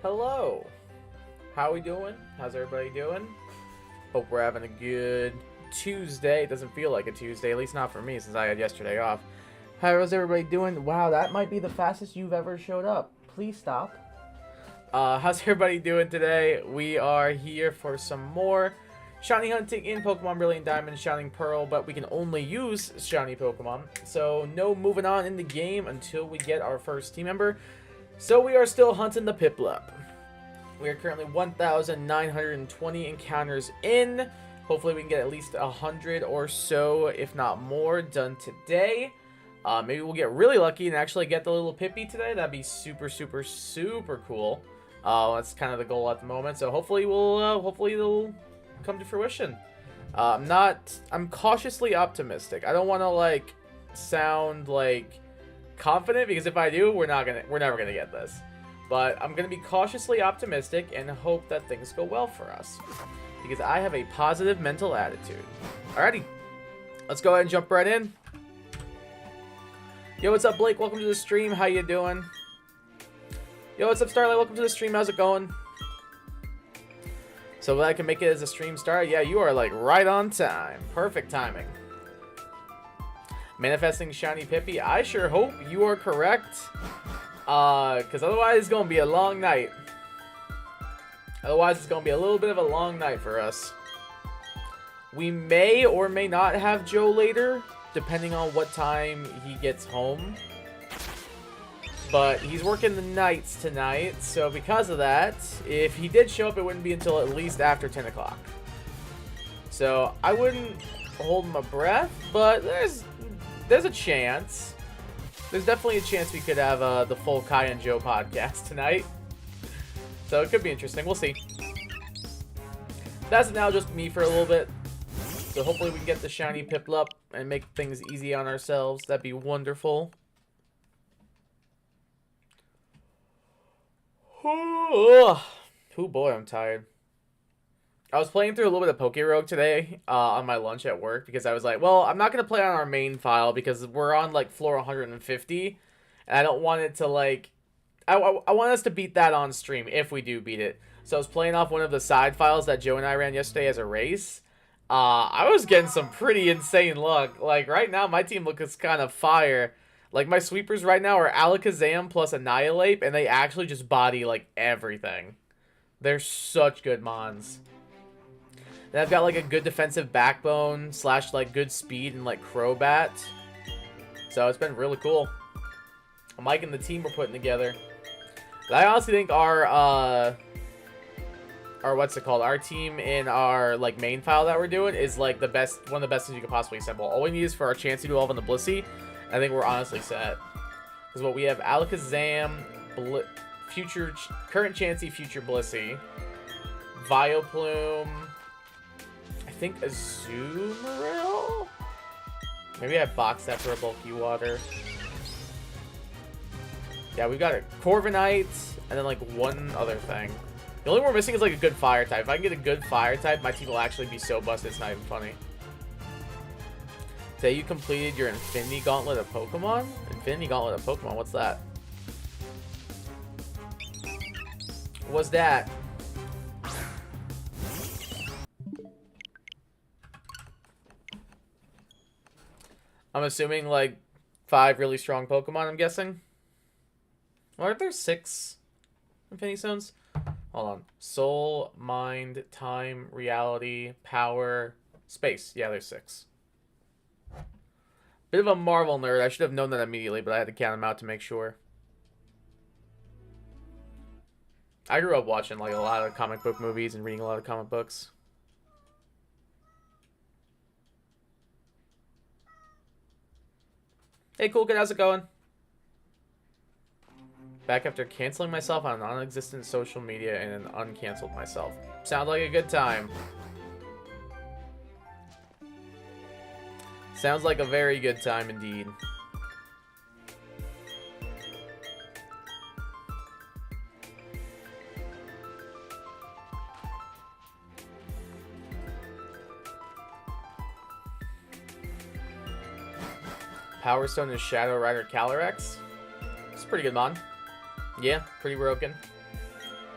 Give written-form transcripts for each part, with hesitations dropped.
Hello. How we doing? How's everybody doing? Hope we're having a good Tuesday. It doesn't feel like a Tuesday, at least not for me since I had yesterday off. How's everybody doing? Wow, that might be the fastest you've ever showed up. Please stop. How's everybody doing today? We are here for some more shiny hunting in Pokemon Brilliant Diamond, Shining Pearl, but we can only use shiny Pokemon. So no moving on in the game until we get our first team member. So we are still hunting the Piplup. We are currently 1,920 encounters in. Hopefully we can get at least 100 or so, if not more, done today. Maybe we'll get really lucky and actually get the little Pippy today. That'd be super, super, super cool. That's kind of the goal at the moment. So hopefully hopefully it'll come to fruition. I'm cautiously optimistic. I don't want to like sound like confident, because if I do, we're never gonna get this. But I'm gonna be cautiously optimistic and hope that things go well for us, because I have a positive mental attitude. Alrighty, let's go ahead and jump right in. Yo, what's up, Blake? Welcome to the stream. How you doing? Yo, what's up, Starlight? Welcome to the stream. How's it going? So glad I can make it as a stream start. Yeah, you are like right on time. Perfect timing. Manifesting shiny Pippy. I sure hope you are correct. Because otherwise it's going to be a long night. Otherwise it's going to be a little bit of a long night for us. We may or may not have Joe later, depending on what time he gets home. But he's working the nights tonight, so because of that, if he did show up, it wouldn't be until at least after 10 o'clock. So I wouldn't hold my breath, but there's a chance. There's definitely a chance we could have the full Kai and Joe podcast tonight. So it could be interesting. We'll see. That's now just me for a little bit. So hopefully we can get the shiny Piplup and make things easy on ourselves. That'd be wonderful. Oh boy, I'm tired. I was playing through a little bit of Poké-Rogue today on my lunch at work, because I was like, well, I'm not going to play on our main file because we're on like floor 150, and I don't want it to like, I want us to beat that on stream if we do beat it. So I was playing off one of the side files that Joe and I ran yesterday as a race. I was getting some pretty insane luck. Like right now my team looks kind of fire. Like my sweepers right now are Alakazam plus Annihilate, and they actually just body like everything. They're such good mons. Then I've got like a good defensive backbone / like good speed and like Crobat. So it's been really cool. I'm liking the team we're putting together. But I honestly think our what's it called? Our team in our like main file that we're doing is like the best, one of the best things you could possibly assemble. All we need is for our Chansey to evolve on the Blissey. I think we're honestly set. Because what we have: Alakazam, current Chansey, future Blissey, Vileplume. I think Azumarill? Maybe I boxed that for a bulky water. Yeah, we've got a Corviknight, and then like one other thing. The only one we're missing is like a good fire type. If I can get a good fire type, my team will actually be so busted, it's not even funny. Say you completed your Infinity Gauntlet of Pokemon? Infinity Gauntlet of Pokemon, what's that? What's that? I'm assuming like 5 really strong Pokemon, I'm guessing. Well, aren't there 6 Infinity Stones? Hold on. Soul, Mind, Time, Reality, Power, Space. Yeah, there's 6. Bit of a Marvel nerd. I should have known that immediately, but I had to count them out to make sure. I grew up watching like a lot of comic book movies and reading a lot of comic books. Hey, cool kid, how's it going? Back after canceling myself on non-existent social media and then uncanceled myself. Sounds like a good time. Sounds like a very good time indeed. Power Stone is Shadow Rider Calyrex. It's a pretty good mon. Yeah, pretty broken.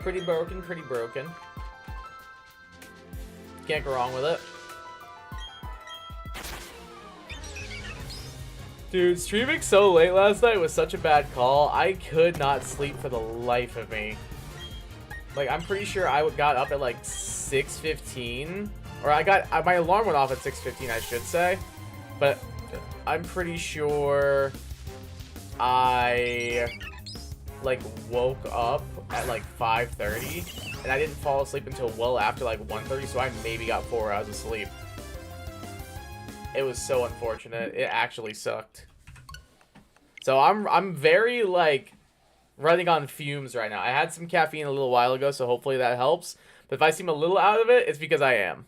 Pretty broken, pretty broken. Can't go wrong with it. Dude, streaming so late last night was such a bad call. I could not sleep for the life of me. Like, I'm pretty sure I got up at like 6:15. Or my alarm went off at 6:15, I should say. But I'm pretty sure I like woke up at like 5:30. And I didn't fall asleep until well after like 1:30. So I maybe got 4 hours of sleep. It was so unfortunate. It actually sucked. So I'm very like running on fumes right now. I had some caffeine a little while ago, so hopefully that helps. But if I seem a little out of it, it's because I am.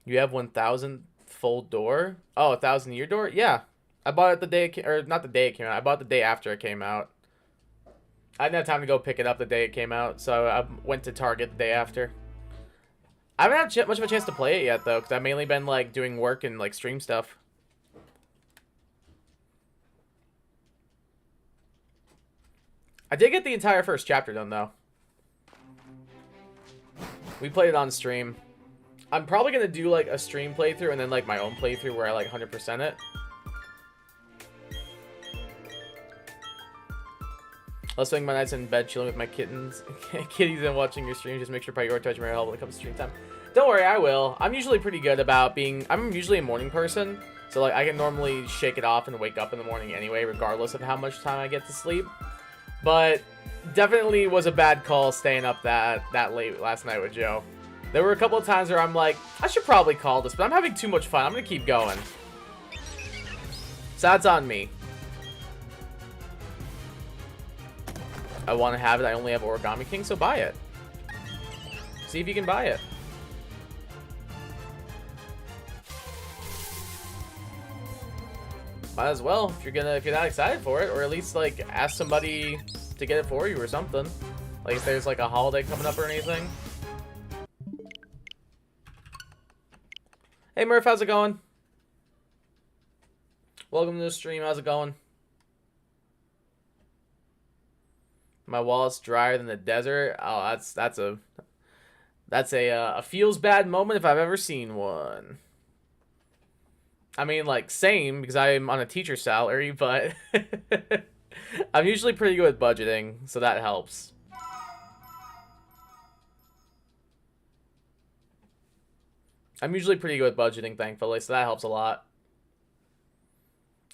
You have 1,000 fold door? Oh, 1,000-year door? Yeah. I bought it the day it came, or not the day it came out. I bought it the day after it came out. I didn't have time to go pick it up the day it came out, so I went to Target the day after. I haven't had much of a chance to play it yet, though, because I've mainly been, like, doing work and, like, stream stuff. I did get the entire first chapter done, though. We played it on stream. I'm probably going to do, like, a stream playthrough and then, like, my own playthrough where I, like, 100% it. I was spending my nights in bed chilling with my kitties and watching your streams. Just make sure to prioritize your help when it comes to stream time. Don't worry, I will. I'm usually pretty good about being... I'm usually a morning person. So, like, I can normally shake it off and wake up in the morning anyway, regardless of how much time I get to sleep. But definitely was a bad call staying up that late last night with Joe. There were a couple of times where I'm like, I should probably call this, but I'm having too much fun. I'm going to keep going. So that's on me. I want to have it. I only have Origami King, so buy it. See if you can buy it. Might as well if you're not excited for it, or at least like ask somebody to get it for you or something. Like if there's like a holiday coming up or anything. Hey Murph, how's it going? Welcome to the stream. How's it going? My wallet's drier than the desert. Oh, that's a feels bad moment if I've ever seen one. I mean, like, same, because I'm on a teacher salary, but I'm usually pretty good at budgeting, so that helps. I'm usually pretty good at budgeting, thankfully, so that helps a lot.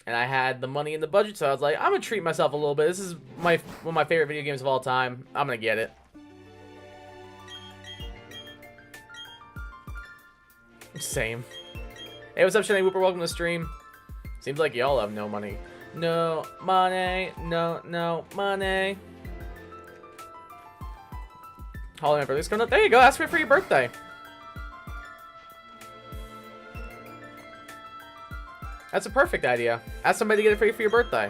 And I had the money in the budget, so I was like, I'm going to treat myself a little bit. This is one of my favorite video games of all time. I'm going to get it. Same. Hey, what's up, Shiny Whooper? Welcome to the stream. Seems like y'all have no money. No money. No money. Holiday birthday's coming up. There you go. Ask for it for your birthday. That's a perfect idea. Ask somebody to get it for you for your birthday.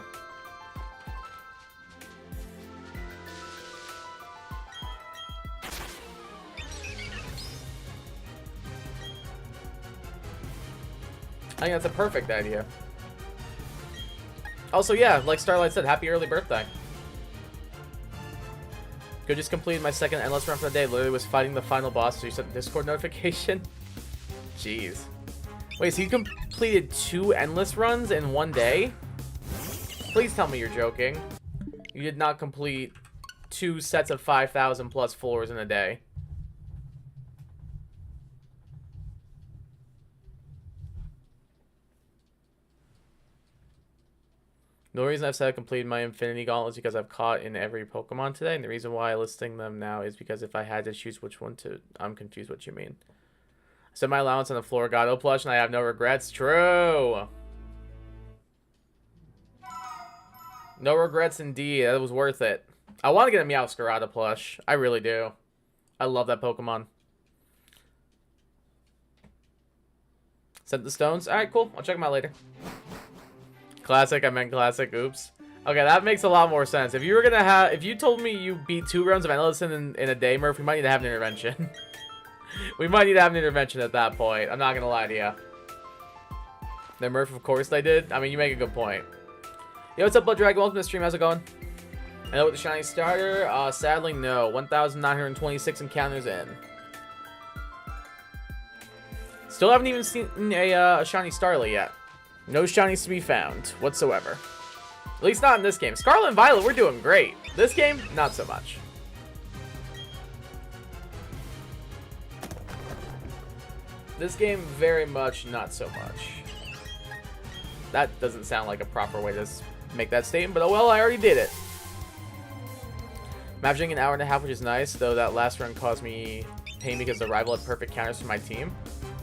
I think that's a perfect idea. Also, yeah, like Starlight said, happy early birthday. Good, just completed my second endless run for the day. Literally was fighting the final boss, so you sent the Discord notification. Jeez. Wait, so you completed 2 endless runs in one day? Please tell me you're joking. You did not complete 2 sets of 5,000 plus floors in a day. The reason I've said I completed my Infinity Gauntlet is because I've caught in every Pokemon today, and the reason why I'm listing them now is because if I had to choose which one to... I'm confused what you mean. I set my allowance on the Floragato plush, and I have no regrets. True! No regrets indeed. That was worth it. I want to get a Meowscarada plush. I really do. I love that Pokemon. Sent the stones? Alright, cool. I'll check them out later. Classic, I meant classic. Oops. Okay, that makes a lot more sense. If you were gonna have, if you told me you beat 2 rounds of Endless in a day, Murph, we might need to have an intervention. We might need to have an intervention at that point. I'm not gonna lie to you. Then Murph, of course they did. I mean, you make a good point. Yo, what's up, Blood Dragon? Welcome to the stream. How's it going? And with the shiny starter, sadly no. 1,926 encounters in. Still haven't even seen a shiny Starly yet. No shinies to be found whatsoever. At least not in this game. Scarlet and Violet, we're doing great. This game, not so much. This game, very much not so much. That doesn't sound like a proper way to make that statement, but oh well, I already did it. Managing an hour and a half, which is nice, though that last run caused me pain because the rival had perfect counters for my team.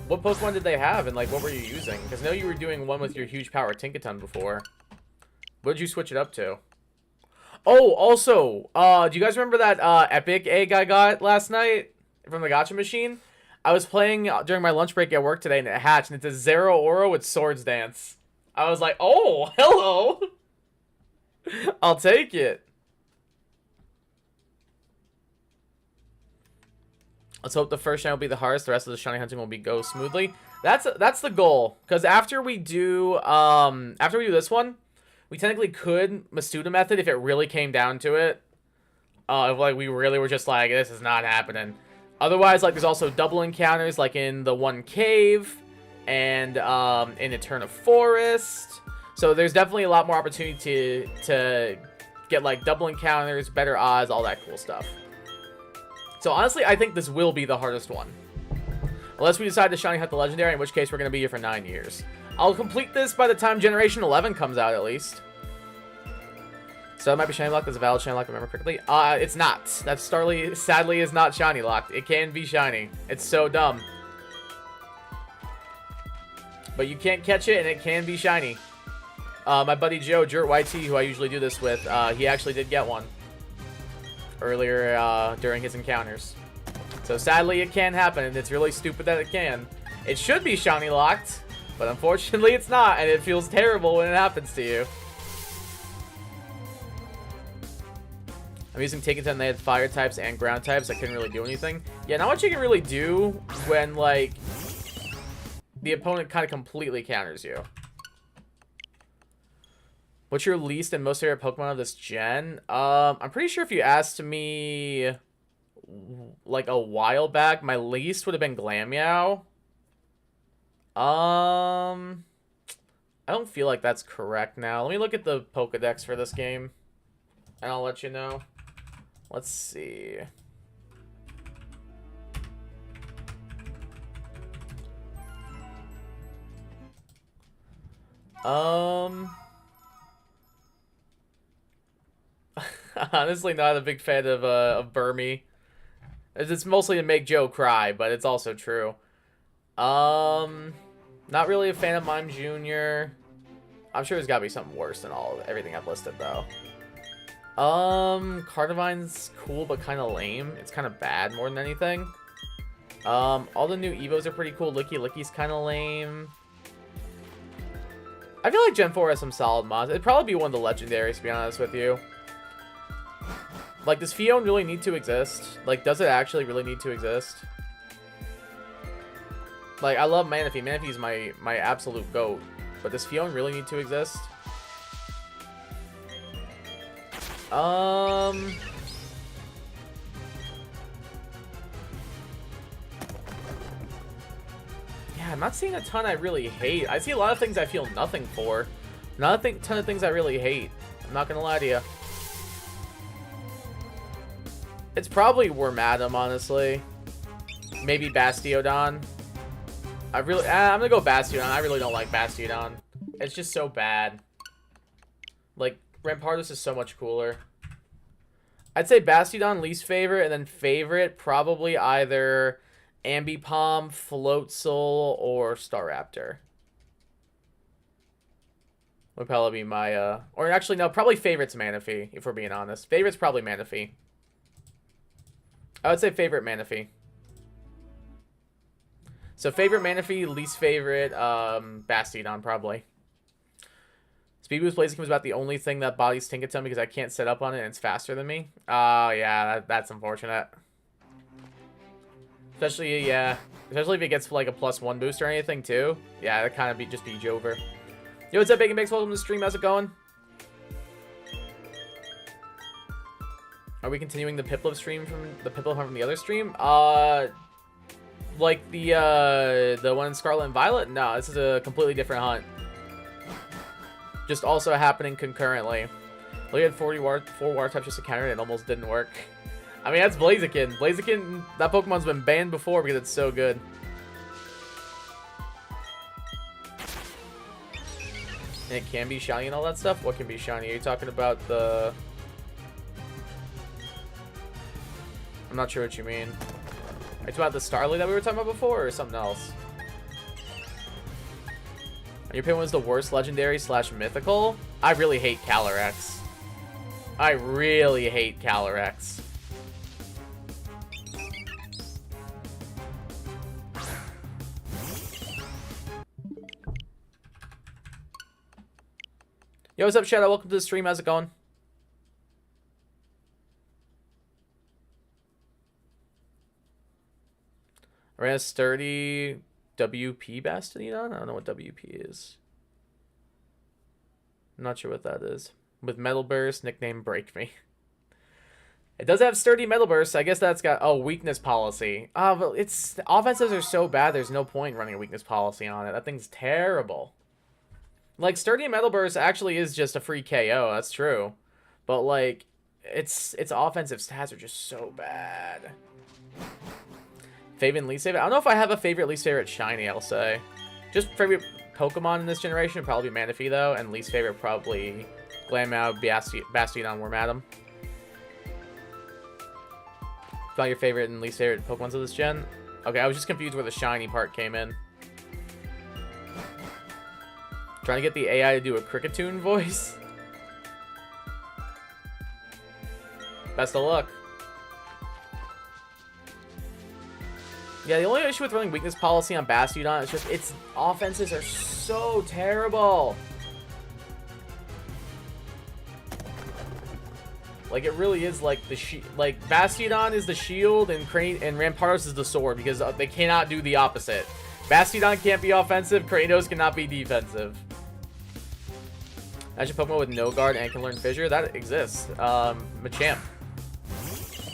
What Pokemon did they have, and like what were you using? Because I know you were doing one with your huge power Tinkaton before. What did you switch it up to? Oh, also, do you guys remember that epic egg I got last night from the gacha machine? I was playing during my lunch break at work today, and it hatched, and it's a Zero-Oro with Swords Dance. I was like, oh, hello! I'll take it. Let's hope the first shiny will be the hardest. The rest of the shiny hunting will go smoothly. That's the goal. Because after we do this one, we technically could Masuda method if it really came down to it. If like we really were just like, this is not happening. Otherwise, like there's also double encounters, like in the one cave and in Eterna Forest. So there's definitely a lot more opportunity to get like double encounters, better odds, all that cool stuff. So honestly, I think this will be the hardest one. Unless we decide to shiny hunt the legendary, in which case we're going to be here for 9 years. I'll complete this by the time Generation 11 comes out, at least. So it might be shiny locked. That's a valid shiny lock, if I remember correctly. It's not. That Starly, sadly, is not shiny locked. It can be shiny. It's so dumb. But you can't catch it, and it can be shiny. My buddy Joe, Jurt YT, who I usually do this with, he actually did get one earlier during his encounters. So sadly it can happen, and it's really stupid that it can. It should be shiny locked, but unfortunately it's not, and it feels terrible when it happens to you. I'm using Tinkaton, they had fire types and ground types. I couldn't really do anything. Yeah, not much you can really do when like the opponent kind of completely counters you. What's your least and most favorite Pokemon of this gen? I'm pretty sure if you asked me like a while back, my least would have been Glameow. I don't feel like that's correct now. Let me look at the Pokedex for this game, and I'll let you know. Let's see. Honestly, not a big fan of Burmy. It's mostly to make Joe cry, but it's also true. Not really a fan of Mime Jr. I'm sure there's gotta be something worse than everything I've listed, though. Carnivine's cool, but kind of lame. It's kind of bad more than anything. All the new Evos are pretty cool. Licky's kind of lame. I feel like Gen 4 has some solid mods. It'd probably be one of the legendaries, to be honest with you. Like, does Fion really need to exist? Like, does it actually really need to exist? Like, I love Manaphy. Manaphy's my absolute GOAT. But does Fion really need to exist? Yeah, I'm not seeing a ton I really hate. I see a lot of things I feel nothing for. Not a ton of things I really hate. I'm not gonna lie to you. It's probably Wormadam, honestly. Maybe Bastiodon. I'm gonna go Bastiodon. I really don't like Bastiodon. It's just so bad. Like, Rampardos is so much cooler. I'd say Bastiodon least favorite, and then favorite probably either Ambipom, Floatzel, or Staraptor. Would probably be my, or actually, no, probably favorite's Manaphy, if we're being honest. Favorite's probably Manaphy. I would say favorite Manaphy. So favorite Manaphy, least favorite, Bastiodon, probably. Speed Boost Blaziken was about the only thing that bodies Tinkaton because I can't set up on it and it's faster than me. Oh, yeah, that's unfortunate. Especially, yeah. Especially if it gets like a +1 boost or anything, too. Yeah, that kind of just be Jover. Yo, what's up, Bacon Bakes? Welcome to the stream. How's it going? Are we continuing the Piplup stream from the Piplup hunt from the other stream? Like the one in Scarlet and Violet? No, this is a completely different hunt. Just also happening concurrently. We had 4 water types just to counter it, and it almost didn't work. I mean, that's Blaziken. Blaziken, that Pokemon's been banned before because it's so good. And it can be shiny and all that stuff? What can be shiny? Are you talking about the... I'm not sure what you mean. Are you talking about the Starly that we were talking about before, or something else? Your opinion was the worst legendary / mythical? I really hate Calyrex. I really hate Calyrex. Yo, what's up, Shadow? Welcome to the stream. How's it going? I ran a sturdy WP Bastiodon? I don't know what WP is. I'm not sure what that is. With Metal Burst, nickname Break Me. It does have sturdy Metal Burst. I guess that's got... Oh, weakness policy. But it's... The offensives are so bad, there's no point running a weakness policy on it. That thing's terrible. Like, sturdy Metal Burst actually is just a free KO. That's true. But, like, its offensive stats are just so bad. Favorite and least favorite? I don't know if I have a favorite, least favorite shiny, I'll say. Just favorite Pokemon in this generation would probably be Manaphy, though. And least favorite probably Glameow, Bastiodon, Wormadam. Found your favorite and least favorite Pokemons of this gen? Okay, I was just confused where the shiny part came in. Trying to get the AI to do a Cricketune voice. Best of luck. Yeah, the only issue with running weakness policy on Bastiodon is just its offenses are so terrible. Like, it really is like the like Bastiodon is the shield and Rampardos is the sword because they cannot do the opposite. Bastiodon can't be offensive, Kratos cannot be defensive. Imagine Pokemon with no guard and can learn Fissure. That exists. Machamp.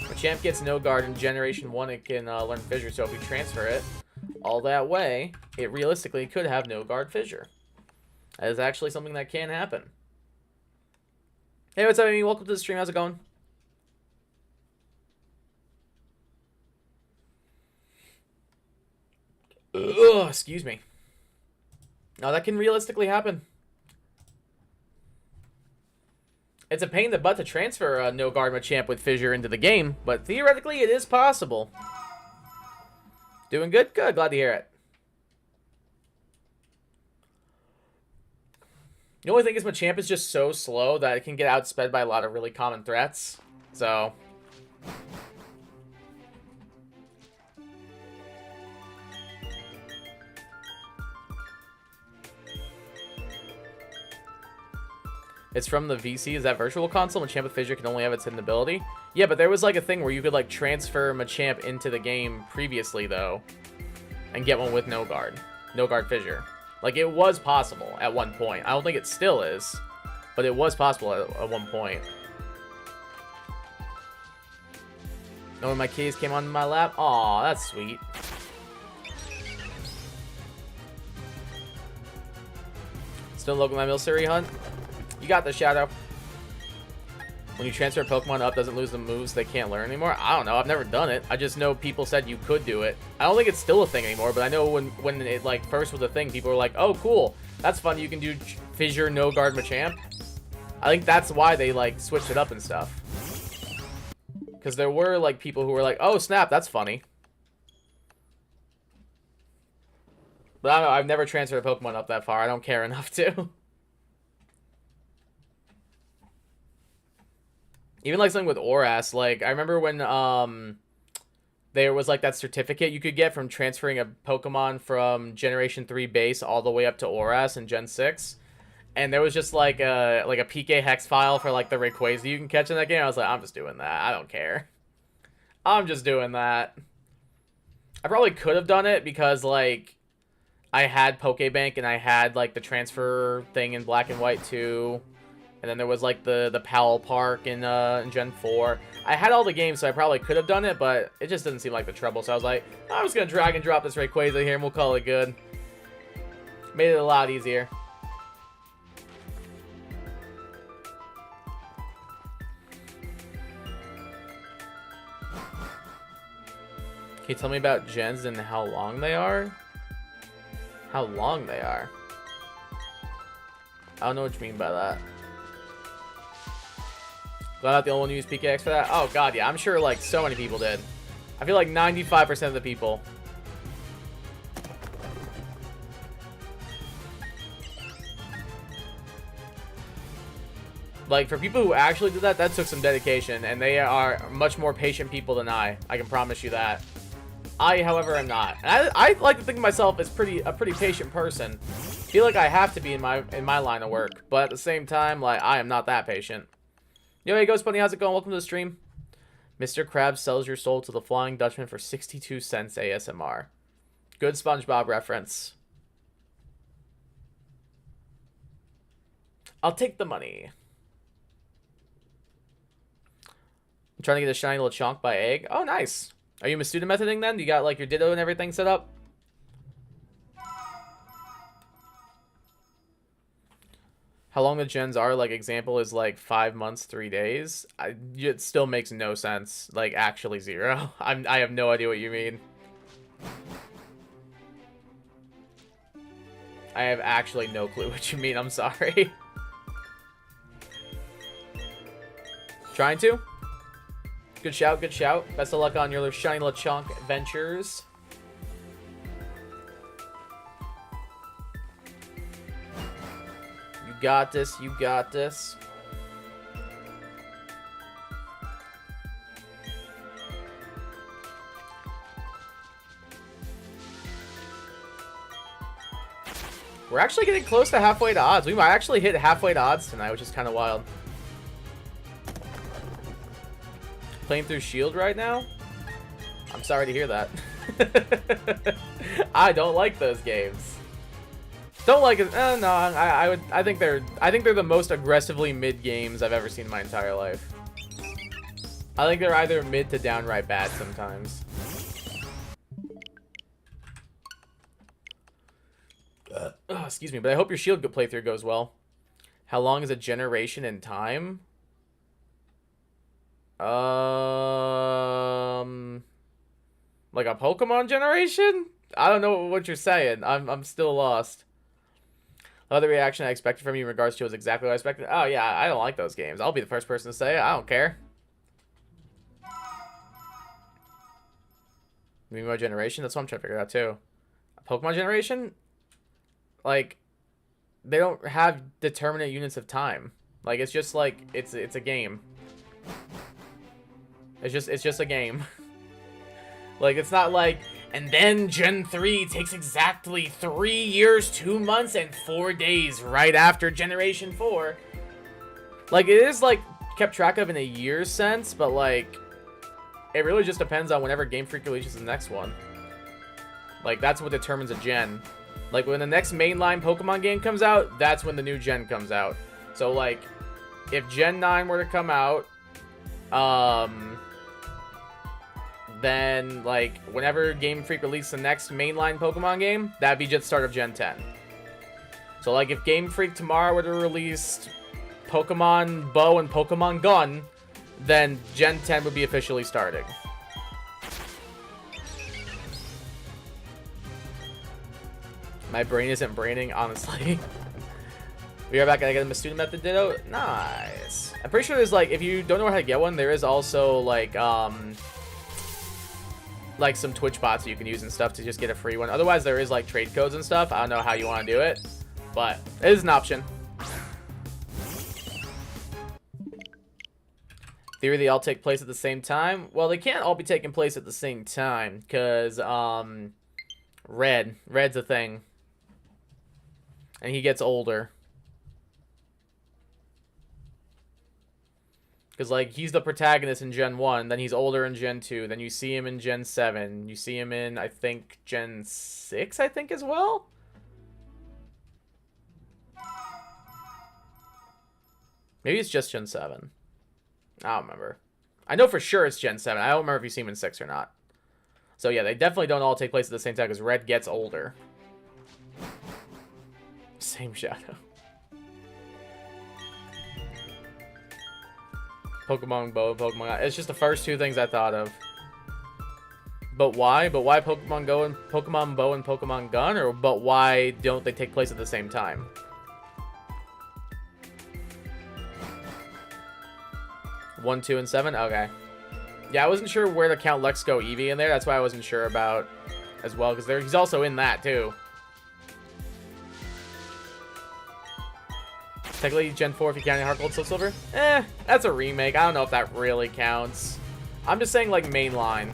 Machamp gets no guard in Generation 1. It can learn Fissure. So if we transfer it all that way, it realistically could have no guard Fissure. That is actually something that can happen. Hey, what's up, Amy? Welcome to the stream. How's it going? Ugh, excuse me. No, that can realistically happen. It's a pain in the butt to transfer a no-guard Machamp with Fissure into the game, but theoretically it is possible. Doing good? Good. Glad to hear it. The only thing is Machamp is just so slow that it can get outsped by a lot of really common threats. So... It's from the VC. Is that Virtual Console? Machamp with Fissure can only have its hidden ability. Yeah, but there was like a thing where you could like transfer Machamp into the game previously though, and get one with no guard Fissure. Like it was possible at one point. I don't think it still is, but it was possible at one point. And when my keys came onto my lap, aw, that's sweet. Still local my Milcery hunt. You got the Shadow. When you transfer a Pokemon up, doesn't lose the moves they can't learn anymore? I don't know. I've never done it. I just know people said you could do it. I don't think it's still a thing anymore, but I know when it like first was a thing, people were like, oh, cool. That's fun. You can do Fissure, no guard Machamp. I think that's why they like switched it up and stuff. Because there were like people who were like, oh, snap, that's funny. But I don't know. I've never transferred a Pokemon up that far. I don't care enough to. Even like something with Oras, like I remember when there was like that certificate you could get from transferring a Pokemon from Generation 3 base all the way up to Oras in Gen 6. And there was just like a PK hex file for like the Rayquaza you can catch in that game. I was like, I'm just doing that. I don't care. I'm just doing that. I probably could have done it because like I had Pokebank and I had like the transfer thing in Black and White too. And then there was like the Powell Park in Gen 4. I had all the games, so I probably could have done it, but it just didn't seem like the trouble. So I was like, I'm just gonna drag and drop this Rayquaza here, and we'll call it good. Made it a lot easier. Can you tell me about gens and how long they are? How long they are? I don't know what you mean by that. Glad not the only one who used PKX for that. Oh god, yeah, I'm sure like so many people did. I feel like 95% of the people. Like, for people who actually did that, that took some dedication, and they are much more patient people than I can promise you that. I, however, am not. And I like to think of myself as a pretty patient person. Feel like I have to be in my line of work, but at the same time, like, I am not that patient. Yo, hey, Ghost Bunny, how's it going? Welcome to the stream. Mr. Krabs sells your soul to the Flying Dutchman for 62 cents ASMR. Good SpongeBob reference. I'll take the money. I'm trying to get a shiny little chonk by egg. Oh, nice. Are you student methoding then? You got like your Ditto and everything set up? How long the gens are, like, example is like 5 months, 3 days. It still makes no sense. Like, actually 0. I have no idea what you mean. I have actually no clue what you mean. I'm sorry. Trying to? Good shout, good shout. Best of luck on your shiny LeChonk ventures. You got this, you got this. We're actually getting close to halfway to odds. We might actually hit halfway to odds tonight, which is kind of wild. Playing through Shield right now? I'm sorry to hear that. I don't like those games. Don't like it. No, I think they're the most aggressively mid games I've ever seen in my entire life. I think they're either mid to downright bad sometimes. Oh, excuse me, but I hope your Shield playthrough goes well. How long is a generation in time? Like a Pokemon generation? I don't know what you're saying. I'm still lost. The reaction I expected from you in regards to was exactly what I expected. Oh yeah, I don't like those games. I'll be the first person to say it. I don't care. Maybe my generation? That's what I'm trying to figure out too. A Pokemon generation? Like, they don't have determinate units of time. Like, it's just like it's a game. It's just a game. Like, it's not like, and then Gen 3 takes exactly 3 years, 2 months, and 4 days right after Generation 4. Like, it is, like, kept track of in a year sense, but, like, it really just depends on whenever Game Freak releases the next one. Like, that's what determines a gen. Like, when the next mainline Pokemon game comes out, that's when the new gen comes out. So, like, if Gen 9 were to come out, then, like, whenever Game Freak releases the next mainline Pokemon game, that'd be just start of Gen 10. So, like, if Game Freak tomorrow were to release Pokemon Bow and Pokemon Gun, then Gen 10 would be officially starting. My brain isn't braining, honestly. We are back. I get a student method ditto. Nice. I'm pretty sure there's, like, if you don't know how to get one, there is also, like some Twitch bots you can use and stuff to just get a free one. Otherwise, there is, like, trade codes and stuff. I don't know how you want to do it, but it is an option. Theory they all take place at the same time. Well, they can't all be taking place at the same time because Red's a thing, and he gets older. Because, like, he's the protagonist in Gen 1, then he's older in Gen 2, then you see him in Gen 7, you see him in, I think, Gen 6, I think, as well? Maybe it's just Gen 7. I don't remember. I know for sure it's Gen 7. I don't remember if you see them in 6 or not. So yeah, they definitely don't all take place at the same time because Red gets older. Same shadow. Pokemon Bow, Pokemon... It's just the first two things I thought of. But why? But why Pokemon Go and Pokemon Bow and Pokemon Gun? Or but why don't they take place at the same time? One, 2, and 7? Okay. Yeah, I wasn't sure where to count Let's Go Eevee in there. That's why I wasn't sure about as well. Because he's also in that, too. Technically, Gen 4 if you count Heart Gold, Soul Silver. That's a remake. I don't know if that really counts. I'm just saying, like, mainline.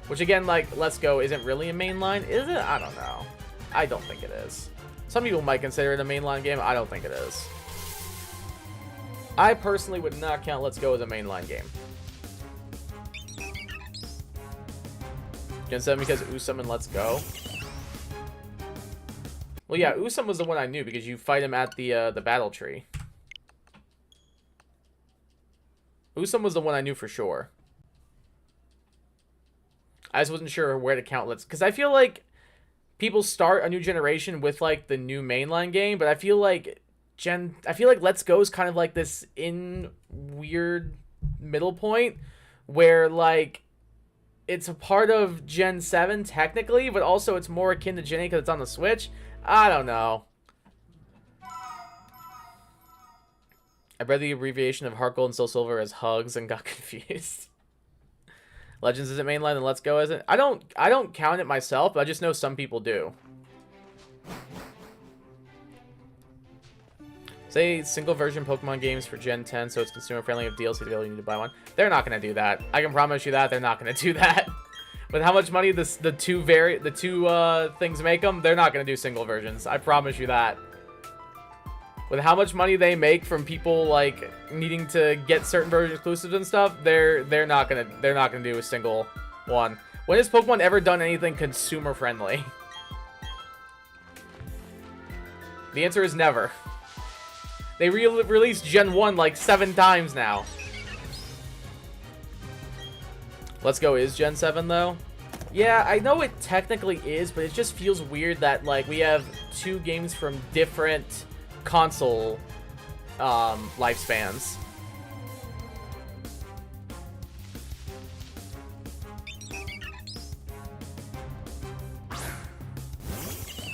Which, again, like, Let's Go isn't really a mainline. Is it? I don't know. I don't think it is. Some people might consider it a mainline game. I don't think it is. I personally would not count Let's Go as a mainline game. Gen 7 because Usum and Let's Go. Well, yeah, Usum was the one I knew because you fight him at the battle tree. Usum was the one I knew for sure. I just wasn't sure where to count Let's... Because I feel like people start a new generation with, like, the new mainline game, but I feel like Let's Go is kind of like this weird middle point where, like, it's a part of Gen 7 technically, but also it's more akin to Gen 8 because it's on the Switch. I don't know. I read the abbreviation of Heart Gold and Soul Silver as Hugs and got confused. Legends isn't mainline and Let's Go isn't. I don't count it myself, but I just know some people do. Say single version Pokemon games for Gen 10 so it's consumer friendly if DLC available, you need to buy one. They're not going to do that. I can promise you that they're not going to do that. With how much money the two things make them, they're not going to do single versions. I promise you that. With how much money they make from people like needing to get certain version exclusives and stuff, they're not gonna do a single one. When has Pokemon ever done anything consumer friendly? The answer is never. They released Gen 1 like 7 times now. Let's Go is Gen 7 though. Yeah, I know it technically is, but it just feels weird that like we have two games from different console lifespans.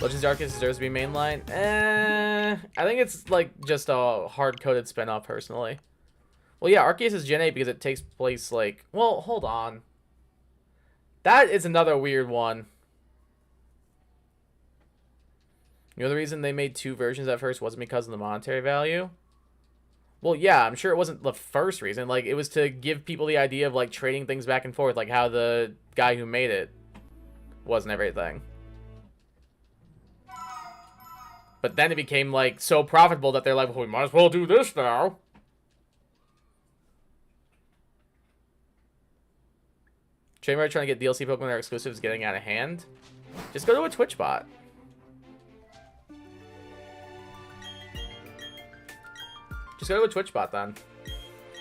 Legends Arceus deserves to be mainline. I think it's like just a hard-coded spin-off personally. Well, yeah, Arceus is Gen 8 because it takes place like... Well, hold on. That is another weird one. You know the reason they made two versions at first wasn't because of the monetary value? Well, yeah, I'm sure it wasn't the first reason. Like, it was to give people the idea of, like, trading things back and forth, like how the guy who made it was and everything. But then it became, like, so profitable that they're like, well, we might as well do this now. Trainwright trying to get DLC Pokemon that are exclusives getting out of hand. Just go to a Twitch bot. Just go to a Twitch bot then.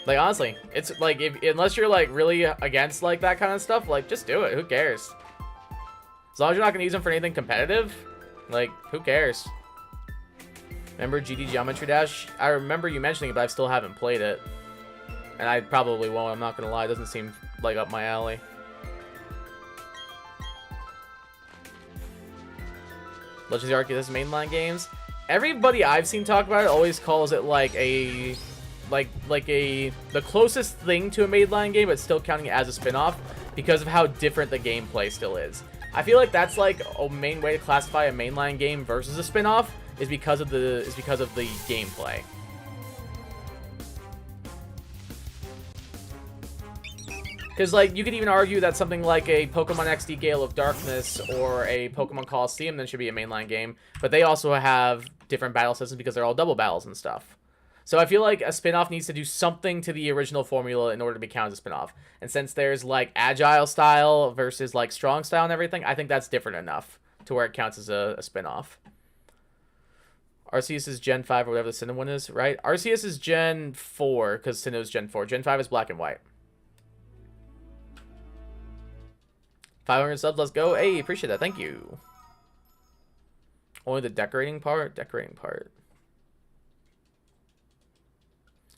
Like, honestly, it's like, unless you're like really against like that kind of stuff, like just do it. Who cares? As long as you're not gonna use them for anything competitive, like who cares? Remember GD Geometry Dash? I remember you mentioning it, but I still haven't played it, and I probably won't. I'm not gonna lie. It doesn't seem like up my alley. Legends Arceus mainline games. Everybody I've seen talk about it always calls it like the closest thing to a mainline game, but still counting it as a spin-off because of how different the gameplay still is. I feel like that's like a main way to classify a mainline game versus a spin-off is because of the gameplay. Because, like, you could even argue that something like a Pokemon XD Gale of Darkness or a Pokemon Coliseum then should be a mainline game, but they also have different battle systems because they're all double battles and stuff. So I feel like a spin-off needs to do something to the original formula in order to be counted as a spin-off. And since there's, like, agile style versus, like, strong style and everything, I think that's different enough to where it counts as a spin-off. Arceus is Gen 5 or whatever the Sinnoh one is, right? Arceus is Gen 4 because Sinnoh's Gen 4. Gen 5 is black and white. 500 subs, let's go. Hey, appreciate that. Thank you. Only the decorating part? Decorating part.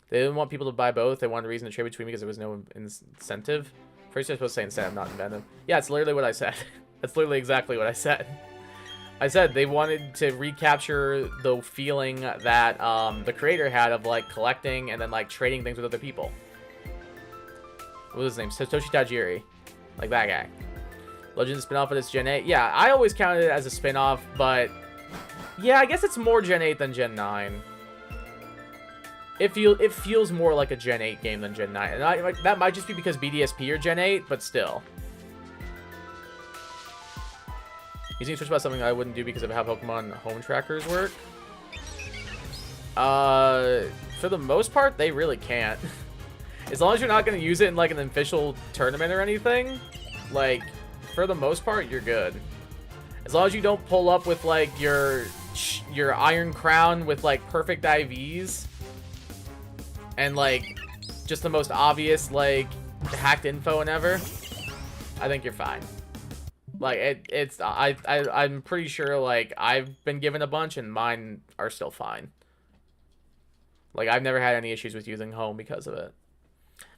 They didn't want people to buy both. They wanted a reason to trade between because there was no incentive. First, you're supposed to say incentive, not inventive. Yeah, it's literally what I said. That's literally exactly what I said. I said they wanted to recapture the feeling that the creator had of, like, collecting and then, like, trading things with other people. What was his name? Satoshi Tajiri. Like that guy. Legends spin-off of this Gen 8. Yeah, I always counted it as a spin-off, but... yeah, I guess it's more Gen 8 than Gen 9. It feels more like a Gen 8 game than Gen 9. And that might just be because BDSP or Gen 8, but still. Using Switch about something I wouldn't do because of how Pokemon home trackers work. For the most part, they really can't. As long as you're not going to use it in, like, an official tournament or anything, like, for the most part, you're good. As long as you don't pull up with, like, your Iron Crown with, like, perfect IVs and, like, just the most obvious, like, hacked info and ever, I think you're fine. Like, I'm pretty sure, like, I've been given a bunch and mine are still fine. Like, I've never had any issues with using home because of it.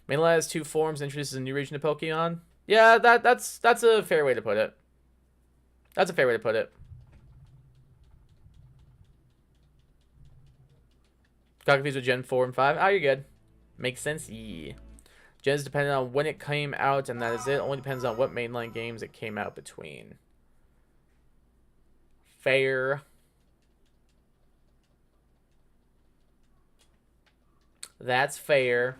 Mainland has 2 forms, introduces a new region of Pokemon. Yeah, that's a fair way to put it. That's a fair way to put it. Got confused with Gen 4 and 5. Oh, you're good. Makes sense. Yeah. Gen is dependent on when it came out, and that is it. Only depends on what mainline games it came out between. Fair. That's fair.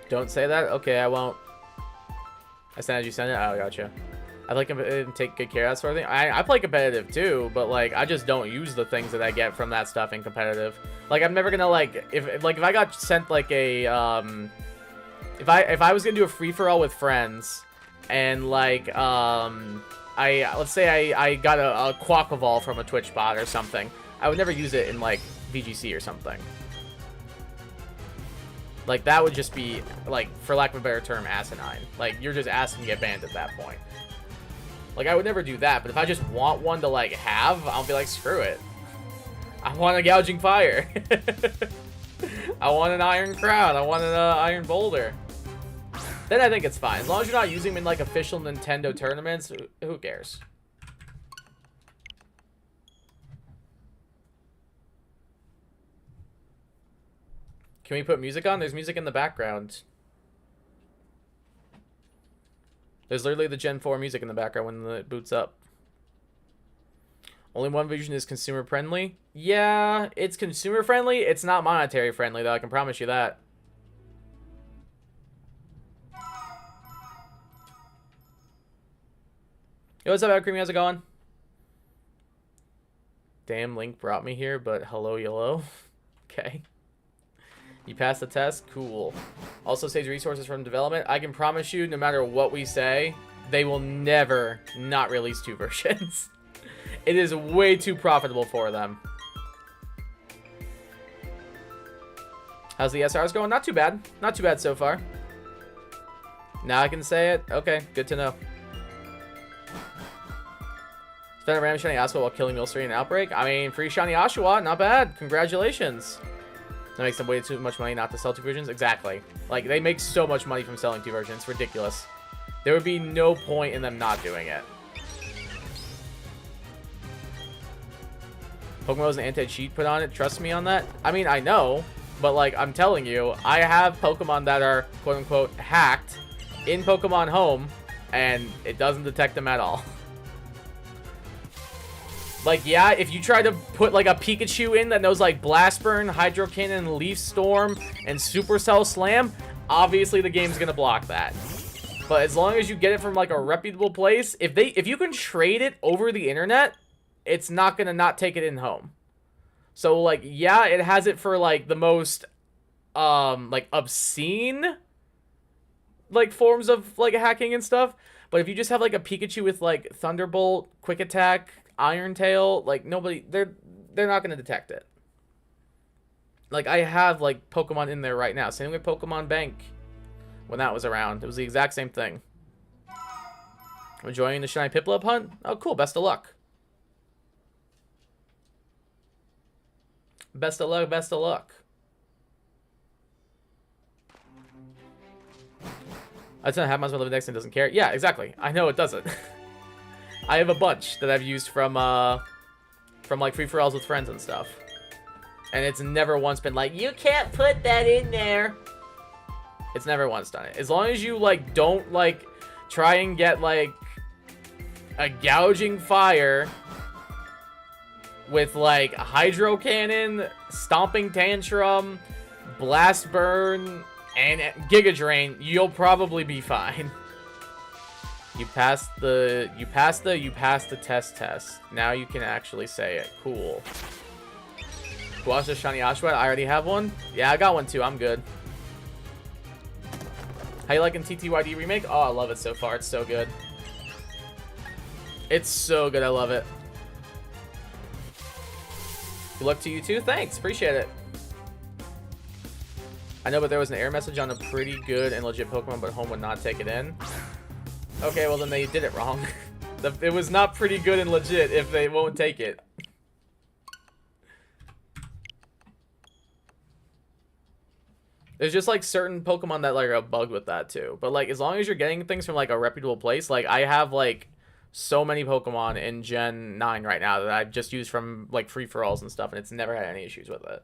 Don't say that? Okay, I won't. I sent as you send it? Oh, gotcha. I like and take good care of that sort of thing. I play competitive too, but like I just don't use the things that I get from that stuff in competitive. Like I'm never gonna like if I got sent like a if I was gonna do a free for all with friends and like let's say I got a Quackball from a Twitch bot or something, I would never use it in like VGC or something. Like, that would just be, like, for lack of a better term, asinine. Like, you're just asking to get banned at that point. Like, I would never do that, but if I just want one to, like, have, I'll be like, screw it. I want a Gouging Fire. I want an Iron Crown. I want an Iron Boulder. Then I think it's fine. As long as you're not using them in, like, official Nintendo tournaments, who cares? Can we put music on? There's music in the background. There's literally the Gen 4 music in the background when it boots up. Only one version is consumer friendly. Yeah, it's consumer friendly. It's not monetary friendly, though. I can promise you that. Yo, what's up, Ed Creamy? How's it going? Damn, Link brought me here, but hello, yellow. Okay. You passed the test? Cool. Also saves resources from development. I can promise you, no matter what we say, they will never not release 2 versions. It is way too profitable for them. How's the SRs going? Not too bad. Not too bad so far. Now I can say it? Okay, good to know. Spent a random shiny Oshawott while killing Milcery in Outbreak. I mean, free shiny Oshawott, not bad. Congratulations. That makes them way too much money not to sell 2 versions. Exactly. Like, they make so much money from selling 2 versions. It's ridiculous. There would be no point in them not doing it. Pokemon was an anti-cheat put on it. Trust me on that. I mean, I know. But, like, I'm telling you, I have Pokemon that are, quote-unquote, hacked in Pokemon Home, and it doesn't detect them at all. Like, yeah, if you try to put, like, a Pikachu in that knows, like, Blast Burn, Hydro Cannon, Leaf Storm, and Supercell Slam, obviously the game's gonna block that. But as long as you get it from, like, a reputable place, if you can trade it over the internet, it's not gonna not take it in home. So, like, yeah, it has it for, like, the most like obscene like forms of like hacking and stuff. But if you just have like a Pikachu with like Thunderbolt, Quick Attack, Iron Tail, like they're not gonna detect it. Like I have like Pokemon in there right now. Same with Pokemon Bank when that was around. It was the exact same thing. Enjoying the Shiny Piplup hunt? Oh, cool. Best of luck. Best of luck. Best of luck. I don't have much of a living dex and doesn't care. Yeah, exactly. I know it doesn't. I have a bunch that I've used from like free-for-alls with friends and stuff. And it's never once been like, you can't put that in there. It's never once done it. As long as you like don't like try and get like a gouging fire with like Hydro Cannon, Stomping Tantrum, Blast Burn, and Giga Drain, you'll probably be fine. You passed the test. Now you can actually say it. Cool. Who wants a Shiny Oshawott? I already have one. Yeah, I got one too. I'm good. How you liking TTYD Remake? Oh, I love it so far. It's so good. It's so good. I love it. Good luck to you too. Thanks. Appreciate it. I know, but there was an error message on a pretty good and legit Pokemon, but Home would not take it in. Okay, well then they did it wrong. It was not pretty good and legit if they won't take it. There's just like certain Pokemon that like are bugged with that too. But like as long as you're getting things from like a reputable place, like I have like so many Pokemon in Gen 9 right now that I've just used from like free-for-alls and stuff, and it's never had any issues with it.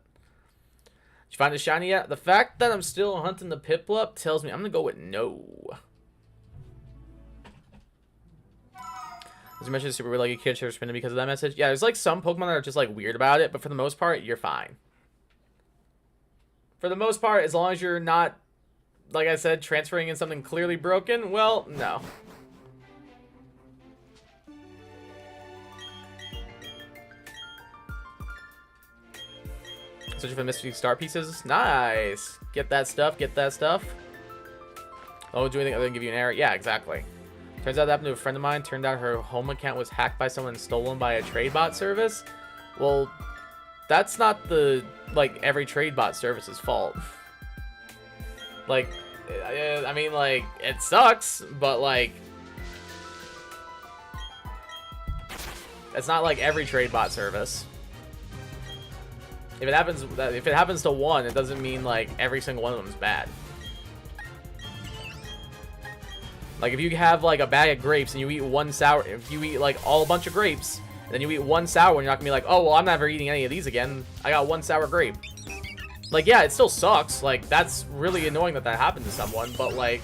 Did you find a shiny yet? The fact that I'm still hunting the Piplup tells me I'm gonna go with no. As you mentioned, super weird, like a kid should have spinning because of that message. Yeah, there's like some Pokemon that are just like weird about it, but for the most part, you're fine. For the most part, as long as you're not, like I said, transferring in something clearly broken, well, no. Searching for mystery star pieces. Nice. Get that stuff. Get that stuff. Oh, do anything other than give you an error? Yeah, exactly. Turns out that happened to a friend of mine. Turned out her home account was hacked by someone and stolen by a trade bot service. Well, that's not the, like, every trade bot service's fault. Like, I mean, like, it sucks, but, like, it's not like every trade bot service. If it happens to one, it doesn't mean like every single one of them is bad. Like if you have like a bag of grapes and you eat one sour, if you eat like a bunch of grapes, and then you eat one sour one, you're not gonna be like, oh well, I'm never eating any of these again. I got one sour grape. Like yeah, it still sucks. Like that's really annoying that happened to someone, but like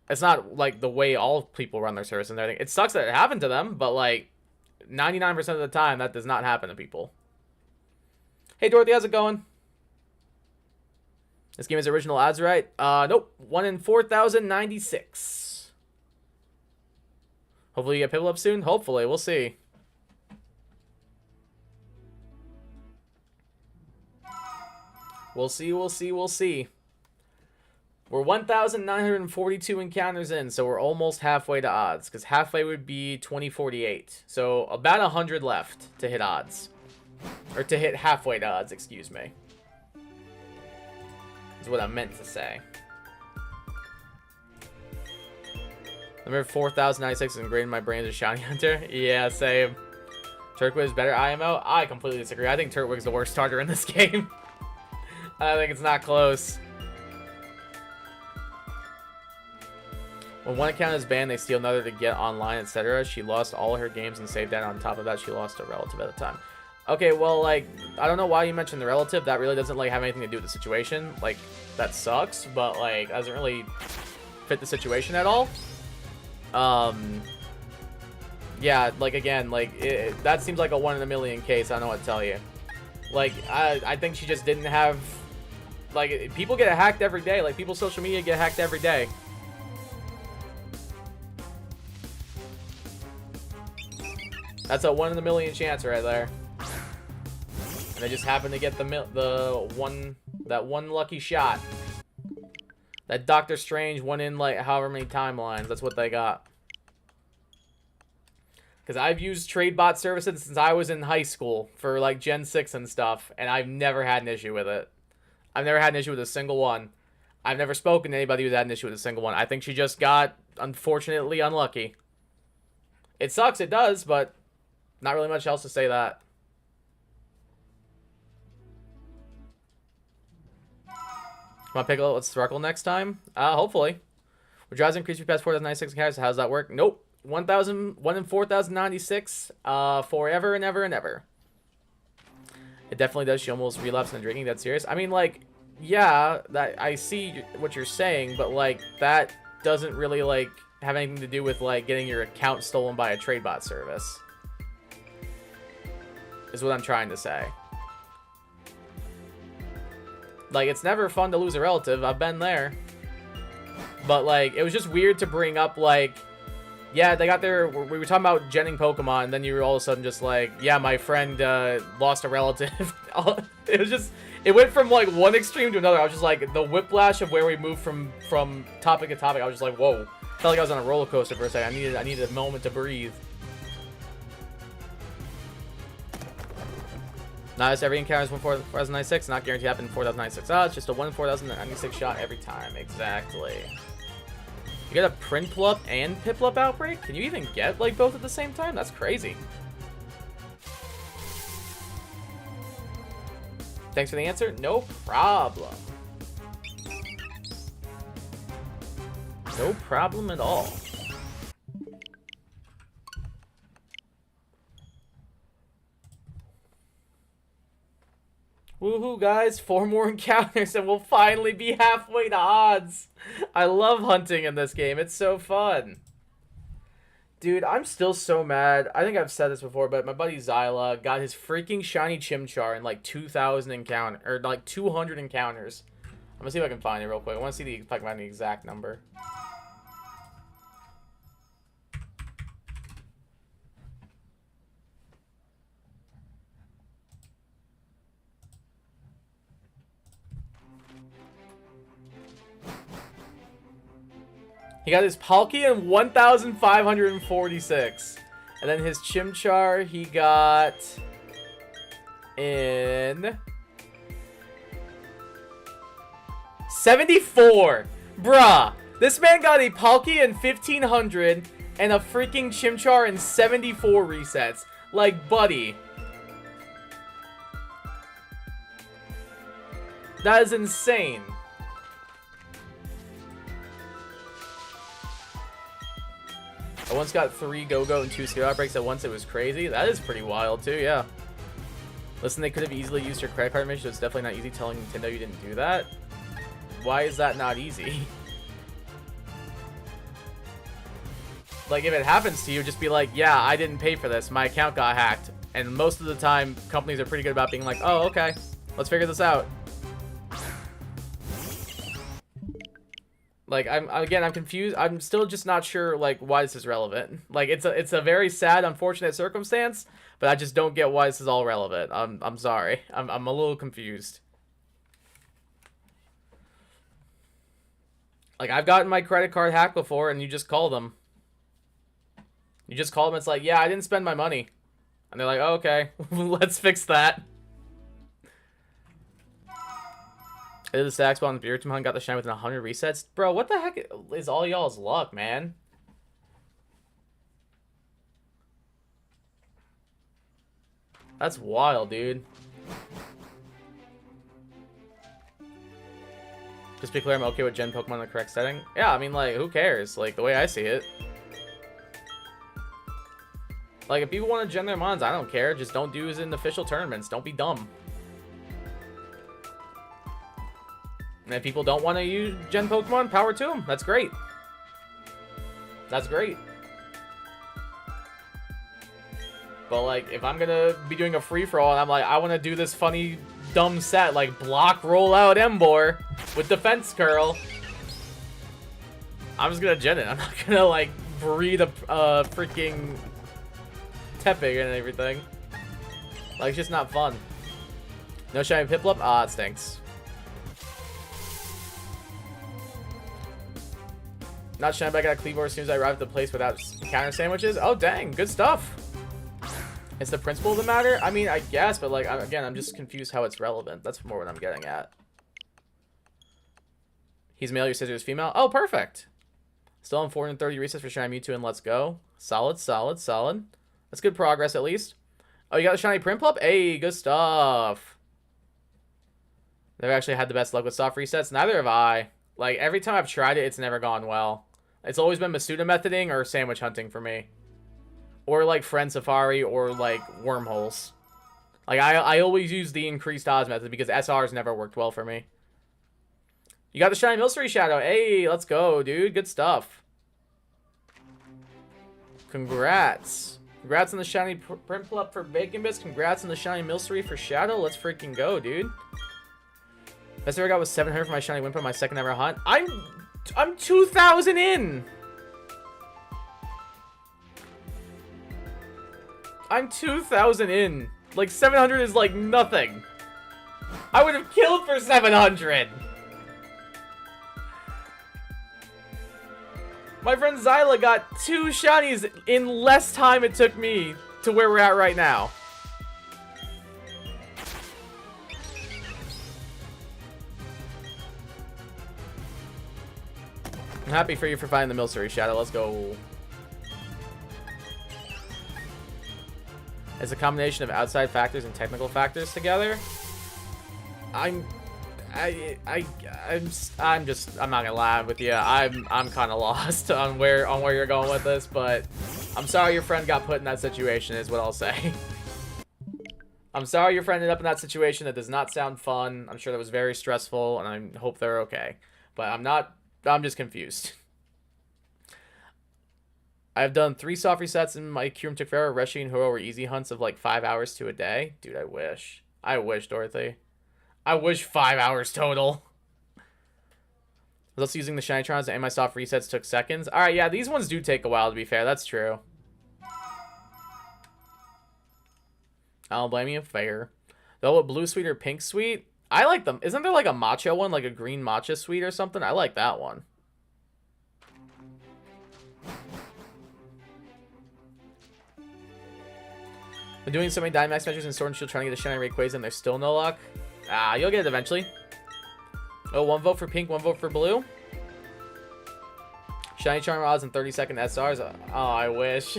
it's not like the way all people run their service and everything. It sucks that it happened to them, but like 99% of the time, that does not happen to people. Hey, Dorothy, how's it going? This game is original odds, right? Nope. 1 in 4,096. Hopefully you get Piplup soon. Hopefully. We'll see. We'll see, we'll see, we'll see. We're 1,942 encounters in, so we're almost halfway to odds, because halfway would be 2048. So about 100 left to hit odds. Or to hit halfway to odds, excuse me. Is what I meant to say. Number 4,096 is ingrained in my brain as a Shiny Hunter. Yeah, same. Turtwig is better IMO? I completely disagree. I think Turtwig's the worst starter in this game. I think it's not close. When one account is banned, they steal another to get online, etc. She lost all her games and saved data. On top of that, she lost a relative at the time. Okay, well, like, I don't know why you mentioned the relative. That really doesn't, like, have anything to do with the situation. Like, that sucks, but, like, doesn't really fit the situation at all. Yeah, like, again, like, that seems like a 1 in a million case. I don't know what to tell you. Like, I think she just didn't have, like, people get hacked every day. Like, people's social media get hacked every day. That's a 1 in a million chance right there. And they just happen to get that one lucky shot. That Doctor Strange won in like however many timelines. That's what they got. Because I've used trade bot services since I was in high school for like Gen 6 and stuff, and I've never had an issue with it. I've never had an issue with a single one. I've never spoken to anybody who's had an issue with a single one. I think she just got, unfortunately, unlucky. It sucks, it does, but not really much else to say that. Want to pick a little Sparkle next time? Hopefully. Would Drowsy increase your past 4,096 characters? How does that work? Nope. 1 in 4,096 forever and ever and ever. It definitely does. She almost relapsed on drinking. That's serious. I mean, like, yeah, that I see what you're saying, but like that doesn't really like have anything to do with like getting your account stolen by a trade bot service. Is what I'm trying to say. Like, it's never fun to lose a relative. I've been there. But, like, it was just weird to bring up, like, yeah, they got their... We were talking about genning Pokemon, and then you were all of a sudden just like, yeah, my friend lost a relative. It was just... It went from, like, one extreme to another. I was just like, the whiplash of where we moved from topic to topic, I was just like, whoa. Felt like I was on a roller coaster for a second. I needed a moment to breathe. Not just every encounter is 1 4,096, not guaranteed to happen in 4,096. Oh, it's just a 1 in 4,096 shot every time. Exactly. You get a Piplup and Piplup outbreak? Can you even get, like, both at the same time? That's crazy. Thanks for the answer. No problem. No problem at all. Woohoo, guys. 4 more encounters and we'll finally be halfway to odds. I love hunting in this game. It's so fun. Dude, I'm still so mad. I think I've said this before, but my buddy Zyla got his freaking shiny Chimchar in like 2,000 encounters, or like 200 encounters. I'm gonna see if I can find it real quick. I want to see if I can find the exact number. He got his Palkia in 1,546. And then his Chimchar he got in 74. Bruh. This man got a Palkia in 1,500 and a freaking Chimchar in 74 resets. Like, buddy. That is insane. I once got 3 Go-Go and 2 skill outbreaks at once. It was crazy. That is pretty wild, too, yeah. Listen, they could have easily used your credit card information, so it's definitely not easy telling Nintendo you didn't do that. Why is that not easy? Like, if it happens to you, just be like, yeah, I didn't pay for this. My account got hacked. And most of the time, companies are pretty good about being like, oh, okay, let's figure this out. Like, I'm confused. I'm still just not sure, like, why this is relevant. Like, it's a very sad, unfortunate circumstance, but I just don't get why this is all relevant. I'm sorry. I'm a little confused. Like, I've gotten my credit card hacked before, and you just call them. You just call them, it's like, yeah, I didn't spend my money. And they're like, oh, okay, let's fix that. I did the stack spawn on the Beer Team Hunt, got the shine within 100 resets. Bro, what the heck is all y'all's luck, man? That's wild, dude. Just be clear, I'm okay with Gen Pokemon in the correct setting. Yeah, I mean, like, who cares? Like, the way I see it. Like, if people want to gen their mons, I don't care. Just don't do it in official tournaments. Don't be dumb. And if people don't want to use gen Pokemon, power to them. That's great. That's great. But, like, if I'm going to be doing a free-for-all and I'm like, I want to do this funny, dumb set, like block, roll out Embor with Defense Curl, I'm just going to gen it. I'm not going to, like, breed a freaking Tepig and everything. Like, it's just not fun. No shiny Piplup? Ah, it stinks. Not shiny, but I got a Cleavor as soon as I arrive at the place without counter sandwiches. Oh, dang. Good stuff. It's the principle of the matter? I mean, I guess, but, like, again, I'm just confused how it's relevant. That's more what I'm getting at. He's male, your sister is female. Oh, perfect. Still on 430 resets for Shiny Mewtwo, and let's go. Solid, solid, solid. That's good progress, at least. Oh, you got the Shiny Piplup? Hey, good stuff. Never actually had the best luck with soft resets. Neither have I. Like, every time I've tried it, it's never gone well. It's always been Masuda methoding or sandwich hunting for me. Or, like, Friend Safari or, like, wormholes. Like, I always use the increased odds method because SR's never worked well for me. You got the Shiny Milcery Shadow. Hey, let's go, dude. Good stuff. Congrats. Congrats on the Shiny Piplup for Bacon Bits. Congrats on the Shiny Milcery for Shadow. Let's freaking go, dude. Best I ever got was 700 for my Shiny Wimper, my second ever hunt. I'm 2,000 in. I'm 2,000 in. Like, 700 is like nothing. I would have killed for 700. My friend Zyla got 2 shinies in less time it took me to where we're at right now. I'm happy for you for finding the Milcery Shadow. Let's go. It's a combination of outside factors and technical factors together. I'm not gonna lie with you. I'm kind of lost on where you're going with this, but I'm sorry your friend got put in that situation is what I'll say. I'm sorry your friend ended up in that situation. That does not sound fun. I'm sure that was very stressful, and I hope they're okay. But I'm just confused. I've done 3 soft resets in my Kyurem took forever. Reshi and Huro were easy hunts of like 5 hours to a day. Dude, I wish. I wish, Dorothy. I wish 5 hours total. I was also using the Shinitrons and my soft resets took seconds. Alright, yeah, these ones do take a while to be fair. That's true. I don't blame you. Fair. Though, what blue sweet or pink sweet? I like them. Isn't there like a matcha one? Like a green matcha sweet or something? I like that one. Been doing so many Dynamax measures in Sword and Shield trying to get a Shiny Rayquaza and there's still no luck. Ah, you'll get it eventually. Oh, 1 vote for pink, 1 vote for blue. Shiny Charm odds and 30-second SRs. Oh, I wish.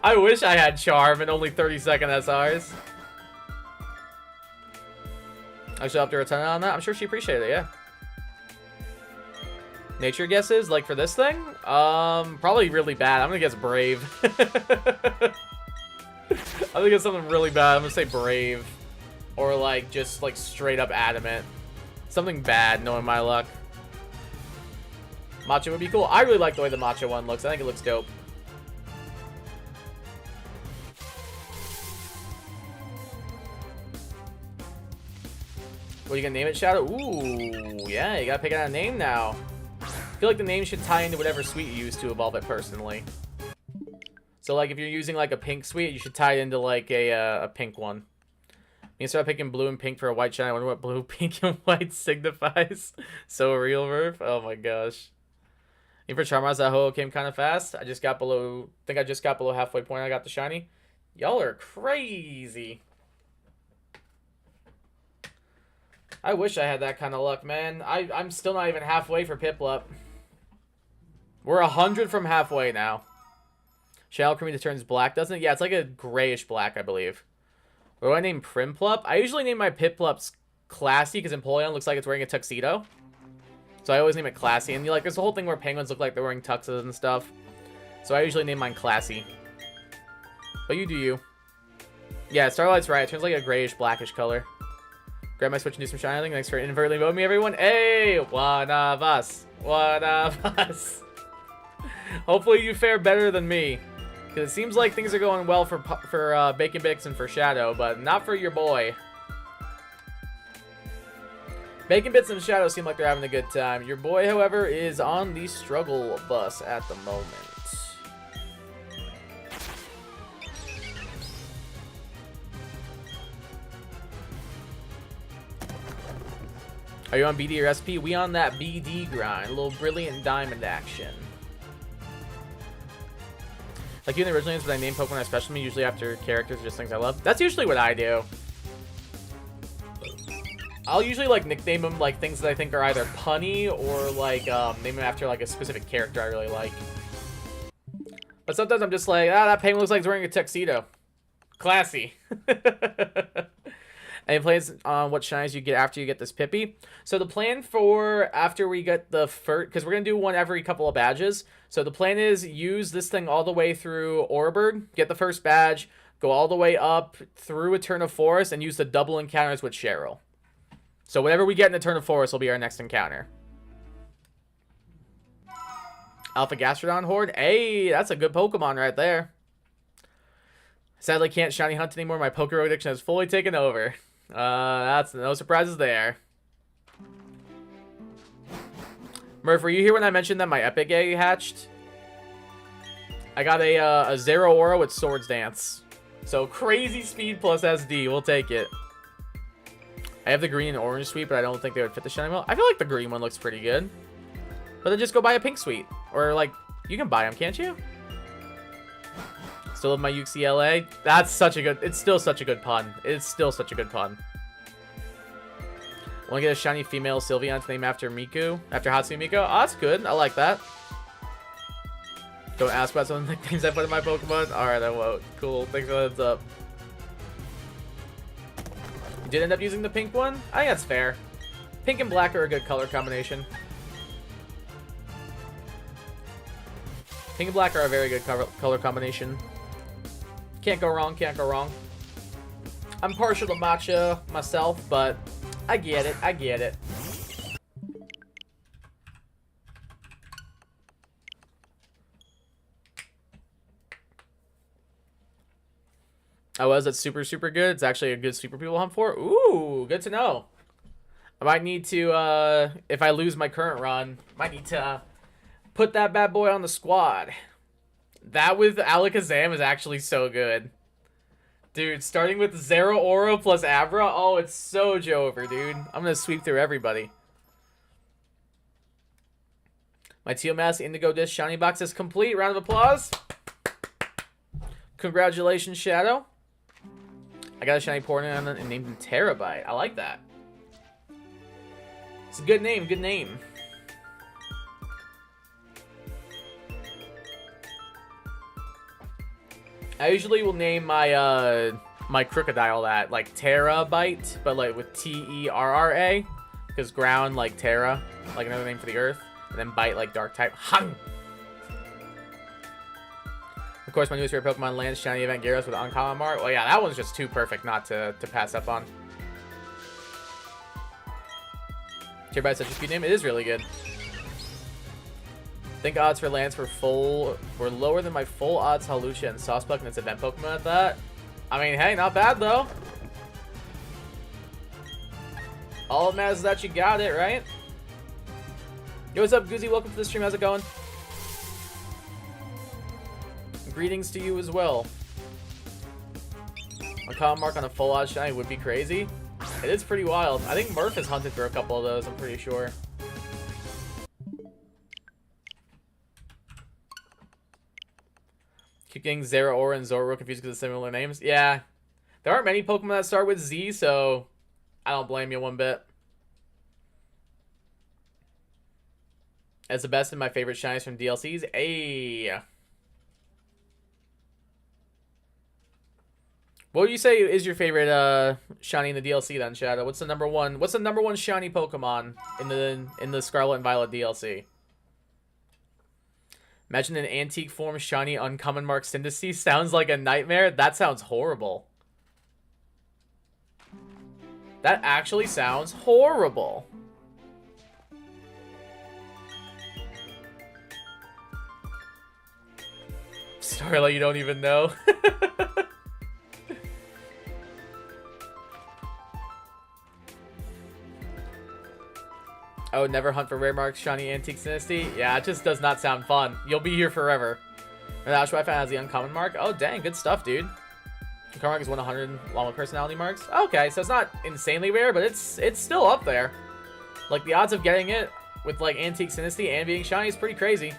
I wish I had Charm and only 30-second SRs. I should have to return on that. I'm sure she appreciated it, yeah. Nature guesses, like for this thing? Probably really bad. I'm gonna guess Brave. I think it's something really bad. I'm gonna say Brave. Or like, just like straight up Adamant. Something bad, knowing my luck. Matcha would be cool. I really like the way the Matcha one looks. I think it looks dope. What are you gonna name it, Shadow? Ooh, yeah, you gotta pick out a name now. I feel like the name should tie into whatever suite you use to evolve it personally. So, like, if you're using, like, a pink suite, you should tie it into, like, a pink one. You start picking blue and pink for a white shiny. I wonder what blue, pink, and white signifies. So real, Verf. Oh, my gosh. Even for Charmander, that Ho came kind of fast. I just got below... I think I just got below halfway point. I got the shiny. Y'all are crazy. I wish I had that kind of luck, man. I'm still not even halfway for Piplup. We're 100 from halfway now. Shadow Creamy turns black, doesn't it? Yeah, it's like a grayish black, I believe. What do I name Primplup? I usually name my Piplups Classy because Empoleon looks like it's wearing a tuxedo. So I always name it Classy. And like, there's a whole thing where penguins look like they're wearing tuxes and stuff. So I usually name mine Classy. But you do you. Yeah, Starlight's right. It turns like a grayish, blackish color. Grab my Switch and do some shining. Thanks for inadvertently voting me, everyone. Hey, one of us. One of us. Hopefully you fare better than me. Because it seems like things are going well for Bacon Bix and for Shadow, but not for your boy. Bacon Bits and Shadow seem like they're having a good time. Your boy, however, is on the struggle bus at the moment. Are you on BD or SP? We on that BD grind. A little Brilliant Diamond action. Like you in the original games, when I name Pokemon especially usually after characters or just things I love. That's usually what I do. I'll usually like nickname them like things that I think are either punny or like name them after like a specific character I really like. But sometimes I'm just like, that Penguin looks like he's wearing a tuxedo. Classy. Any plans on what shinies you get after you get this Pippi? So the plan for after we get the first, because we're going to do one every couple of badges. So the plan is use this thing all the way through Oreburgh, get the first badge, go all the way up through Eterna Forest, and use the double encounters with Cheryl. So whatever we get in Eterna Forest will be our next encounter. Alpha Gastrodon Horde. Hey, that's a good Pokemon right there. Sadly, can't shiny hunt anymore. My Pokemon addiction has fully taken over. That's no surprises there. Murph, were you here when I mentioned that my Epic Egg hatched? I got a Zero Aura with Swords Dance. So crazy speed plus SD. We'll take it. I have the green and orange suite, but I don't think they would fit the shiny well. I feel like the green one looks pretty good. But then just go buy a pink suite. Or like, you can buy them, can't you? Still love my UCLA. That's such a good... It's still such a good pun. It's still such a good pun. Want to get a shiny female Sylveon to name after Miku? After Hatsune Miku? Oh, that's good. I like that. Don't ask about some of the nicknames I put in my Pokemon. Alright, I won't. Cool. Thanks for the heads up. You did end up using the pink one? I think that's fair. Pink and black are a good color combination. Pink and black are a very good color combination. Can't go wrong, can't go wrong. I'm partial to matcha myself, but I get it, I get it. Oh, is that super good? It's actually a good super people hunt for? Ooh, good to know. I might need to, if I lose my current run, might need to put that bad boy on the squad. That with Alakazam is actually so good. Dude, starting with Zero Aura plus Abra, oh, it's so Jover, dude. I'm gonna sweep through everybody. My Teal Mask Indigo Disc Shiny Box is complete. Round of applause. Congratulations, Shadow. I got a Shiny Pokémon and named him Terabyte. I like that. It's a good name, good name. I usually will name my my crocodile that like Terabyte, but like with Terra, because ground like Terra, like another name for the earth, and then bite like dark type. Hung. Of course, my newest favorite Pokemon lands shiny event Gyarados with uncommon mark. Well, yeah, that one's just too perfect not to pass up on. Terabyte's such a cute name. It is really good. I think odds for Lance were lower than my full odds Hawlucha and Sawsbuck and its event Pokemon at that. I mean, hey, not bad though. All that matters is that you got it, right? Yo, what's up, Goozy? Welcome to the stream. How's it going? Greetings to you as well. A common mark on a full odds shiny would be crazy. It is pretty wild. I think Murph has hunted for a couple of those, I'm pretty sure. Keep getting Zero Aura and Zoro confused because of similar names. Yeah. There aren't many Pokemon that start with Z, so I don't blame you one bit. It's the best and my favorite shinies from DLCs. Ayy. What would you say is your favorite shiny in the DLC then, Shadow? What's the number one shiny Pokemon in the Scarlet and Violet DLC? Imagine an antique form shiny uncommon mark Syndecy. Sounds like a nightmare. That sounds horrible. That actually sounds horrible. Starlight, you don't even know. Oh, never hunt for rare marks, shiny antique Syndecy. Yeah, it just does not sound fun. You'll be here forever. And Ash Wi-Fi has the uncommon mark. Oh, dang, good stuff, dude. Uncommon mark is 100 along with personality marks. Okay, so it's not insanely rare, but it's still up there. Like, the odds of getting it with, like, Antique Sinisty and being shiny is pretty crazy.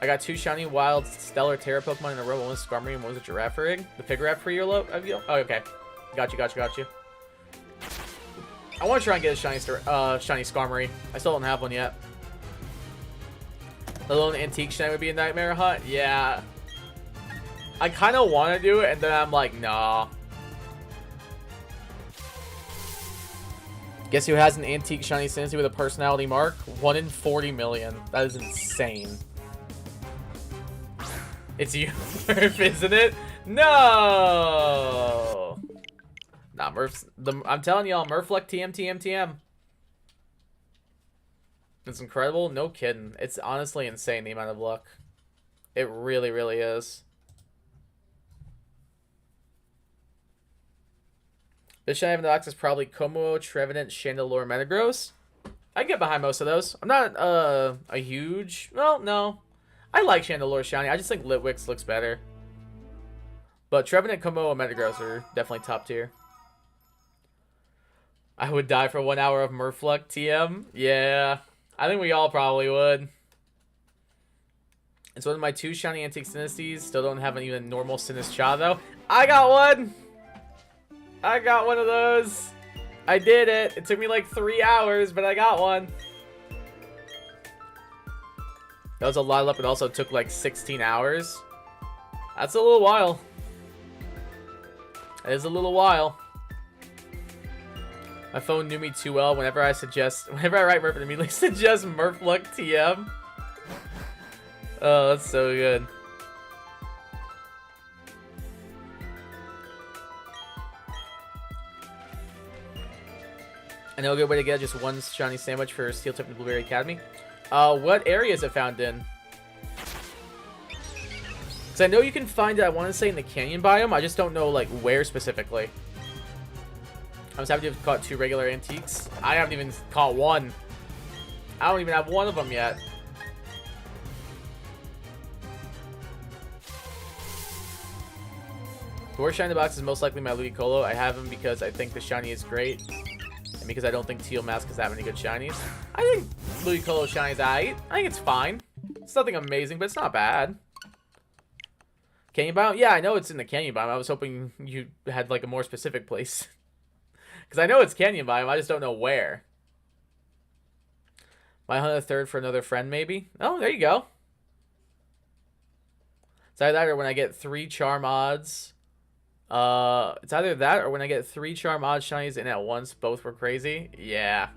I got 2 shiny wild stellar Terra Pokemon in a row. One was Skarmory and one was a Girafarig. The Pigarath for your low. Oh, okay. Got you. I want to try and get a shiny Skarmory. I still don't have one yet. The lone antique shiny would be a nightmare hunt. Yeah. I kind of want to do it, and then I'm like, nah. Guess who has an antique shiny Sinisty with a personality mark? 1 in 40 million. That is insane. It's you, Murph, isn't it? No! Nah, Murph's... I'm telling y'all, Murph-Luck TM. It's incredible. No kidding. It's honestly insane, the amount of luck. It really, really is. This shiny in the box is probably Como, Trevenant, Chandelure, Metagross. I can get behind most of those. I'm not a huge... Well, no. I like Chandelure shiny. I just think Litwick's looks better. But Trevenant, Como, and Metagross are definitely top tier. I would die for 1 hour of Murph-Luck TM. Yeah. I think we all probably would. It's one of my 2 shiny Antique Sinisties. Still don't have an even normal Sinistcha, though. I got one! I got one of those. I did it. It took me like 3 hours, but I got one. That was a lot of luck, but also took like 16 hours. That's a little while. That is a little while. My phone knew me too well. Whenever I write Murph, it immediately suggests Murph-Luck TM. Oh, that's so good. I know a good way to get just 1 shiny sandwich for Steel Tip and Blueberry Academy. What area is it found in? Because I know you can find it, I want to say, in the canyon biome. I just don't know, like, where specifically. I was happy to have caught 2 regular antiques. I haven't even caught 1. I don't even have 1 of them yet. The worst shiny in the box is most likely my Ludicolo. I have him because I think the shiny is great. And because I don't think Teal Mask has that many good shinies. I think Ludicolo shini's aight. I think it's fine. It's nothing amazing, but it's not bad. Canyon biome? Yeah, I know it's in the canyon biome. I was hoping you had like a more specific place. Because I know it's canyon biome, I just don't know where. Might hunt a third for another friend, maybe? Oh, there you go. It's either that or when I get 3 charm odds. It's either that or when I get 3 charm odds shinies in at once. Both were crazy. Yeah.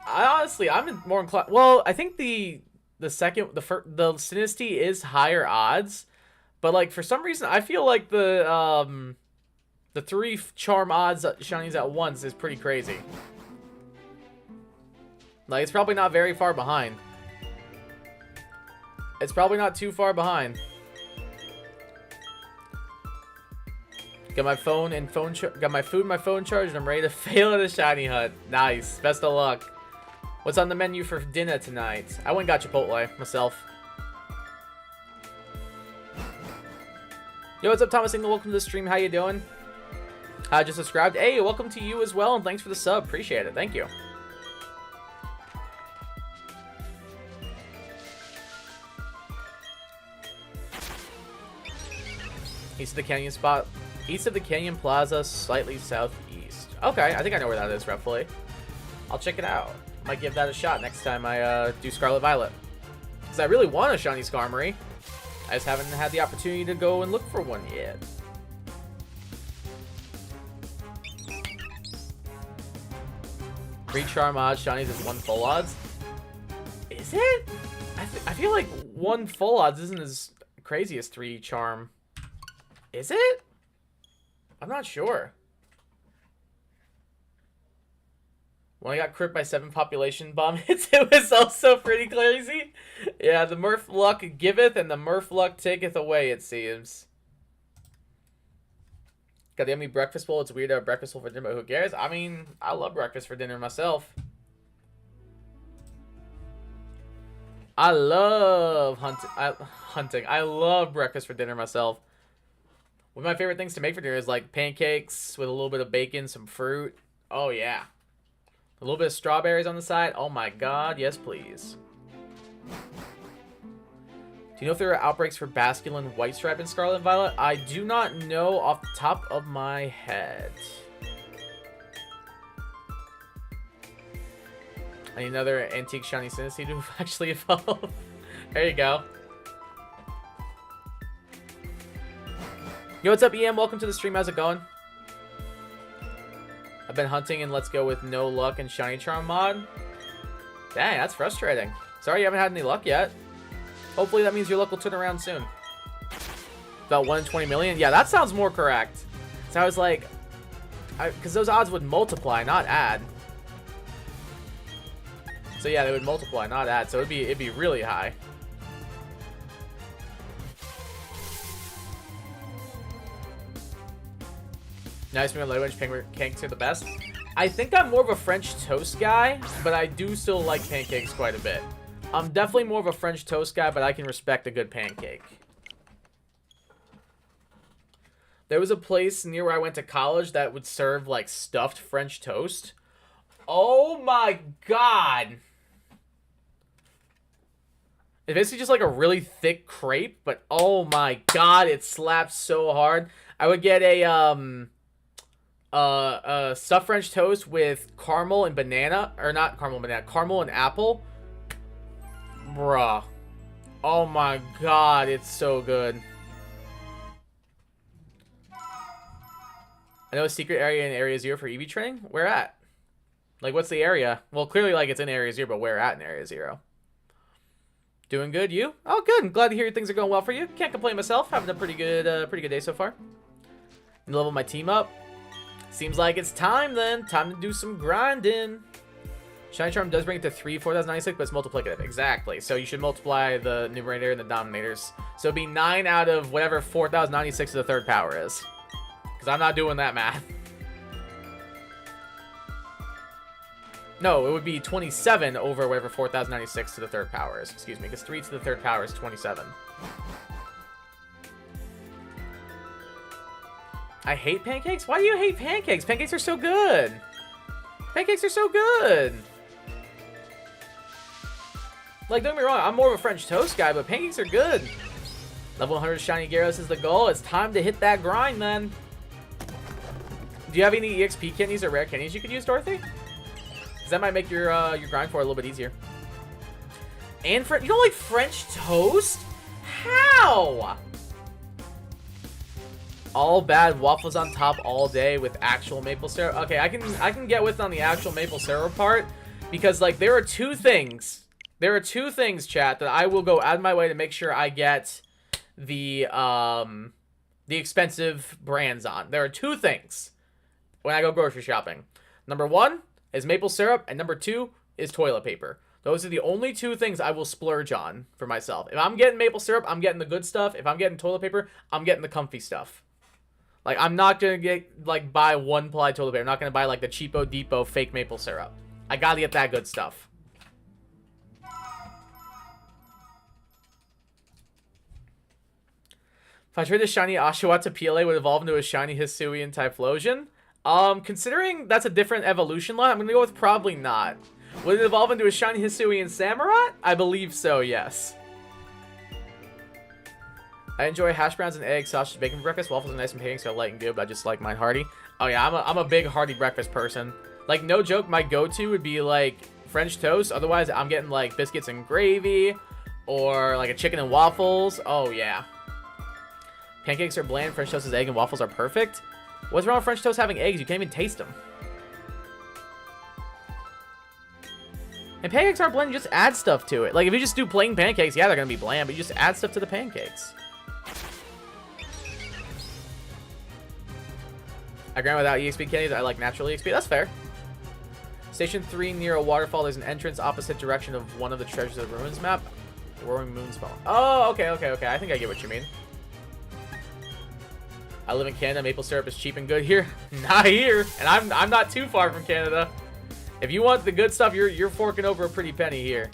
I'm more inclined. Well, I think the Sinisty is higher odds, but like for some reason I feel like the 3 charm odds shinies at once is pretty crazy. Like, it's probably not very far behind. It's probably not too far behind. Got my phone and got my food and my phone charged, and I'm ready to fail at a shiny hunt. Nice. Best of luck. What's on the menu for dinner tonight? I went and got Chipotle myself. Yo, what's up, Thomas Engel? Welcome to the stream. How you doing? Just subscribed. Hey, welcome to you as well, and thanks for the sub. Appreciate it. Thank you. East of the Canyon spot. East of the Canyon Plaza, slightly southeast. Okay, I think I know where that is, roughly. I'll check it out. Might give that a shot next time I do Scarlet Violet. Because I really want a shiny Skarmory. I just haven't had the opportunity to go and look for one yet. Three charm odds, shinies is 1 full odds. Is it? I feel like 1 full odds isn't as crazy as 3 charm. Is it? I'm not sure. When I got crit by 7 population bomb hits, it was also pretty crazy. Yeah, the Murph-Luck giveth and the Murph-Luck taketh away, it seems. Got the yummy breakfast bowl. It's weird to have breakfast bowl for dinner, but who cares? I mean, I love breakfast for dinner myself. I love hunting. I love breakfast for dinner myself. One of my favorite things to make for dinner is like pancakes with a little bit of bacon, some fruit. Oh, yeah. A little bit of strawberries on the side. Oh, my God. Yes, please. Do you know if there are outbreaks for Basculin, White Stripe, and Scarlet and Violet? I do not know off the top of my head. I need another antique shiny Sinistee to actually evolve. There you go. Yo, what's up, EM? Welcome to the stream. How's it going? I've been hunting and let's go with no luck and Shiny Charm mod. Dang, that's frustrating. Sorry you haven't had any luck yet. Hopefully that means your luck will turn around soon. About 1 in 20 million? Yeah, that sounds more correct. So I was like... Because those odds would multiply, not add. So yeah, they would multiply, not add. So it'd be really high. Nice, me, low-range pancakes are the best. I think I'm more of a French toast guy, but I do still like pancakes quite a bit. I'm definitely more of a French toast guy, but I can respect a good pancake. There was a place near where I went to college that would serve, like, stuffed French toast. Oh my god! It's basically just like a really thick crepe, but oh my god, it slaps so hard. I would get a stuffed French toast with caramel and banana, or not caramel and banana, caramel and apple. Bruh. Oh my god, it's so good. I know a secret area in Area 0 for EV training. Where at? Like, what's the area? Well, clearly, like, it's in Area 0, but where at in Area 0? Doing good, you? Oh, good. I'm glad to hear things are going well for you. Can't complain myself. Having a pretty good day so far. Level my team up. Seems like it's time, then. Time to do some grinding. Shiny Charm does bring it to 3, 4096, but it's multiplicative. Exactly. So you should multiply the numerator and the denominators. So it'd be 9 out of whatever 4096 to the third power is. Because I'm not doing that math. No, it would be 27 over whatever 4096 to the third power is. Excuse me, because 3 to the third power is 27. I hate pancakes? Why do you hate pancakes? Pancakes are so good. Pancakes are so good. Like, don't get me wrong, I'm more of a French toast guy, but pancakes are good. Level 100 Shiny Gyarados is the goal. It's time to hit that grind, man. Do you have any EXP candies or rare candies you could use, Dorothy? Because that might make your grind for it a little bit easier. And you don't like French toast? How? All bad waffles on top all day with actual maple syrup. Okay, I can get with on the actual maple syrup part because like there are two things, chat, that I will go out of my way to make sure I get the expensive brands on. There are two things when I go grocery shopping. Number 1 is maple syrup, and number 2 is toilet paper. Those are the only two things I will splurge on for myself. If I'm getting maple syrup, I'm getting the good stuff. If I'm getting toilet paper, I'm getting the comfy stuff. Like, I'm not gonna get, like, buy one ply toilet paper. I'm not gonna buy, like, the cheapo depot fake maple syrup. I gotta get that good stuff. If I trade the shiny Oshawott to PLA, would evolve into a shiny Hisuian Typhlosion? Considering that's a different evolution line, I'm gonna go with probably not. Would it evolve into a shiny Hisuian Samurott? I believe so, yes. I enjoy hash browns and eggs, sausage, bacon for breakfast. Waffles are nice and pancakes are light and good, but I just like mine hearty. Oh yeah, I'm a big hearty breakfast person. Like, no joke, my go-to would be, like, French toast. Otherwise, I'm getting, like, biscuits and gravy or, like, a chicken and waffles. Oh, yeah. Pancakes are bland. French toast is egg and waffles are perfect. What's wrong with French toast having eggs? You can't even taste them. And pancakes aren't bland. You just add stuff to it. Like, if you just do plain pancakes, yeah, they're going to be bland, but you just add stuff to the pancakes. I grind without EXP candies. I like natural EXP. That's fair. Station 3 near a waterfall. There's an entrance opposite direction of one of the treasures of the ruins map. The Roaring Moon spawn. Oh, okay. I think I get what you mean. I live in Canada. Maple syrup is cheap and good here. Not here. And I'm not too far from Canada. If you want the good stuff, you're forking over a pretty penny here.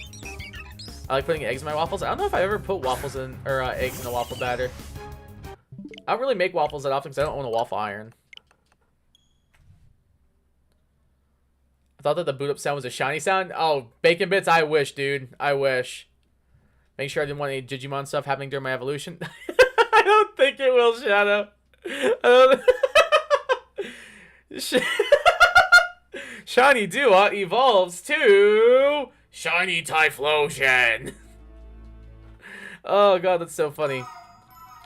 I like putting eggs in my waffles. I don't know if I ever put waffles in or eggs in a waffle batter. I don't really make waffles that often because I don't own a waffle iron. I thought that the boot up sound was a shiny sound. Oh, Bacon Bits, I wish, dude. I wish. Make sure I didn't want any Digimon stuff happening during my evolution. I don't think it will, Shadow. I don't... Shiny Duot evolves to Shiny Typhlosion. Oh god, that's so funny.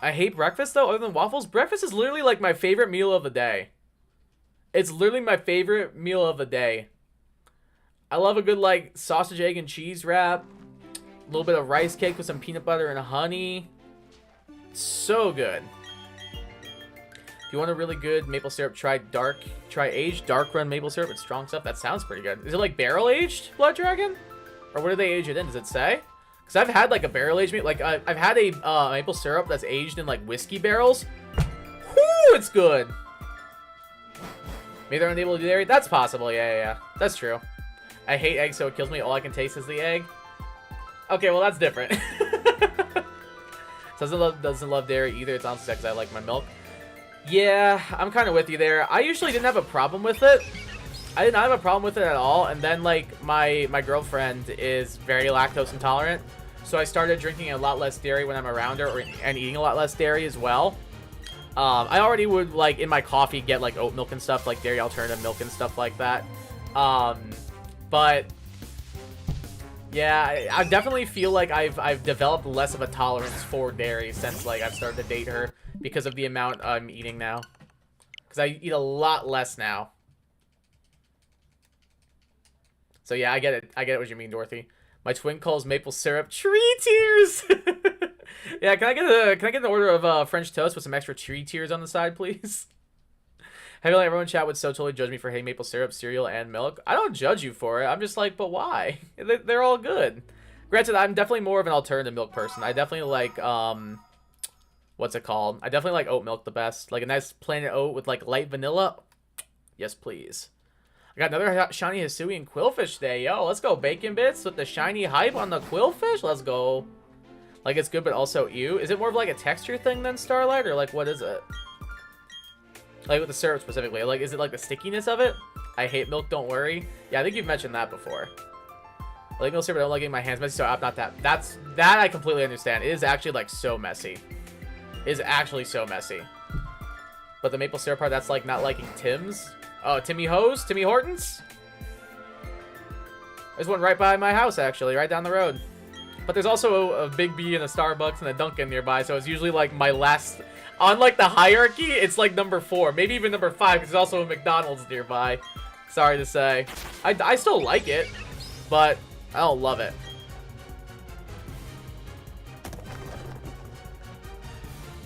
I hate breakfast though, other than waffles. Breakfast is literally like my favorite meal of the day. It's literally my favorite meal of the day. I love a good like sausage, egg, and cheese wrap. A little bit of rice cake with some peanut butter and honey. So good. If you want a really good maple syrup, try aged dark run maple syrup with strong stuff. That sounds pretty good. Is it like barrel aged Blood Dragon? Or what do they age it in? Does it say? Because I've had like a barrel aged, like I've had a maple syrup that's aged in like whiskey barrels. Whoo, it's good. Maybe they're unable to do dairy. That's possible. Yeah. That's true. I hate eggs, so it kills me. All I can taste is the egg. Okay, well that's different. Doesn't love dairy either. It's honestly because I like my milk. Yeah, I'm kind of with you there. I usually didn't have a problem with it. I did not have a problem with it at all. And then like my girlfriend is very lactose intolerant, so I started drinking a lot less dairy when I'm around her, and eating a lot less dairy as well. I already would like in my coffee get like oat milk and stuff, like dairy alternative milk and stuff like that. But yeah, I definitely feel like I've developed less of a tolerance for dairy since like I've started to date her because of the amount I'm eating now. Because I eat a lot less now. So yeah, I get it. I get what you mean, Dorothy. My twin calls maple syrup tree tears. Yeah, can I get an order of French toast with some extra tree tears on the side, please? I feel like everyone in chat would so totally judge me for hating maple syrup, cereal, and milk. I don't judge you for it. I'm just like, but why? They're all good. Granted, I'm definitely more of an alternative milk person. I definitely like, what's it called? I definitely like oat milk the best. Like a nice Planet Oat with like light vanilla. Yes, please. I got another shiny Hisui and Quillfish today. Yo, let's go Bacon Bits with the shiny hype on the Quillfish. Let's go. Like, it's good, but also ew. Is it more of like a texture thing than Starlight, or like, what is it? Like with the syrup specifically. Like, is it like the stickiness of it? I hate milk, don't worry. Yeah, I think you've mentioned that before. I like milk syrup, but I don't like getting my hands messy, so I'm not that. That I completely understand. It is actually like so messy. It is actually so messy. But the maple syrup part, that's like not liking Tim's. Oh, Timmy Hortons? There's one right by my house, actually, right down the road. But there's also a Big B and a Starbucks and a Dunkin' nearby, so it's usually like my last... On like the hierarchy, it's like number 4, maybe even number 5, because there's also a McDonald's nearby. Sorry to say. I still like it, but I don't love it.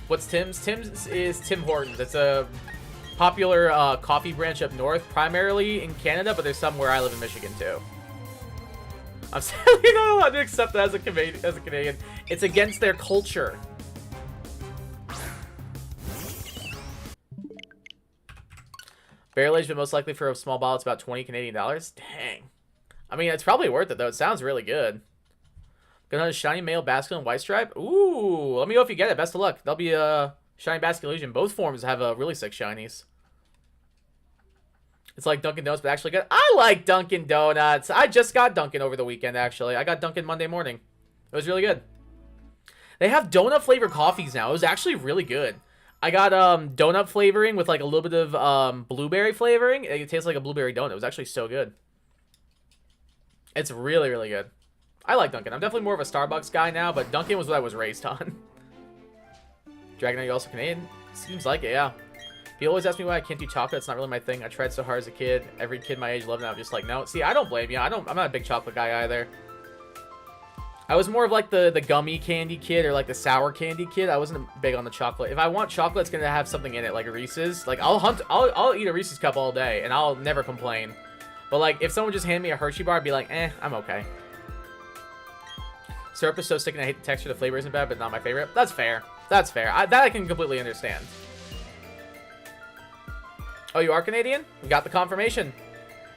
What's Tim's? Tim's is Tim Hortons. It's a popular coffee branch up north, primarily in Canada, but there's some where I live in Michigan too. I'm sadly not allowed to accept that as a Canadian. It's against their culture. Barrel aged, but most likely for a small bottle, it's about 20 Canadian dollars. Dang. I mean, it's probably worth it though. It sounds really good. Gonna have a shiny male basket and white stripe. Ooh, let me know if you get it. Best of luck. There'll be a shiny basket illusion. Both forms have really sick shinies. It's like Dunkin' Donuts, but actually good. I like Dunkin' Donuts. I just got Dunkin' over the weekend, actually. I got Dunkin' Monday morning. It was really good. They have donut flavored coffees now. It was actually really good. I got donut flavoring with like a little bit of blueberry flavoring. It tastes like a blueberry donut. It was actually so good. It's really, really good. I like Dunkin'. I'm definitely more of a Starbucks guy now, but Dunkin' was what I was raised on. Dragon, are you also Canadian? Seems like it, yeah. People always ask me why I can't do chocolate. It's not really my thing. I tried so hard as a kid. Every kid my age loved it. I'm just like, no. See, I don't blame you. I'm not a big chocolate guy either. I was more of like the gummy candy kid or like the sour candy kid. I wasn't big on the chocolate. If I want chocolate, it's gonna have something in it, like a Reese's. Like I'll eat a Reese's cup all day and I'll never complain. But like if someone just handed me a Hershey bar, I'd be like, I'm okay. Syrup is so sticky and I hate the texture. The flavor isn't bad, but not my favorite. That's fair. That's fair. That I can completely understand. Oh, you are Canadian? We got the confirmation.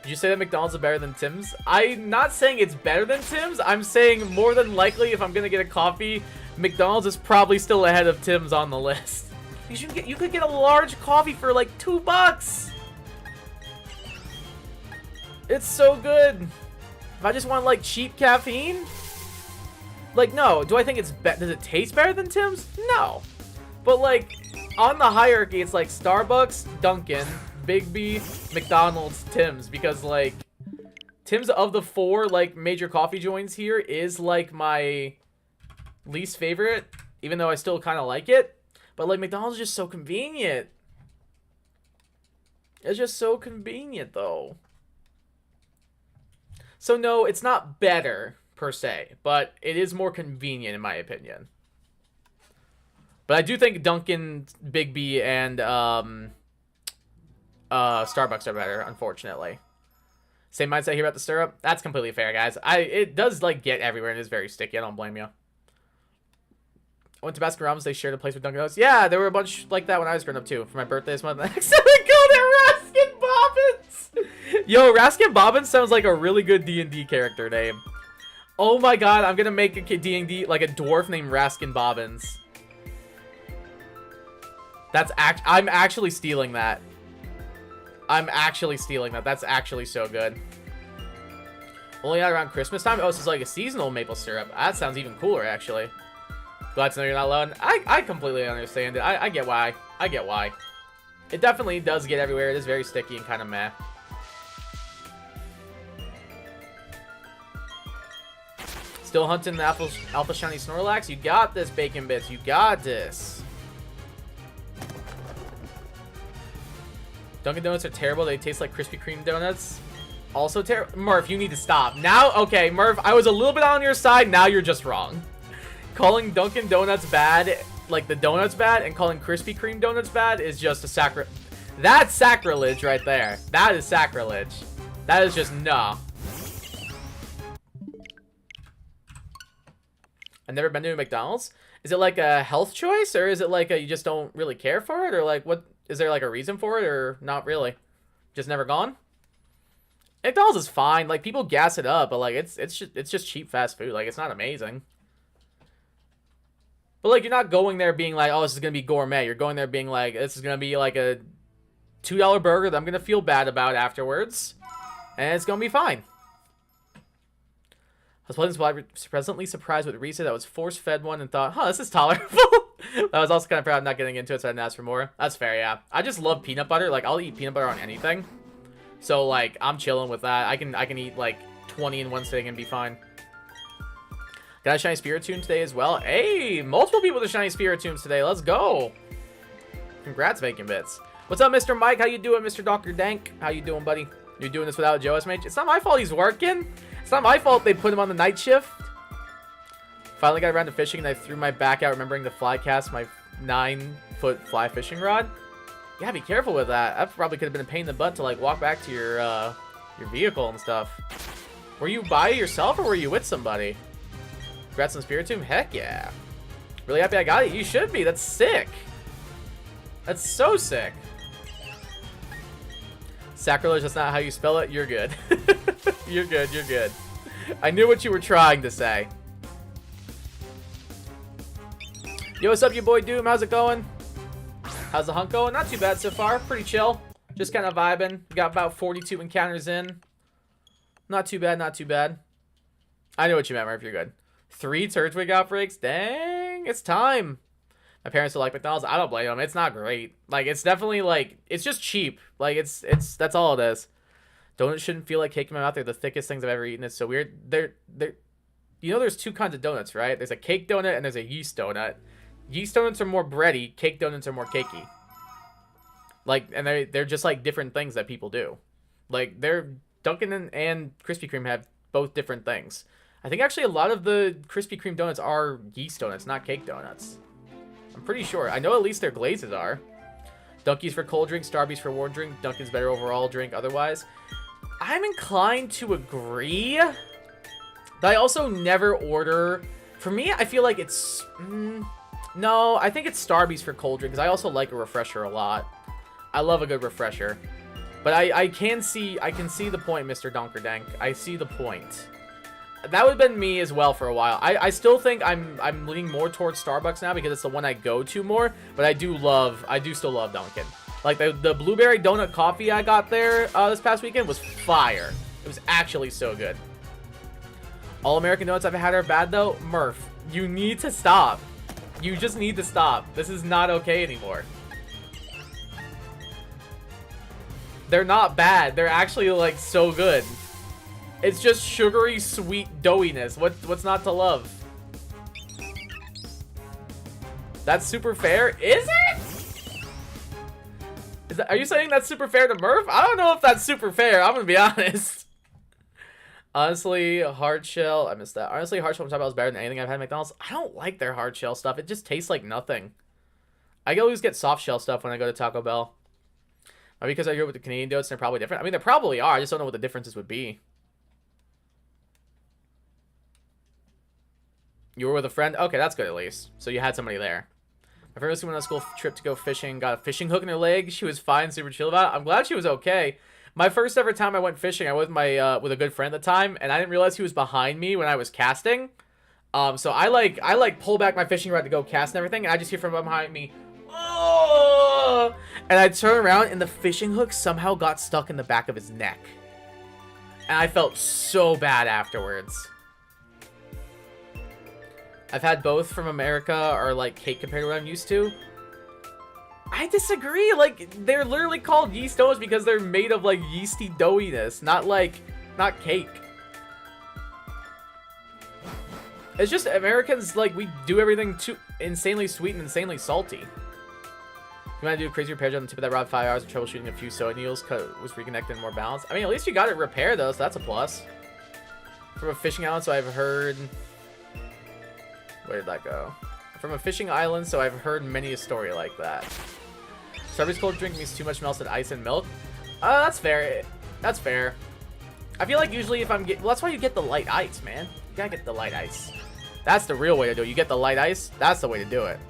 Did you say that McDonald's is better than Tim's? I'm not saying it's better than Tim's. I'm saying more than likely if I'm going to get a coffee, McDonald's is probably still ahead of Tim's on the list. You could get a large coffee for like $2. It's so good. If I just want, like, cheap caffeine, like, no. Do I think it's does it taste better than Tim's? No. But, like, on the hierarchy, it's like Starbucks, Dunkin', Big B, McDonald's, Tim's, because, like, Tim's of the 4, like, major coffee joints here is, like, my least favorite, even though I still kind of like it. But, like, McDonald's is just so convenient. It's just so convenient, though. So, no, it's not better, per se, but it is more convenient, in my opinion. But I do think Dunkin', Big B, and Starbucks are better, unfortunately. Same mindset here about the syrup. That's completely fair, guys. It does, like, get everywhere, and it is very sticky. I don't blame you. I went to Baskin Robbins. They shared a place with Dunkin' Donuts. Yeah, there were a bunch like that when I was growing up, too. For my birthday this month. I accidentally called it Raskin Bobbins. Yo, Raskin Bobbins sounds like a really good D&D character name. Oh my god, I'm gonna make a D&D, like a dwarf named Raskin Bobbins. I'm actually stealing that. I'm actually stealing that. That's actually so good. Only out around Christmas time? Oh, this is like a seasonal maple syrup. That sounds even cooler, actually. Glad to know you're not alone. I completely understand it. I get why. I get why. It definitely does get everywhere. It is very sticky and kind of meh. Still hunting the Alpha Shiny Snorlax? You got this, Bacon Bits. You got this. Dunkin' Donuts are terrible. They taste like Krispy Kreme donuts. Also terrible. Murph, you need to stop. Now, okay, Murph, I was a little bit on your side. Now you're just wrong. Calling Dunkin' Donuts bad, like the donuts bad, and calling Krispy Kreme donuts bad is just a That's sacrilege right there. That is sacrilege. That is just nah. I've never been to a McDonald's. Is it like a health choice, or is it like you just don't really care for it, or like what? Is there like a reason for it, or not really? Just never gone? McDonald's is fine. Like, people gas it up, but like it's just cheap fast food. Like, it's not amazing. But like, you're not going there being like, oh, this is gonna be gourmet. You're going there being like, this is gonna be like a $2 burger that I'm gonna feel bad about afterwards, and it's gonna be fine. I was pleasantly surprised with Reese's. I was force-fed one and thought, huh, this is tolerable. I was also kind of proud of not getting into it, so I didn't ask for more. That's fair, yeah. I just love peanut butter. Like, I'll eat peanut butter on anything. So, like, I'm chilling with that. I can eat, like, 20 in one sitting and be fine. Got a Shiny Spiritomb today as well. Hey, multiple people with the Shiny Spiritombs today. Let's go. Congrats, Bacon Bits. What's up, Mr. Mike? How you doing, Mr. Dr. Dank? How you doing, buddy? You're doing this without Joe SMH? It's not my fault he's working. It's not my fault they put him on the night shift. Finally got around to fishing, and I threw my back out, remembering to fly cast my 9-foot fly fishing rod. Yeah, be careful with that. That probably could have been a pain in the butt to, like, walk back to your vehicle and stuff. Were you by yourself, or were you with somebody? Congrats on Spiritomb? Heck yeah. Really happy I got it? You should be. That's sick. That's so sick. Sacrilege, that's not how you spell it. You're good. You're good. You're good. I knew what you were trying to say. Yo, what's up, you boy Doom? How's it going? How's the hunt going? Not too bad so far. Pretty chill. Just kind of vibing. Got about 42 encounters in. Not too bad, not too bad. I know what you meant, Murph. You're good. 3 Turtwig outbreaks? Dang, it's time. My parents don't like McDonald's. I don't blame them. It's not great. Like, it's definitely, like, it's just cheap. Like, that's all it is. Donuts shouldn't feel like cake in my mouth. They're the thickest things I've ever eaten. It's so weird. You know there's 2 kinds of donuts, right? There's a cake donut and there's a yeast donut. Yeast donuts are more bready. Cake donuts are more cakey. Like, and they're just, like, different things that people do. Like, Dunkin' and Krispy Kreme have both different things. I think actually a lot of the Krispy Kreme donuts are yeast donuts, not cake donuts. I'm pretty sure. I know at least their glazes are. Dunkies for cold drink, Starbucks for warm drink. Dunkin's better overall drink otherwise. I'm inclined to agree. But I also never order. For me, I feel like it's... no, I think it's Starbucks for cold drink, because I also like a refresher a lot. I love a good refresher. But I can see the point, Mr. Donkerdank. I see the point. That would have been me as well for a while. I still think I'm leaning more towards Starbucks now because it's the one I go to more. But I do still love Dunkin'. Like the blueberry donut coffee I got there this past weekend was fire. It was actually so good. All American donuts I've had are bad though. Murph, you need to stop. You just need to stop. This is not okay anymore. They're not bad. They're actually like so good. It's just sugary, sweet doughiness. What's not to love? That's super fair? Is it? Are you saying that's super fair to Murph? I don't know if that's super fair. I'm gonna be honest. Honestly, hard shell. I missed that. Honestly, hard shell from Taco Bell is better than anything I've had at McDonald's. I don't like their hard shell stuff. It just tastes like nothing. I always get soft shell stuff when I go to Taco Bell. Maybe because I grew up with the Canadian donuts, they're probably different. I mean, they probably are. I just don't know what the differences would be. You were with a friend? Okay, that's good at least. So you had somebody there. My friend went on a school trip to go fishing, got a fishing hook in her leg. She was fine, super chill about it. I'm glad she was okay. My first ever time I went fishing, I was with a good friend at the time, and I didn't realize he was behind me when I was casting. So I pull back my fishing rod to go cast and everything, and I just hear from behind me, oh! And I turn around, and the fishing hook somehow got stuck in the back of his neck. And I felt so bad afterwards. I've had both from America or like cake compared to what I'm used to. I disagree. Like, they're literally called yeast donuts because they're made of like yeasty doughiness, not cake. It's just Americans, like, we do everything too insanely sweet and insanely salty. You want to do a crazy repair job on the tip of that rod, 5 hours of troubleshooting a few soda needles, was reconnected and more balanced. I mean, at least you got it repaired though, so that's a plus. From a fishing island, so I've heard. Where did that go? From a fishing island, so I've heard many a story like that. Starbucks cold drink means too much melted ice and milk. That's fair. That's fair. I feel like usually if I'm getting... Well, that's why you get the light ice, man. You gotta get the light ice. That's the real way to do it. You get the light ice. That's the way to do it.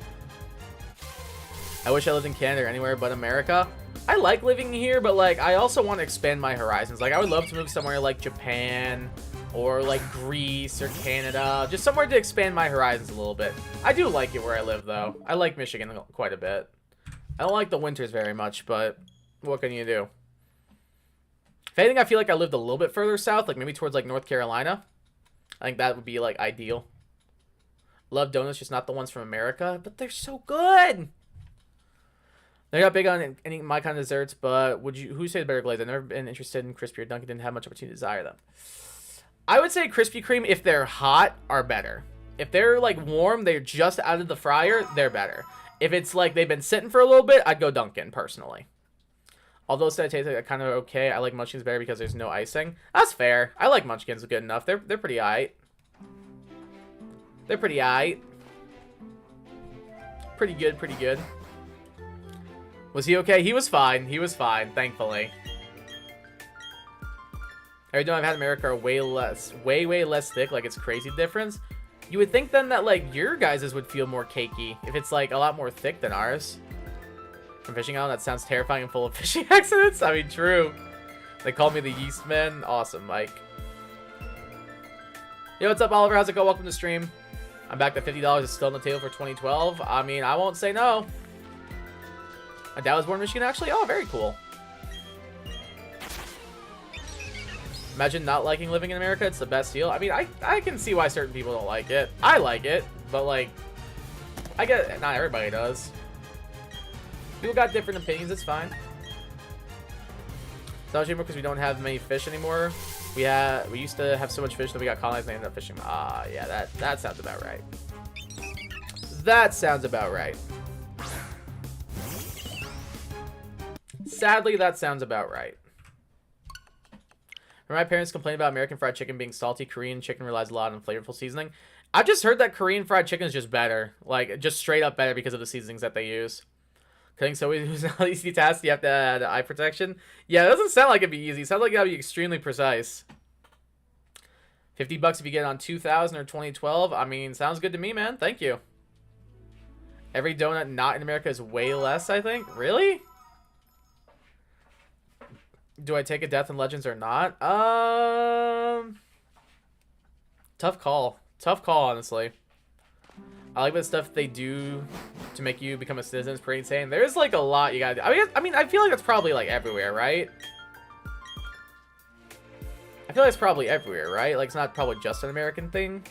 I wish I lived in Canada or anywhere but America. I like living here, but like I also want to expand my horizons. Like I would love to move somewhere like Japan... or like Greece or Canada, just somewhere to expand my horizons a little bit. I do like it where I live though. I like Michigan quite a bit. I don't like the winters very much, but what can you do? If anything, I feel like I lived a little bit further south, like maybe towards like North Carolina. I think that would be like ideal. Love donuts, just not the ones from America, but they're so good. They're not big on any my kind of desserts, but would you? Who says better glaze? I've never been interested in crispy or Dunkin'. Didn't have much opportunity to desire them. I would say Krispy Kreme, if they're hot, are better. If they're like warm, they're just out of the fryer, they're better. If it's like they've been sitting for a little bit, I'd go Dunkin' personally. Although it tastes like kind of okay, I like Munchkins better because there's no icing. That's fair. I like Munchkins good enough. They're pretty aight. They're pretty aight. Pretty good, pretty good. Was he okay? He was fine. He was fine, thankfully. Every donut I've had in America are way less thick. Like, it's crazy difference. You would think then that, like, your guys's would feel more cakey if it's, like, a lot more thick than ours. From Fishing Island, that sounds terrifying and full of fishing accidents. I mean, true. They called me the Yeast Man. Awesome, Mike. Yo, what's up, Oliver? How's it going? Welcome to the stream. I'm back to $50 is still on the table for 2012. I mean, I won't say no. My dad was born in Michigan, actually. Oh, very cool. Imagine not liking living in America. It's the best deal. I mean, I can see why certain people don't like it. I like it, but like, I get it. Not everybody does. People got different opinions. It's fine. It's not a shame because we don't have many fish anymore. We used to have so much fish that we got colonized and ended up fishing. Ah, yeah, that sounds about right. That sounds about right. Sadly, that sounds about right. My parents complain about American fried chicken being salty. Korean chicken relies a lot on flavorful seasoning. I've just heard that Korean fried chicken is just better. Like, just straight up better because of the seasonings that they use. Cutting so is not an easy task. You have to add eye protection. Yeah, it doesn't sound like it'd be easy. It sounds like it gotta be extremely precise. $50 if you get it on 2000 or 2012. I mean, sounds good to me, man. Thank you. Every donut not in America is way less, I think. Really? Do I take a Death in Legends or not? Tough call. Tough call, honestly. I like the stuff they do to make you become a citizen. It's pretty insane. There's like a lot you gotta do. I mean, I feel like it's probably like everywhere, right? I feel like it's probably everywhere, right? Like, it's not probably just an American thing.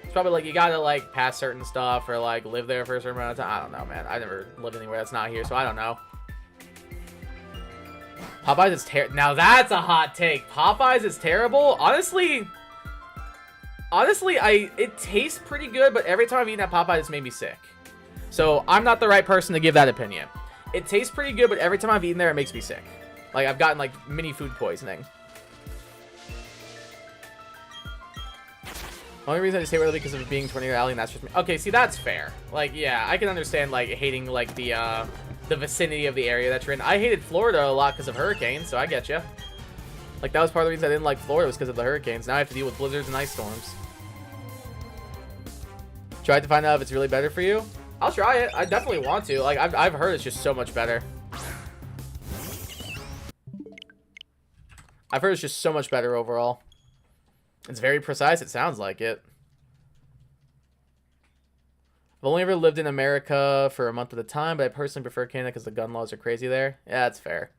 It's probably like you gotta like pass certain stuff or like live there for a certain amount of time. I don't know, man. I never lived anywhere that's not here, so I don't know. Popeyes is terrible. Now that's a hot take. Popeyes is terrible. Honestly, it tastes pretty good, but every time I've eaten at Popeyes, it's made me sick. So I'm not the right person to give that opinion. It tastes pretty good, but every time I've eaten there, it makes me sick. Like I've gotten like mini food poisoning. Only reason I just hate Ridley because of it being Tornado Alley, and that's just me. Okay, see, that's fair. Like, yeah, I can understand, like, hating, like, the vicinity of the area that you're in. I hated Florida a lot because of hurricanes, so I get you. Like, that was part of the reason I didn't like Florida was because of the hurricanes. Now I have to deal with blizzards and ice storms. Tried to find out if it's really better for you? I'll try it. I definitely want to. Like, I've heard it's just so much better. I've heard it's just so much better overall. It's very precise. It sounds like it. I've only ever lived in America for a month at a time, but I personally prefer Canada because the gun laws are crazy there. Yeah, that's fair.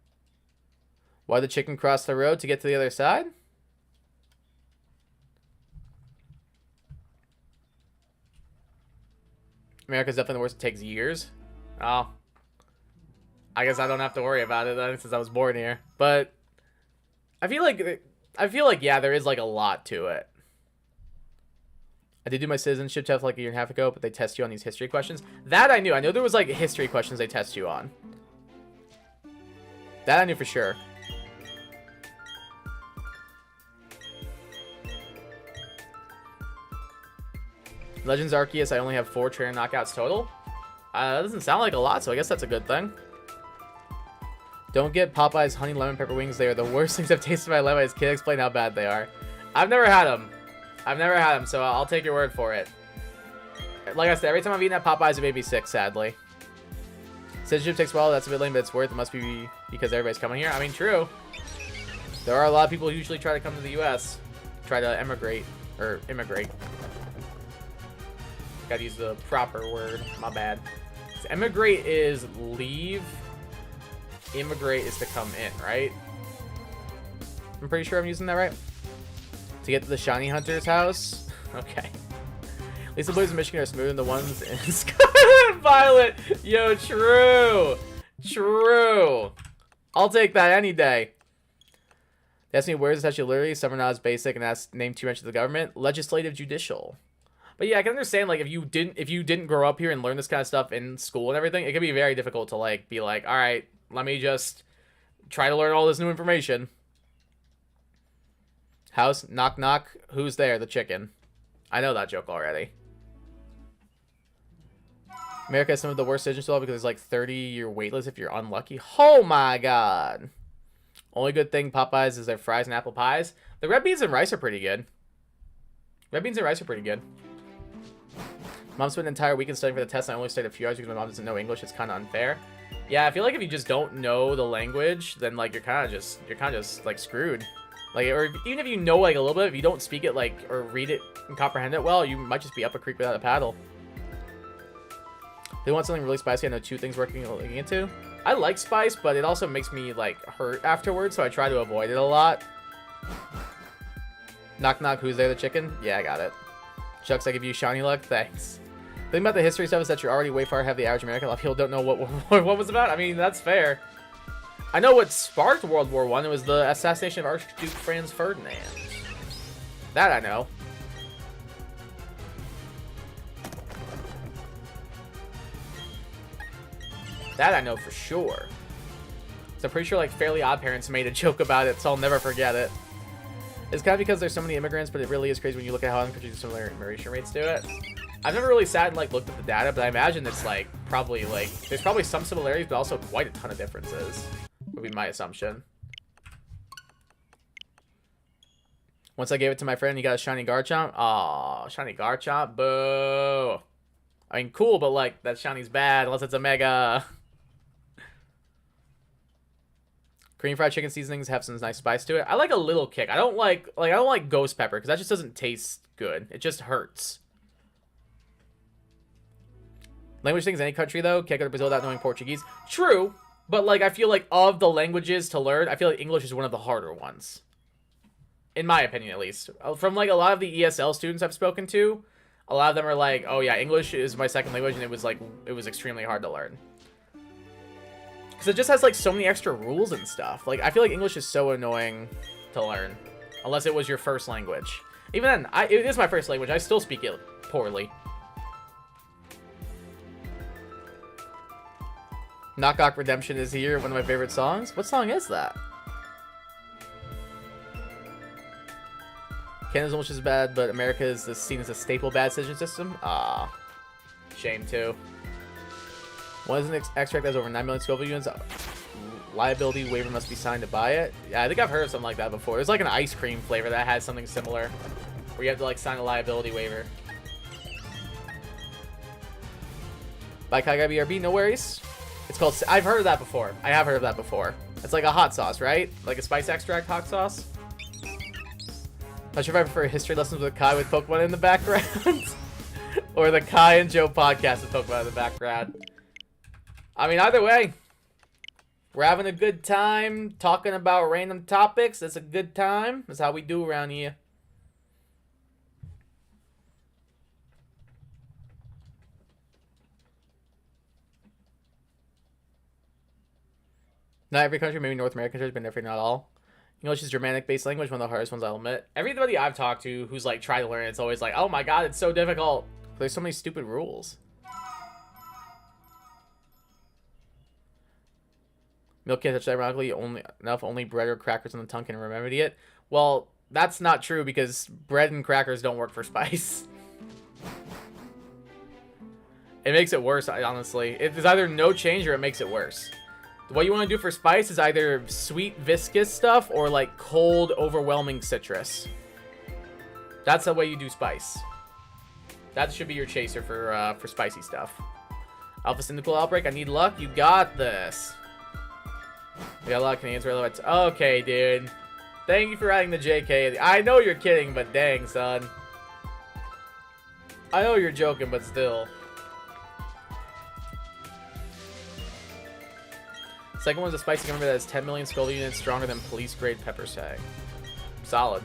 Why the chicken cross the road to get to the other side? America's definitely the worst. It takes years. Oh. I guess I don't have to worry about it then since I was born here. But I feel like, yeah, there is, like, a lot to it. I did do my citizenship test, like, a year and a half ago, but they test you on these history questions. That I knew. I know there was, like, history questions they test you on. That I knew for sure. Legends Arceus, I only have 4 trainer knockouts total. That doesn't sound like a lot, so I guess that's a good thing. Don't get Popeye's honey lemon pepper wings. They are the worst things I've tasted in my life. I just can't explain how bad they are. I've never had them. So I'll take your word for it. Like I said, every time I've eaten at Popeyes, it made me sick, sadly. Citizenship takes a while. That's a bit lame, but it's worth it. Must be because everybody's coming here. I mean, true. There are a lot of people who usually try to come to the U.S. Try to emigrate. Or immigrate. Gotta use the proper word. My bad. So emigrate is leave. Immigrate is to come in, right? I'm pretty sure I'm using that right. To get to the Shiny Hunter's house? Okay. At least the boys in Michigan are smoother than the ones in Scarlet and Violet. Yo, true. True. I'll take that any day. They asked me where is this actually literally. Some are not as basic and asked name 2 branches of the government. Legislative, judicial. But yeah, I can understand, like, if you didn't grow up here and learn this kind of stuff in school and everything, it can be very difficult to, like, be like, all right, let me just try to learn all this new information. House, knock, knock. Who's there? The chicken. I know that joke already. America has some of the worst decisions because there's like 30-year wait list if you're unlucky. Oh my god. Only good thing Popeyes is their fries and apple pies. The red beans and rice are pretty good. Red beans and rice are pretty good. Mom spent an entire weekend studying for the test and I only stayed a few hours because my mom doesn't know English. It's kind of unfair. Yeah, I feel like if you just don't know the language, then like you're kind of just like screwed. Like, or even if you know like a little bit, if you don't speak it like or read it and comprehend it well, you might just be up a creek without a paddle. They want something really spicy. I know 2 things working into. I like spice, but it also makes me like hurt afterwards, so I try to avoid it a lot. Knock knock. Who's there? The chicken? Yeah, I got it. Shucks, I give you shiny luck. Thanks. The thing about the history stuff is that you're already way far ahead of the average American. A lot of people don't know what was about. I mean, that's fair. I know what sparked World War I. It was the assassination of Archduke Franz Ferdinand. That I know. That I know for sure. So I'm pretty sure like Fairly Odd Parents made a joke about it, so I'll never forget it. It's kind of because there's so many immigrants, but it really is crazy when you look at how other countries have similar immigration rates to it. I've never really sat and like looked at the data, but I imagine it's like probably like there's probably some similarities, but also quite a ton of differences. Would be my assumption. Once I gave it to my friend, he got a shiny Garchomp. Aw, shiny Garchomp. Boo. I mean, cool, but like that shiny's bad unless it's a mega. Korean fried chicken seasonings have some nice spice to it. I like a little kick. I don't like ghost pepper because that just doesn't taste good. It just hurts. Language things, any country though can't go to Brazil without knowing Portuguese. True, but like I feel like of the languages to learn, I feel like English is one of the harder ones. in my opinion at least. From like a lot of the ESL students I've spoken to, a lot of them are like, oh yeah, English is my second language, and it was extremely hard to learn. Because it just has like so many extra rules and stuff. Like I feel like English is so annoying to learn, unless it was your first language. Even then, it is my first language. I still speak it poorly. Knock Knock Redemption is here, one of my favorite songs. What song is that? Canada's almost as bad, but America is seen as a staple bad decision system. Ah, shame too. One is an extract that has over 9 million Scoville units. Liability waiver must be signed to buy it. Yeah, I think I've heard of something like that before. There's like an ice cream flavor that has something similar, where you have to like sign a liability waiver. By Kaigai BRB, no worries. It's called. I've heard of that before. I have heard of that before. It's like a hot sauce, right? Like a spice extract hot sauce. Not sure if I prefer history lessons with Kai with Pokemon in the background, or the Kai and Joe podcast with Pokemon in the background. I mean, either way, we're having a good time talking about random topics. It's a good time. That's how we do around here. Not every country, maybe North American countries, but definitely not all. English is Germanic-based language, one of the hardest ones, I'll admit. Everybody I've talked to who's like tried to learn it, it's always like, oh my god, it's so difficult. There's so many stupid rules. Milk can't touch ironically only bread or crackers on the tongue can remedy it. Well, that's not true because bread and crackers don't work for spice. It makes it worse, honestly. There's either no change or it makes it worse. What you want to do for spice is either sweet, viscous stuff or like cold, overwhelming citrus. That's the way you do spice. That should be your chaser for spicy stuff. Alpha Syndical Outbreak, I need luck. You got this. We got a lot of Canadians relevant. Okay, dude. Thank you for adding the JK. I know you're kidding, but dang, son. I know you're joking, but still. Second one's a spicy gummy that has 10 million Scoville units stronger than police-grade pepper spray. Solid.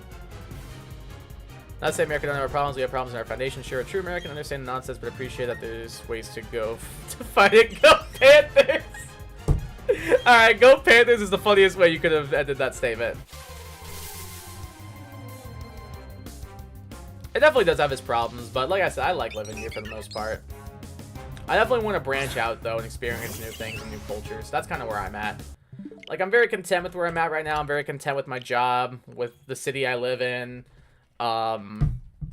Not to say America doesn't have problems, we have problems in our foundation. Sure, a true American understand the nonsense, but appreciate that there's ways to go to fight it. Go Panthers! Alright, go Panthers is the funniest way you could have ended that statement. It definitely does have its problems, but like I said, I like living here for the most part. I definitely want to branch out, though, and experience new things and new cultures. That's kind of where I'm at. Like, I'm very content with where I'm at right now. I'm very content with my job, with the city I live in,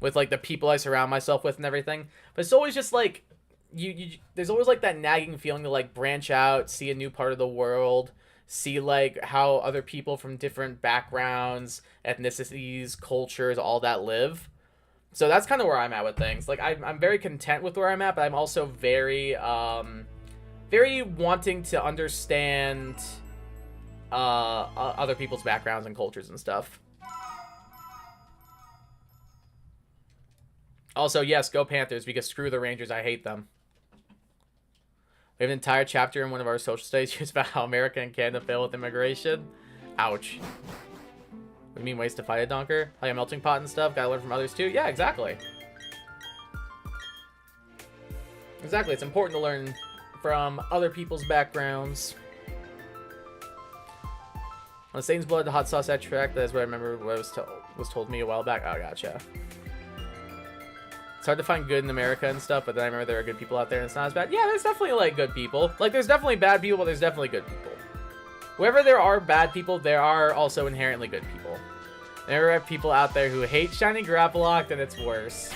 with, like, the people I surround myself with and everything. But it's always just, like, there's always, like, that nagging feeling to, like, branch out, see a new part of the world, see, like, how other people from different backgrounds, ethnicities, cultures, all that live. So that's kind of where I'm at with things. Like, I'm very content with where I'm at, but I'm also very, very wanting to understand other people's backgrounds and cultures and stuff. Also, yes, go Panthers, because screw the Rangers, I hate them. We have an entire chapter in one of our social studies about how America and Canada fail with immigration. Ouch. What do you mean ways to fight a donker? Like a melting pot and stuff? Gotta learn from others too? Yeah, exactly. Exactly, it's important to learn from other people's backgrounds. On Satan's Blood, the hot sauce extract, that is what I remember what was told me a while back. Oh, gotcha. It's hard to find good in America and stuff, but then I remember there are good people out there and it's not as bad. Yeah, there's definitely, like, good people. Like, there's definitely bad people, but there's definitely good people. Wherever there are bad people, there are also inherently good people. There are people out there who hate Shiny Grapploct, and it's worse.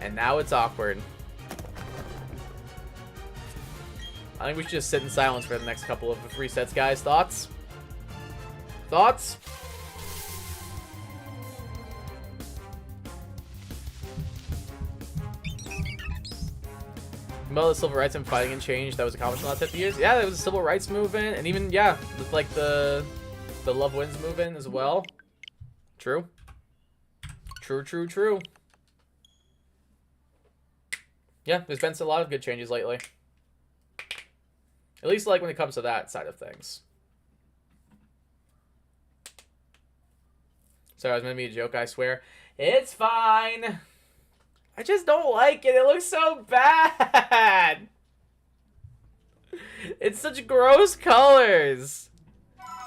And now it's awkward. I think we should just sit in silence for the next couple of resets, guys. Thoughts? Thoughts? Well, the civil rights and fighting and change that was accomplished in the last 50 years. Yeah, there was a civil rights movement, and even, yeah, with, like, the Love Wins movement as well. True. True, true, true. Yeah, there's been a lot of good changes lately. At least, like, when it comes to that side of things. Sorry, I was meant to be a joke, I swear. It's fine. I just don't like it. It looks so bad. It's such gross colors.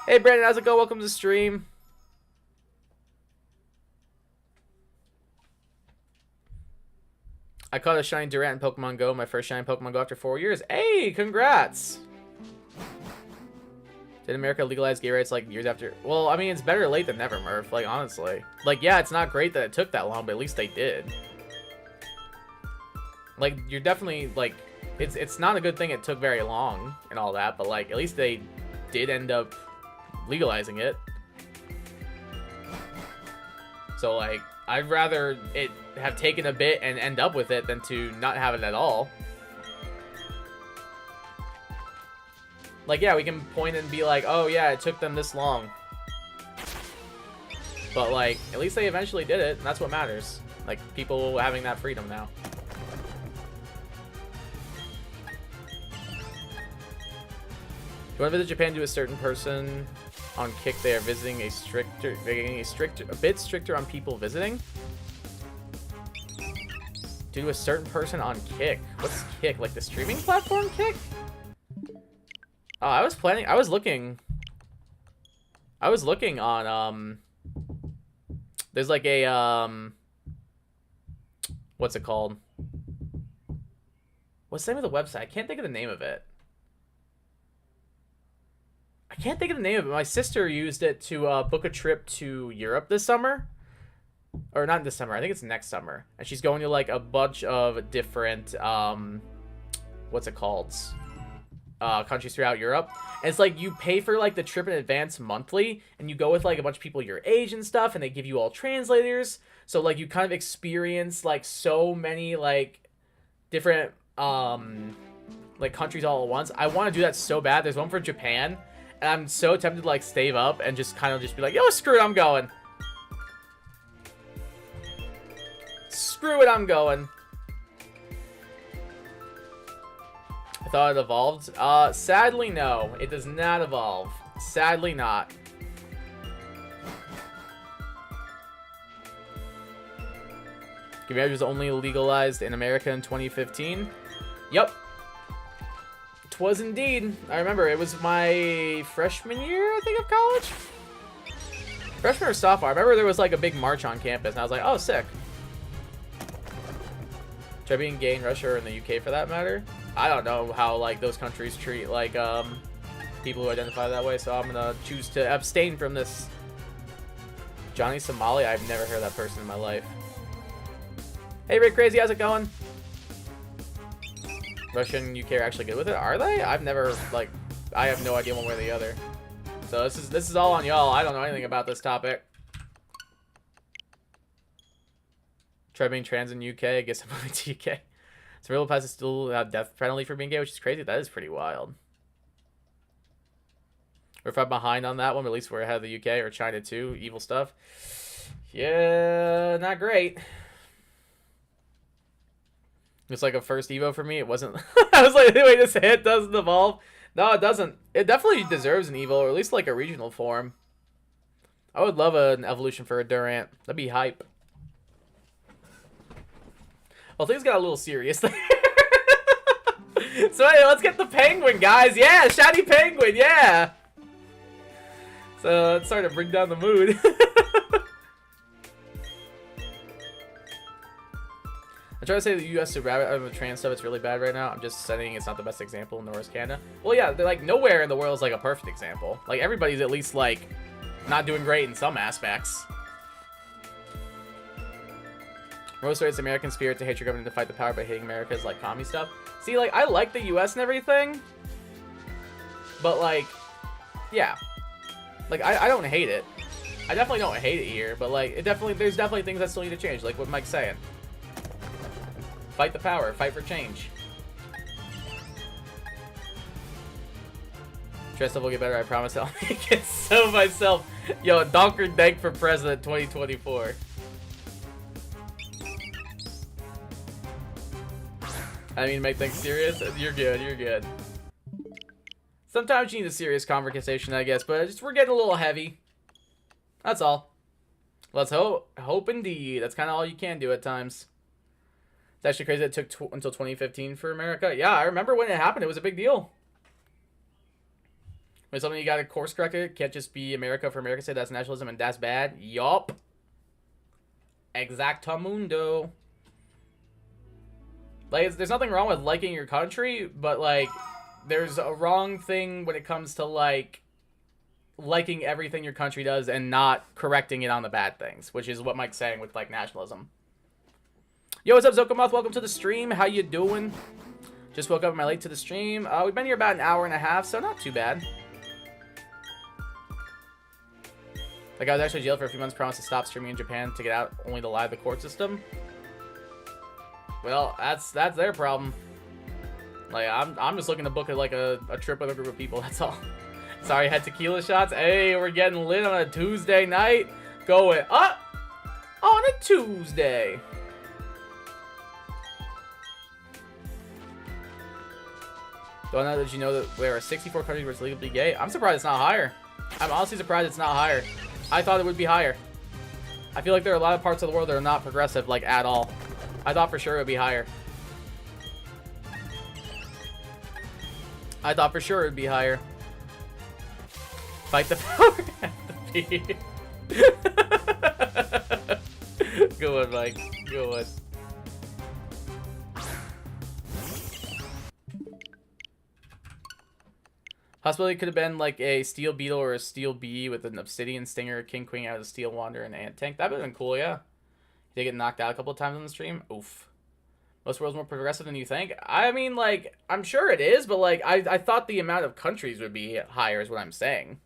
Hey, Brandon, how's it go? Welcome to the stream. I caught a shiny Durant in Pokemon Go. My first shiny Pokemon Go after 4 years. Hey, congrats. Did America legalize gay rights like years after? Well, I mean, it's better late than never, Murph. Like, honestly. Like, yeah, it's not great that it took that long, but at least they did. Like, you're definitely, like, it's not a good thing it took very long and all that, but, like, at least they did end up legalizing it. So, like, I'd rather it have taken a bit and end up with it than to not have it at all. Like, yeah, we can point and be like, oh, yeah, it took them this long. But, like, at least they eventually did it, and that's what matters. Like, people having that freedom now. If you want to visit Japan, do a certain person on Kick. They are visiting a bit stricter on people visiting. Do a certain person on Kick. What's Kick? Like the streaming platform Kick? Oh, I was looking on, there's like a, what's it called? What's the name of the website? I can't think of the name of it. My sister used it to book a trip to Europe this summer. Or not this summer, I think it's next summer. And she's going to like a bunch of different, what's it called? Countries throughout Europe. And it's like you pay for like the trip in advance monthly, and you go with like a bunch of people your age and stuff, and they give you all translators. So like you kind of experience like so many like different like countries all at once. I want to do that so bad. There's one for Japan, and I'm so tempted to like stave up and just kind of just be like, yo, screw it, I'm going. Screw it, I'm going. I thought it evolved. Sadly, no. It does not evolve. Sadly not. Gay marriage was only legalized in America in 2015. Yep. 'Twas indeed. I remember it was my freshman year, I think, of college. Freshman or sophomore. I remember there was like a big march on campus, and I was like, oh, sick. Try being gay in Russia or in the UK for that matter. I don't know how like those countries treat like people who identify that way, so I'm gonna choose to abstain from this. Johnny Somali, I've never heard that person in my life. Hey Rick Crazy, how's it going? Russia and UK are actually good with it, are they? I've never like, I have no idea one way or the other. So this is all on y'all. I don't know anything about this topic. Try being trans in UK. I guess I'm moving to UK. So real passes still have death penalty for being gay, which is crazy. That is pretty wild. Or if I'm behind on that one, at least we're ahead of the UK or China too. Evil stuff. Yeah, not great. It's like a first Evo for me. It wasn't. I was like, wait, this hit doesn't evolve. No, it doesn't. It definitely deserves an Evo, or at least like a regional form. I would love an evolution for a Durant. That'd be hype. Well, things got a little serious there. So anyway, let's get the penguin, guys. Yeah, shiny penguin, yeah. So let's start to bring down the mood. I try to say the U.S. to rabbit out of the trans stuff. It's really bad right now. I'm just saying it's not the best example in the worst Canada. Well, yeah, they're like nowhere in the world is like a perfect example. Like everybody's at least like not doing great in some aspects. Most it's American spirit to hate your government to fight the power by hating America's like commie stuff. See, like I like the U.S. and everything, but like, yeah, like I don't hate it. I definitely don't hate it here, but like there's definitely things that still need to change. Like what Mike's saying. Fight the power. Fight for change. Dress up will get better. I promise. I'll make it so myself. Yo, Donker Dank for president 2024. I mean, make things serious. You're good. You're good. Sometimes you need a serious conversation, I guess, but we're getting a little heavy. That's all. Let's hope. Hope indeed. That's kind of all you can do at times. It's actually crazy that it took until 2015 for America. Yeah, I remember when it happened. It was a big deal. When something you got to course correct it, can't just be America for America's sake. That's nationalism and that's bad. Yup. Exactamundo. Like, there's nothing wrong with liking your country, but, like, there's a wrong thing when it comes to, like, liking everything your country does and not correcting it on the bad things, which is what Mike's saying with, like, nationalism. Yo, what's up, Zokomoth? Welcome to the stream. How you doing? Just woke up. Am I late to the stream? We've been here about an hour and a half, so not too bad. Like, I was actually jailed for a few months, promised to stop streaming in Japan to get out, only to lie to the court system. Well, that's their problem. Like, I'm just looking to book like a trip with a group of people, that's all. Sorry, I had tequila shots. Hey, we're getting lit on a Tuesday night. Going up on a Tuesday. Don't know that you know that there are 64 countries where it's legal to be gay. I'm surprised it's not higher. I'm honestly surprised it's not higher. I thought it would be higher. I feel like there are a lot of parts of the world that are not progressive, like, at all. I thought for sure it would be higher. I thought for sure it would be higher. Fight the power at the P. Good one, Mike. Good one. Possibly could have been like a steel beetle or a steel bee with an obsidian stinger, king queen out of a steel wander, and an ant tank. That would have been cool, yeah. Did get knocked out a couple of times on the stream? Oof. Most worlds more progressive than you think? I mean, like, I'm sure it is, but, like, I thought the amount of countries would be higher is what I'm saying.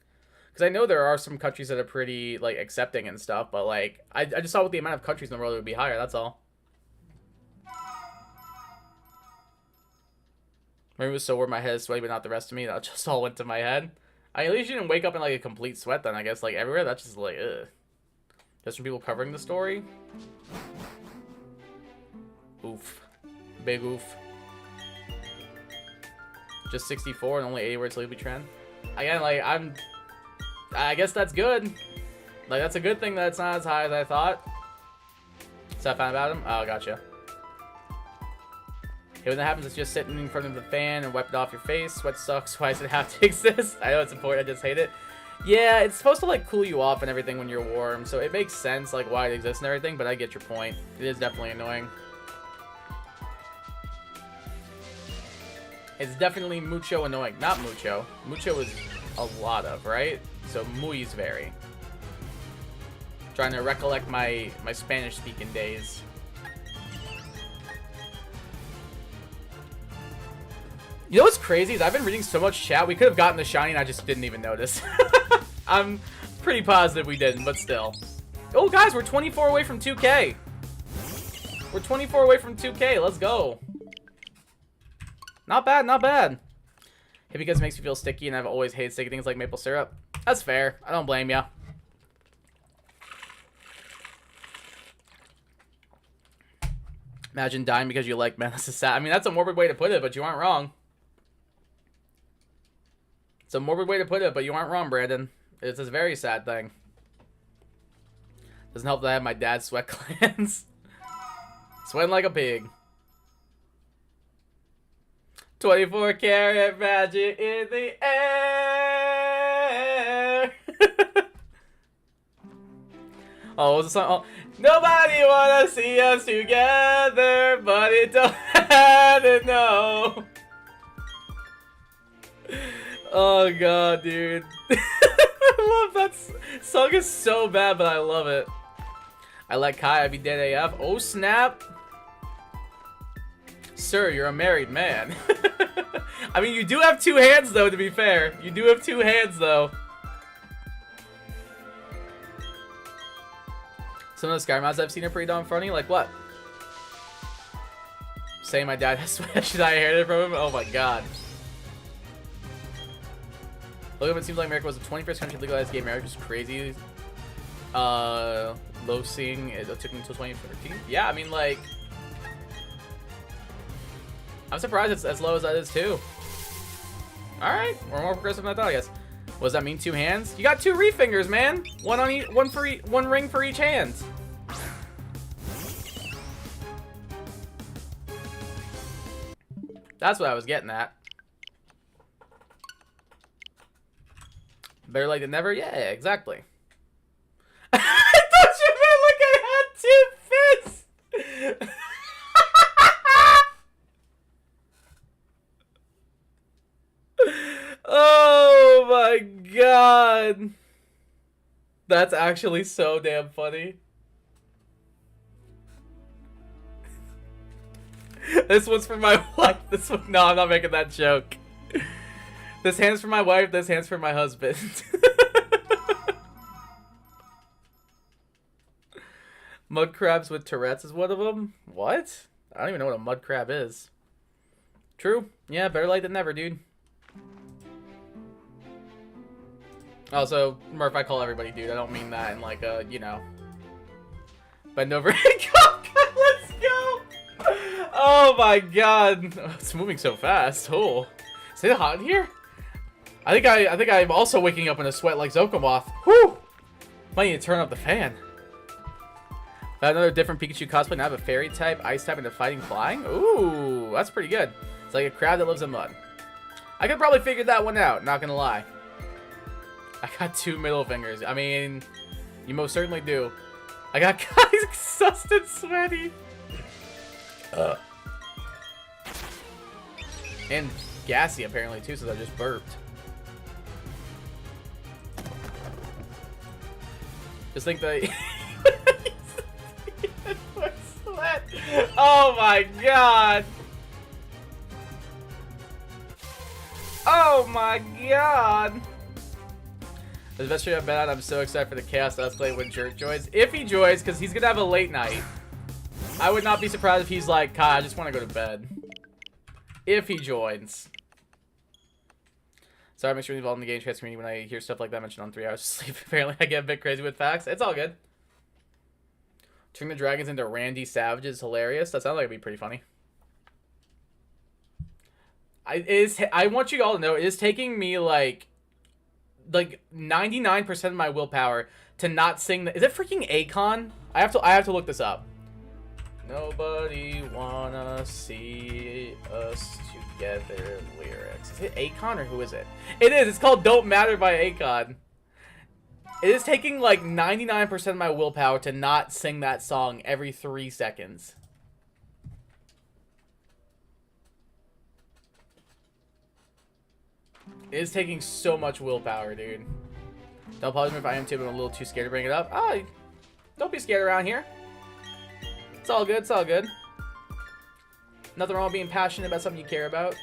Because I know there are some countries that are pretty, like, accepting and stuff, but, like, I just thought with the amount of countries in the world it would be higher, that's all. Maybe it was so where my head is sweaty, but not the rest of me. That just all went to my head. At least you didn't wake up in, like, a complete sweat then, I guess, like, everywhere. That's just, like, ugh. Just from people covering the story. Oof. Big oof. Just 64 and only 80 where it's legally trend. Again, like, I guess that's good. Like, that's a good thing that it's not as high as I thought. So I found about him? Oh, gotcha. Hey, when that happens, it's just sitting in front of the fan and wipe it off your face. Sweat sucks. Why does it have to exist? I know it's important. I just hate it. Yeah, it's supposed to, like, cool you off and everything when you're warm. So it makes sense, like, why it exists and everything. But I get your point. It is definitely annoying. It's definitely mucho annoying. Not mucho. Mucho is a lot of, right? So muy is very. Trying to recollect my Spanish-speaking days. You know what's crazy is I've been reading so much chat. We could have gotten the shiny and I just didn't even notice. I'm pretty positive we didn't, but still. Oh, guys, we're 24 away from 2K. We're 24 away from 2K. Let's go. Not bad, not bad. Hey, because it makes me feel sticky, and I've always hated sticky things like maple syrup. That's fair. I don't blame ya. Imagine dying because you like, man, this is sad. I mean, that's a morbid way to put it, but you aren't wrong. It's a morbid way to put it, but you aren't wrong, Brandon. It's a very sad thing. Doesn't help that I have my dad's sweat glands. Sweating like a pig. 24 karat magic in the air. Oh, what was the song? Oh, nobody wanna see us together, but it don't matter, no. Oh god, dude. I love that song. Is so bad, but I love it. I like Kai. I'd be dead AF. Oh snap. Sir, you're a married man. I mean, you do have two hands, though, to be fair. You do have two hands, though. Some of the Sky mods I've seen are pretty darn funny. Like what? Saying my dad has sweat. Should I inherit it from him? Oh my god. Look up, it seems like America was the 21st country to legalize gay marriage, which is crazy. Low seeing, it took me until 2013. Yeah, I mean, like... I'm surprised it's as low as that is, too. Alright, we're more progressive than I thought, I guess. What does that mean, 2 hands? You got 2 refingers, man. One on each, one ring for each hand. That's what I was getting at. Better late than never? Yeah, exactly. I thought you meant like I had 2 fists. Oh my god. That's actually so damn funny. This one's for my wife. This one, no, I'm not making that joke. This hand's for my wife. This hand's for my husband. Mud crabs with Tourette's is one of them. What? I don't even know what a mud crab is. True. Yeah, better late than never, dude. Also, Murph, I call everybody dude. I don't mean that in like a, you know. Bend over and go. Let's go. Oh my god. It's moving so fast. Oh. Is it hot in here? I think I'm also waking up in a sweat like Zokomoth. Whew. Might need to turn up the fan. Another different Pikachu cosplay. Now I have a fairy type, ice type, and a fighting flying. Ooh, that's pretty good. It's like a crab that lives in mud. I could probably figure that one out, not gonna lie. I got 2 middle fingers. I mean, you most certainly do. I got guys exhausted, sweaty. And gassy apparently too, so I just burped. Just think that. Oh my god. Oh my god. The best stream I've been on. I'm so excited for the chaos to escalate when Jerk joins. If he joins, because he's gonna have a late night. I would not be surprised if he's like, Kai, I just want to go to bed. If he joins. Sorry, I'm extremely involved in the game chat community when I hear stuff like that mentioned on 3 hours of sleep. Apparently, I get a bit crazy with facts. It's all good. Turning the dragons into Randy Savage is hilarious. That sounds like it'd be pretty funny. I want you all to know, it is taking me like 99% of my willpower to not sing the, is it freaking Akon? I have to look this up. Nobody wanna see us together lyrics. Is it Akon or who is it? It is. It's called Don't Matter by Akon. It is taking like 99% of my willpower to not sing that song every 3 seconds. It is taking so much willpower, dude. Don't apologize me if I am too, but I'm a little too scared to bring it up. Oh, don't be scared around here. It's all good, it's all good. Nothing wrong with being passionate about something you care about.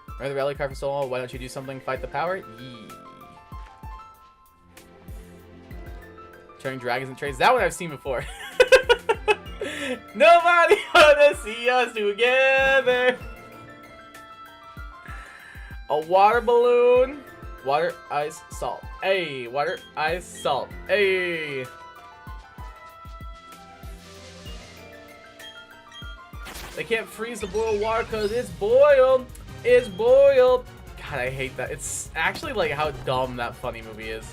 Remember the rally card for so long, why don't you do something, fight the power? Yee. Turning dragons and trades. That one I've seen before. Nobody wanna see us together. A water balloon. Water, ice, salt. Hey, water, ice, salt. Hey. They can't freeze the boiled water because it's boiled. It's boiled. God, I hate that. It's actually like how dumb that funny movie is.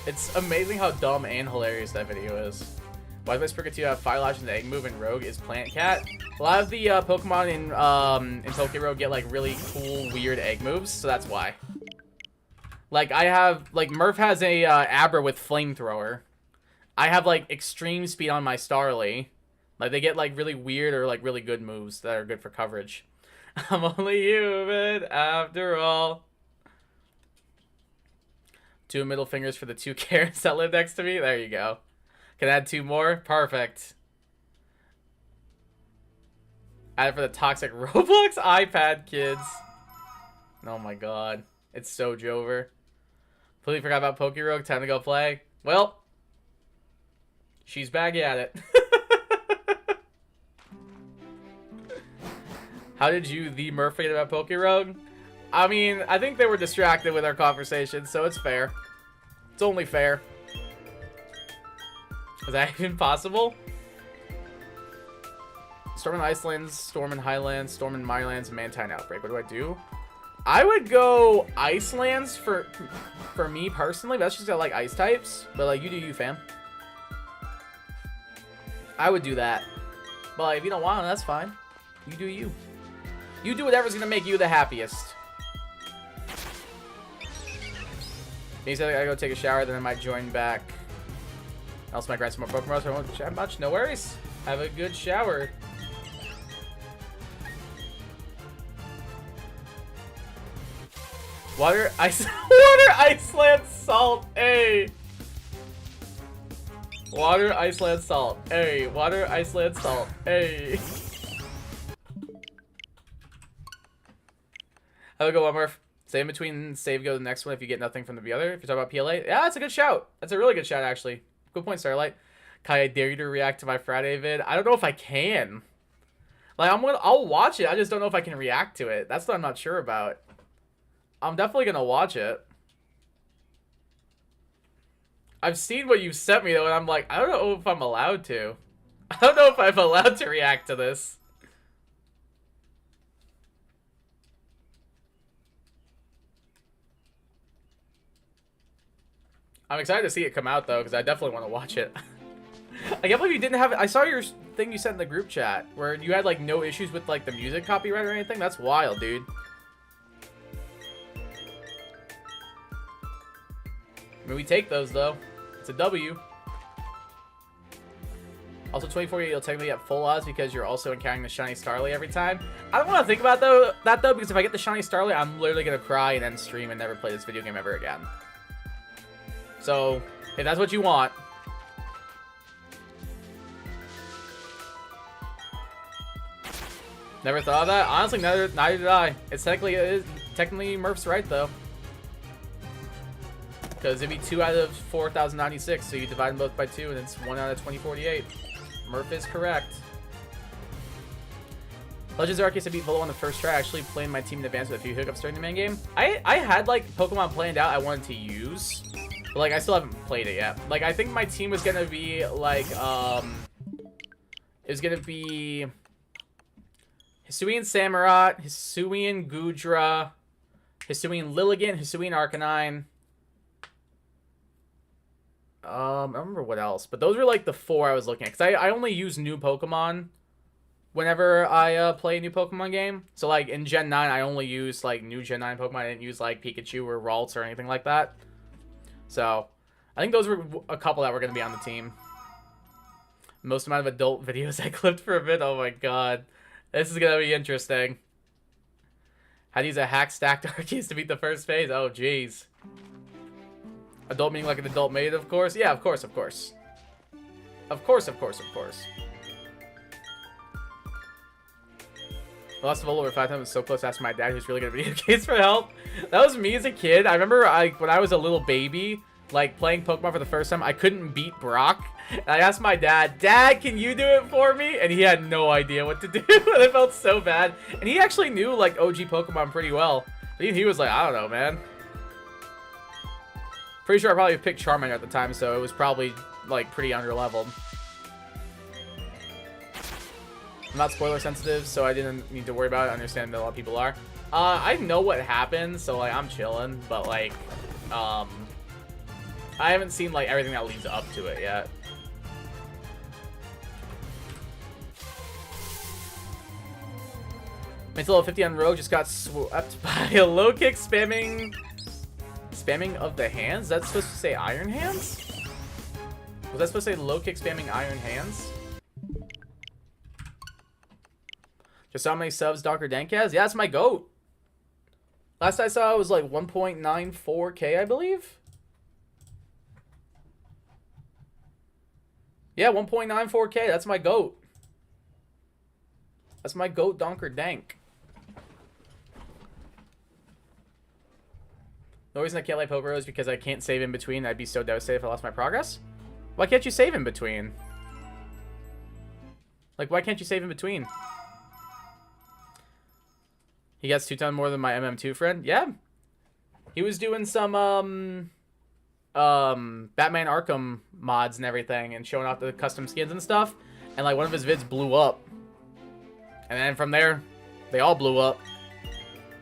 It's amazing how dumb and hilarious that video is. Why does my Sprigatito have Fire Lash and Egg Move and Rogue is Plant Cat? A lot of the Pokemon in Poke Rogue get like really cool, weird egg moves, so that's why. Like I have, like Murph has a Abra with Flamethrower. I have like extreme speed on my Starly. Like they get like really weird or like really good moves that are good for coverage. I'm only human after all. 2 middle fingers for the 2 Karens that live next to me. There you go. Can add 2 more? Perfect. Add it for the toxic Roblox iPad kids. Oh my god. It's so Jover. Completely forgot about Pokerogue. Time to go play. Well, she's back at it. How did you, the Murph, forget about Pokerogue? I mean, I think they were distracted with our conversation, so it's fair. It's only fair. Is that even possible? Storm in Icelands, Storm in Highlands, Storm in Mirelands, and Mantine Outbreak. What do? I would go Icelands for me personally. But that's just got like ice types. But like, you do you, fam. I would do that. But like, if you don't want them, that's fine. You do you. You do whatever's gonna make you the happiest. He said I gotta go take a shower, then I might join back. I also might grab some more Pokemon, so I won't chat much. No worries. Have a good shower. Water, ice, water, Iceland, salt, A. Water, Iceland, salt, A. Water, Iceland, salt, A. Have a go, one more. Save in between, save, go to the next one if you get nothing from the other. If you're talking about PLA, yeah, that's a good shout. That's a really good shout, actually. Good point, Starlight. Kai, I dare you to react to my Friday vid. I don't know if I can. Like, I'll watch it. I just don't know if I can react to it. That's what I'm not sure about. I'm definitely gonna watch it. I've seen what you sent me though, and I'm like, I don't know if I'm allowed to. I don't know if I'm allowed to react to this. I'm excited to see it come out though, because I definitely want to watch it. I can't believe you didn't have it. I saw your thing you sent in the group chat where you had like no issues with like the music copyright or anything. That's wild, dude. I mean, we take those though. It's a W. Also, 2048, you'll technically get full odds because you're also encountering the Shiny Starly every time. I don't want to think about that though, because if I get the Shiny Starly, I'm literally gonna cry and end stream and never play this video game ever again. So, if that's what you want. Never thought of that. Honestly, neither did I. It's technically Murph's right though. Because it'd be 2 out of 4,096, so you divide them both by 2, and it's 1 out of 2048. Murph is correct. Legends Arceus I beat Volo on the first try. I actually played my team in advance with a few hiccups during the main game. I had, like, Pokemon planned out I wanted to use. But, like, I still haven't played it yet. Like, I think my team was gonna be, like, it was gonna be Hisuian Samurott, Hisuian Gudra, Hisuian Lilligant, Hisuian Arcanine. I don't remember what else, but those were like the 4 I was looking at. Because I only use new Pokemon whenever I play a new Pokemon game. So like in Gen 9, I only use like new Gen 9 Pokemon. I didn't use like Pikachu or Ralts or anything like that. So I think those were a couple that were going to be on the team. Most amount of adult videos I clipped for a bit. Oh my god. This is going to be interesting. How to use a hack stacked Arceus to beat the first phase? Oh jeez. Adult meaning like an adult maid, of course? Yeah, of course, of course. Of course, of course, of course. I lost Volo over 5 times. I was so close to asking my dad, who's really good at video games, for help. That was me as a kid. I remember when I was a little baby, like playing Pokemon for the first time, I couldn't beat Brock. And I asked my dad, Dad, can you do it for me? And he had no idea what to do. And I felt so bad. And he actually knew like OG Pokemon pretty well. He was like, I don't know, man. Pretty sure I probably picked Charmander at the time, so it was probably, like, pretty underleveled. I'm not spoiler sensitive, so I didn't need to worry about it. I understand that a lot of people are. I know what happened, so, like, I'm chilling, but, like, I haven't seen, like, everything that leads up to it yet. Mental level 50 on Rogue just got swept by a low kick spamming of the hands? That's supposed to say Iron Hands? Was that supposed to say low kick spamming Iron Hands? Just how many subs Dr. Dank has? Yeah, that's my GOAT. Last I saw it was like 1.94k, I believe. Yeah, 1.94k. That's my GOAT. That's my GOAT, Donker Dank. The reason I can't play Poker is because I can't save in between. I'd be so devastated if I lost my progress. Why can't you save in between? Like, why can't you save in between? He gets 2 times more than my MM2 friend. Yeah. He was doing some, Batman Arkham mods and everything and showing off the custom skins and stuff. And, like, one of his vids blew up. And then from there, they all blew up.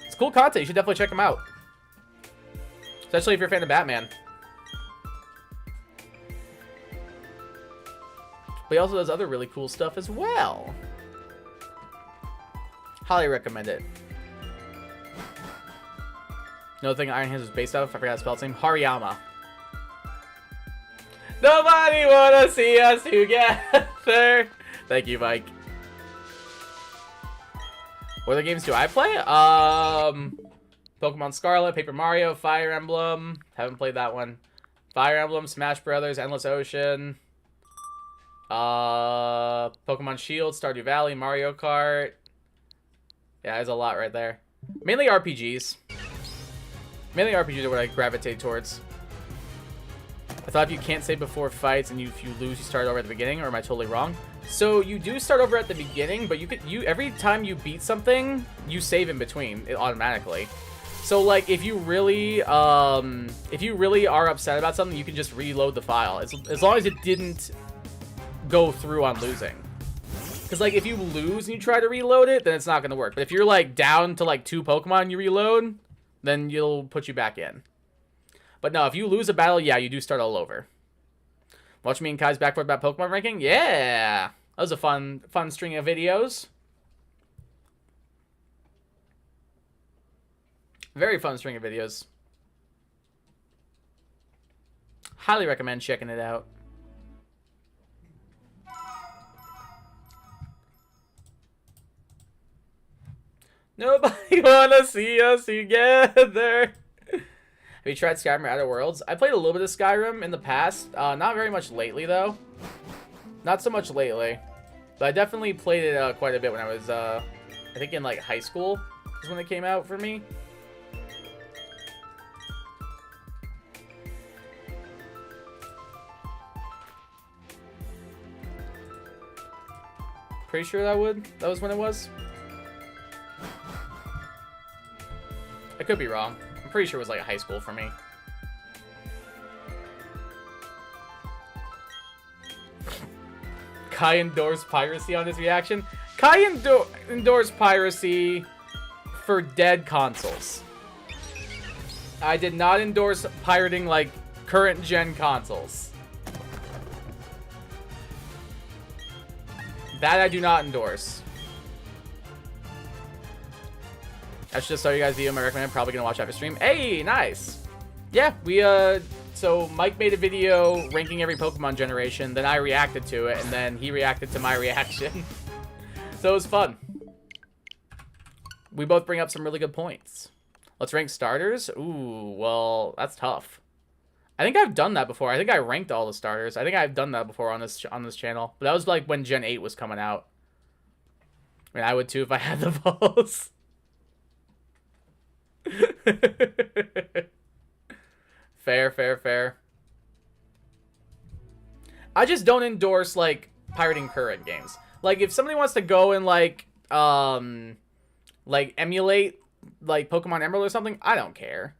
It's cool content. You should definitely check them out. Especially if you're a fan of Batman. But he also does other really cool stuff as well. Highly recommend it. Another thing Iron Hands was based off, I forgot to spell its name, Hariyama. Nobody wanna see us together. Thank you, Mike. What other games do I play? Pokemon Scarlet, Paper Mario, Fire Emblem. Haven't played that one. Fire Emblem, Smash Brothers, Endless Ocean. Pokemon Shield, Stardew Valley, Mario Kart. Yeah, there's a lot right there. Mainly RPGs. Mainly RPGs are what I gravitate towards. I thought if you can't save before fights and if you lose, you start over at the beginning, or am I totally wrong? So you do start over at the beginning, but every time you beat something, you save in between it automatically. So like if you really are upset about something, you can just reload the file. As long as it didn't go through on losing. Because like if you lose and you try to reload it, then it's not going to work. But if you're like down to like 2 Pokemon and you reload, then you'll put you back in. But no, if you lose a battle, yeah, you do start all over. Watch me and Kai's backboard about Pokemon ranking? Yeah! That was a fun string of videos. Very fun string of videos. Highly recommend checking it out. Nobody wanna see us together. Have you tried Skyrim or Outer Worlds? I played a little bit of Skyrim in the past. Not very much lately, though. Not so much lately. But I definitely played it quite a bit when I was, I think in, like, high school is when it came out for me. Pretty sure that was when it was. I could be wrong. I'm pretty sure it was like a high school for me. Kai endorsed piracy on his reaction. Kai endorsed piracy for dead consoles. I did not endorse pirating like current gen consoles. That I do not endorse. That's just so you guys view my recommend. I'm probably gonna watch after stream. Hey, nice. Yeah, so Mike made a video ranking every Pokemon generation, then I reacted to it, and then he reacted to my reaction. So it was fun. We both bring up some really good points. Let's rank starters. Ooh, well, that's tough. I think I've done that before. I think I ranked all the starters. I think I've done that before on this channel. But that was like when Gen 8 was coming out. I mean, I would too if I had the balls. Fair. I just don't endorse like pirating current games. Like if somebody wants to go and like emulate like Pokemon Emerald or something, I don't care.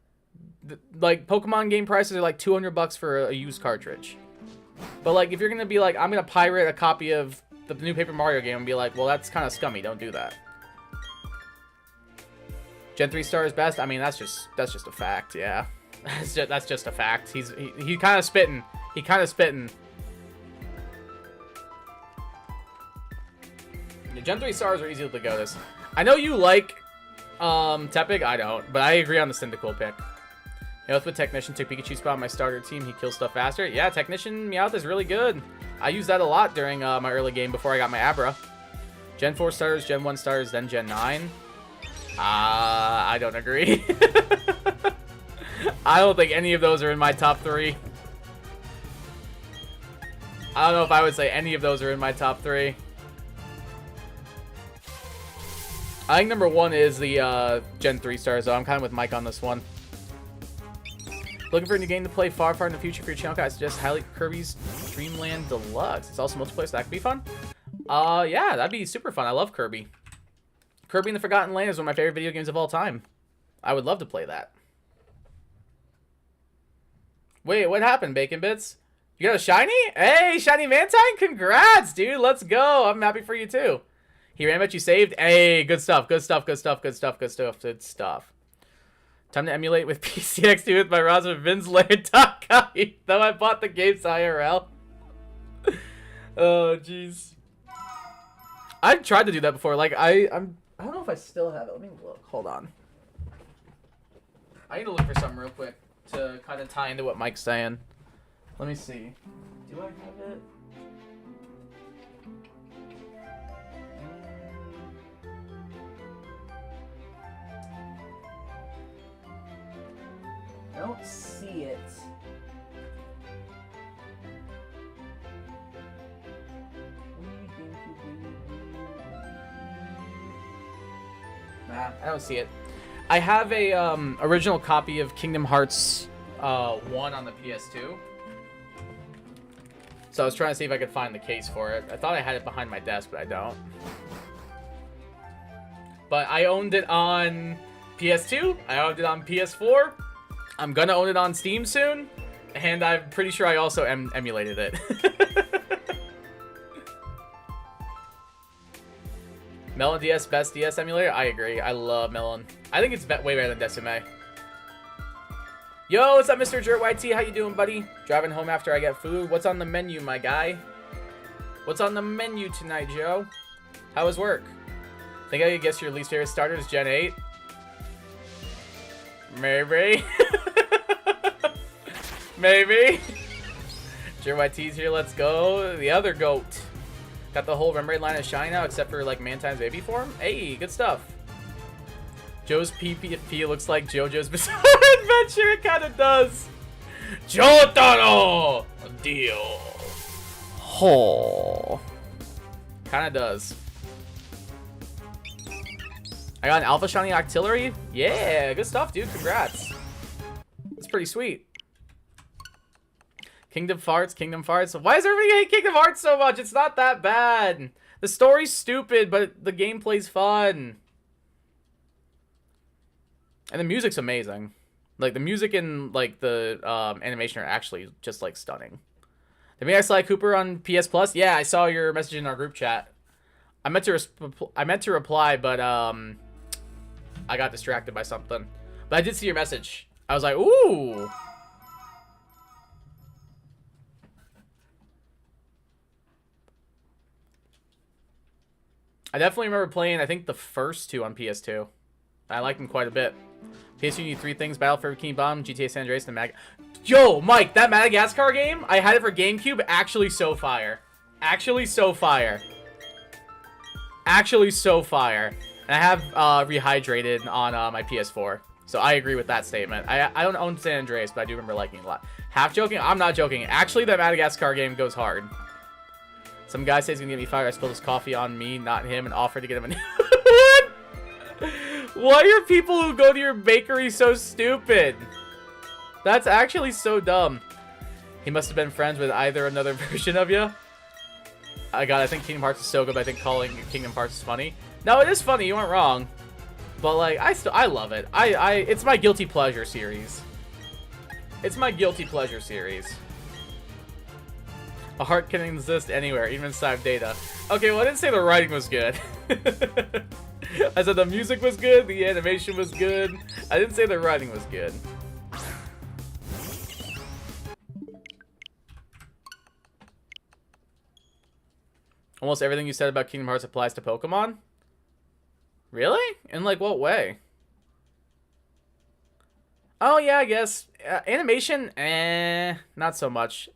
Like Pokemon game prices are like $200 for a used cartridge. But like if you're gonna be like, I'm gonna pirate a copy of the new Paper Mario game and be like, well, that's kind of scummy. Don't do that. Gen 3 star is best. I mean, that's just a fact. Yeah, that's just a fact. He kind of spitting. He kind of spitting. Yeah, Gen 3 stars are easy to go this. I know you like Tepig. I don't, but I agree on the Cyndaquil pick. Meowth with Technician took Pikachu's spot on my starter team. He kills stuff faster. Yeah, Technician Meowth is really good. I used that a lot during my early game before I got my Abra. Gen 4 starters, Gen 1 starters, then Gen 9. I don't agree. I don't think any of those are in my top 3. I don't know if I would say any of those are in my top 3. I think number 1 is the Gen 3 stars, though. I'm kind of with Mike on this one. Looking for a new game to play far in the future for your channel, guys? Suggest highly Kirby's Dreamland Deluxe. It's also multiplayer, so that could be fun. Yeah, that'd be super fun. I love Kirby. Kirby and the Forgotten Land is one of my favorite video games of all time. I would love to play that. Wait, what happened, Bacon Bits? You got a shiny? Hey, Shiny Mantine! Congrats, dude! Let's go! I'm happy for you, too. He ran, but you saved. Hey, good stuff. Good stuff. Good stuff. Good stuff. Good stuff. Good stuff. Time to emulate with PCX2 with my roster of Vince Laird. Though I bought the games IRL. Oh, jeez. I've tried to do that before. Like, I don't know if I still have it. Let me look. Hold on. I need to look for something real quick to kind of tie into what Mike's saying. Let me see. Do I have it? I don't see it. Nah, I don't see it. I have a original copy of Kingdom Hearts 1 on the PS2. So I was trying to see if I could find the case for it. I thought I had it behind my desk, but I don't. But I owned it on PS2. I owned it on PS4. I'm gonna own it on Steam soon. And I'm pretty sure I also emulated it. Melon DS, best DS emulator? I agree. I love Melon. I think it's way better than Decime. Yo, what's up, Mr. Jert YT? How you doing, buddy? Driving home after I get food. What's on the menu, my guy? What's on the menu tonight, Joe? How was work? Think I could guess your least favorite starter is Gen 8? Maybe. Maybe. Jert YT's here. Let's go. The other goat. Got the whole memory line of Shiny now, except for like Mantime's baby form. Hey, good stuff. Joe's PPP looks like JoJo's Bizarre Adventure. It kind of does. Jotaro! Deal. Oh. Kind of does. I got an Alpha Shiny Octillery. Yeah, good stuff, dude. Congrats. That's pretty sweet. Kingdom Farts, Kingdom Farts. Why does everybody hate Kingdom Hearts so much? It's not that bad. The story's stupid, but the gameplay's fun. And the music's amazing. Like, the music and, like, the animation are actually just, like, stunning. Did we Sly Cooper on PS Plus? Yeah, I saw your message in our group chat. I meant to reply, but, I got distracted by something. But I did see your message. I was like, ooh. I definitely remember playing, I think, the first two on PS2. I liked them quite a bit. PS2, you need 3 things: Battle for Bikini Bottom, GTA San Andreas, and Yo, Mike, that Madagascar game, I had it for GameCube, actually so fire. Actually so fire. Actually so fire. And I have Rehydrated on my PS4. So I agree with that statement. I don't own San Andreas, but I do remember liking it a lot. Half joking? I'm not joking. Actually, that Madagascar game goes hard. Some guy says he's gonna get me fired. I spilled his coffee on me, not him, and offered to get him a new What? Why are people who go to your bakery so stupid? That's actually so dumb. He must have been friends with either another version of you. I think Kingdom Hearts is so good, but I think calling Kingdom Hearts is funny. No, it is funny, you weren't wrong. But like, I love it. It's my guilty pleasure series. It's my guilty pleasure series. A heart can exist anywhere, even inside data. Okay, well, I didn't say the writing was good. I said the music was good, the animation was good. I didn't say the writing was good. Almost everything you said about Kingdom Hearts applies to Pokemon? Really? In like what way? Oh yeah, I guess. Animation? Not so much.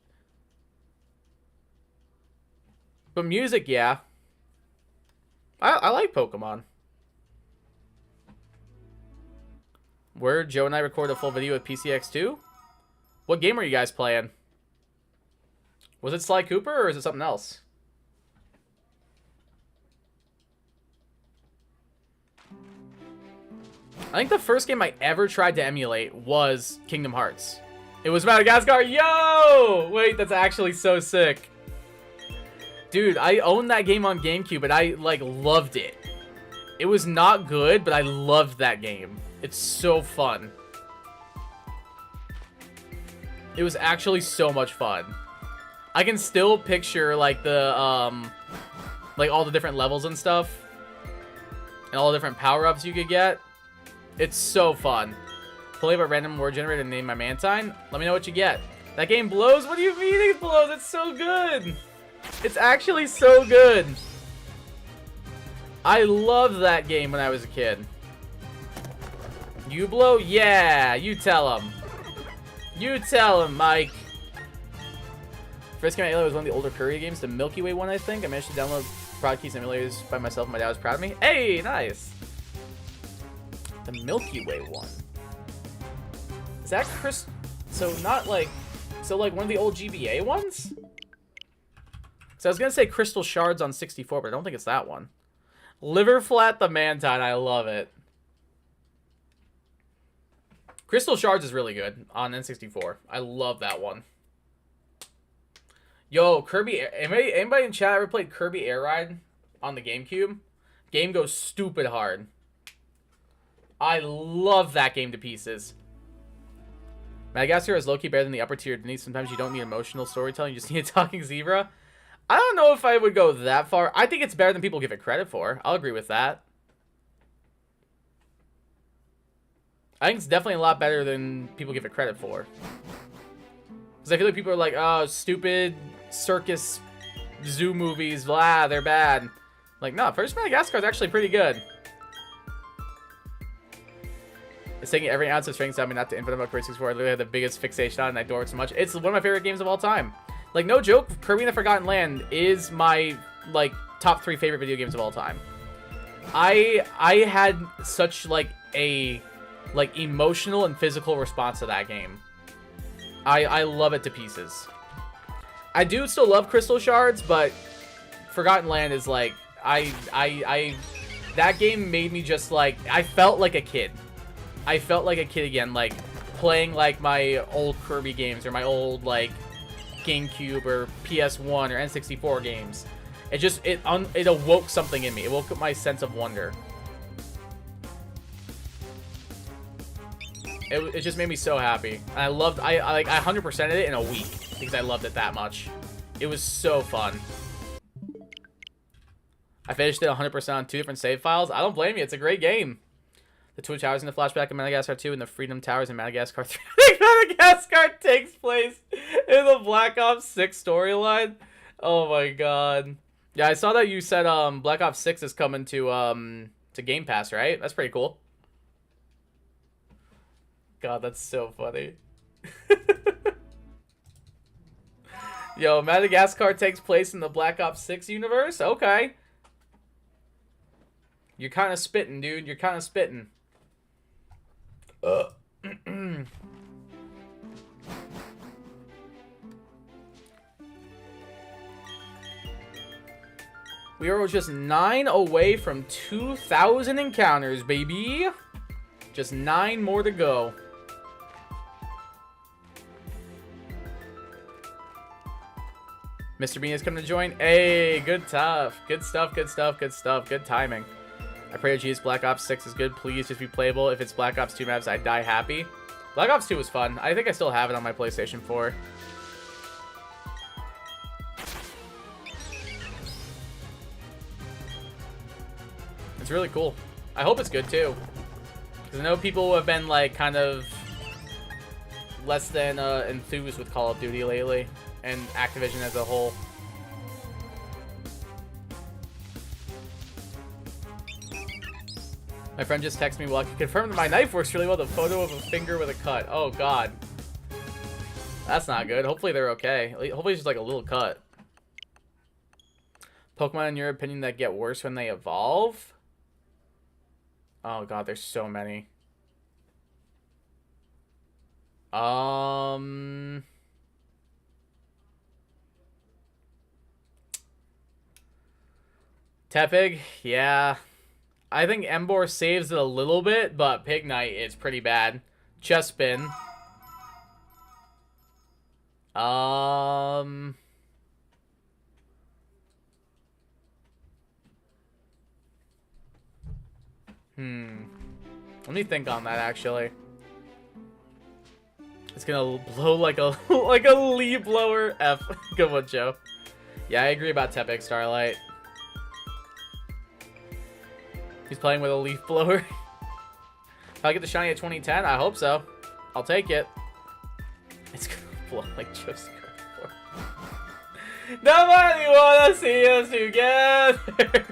But music, yeah. I like Pokemon. Where Joe and I recorded a full video with PCX2? What game were you guys playing? Was it Sly Cooper or is it something else? I think the first game I ever tried to emulate was Kingdom Hearts. It was Madagascar. Yo! Wait, that's actually so sick. Dude, I owned that game on GameCube, and I, like, loved it. It was not good, but I loved that game. It's so fun. It was actually so much fun. I can still picture, like, the, like, all the different levels and stuff. and all the different power-ups you could get. It's so fun. Play a random word generator and name my Mantine. Let me know what you get. That game blows? What do you mean it blows? It's so good. It's actually so good. I loved that game when I was a kid. You blow? Yeah, you tell him. You tell him, Mike. First game I played was one of the older Courier games, the Milky Way one, I think. I managed to download product keys and emulators by myself, and my dad was proud of me. Hey, nice. The Milky Way one. Is that Chris? So not like, so like one of the old GBA ones? So I was gonna say Crystal Shards on 64, but I don't think it's that one. Liver Flat the Mantine, I love it. Crystal Shards is really good on N64. I love that one. Yo, Kirby, anybody in chat ever played Kirby Air Ride on the GameCube? Game goes stupid hard. I love that game to pieces. Madagascar is low-key better than the upper tier Denise. Sometimes you don't need emotional storytelling, you just need a talking zebra. I don't know if I would go that far. I think it's better than people give it credit for. I'll agree with that. I think it's definitely a lot better than people give it credit for. Because I feel like people are like, oh, stupid circus zoo movies, blah, they're bad. Like, no, First Madagascar is actually pretty good. It's taking every ounce of strength out of me not to infinite about Kirby 64. I literally had the biggest fixation on it and I adore it so much. It's one of my favorite games of all time. Like, no joke, Kirby and the Forgotten Land is my, like, top 3 favorite video games of all time. I had such, like, a, like, emotional and physical response to that game. I love it to pieces. I do still love Crystal Shards, but Forgotten Land is, like, that game made me just, like, I felt like a kid. I felt like a kid again, like, playing, like, my old Kirby games or my old, like, GameCube or PS1 or N64 games. It just, it awoke something in me. It woke up my sense of wonder. It just made me so happy. And I 100%ed it in a week because I loved it that much. It was so fun. I finished it 100% on 2 different save files. I don't blame you. It's a great game. The Twin Towers in the flashback in Madagascar 2 and the Freedom Towers in Madagascar 3. Madagascar takes place in the Black Ops 6 storyline. Oh my god. Yeah, I saw that you said Black Ops 6 is coming to Game Pass, right? That's pretty cool. God, that's so funny. Yo, Madagascar takes place in the Black Ops 6 universe? Okay. You're kind of spitting, dude. You're kind of spitting. We are just 9 away from 2,000 encounters, baby. Just 9 more to go. Mr. Bean is coming to join. Hey, good stuff. Good stuff, good stuff, good stuff. Good timing. I pray to Jesus Black Ops 6 is good. Please just be playable. If it's Black Ops 2 maps, I die happy. Black Ops 2 was fun. I think I still have it on my PlayStation 4. It's really cool. I hope it's good too. Because I know people have been like kind of less than enthused with Call of Duty lately. And Activision as a whole. My friend just texted me, well, I can confirm that my knife works really well. The photo of a finger with a cut. Oh, God. That's not good. Hopefully they're okay. Hopefully it's just like a little cut. Pokemon, in your opinion, that get worse when they evolve? Oh, God, there's so many. Tepig? Yeah. I think Emboar saves it a little bit, but Pignite is pretty bad. Chespin. Let me think on that, actually. It's gonna blow like a like a leaf blower. F. Good one, Joe. Yeah, I agree about Tepig Starlight. He's playing with a leaf blower. If I get the shiny at 2010, I hope so. I'll take it. It's gonna blow like just before. Nobody wanna see us together.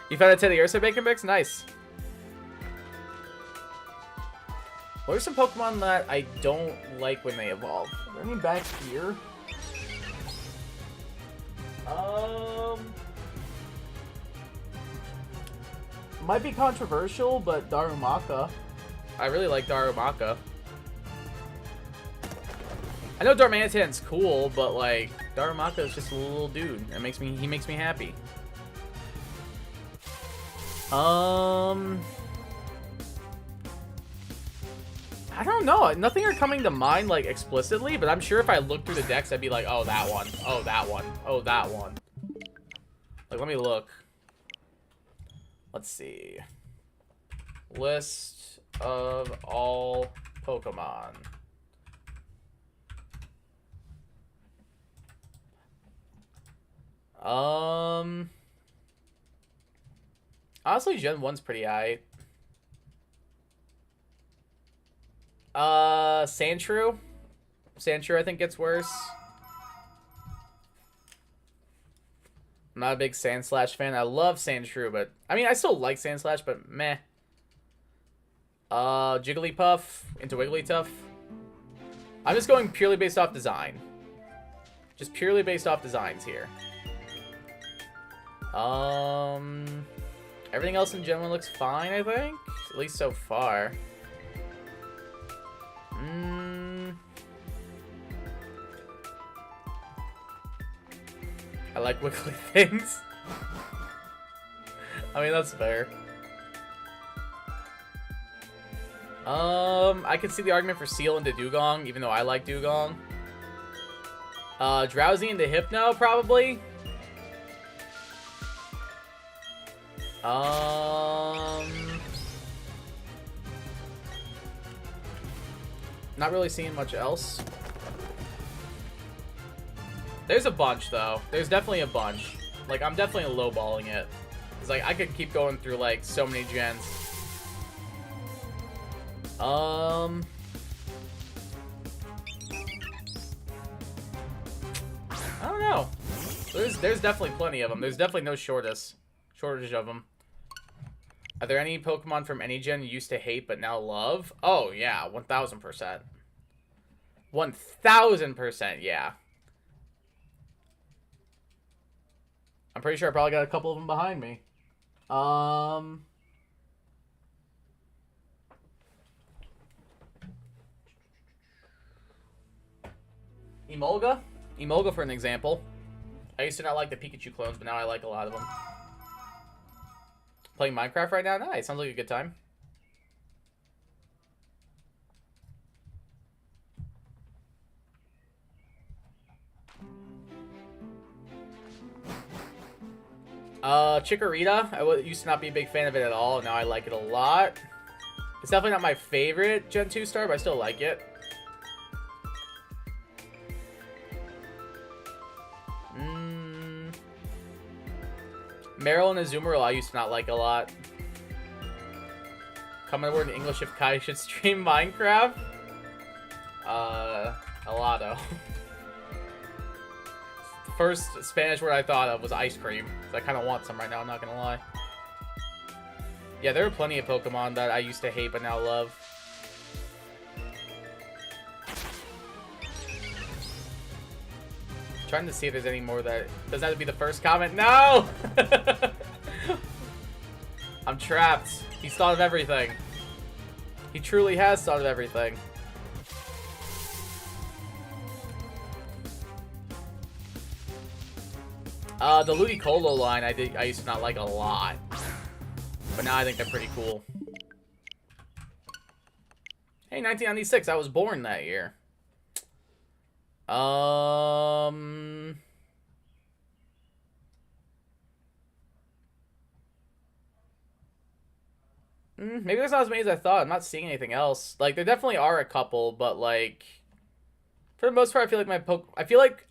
You found a Teddy Ursa Bacon Mix? Nice. What are some Pokemon that I don't like when they evolve? Are there any back here? Might be controversial, but Darumaka. I really like Darumaka. I know Darmanitan's cool, but like Darumaka is just a little dude. He makes me happy. I don't know. Nothing are coming to mind like explicitly, but I'm sure if I look through the decks, I'd be like, oh, that one. Oh, that one. Oh, that one. Like, let me look. Let's see. List of all Pokemon. Honestly, Gen 1's pretty aight. Sandshrew. Sandshrew, I think, gets worse. I'm not a big Sandslash fan. I love Sandshrew, but... I mean, I still like Sandslash, but meh. Jigglypuff into Wigglytuff. I'm just going purely based off design. Just purely based off designs here. Everything else in Gen 1 looks fine, I think. At least so far. I like wiggly things. I mean, that's fair. I can see the argument for Seal into Dugong, even though I like Dugong. Drowsy into Hypno, probably. Not really seeing much else. There's a bunch, though. There's definitely a bunch. Like, I'm definitely lowballing it. It's like, I could keep going through, like, so many gens. I don't know. There's definitely plenty of them. There's definitely no shortage of them. Are there any Pokemon from any gen you used to hate but now love? Oh, yeah. 1,000%. 1,000%, yeah. I'm pretty sure I probably got a couple of them behind me. Emolga? Emolga, for an example. I used to not like the Pikachu clones, but now I like a lot of them. Playing Minecraft right now? Nice. Sounds like a good time. Chikorita. I used to not be a big fan of it at all. Now I like it a lot. It's definitely not my favorite Gen 2 star, but I still like it. Meryl and Azumarill I used to not like a lot. Comment word in English if Kai should stream Minecraft. Helado. First Spanish word I thought of was ice cream. So I kind of want some right now, I'm not gonna lie. Yeah, there are plenty of Pokemon that I used to hate but now love. Trying to see if there's any more that... Doesn't have to be the first comment. No! I'm trapped. He's thought of everything. He truly has thought of everything. The Ludicolo line I used to not like a lot. But now I think they're pretty cool. Hey, 1996, I was born that year. Maybe there's not as many as I thought. I'm not seeing anything else. Like, there definitely are a couple, but like, for the most part, I feel like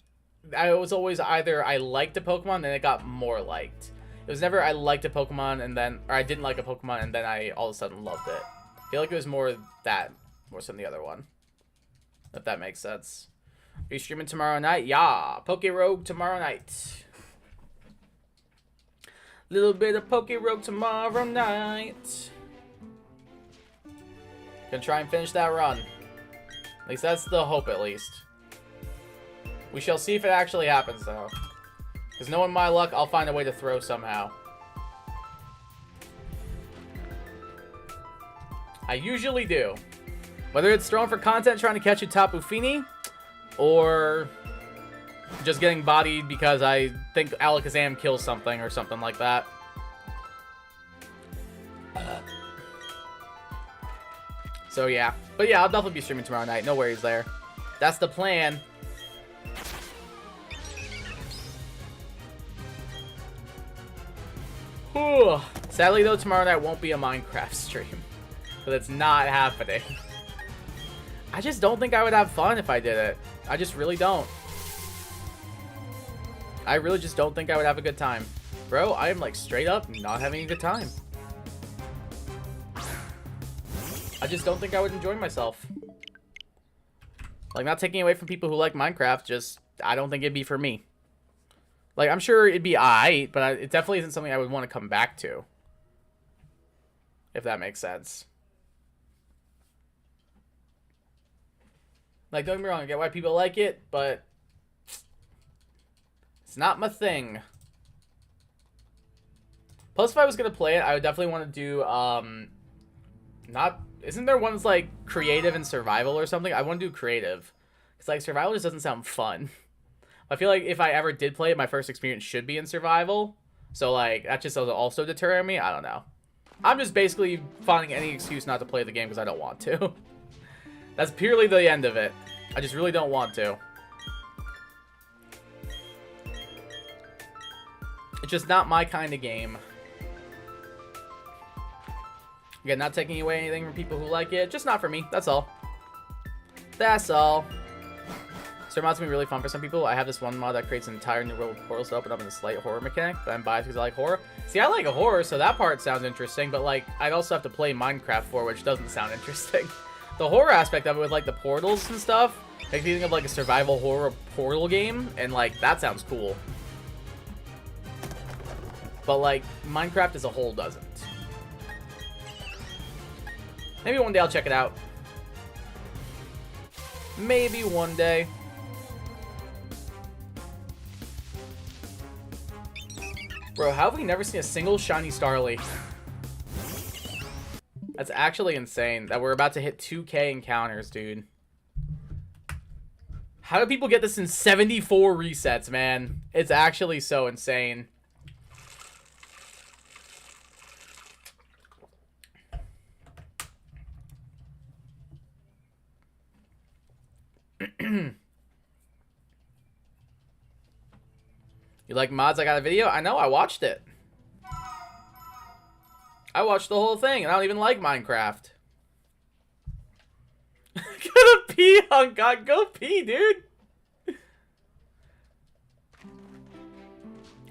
I was always either I liked a Pokemon, then it got more liked. It was never I liked a Pokemon and then, or I didn't like a Pokemon and then I all of a sudden loved it. I feel like it was more that, more so than the other one. If that makes sense. Are you streaming tomorrow night? Yeah, Poke Rogue tomorrow night. Little bit of Poke Rogue tomorrow night. Gonna try and finish that run. At least that's the hope, at least. We shall see if it actually happens, though. Because knowing my luck, I'll find a way to throw somehow. I usually do. Whether it's throwing for content, trying to catch a Tapu Fini, or just getting bodied because I think Alakazam kills something or something like that. So yeah. But yeah, I'll definitely be streaming tomorrow night. No worries there. That's the plan. Whew. Sadly though, tomorrow night won't be a Minecraft stream. So that's not happening. I just don't think I would have fun if I did it. I just really don't. I really just don't think I would have a good time. Bro, I am like straight up not having a good time. I just don't think I would enjoy myself. Like, not taking away from people who like Minecraft, just, I don't think it'd be for me. Like, I'm sure it'd be alright, but it definitely isn't something I would want to come back to. If that makes sense. Like, don't get me wrong, I get why people like it, but it's not my thing. Plus, if I was going to play it, I would definitely want to do, isn't there ones like creative and survival or something? I want to do creative. Because, like, survival just doesn't sound fun. I feel like if I ever did play it, my first experience should be in survival. So, like, that just doesn't also deter me. I don't know. I'm just basically finding any excuse not to play the game because I don't want to. That's purely the end of it. I just really don't want to. It's just not my kind of game. Again, not taking away anything from people who like it. Just not for me. That's all. That's all. Story mod's gonna be really fun for some people. I have this one mod that creates an entire new world of portals to open up in a slight horror mechanic, but I'm biased because I like horror. See, I like a horror, so that part sounds interesting, but, like, I'd also have to play Minecraft for, which doesn't sound interesting. The horror aspect of it with, like, the portals and stuff makes me think of, like, a survival horror portal game, and, like, that sounds cool. But, like, Minecraft as a whole doesn't. Maybe one day I'll check it out. Maybe one day. Bro, how have we never seen a single shiny Starly? That's actually insane that we're about to hit 2K encounters, dude. How do people get this in 74 resets, man? It's actually so insane. You like mods? I got a video. I know, I watched it. I watched the whole thing, and I don't even like Minecraft. Gonna pee on God. Go pee, dude.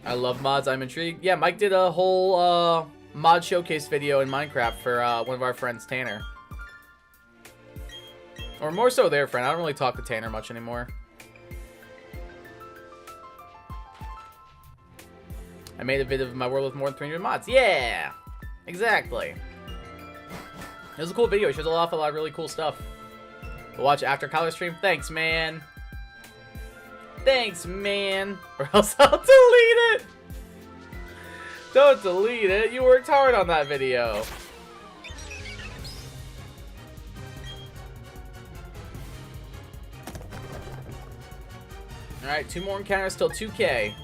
I love mods. I'm intrigued. Yeah, Mike did a whole mod showcase video in Minecraft for one of our friends, Tanner. Or more so their friend. I don't really talk to Tanner much anymore. I made a video of my world with more than 300 mods. Yeah! Exactly. It was a cool video. It shows off a lot of really cool stuff. We'll watch after college stream. Thanks, man. Thanks, man. Or else I'll delete it. Don't delete it. You worked hard on that video. Alright, 2 more encounters till 2K.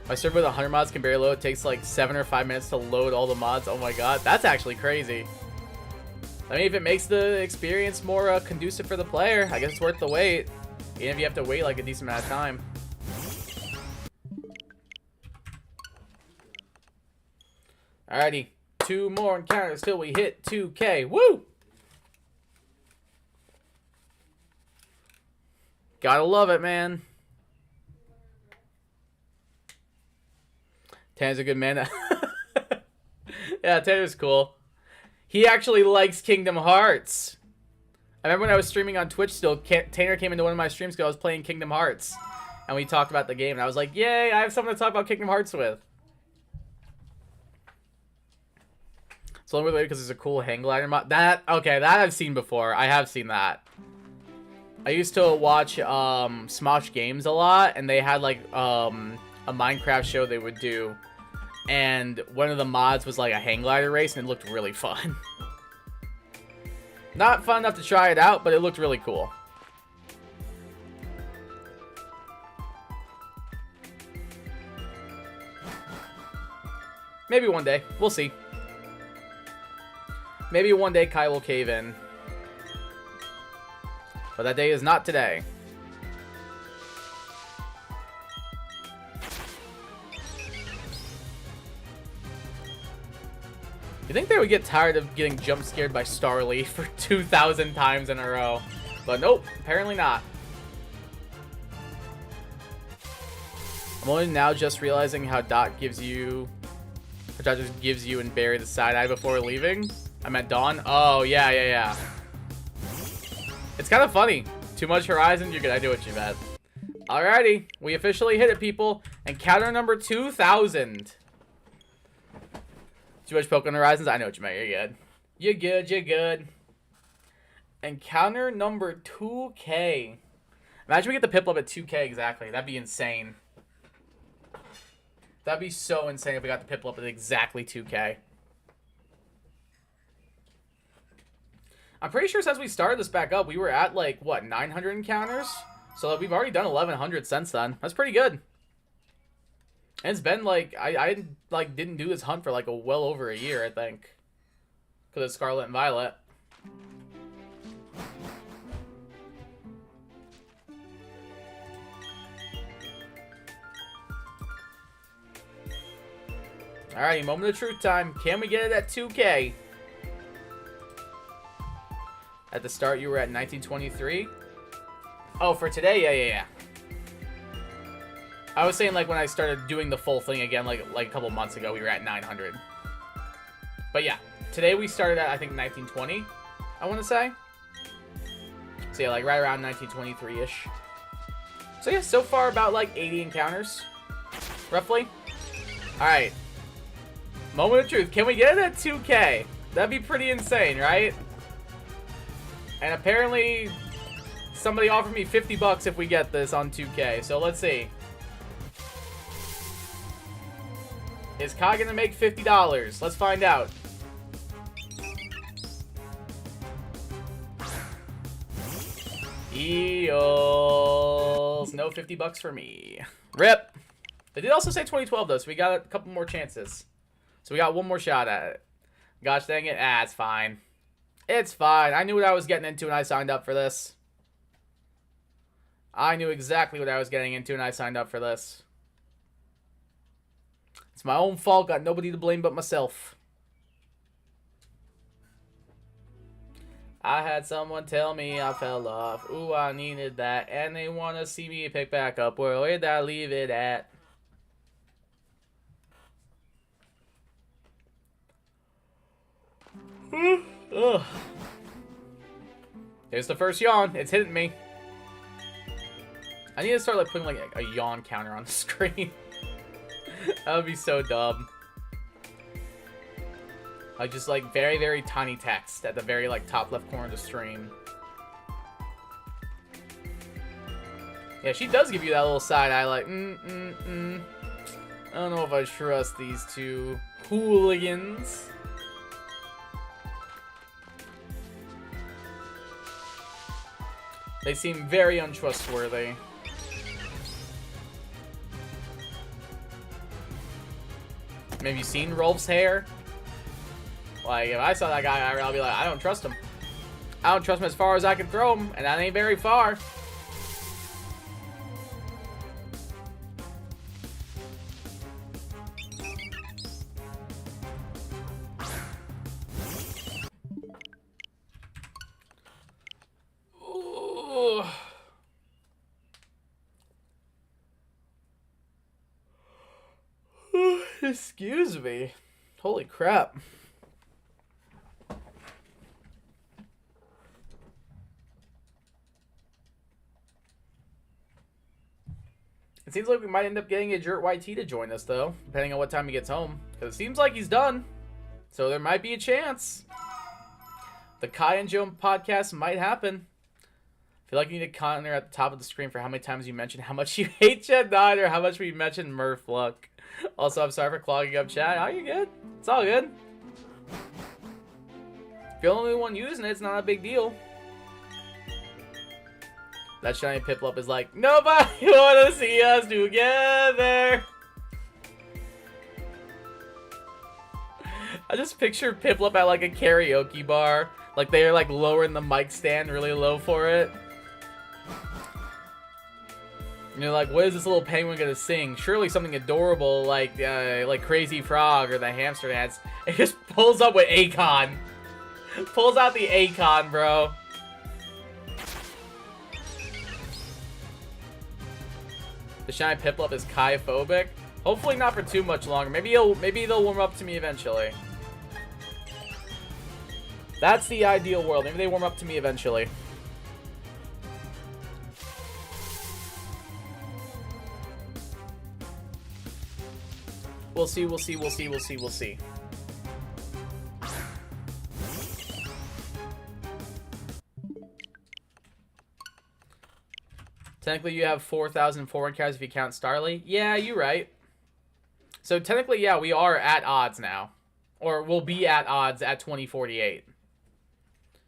My server with 100 mods can barely load. It takes like 7 or 5 minutes to load all the mods. Oh my god, that's actually crazy. I mean, if it makes the experience more conducive for the player, I guess it's worth the wait. Even if you have to wait like a decent amount of time. Alrighty, 2 more encounters till we hit 2K. Woo! Gotta love it, man. Tanner's a good man. Yeah, Tanner's cool. He actually likes Kingdom Hearts. I remember when I was streaming on Twitch still, Tanner came into one of my streams because I was playing Kingdom Hearts. And we talked about the game, and I was like, yay, I have someone to talk about Kingdom Hearts with. It's only related because there's a cool hang glider mod. Okay, that I've seen before. I have seen that. I used to watch Smosh Games a lot, and they had like a Minecraft show they would do. And one of the mods was like a hang glider race, and it looked really fun. Not fun enough to try it out, but it looked really cool. Maybe one day. We'll see. Maybe one day Kai will cave in. But that day is not today. You think they would get tired of getting jump scared by Starly for 2,000 times in a row? But nope, apparently not. I'm only now just realizing how Dot gives you... Dot just gives you and Barry the side eye before leaving. I meant Dawn. Oh, yeah. It's kind of funny. Too much Horizon, you're good. I do what you meant. Alrighty, we officially hit it, people. Encounter number 2,000. Too much Pokemon Horizons? I know what you meant. You're good. You're good. Encounter number 2K. Imagine we get the Piplup at 2K exactly. That'd be insane. That'd be so insane if we got the Piplup at exactly 2K. I'm pretty sure since we started this back up, we were at like, what, 900 encounters? So we've already done 1,100 since then. That's pretty good. And it's been like, I like didn't do this hunt for like well over a year, I think. Because it's Scarlet and Violet. Alrighty, moment of truth time. Can we get it at 2K? At the start, you were at 1923. Oh, for today? Yeah. I was saying, like, when I started doing the full thing again, like a couple months ago, we were at 900. But yeah, today we started at, I think, 1920, I want to say. So yeah, like, right around 1923-ish. So yeah, so far about, like, 80 encounters, roughly. Alright. Moment of truth. Can we get it at 2K? That'd be pretty insane, right? And apparently, somebody offered me 50 bucks if we get this on 2K. So let's see. Is Kai gonna make $50? Let's find out. Eels. No 50 bucks for me. Rip. They did also say 2012 though, so we got a couple more chances. So we got one more shot at it. Gosh dang it. It's fine. It's fine. I knew what I was getting into when I signed up for this. I knew exactly what I was getting into when I signed up for this. It's my own fault. Got nobody to blame but myself. I had someone tell me I fell off. Ooh, I needed that. And they want to see me pick back up. Where did I leave it at? Ugh. Here's the first yawn. It's hitting me. I need to start like putting like a yawn counter on the screen. That would be so dumb. Like just like very, very tiny text at the very like top left corner of the stream. Yeah, she does give you that little side eye like, I don't know if I trust these two hooligans. They seem very untrustworthy. Have you seen Rolf's hair? Like, if I saw that guy, I'd be like, I don't trust him. I don't trust him as far as I can throw him, and that ain't very far. Excuse me. Holy crap. It seems like we might end up getting a Jurt YT to join us, though, depending on what time he gets home. Because it seems like he's done. So there might be a chance. The Kai and Joe podcast might happen. I feel like you need a counter at the top of the screen for how many times you mentioned how much you hate Gen 9 or how much we mentioned Murph. Also, I'm sorry for clogging up chat. Oh, you're good. It's all good. If you're the only one using it, it's not a big deal. That shiny Piplup is like, nobody wanna see us together. I just picture Piplup at like a karaoke bar. Like they're like lowering the mic stand really low for it. And you're like, what is this little penguin gonna sing? Surely something adorable like Crazy Frog or the hamster dance. It just pulls up with Akon. Pulls out the Akon, bro. The shiny Piplup is Kai-phobic. Hopefully not for too much longer. Maybe they'll warm up to me eventually. That's the ideal world. Maybe they warm up to me eventually. We'll see, we'll see, we'll see, we'll see, we'll see. Technically, you have 4,000 forward cards if you count Starly. Yeah, you're right. So technically, yeah, we are at odds now. Or we'll be at odds at 2048.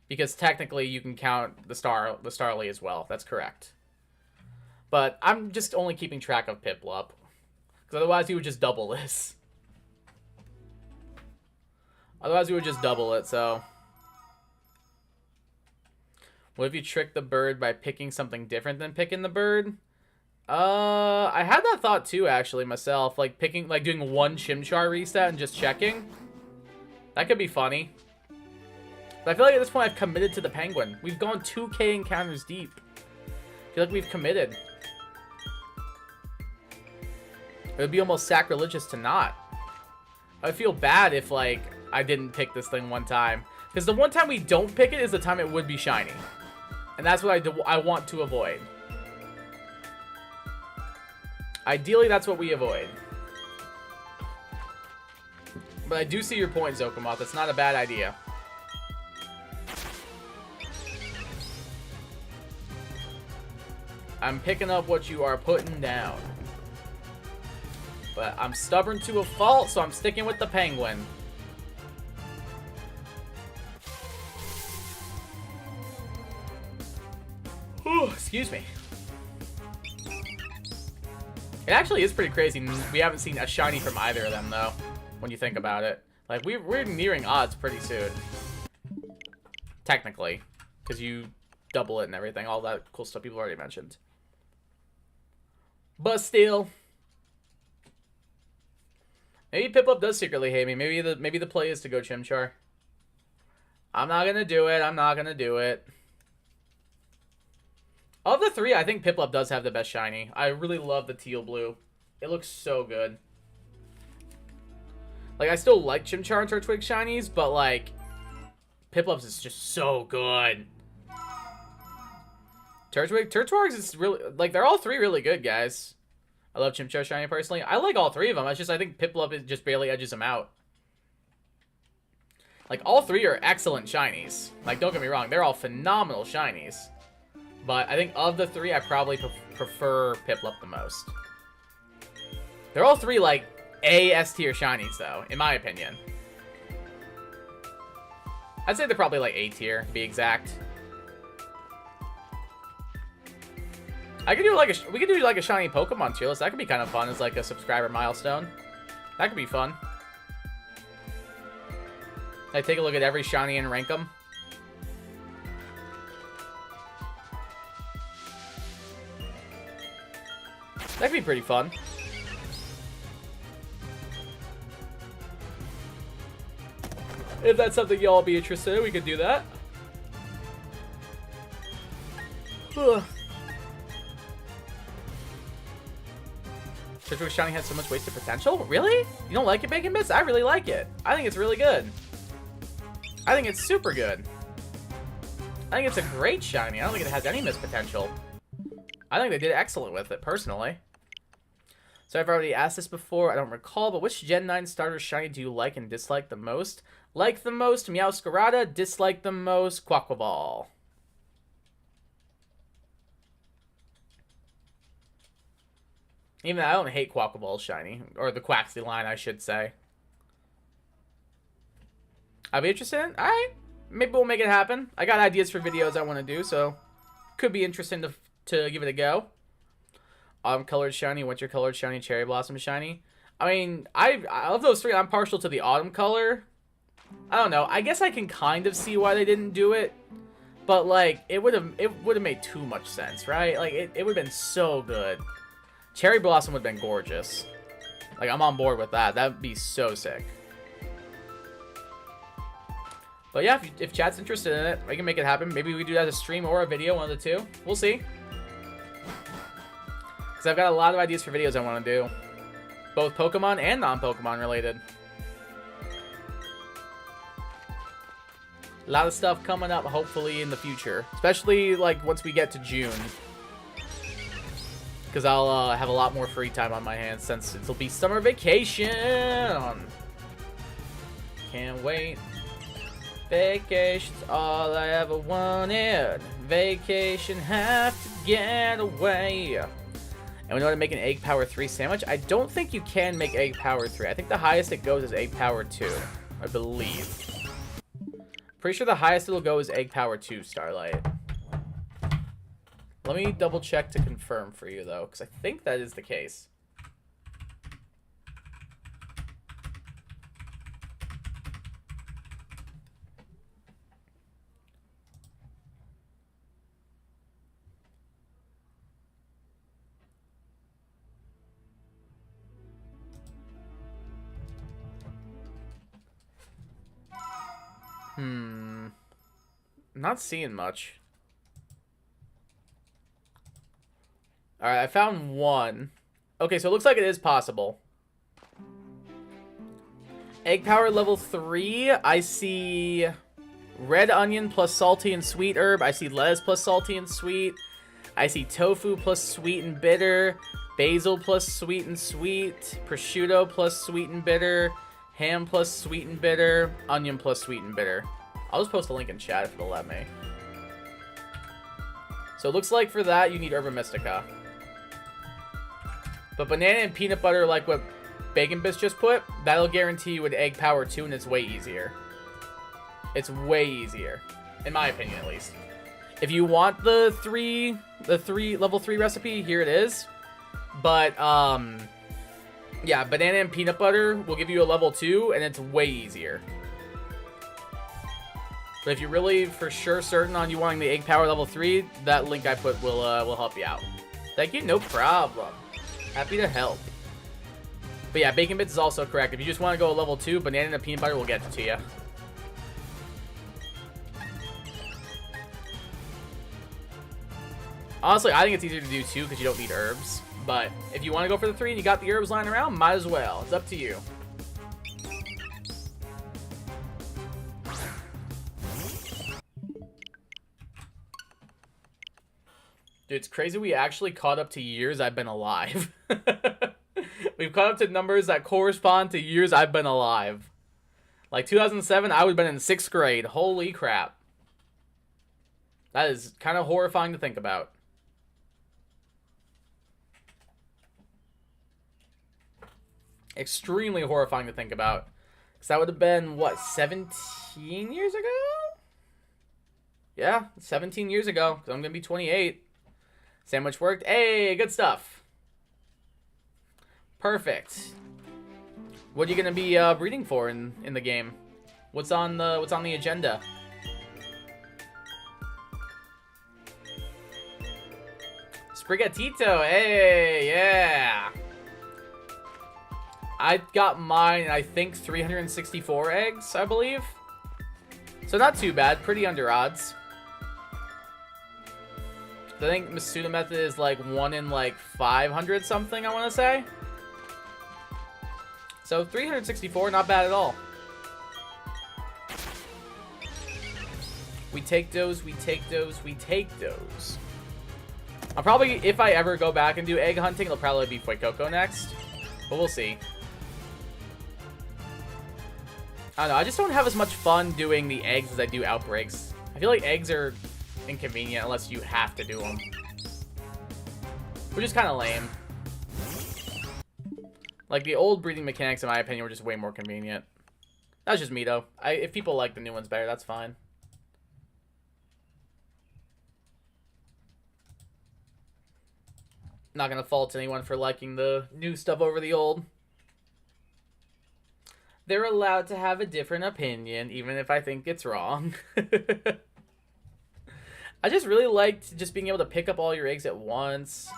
Because technically, you can count the Starly as well. That's correct. But I'm just only keeping track of Piplup. Because otherwise, we would just double this. Otherwise, we would just double it, so... What if you trick the bird by picking something different than picking the bird? I had that thought too, actually, myself. Like doing one Chimchar reset and just checking. That could be funny. But I feel like at this point I've committed to the penguin. We've gone 2k encounters deep. I feel like we've committed. It would be almost sacrilegious to not. I would feel bad if, like, I didn't pick this thing one time. Because the one time we don't pick it is the time it would be shiny. And that's what I want to avoid. Ideally, that's what we avoid. But I do see your point, Zokomoth. That's not a bad idea. I'm picking up what you are putting down. But I'm stubborn to a fault, so I'm sticking with the penguin. Ooh, excuse me. It actually is pretty crazy. We haven't seen a shiny from either of them, though, when you think about it. Like, we're nearing odds pretty soon. Technically. Because you double it and everything. All that cool stuff people already mentioned. But still. Maybe Piplup does secretly hate me. Maybe the play is to go Chimchar. I'm not gonna do it. I'm not gonna do it. Of the three, I think Piplup does have the best shiny. I really love the teal blue. It looks so good. Like, I still like Chimchar and Turtwig shinies, but, like, Piplup's is just so good. Turtwig's is really, like, they're all three really good, guys. I love Chimchar shiny personally. I like all three of them. It's just, I think Piplup just barely edges them out. Like, all three are excellent shinies. Like, don't get me wrong. They're all phenomenal shinies. But I think of the three, I probably prefer Piplup the most. They're all three, like, S tier shinies, though, in my opinion. I'd say they're probably, like, A tier, to be exact. We could do, like, a Shiny Pokémon tier list. That could be kind of fun as, like, a subscriber milestone. That could be fun. Like, take a look at every shiny and rank them. That could be pretty fun. If that's something y'all be interested in, we could do that. Turtwig Shiny has so much wasted potential? Really? You don't like it, Bacon Bits? I really like it. I think it's really good. I think it's super good. I think it's a great shiny. I don't think it has any missed potential. I think they did excellent with it, personally. So I've already asked this before. I don't recall, but which Gen 9 starter shiny do you like and dislike the most? Like the most, Meowscarada. Dislike the most, Quaquaval. Even though I don't hate Quaquaval's shiny. Or the Quaxly line, I should say. I'll be interested in it. Alright. Maybe we'll make it happen. I got ideas for videos I want to do, so could be interesting to give it a go. Autumn colored shiny, winter colored shiny, cherry blossom shiny. I mean, of those three, I'm partial to the autumn color. I don't know. I guess I can kind of see why they didn't do it, but like it would have made too much sense, right? Like it would have been so good. Cherry blossom would have been gorgeous. Like I'm on board with that. That would be so sick. But yeah, if chat's interested in it, I can make it happen. Maybe we do that as a stream or a video, one of the two. We'll see. Because I've got a lot of ideas for videos I want to do. Both Pokemon and non-Pokemon related. A lot of stuff coming up, hopefully, in the future. Especially, like, once we get to June. Because I'll have a lot more free time on my hands since it'll be summer vacation. Can't wait. Vacation's all I ever wanted. Vacation, have to get away. And we know how to make an Egg Power 3 sandwich. I don't think you can make Egg Power 3. I think the highest it goes is Egg Power 2. I believe. Pretty sure the highest it'll go is Egg Power 2, Starlight. Let me double check to confirm for you, though, because I think that is the case. Not seeing much. Alright, I found one. Okay, so it looks like it is possible. Egg Power level 3, I see red onion plus salty and sweet herb. I see lettuce plus salty and sweet. I see tofu plus sweet and bitter. Basil plus sweet and sweet. Prosciutto plus sweet and bitter. Ham plus sweet and bitter. Onion plus sweet and bitter. I'll just post a link in chat if it'll let me. So it looks like for that, you need Herba Mystica. But banana and peanut butter, like what Bacon Bits just put, that'll guarantee you an Egg Power 2, and it's way easier. It's way easier. In my opinion, at least. If you want the level 3 recipe, here it is. But, yeah, banana and peanut butter will give you a level 2, and it's way easier. But if you're really for sure certain on you wanting the Egg Power level 3, that link I put will help you out. Thank you, no problem. Happy to help. But yeah, Bacon Bits is also correct. If you just want to go level 2, banana and peanut butter will get it to you. Honestly, I think it's easier to do 2 because you don't need herbs. But if you want to go for the 3 and you got the herbs lying around, might as well. It's up to you. Dude, it's crazy we actually caught up to years I've been alive. We've caught up to numbers that correspond to years I've been alive. Like 2007, I would have been in 6th grade. Holy crap. That is kind of horrifying to think about. Extremely horrifying to think about. Because that would have been, what, 17 years ago? Yeah, 17 years ago. Because I'm going to be 28. Sandwich worked. Hey, good stuff. Perfect. What are you going to be breeding for in the game? What's on the agenda? Sprigatito. Hey, yeah. I got mine, I think, 364 eggs, I believe. So not too bad. Pretty under odds. I think Masuda method is like 1 in like 500 something, I want to say. So 364, not bad at all. We take those, we take those, we take those. I'll probably, if I ever go back and do egg hunting, it'll probably be Fuecoco next. But we'll see. I don't know, I just don't have as much fun doing the eggs as I do outbreaks. I feel like eggs are inconvenient unless you have to do them. Which is kind of lame. Like, the old breeding mechanics, in my opinion, were just way more convenient. That's just me, though. If people like the new ones better, that's fine. Not gonna fault anyone for liking the new stuff over the old. They're allowed to have a different opinion, even if I think it's wrong. I just really liked just being able to pick up all your eggs at once.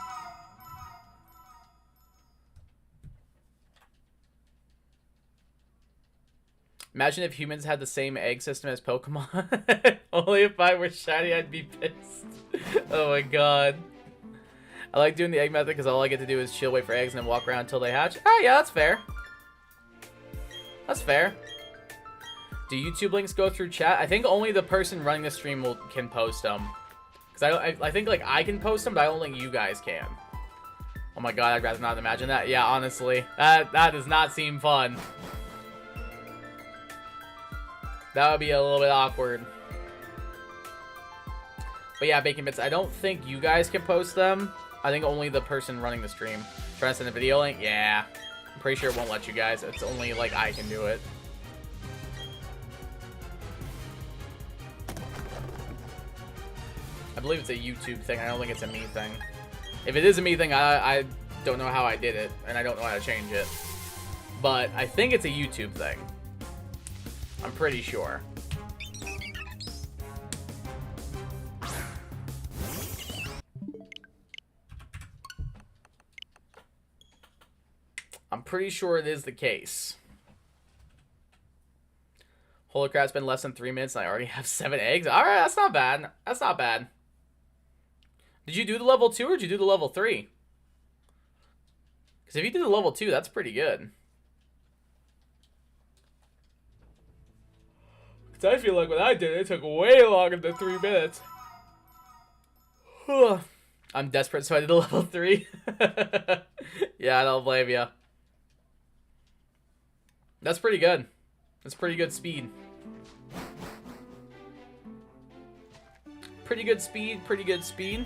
Imagine if humans had the same egg system as Pokemon. Only if I were shiny, I'd be pissed. Oh my god. I like doing the egg method because all I get to do is chill, wait for eggs, and then walk around until they hatch. Oh, yeah, that's fair. That's fair. Do YouTube links go through chat? I think only the person running the stream can post them. Because I think, like, I can post them, but I don't think you guys can. Oh my god, I'd rather not imagine that. Yeah, honestly. That does not seem fun. That would be a little bit awkward. But yeah, Bacon Bits, I don't think you guys can post them. I think only the person running the stream. Trying to send a video link? Yeah. I'm pretty sure it won't let you guys. It's only, like, I can do it. I believe it's a YouTube thing. I don't think it's a me thing. If it is a me thing, I don't know how I did it, and I don't know how to change it. But I think it's a YouTube thing. I'm pretty sure. I'm pretty sure it is the case. Holy crap, it's been less than 3 minutes and I already have 7 eggs. Alright, that's not bad. That's not bad. Did you do the level 2 or did you do the level 3? Because if you did the level 2, that's pretty good. Because I feel like when I did it, it took way longer than 3 minutes. I'm desperate, so I did the level 3. Yeah, I don't blame you. That's pretty good. That's pretty good speed. Pretty good speed, pretty good speed.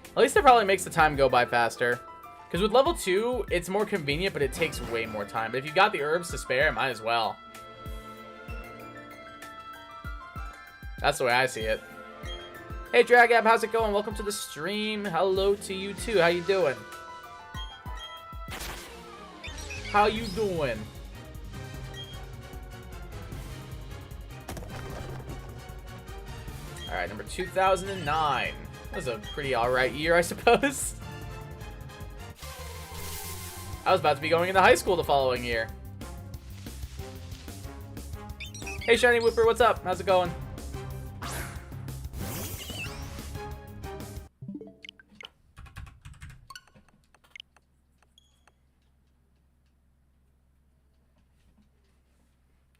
At least it probably makes the time go by faster. Because with level 2, it's more convenient, but it takes way more time. But if you got the herbs to spare, might as well. That's the way I see it. Hey Dragab, how's it going? Welcome to the stream. Hello to you too. How you doing? How you doing? Alright, number 2009. That was a pretty alright year, I suppose. I was about to be going into high school the following year. Hey Shiny Whooper, what's up? How's it going?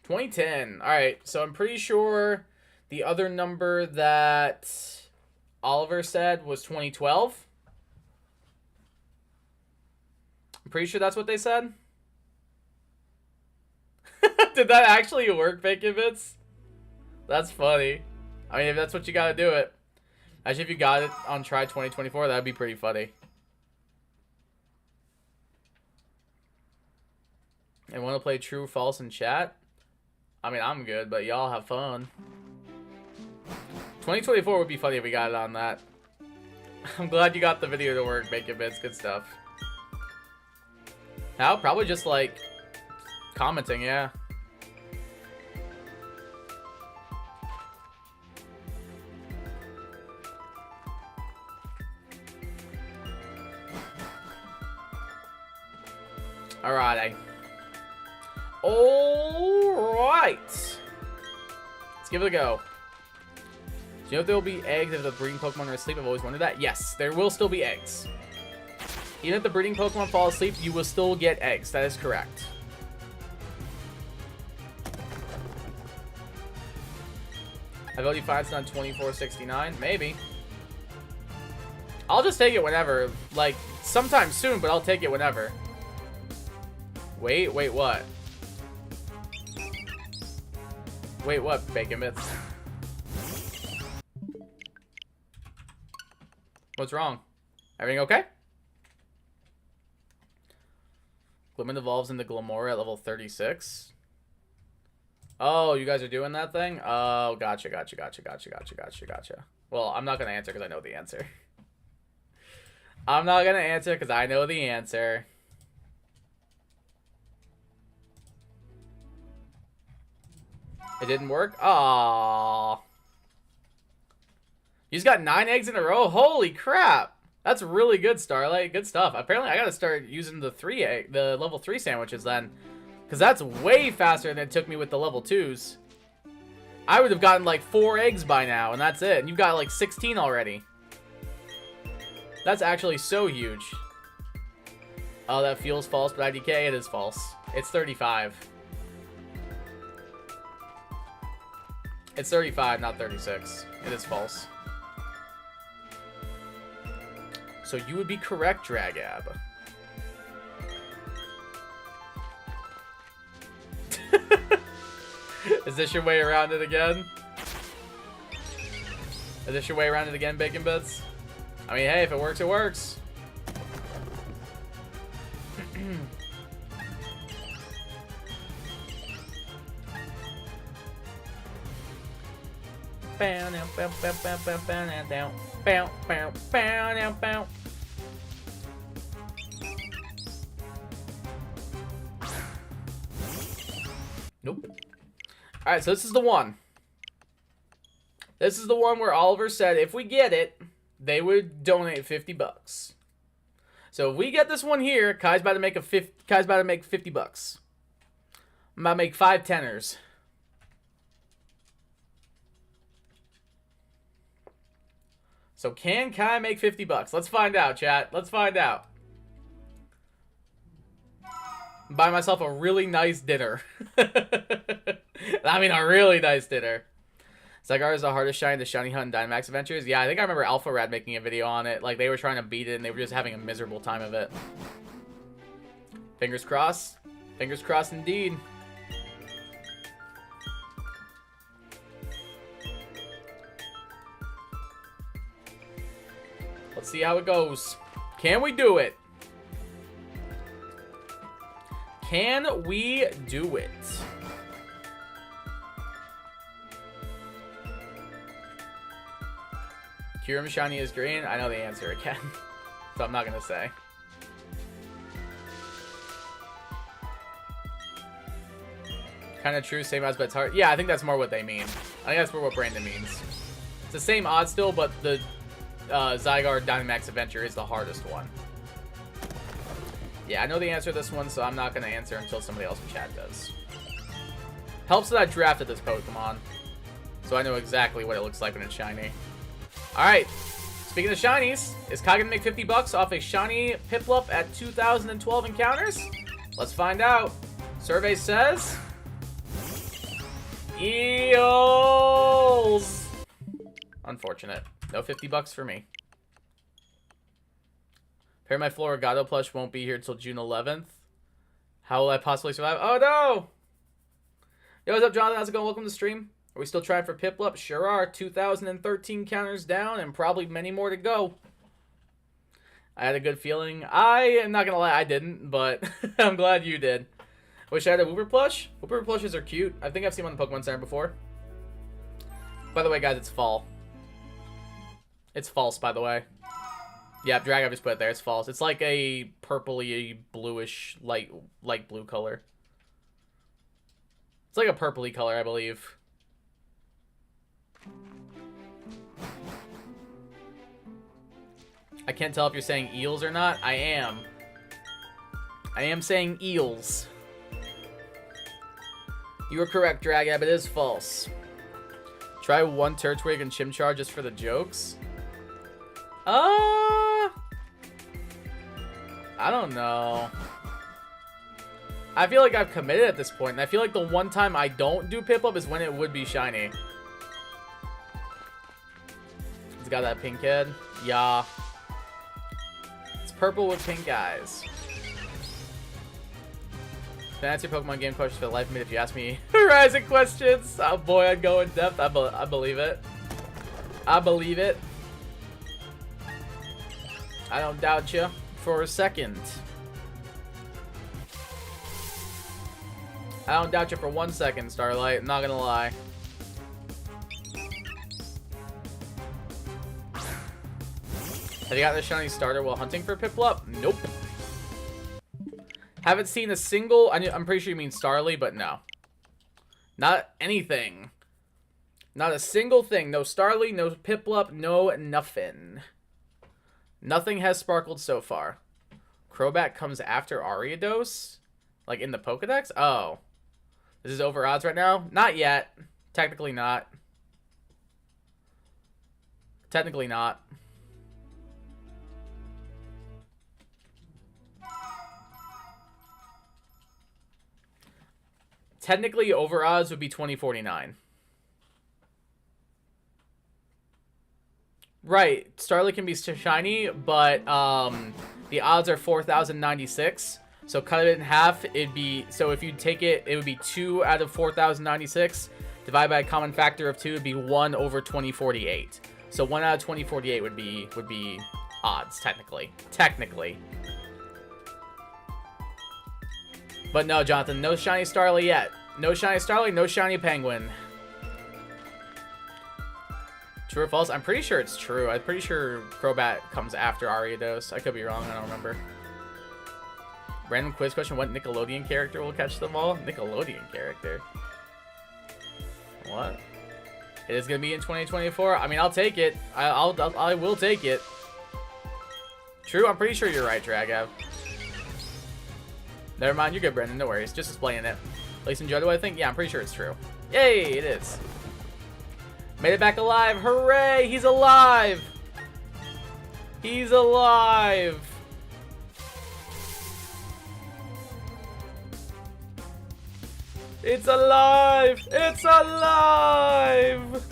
$2010. Alright, so I'm pretty sure the other number that Oliver said was 2012. I'm pretty sure that's what they said. Did that actually work, Bacon Bits? That's funny. I mean, if that's what you gotta do it. Actually, if you got it on Try 2024, that'd be pretty funny. And want to play true or false in chat? I mean, I'm good, but y'all have fun. 2024 would be funny if we got it on that. I'm glad you got the video to work, Bacon Bits. Good stuff. How? Probably just, like, commenting, yeah. Alrighty. Alright. Let's give it a go. you know if there will be eggs if the breeding Pokemon are asleep? I've always wondered that. Yes, there will still be eggs. Even if the breeding Pokemon fall asleep, you will still get eggs. That is correct. Ability 5's on 2469. Maybe. I'll just take it whenever. Like, sometime soon, but I'll take it whenever. Wait, what? Wait, what, Bacon Bits? What's wrong? Everything okay? Glimmin evolves into Glamora at level 36. Oh, you guys are doing that thing? Oh, gotcha. Well, I'm not going to answer because I know the answer. I'm not going to answer because I know the answer. It didn't work? Aww. You just got 9 eggs in a row? Holy crap. That's really good, Starlight. Good stuff. Apparently, I got to start using the level 3 sandwiches then. Because that's way faster than it took me with the level 2s. I would have gotten like 4 eggs by now, and that's it. And you've got like 16 already. That's actually so huge. Oh, that feels false, but IDK, it is false. It's 35. It's 35, not 36. It is false. So you would be correct, Dragab. Is this your way around it again? Is this your way around it again, Bacon Bits? I mean, hey, if it works, it works. Nope. Alright, so this is the one. This is the one where Oliver said if we get it, they would donate 50 bucks. So if we get this one here, Kai's about to make 50 bucks. I'm about to make 5 tenors. So can Kai make 50 bucks? Let's find out, chat. Let's find out. Buy myself a really nice dinner. I mean, a really nice dinner. Zygarde is the hardest shiny in the Shiny Hunt and Dynamax Adventures. Yeah, I think I remember Alpha Rad making a video on it. Like, they were trying to beat it, and they were just having a miserable time of it. Fingers crossed. Fingers crossed indeed. Let's see how it goes. Can we do it? Can we do it? Kyurem shiny is green. I know the answer again, so I'm not gonna say. Kind of true, same odds, but it's hard. Yeah, I think that's more what they mean. I think that's more what Brandon means. It's the same odds still, but the Zygarde Dynamax Adventure is the hardest one. Yeah, I know the answer to this one, so I'm not going to answer until somebody else in chat does. Helps that I drafted this Pokemon, so I know exactly what it looks like when it's shiny. Alright, speaking of shinies, is Kai going to make 50 bucks off a shiny Piplup at 2012 encounters? Let's find out. Survey says... Eels! Unfortunate. No 50 bucks for me. Apparently my Floragato plush won't be here until June 11th. How will I possibly survive? Oh no! Yo, what's up, Jonathan? How's it going? Welcome to the stream. Are we still trying for Piplup? Sure are. 2013 counters down and probably many more to go. I had a good feeling. I am not gonna lie, I didn't, but I'm glad you did. Wish I had a Wooper plush. Wooper plushes are cute. I think I've seen one in the Pokemon Center before. By the way, guys, it's fall. It's false, by the way. Yeah, Drag, I just put it there. It's false. It's like a purpley, bluish, light blue color. It's like a purpley color, I believe. I can't tell if you're saying eels or not. I am. I am saying eels. You are correct, Dragab. It is false. Try one Turtwig and Chimchar just for the jokes. I don't know. I feel like I've committed at this point, and I feel like the one time I don't do Piplup is when it would be shiny. It's got that pink head. Yeah. It's purple with pink eyes. Can I answer Pokemon game questions for the life of me if you ask me Horizon questions? Oh boy, I'd go in depth. I believe it. I believe it. I don't doubt you for a second. I don't doubt you for 1 second, Starlight. I'm not gonna lie. Have you gotten a shiny starter while hunting for Piplup? Nope. Haven't seen a single... I'm pretty sure you mean Starly, but no. Not anything. Not a single thing. No Starly, no Piplup, no nothing. Nothing has sparkled so far. Crobat comes after Ariados? Like in the Pokedex? Oh. This is over odds right now? Not yet. Technically not. Technically not. Technically, over odds would be 2049. Right, Starly can be shiny, but the odds are 4,096. So cut it in half, it'd be... So if you take it, it would be 2 out of 4,096. Divided by a common factor of 2, it'd be 1 over 2048. So 1 out of 2048 would be odds, technically. Technically. But no, Jonathan, no shiny Starly yet. No shiny Starly, no shiny Penguin. True or false? I'm pretty sure it's true. I'm pretty sure Crobat comes after Ariados. I could be wrong, I don't remember. Random quiz question, what Nickelodeon character will catch them all? Nickelodeon character? What? It is going to be in 2024? I mean, I'll take it. I will take it. True? I'm pretty sure you're right, Dragav. Never mind, you're good, Brendan. No worries. Just explaining it. Lacey and Joe, I think? Yeah, I'm pretty sure it's true. Yay, it is. Made it back alive. Hooray! He's alive! He's alive! It's alive! It's alive!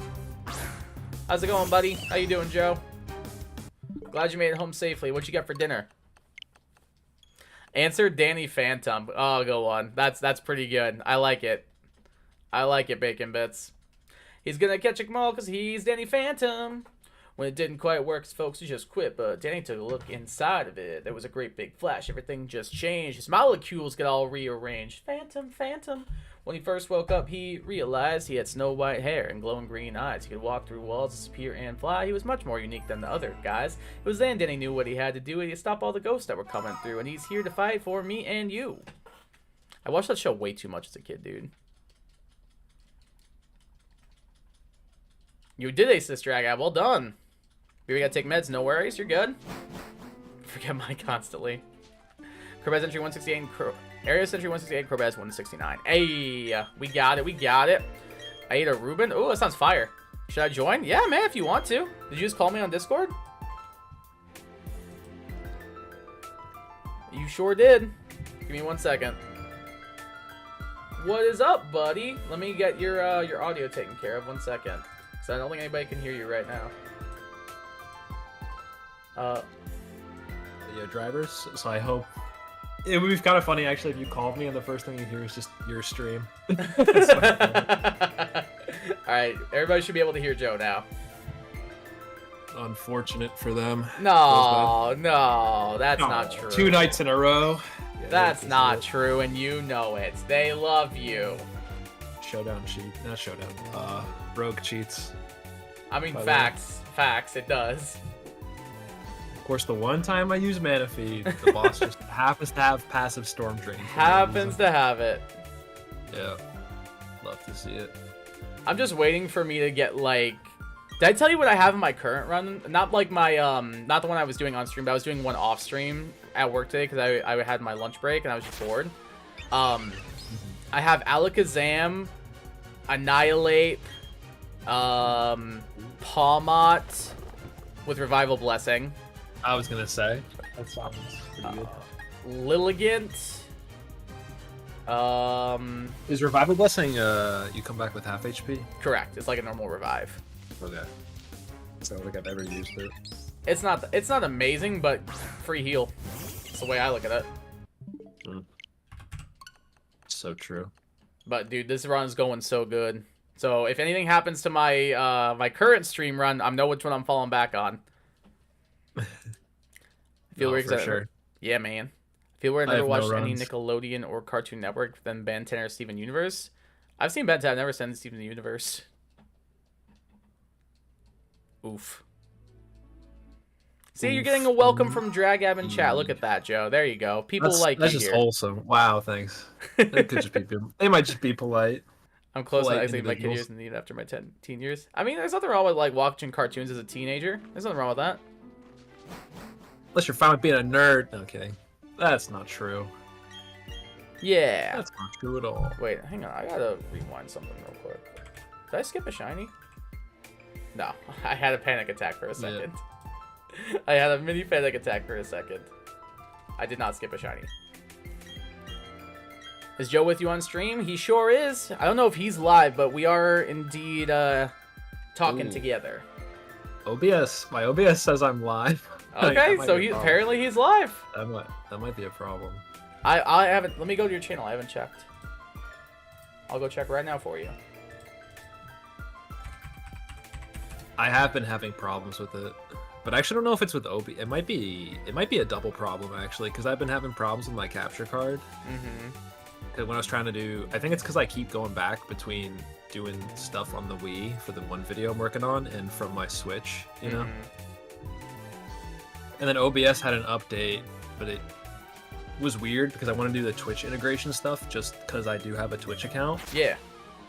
How's it going, buddy? How you doing, Joe? Glad you made it home safely. What'd you get for dinner? Answer Danny Phantom. Oh, go on. That's pretty good. I like it. I like it, Bacon Bits. He's gonna catch a mall because he's Danny Phantom. When it didn't quite work, folks, he just quit, but Danny took a look inside of it. There was a great big flash. Everything just changed. His molecules get all rearranged. Phantom, Phantom. When he first woke up, he realized he had snow white hair and glowing green eyes. He could walk through walls, disappear, and fly. He was much more unique than the other guys. It was then Danny knew what he had to do to stop all the ghosts that were coming through, and he's here to fight for me and you. I watched that show way too much as a kid, dude. You did a Sister Agab. Well done. We gotta take meds. No worries. You're good. Forget mine constantly. Crobaz entry 168 and Area Century 168, Crobaz 169. Hey, we got it, we got it. I ate a Reuben. Oh, that sounds fire. Should I join? Yeah, man, if you want to. Did you just call me on Discord? You sure did. Give me 1 second. What is up, buddy? Let me get your audio taken care of. 1 second. So I don't think anybody can hear you right now. Yeah, drivers. So I hope it would be kind of funny actually if you called me and the first thing you hear is just your stream. All right, everybody should be able to hear Joe now. Unfortunate for them. No, that's not true. 2 nights in a row. Yeah, that's not true, and you know it. They love you. Showdown cheat, not showdown. Rogue cheats. I mean, facts. Facts. It does. Of course, the one time I use Mana Feed, the boss just happens to have passive Storm Drain. Happens to have it. Yeah. Love to see it. I'm just waiting for me to get, like... Did I tell you what I have in my current run? Not like my, not the one I was doing on stream, but I was doing one off stream at work today because I had my lunch break and I was just bored. I have Alakazam, Annihilate, Palmot with Revival Blessing. I was gonna say that sounds pretty good. Lilligant. Is Revival Blessing you come back with half HP? Correct. It's like a normal revive. Okay. I don't think I've ever used it. It's not amazing, but free heal. That's the way I look at it. So true. But dude, this run is going so good. So if anything happens to my my current stream run, I know which one I'm falling back on. I feel weird for sure. Yeah, man. I feel weird. I never I have watched no any runs. Nickelodeon or Cartoon Network than Ben 10 or Steven Universe. I've seen Ben 10. I've never seen Steven Universe. Oof. See, you're getting a welcome from Dragab in chat. Look at that, Joe. There you go. People like that's you just here. wholesome. Wow, thanks. They could just be people. They might just be polite. I'm close to polite actually my kid years in need after my teen years. I mean, there's nothing wrong with like watching cartoons as a teenager. There's nothing wrong with that. Unless you're fine with being a nerd. Okay, that's not true. Yeah. That's not true at all. Wait, hang on. I gotta rewind something real quick. Did I skip a shiny? No, I had a panic attack for a second. Yeah. I had a mini panic attack for a second. I did not skip a shiny. Is Joe with you on stream? He sure is. I don't know if he's live, but we are indeed talking together. OBS. My OBS says I'm live. Okay, so apparently he's live. That might be a problem. I haven't. Let me go to your channel. I haven't checked. I'll go check right now for you. I have been having problems with it, but I actually don't know if it's with OB. It might be a double problem actually, because I've been having problems with my capture card. Because when I was trying to do, I think it's because I keep going back between doing stuff on the Wii for the one video I'm working on and from my Switch, you know. And then OBS had an update, but it was weird because I want to do the Twitch integration stuff just because I do have a Twitch account. Yeah.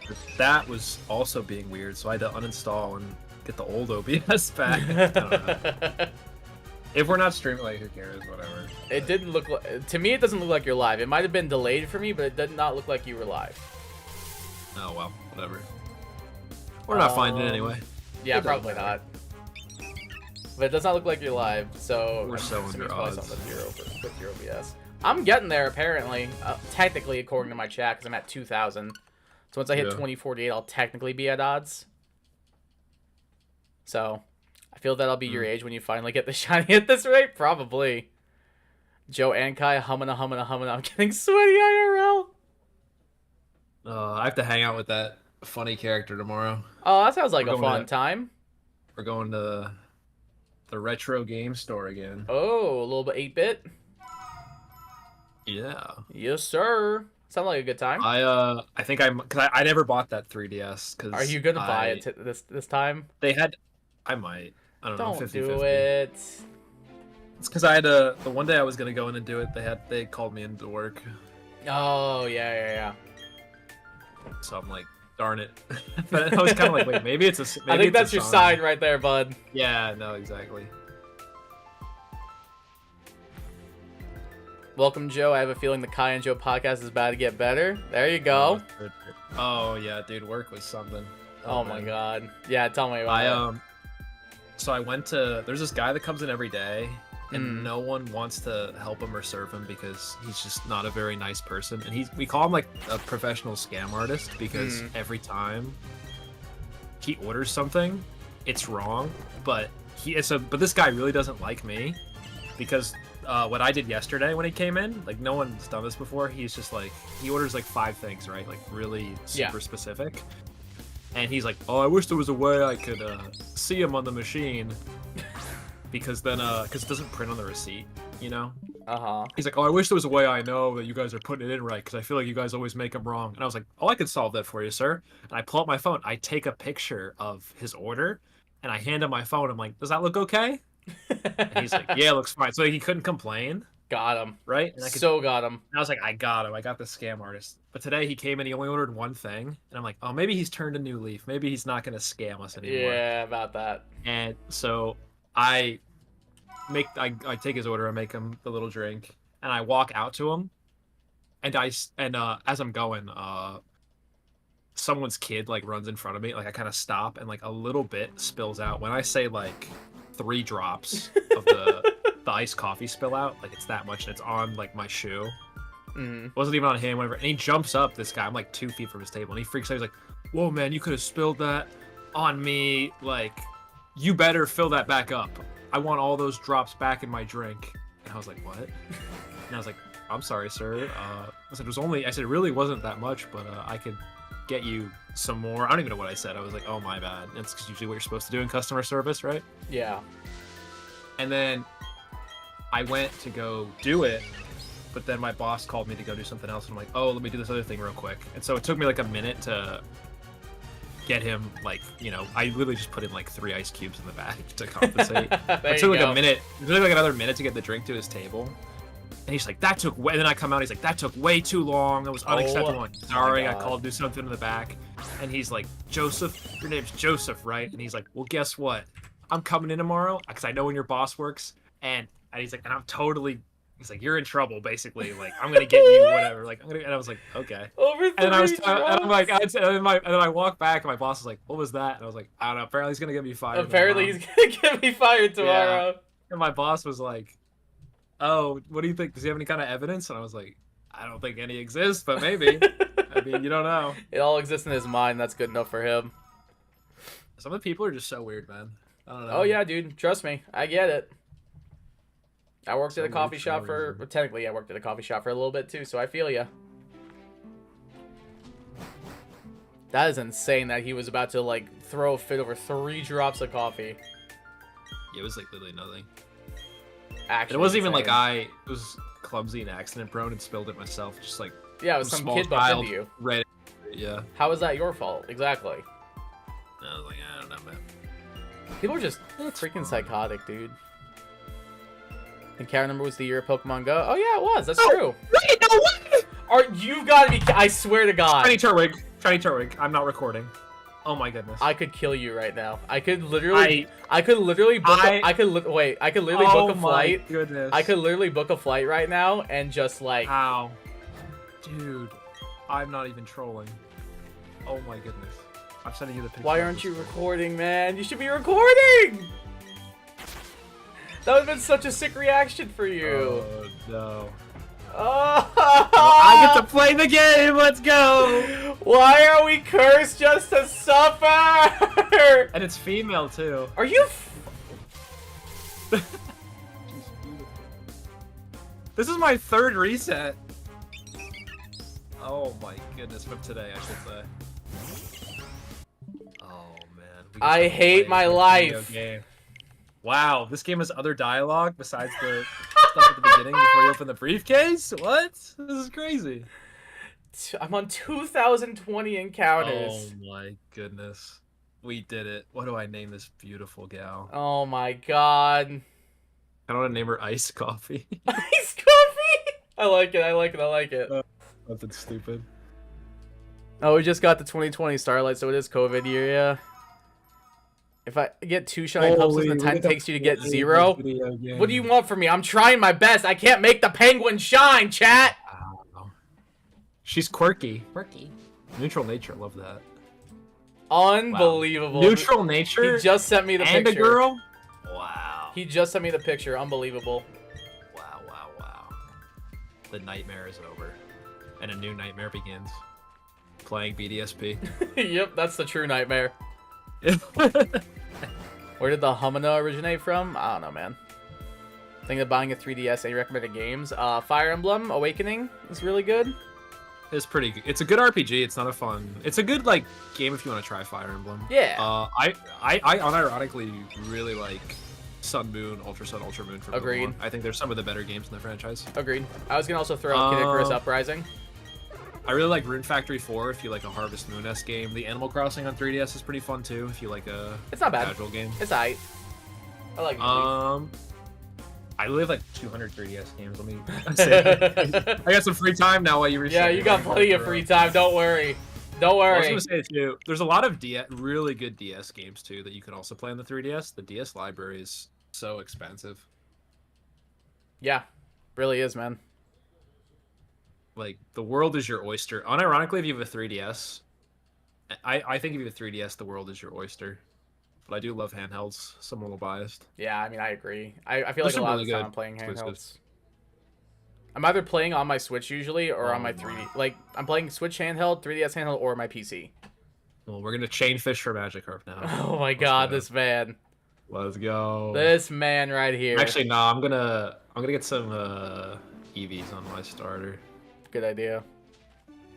But that was also being weird, so I had to uninstall and get the old OBS back. I don't know. If we're not streaming, like, who cares? Whatever. It didn't look like, to me, it doesn't look like you're live. It might have been delayed for me, but it did not look like you were live. Oh well, whatever. We're not finding it anyway. Yeah, probably not. But it does not look like you're live, so we're so under odds with your OBS. I'm getting there apparently. Technically, according to my chat, because I'm at 2,000. So once I hit 2048, I'll technically be at odds. So I feel that'll be your age when you finally get the shiny at this rate. Probably. Joe and Kai humming. I'm getting sweaty IRL. I have to hang out with that funny character tomorrow. Oh, that sounds like a fun time. We're going to the retro game store again. Oh, a little bit 8-bit. Yeah. Yes, sir. Sounds like a good time. I think because I never bought that 3DS. Cause are you gonna buy it this time? They had. I might. I don't know. 50/50. Do it. It's because I had the one day I was gonna go in and do it. They called me into work. Oh yeah. So I'm like, darn it. But I was kind of like, wait, maybe it's a. Maybe I think that's your sign right there, bud. Yeah. No. Exactly. Welcome, Joe. I have a feeling the Kai and Joe podcast is about to get better. There you go. Oh yeah, dude, work was something. Oh my god. Yeah, tell me about it. So I went to. There's this guy that comes in every day, and no one wants to help him or serve him because he's just not a very nice person. And we call him like a professional scam artist because every time he orders something, it's wrong. But but this guy really doesn't like me because what I did yesterday when he came in, like no one's done this before. He's just like he orders like 5 things, right? Like really super specific. And he's like, oh, I wish there was a way I could see him on the machine. Because then, because it doesn't print on the receipt, you know? He's like, oh, I wish there was a way I know that you guys are putting it in right, because I feel like you guys always make them wrong. And I was like, oh, I could solve that for you, sir. And I pull up my phone. I take a picture of his order, and I hand him my phone. I'm like, does that look okay? And he's like, yeah, it looks fine. So he couldn't complain. Got him. Right? And got him. And I was like, I got him. I got the scam artist. But today he came in, he only ordered one thing. And I'm like, oh, maybe he's turned a new leaf. Maybe he's not going to scam us anymore. Yeah, about that. And so I take his order, I make him the little drink, and I walk out to him. And as I'm going, someone's kid like runs in front of me, like I kind of stop and like a little bit spills out. When I say like 3 drops of the iced coffee spill out, like it's that much, and it's on like my shoe. Wasn't even on him, whatever. And he jumps up, this guy. I'm like 2 feet from his table, and he freaks out. He's like, "Whoa, man, you could have spilled that on me. Like, you better fill that back up. I want all those drops back in my drink." And I was like, "What?" And I was like, "I'm sorry, sir." I said, it really wasn't that much, but I could get you some more. I don't even know what I said. I was like, "Oh, my bad." That's usually what you're supposed to do in customer service, right? Yeah. And then I went to go do it, but then my boss called me to go do something else, and I'm like, "Oh, let me do this other thing real quick." And so it took me like a minute to get him, like, you know, I literally just put in like 3 ice cubes in the bag to compensate. It took like a minute, it took like another minute to get the drink to his table. And he's like, "That took way," and then I come out, he's like, "That took way too long. That was unacceptable." I'm like, "Sorry, I called to do something in the back." And he's like, "Joseph, your name's Joseph, right?" And he's like, "Well, guess what? I'm coming in tomorrow because I know when your boss works." And he's like, "And I'm totally," he's like, "You're in trouble, basically. Like, I'm gonna get you, whatever." Like, and I was like, "Okay." Over 3 And I'm like, drops? and then I walk back, and my boss is like, "What was that?" And I was like, "I don't know. Apparently, he's gonna get me fired." Apparently, he's gonna get me fired tomorrow. Yeah. And my boss was like, "Oh, what do you think? Does he have any kind of evidence?" And I was like, "I don't think any exists, but maybe." I mean, you don't know. It all exists in his mind. That's good enough for him. Some of the people are just so weird, man. I don't know. Oh yeah, dude. Trust me, I get it. I worked at a coffee shop for for, technically I worked at a coffee shop for a little bit too, so I feel ya. That is insane that he was about to like throw a fit over 3 drops of coffee. It was like literally nothing. Actually, it wasn't even like insane. I was clumsy and accident prone and spilled it myself. Just like, Yeah, it was some kid bumped into you. Right. Yeah. How is that your fault? Exactly. I was like, I don't know, man. People are just freaking psychotic, dude. And Karen number was the year of Pokemon Go. Oh yeah, it was. That's true. Wait, no way! You've got to be. I swear to God. Shiny Turtwig. I'm not recording. Oh my goodness. I could kill you right now. I could literally. I could literally book. I could literally book a flight. Oh my goodness. I could literally book a flight right now and just like. How? Dude, I'm not even trolling. Oh my goodness. I'm sending you the picture. Why aren't you recording, man? You should be recording. That would have been such a sick reaction for you. Oh no. Oh. Well, I get to play the game. Let's go. Why are we cursed just to suffer? And it's female too. Are you? This is my 3rd reset. Oh my goodness, from today, I should say. Oh man. I hate my life. Game. Wow, this game has other dialogue besides the stuff at the beginning before you open the briefcase? What? This is crazy. I'm on 2020 encounters. Oh my goodness. We did it. What do I name this beautiful gal? Oh my God. I don't want to name her Ice Coffee. Ice coffee? I like it, I like it, I like it. Nothing stupid. Oh, we just got the 2020 Starlight, so it is COVID year, yeah. If I get 2 shiny pups and the time takes you to get 0, what do you want from me? I'm trying my best. I can't make the penguin shine, chat. She's quirky. Neutral nature, love that. Unbelievable. Wow. Neutral nature. He just sent me the and picture. a girl. Wow. He just sent me the picture. Unbelievable. Wow. The nightmare is over, and a new nightmare begins. Playing BDSP. Yep, that's the true nightmare. Where did the Humana originate from? I don't know, man. Thinking of buying a 3DS. Any recommended games? Fire Emblem Awakening is really good. It's pretty good. It's a good RPG. It's not a fun. It's a good like game if you want to try Fire Emblem. Yeah. I unironically really like Sun Moon, Ultra Sun, Ultra Moon for Pokemon. Agreed. I think they're some of the better games in the franchise. Agreed. I was gonna also throw out Kid Icarus Uprising. I really like Rune Factory 4 if you like a Harvest Moon-esque game. The Animal Crossing on 3DS is pretty fun too if you like a It's not bad. casual game. It's aight. I like it. I live like 200 3DS games. Let me say I got some free time now while you reset. Yeah, you got plenty of free time. Don't worry. Don't worry. I was gonna say too, there's a lot of really good DS games too that you can also play on the 3DS. The DS library is so expensive. Yeah, really is, man. Like the world is your oyster. Unironically, if you have a 3DS, I think if you have a 3DS, the world is your oyster. But I do love handhelds. So I'm a little biased. Yeah, I mean, I agree. I feel There's like a some lot really of the time good I'm playing exclusives. handhelds. I'm either playing on my Switch usually or on Oh my 3D. Like, I'm playing Switch handheld, 3DS handheld, or my PC. Well, we're gonna chain fish for Magikarp now. Oh my Let's god, go. this man. Let's go. This man right here. Actually, no. I'm gonna get some EVs on my starter. Good idea.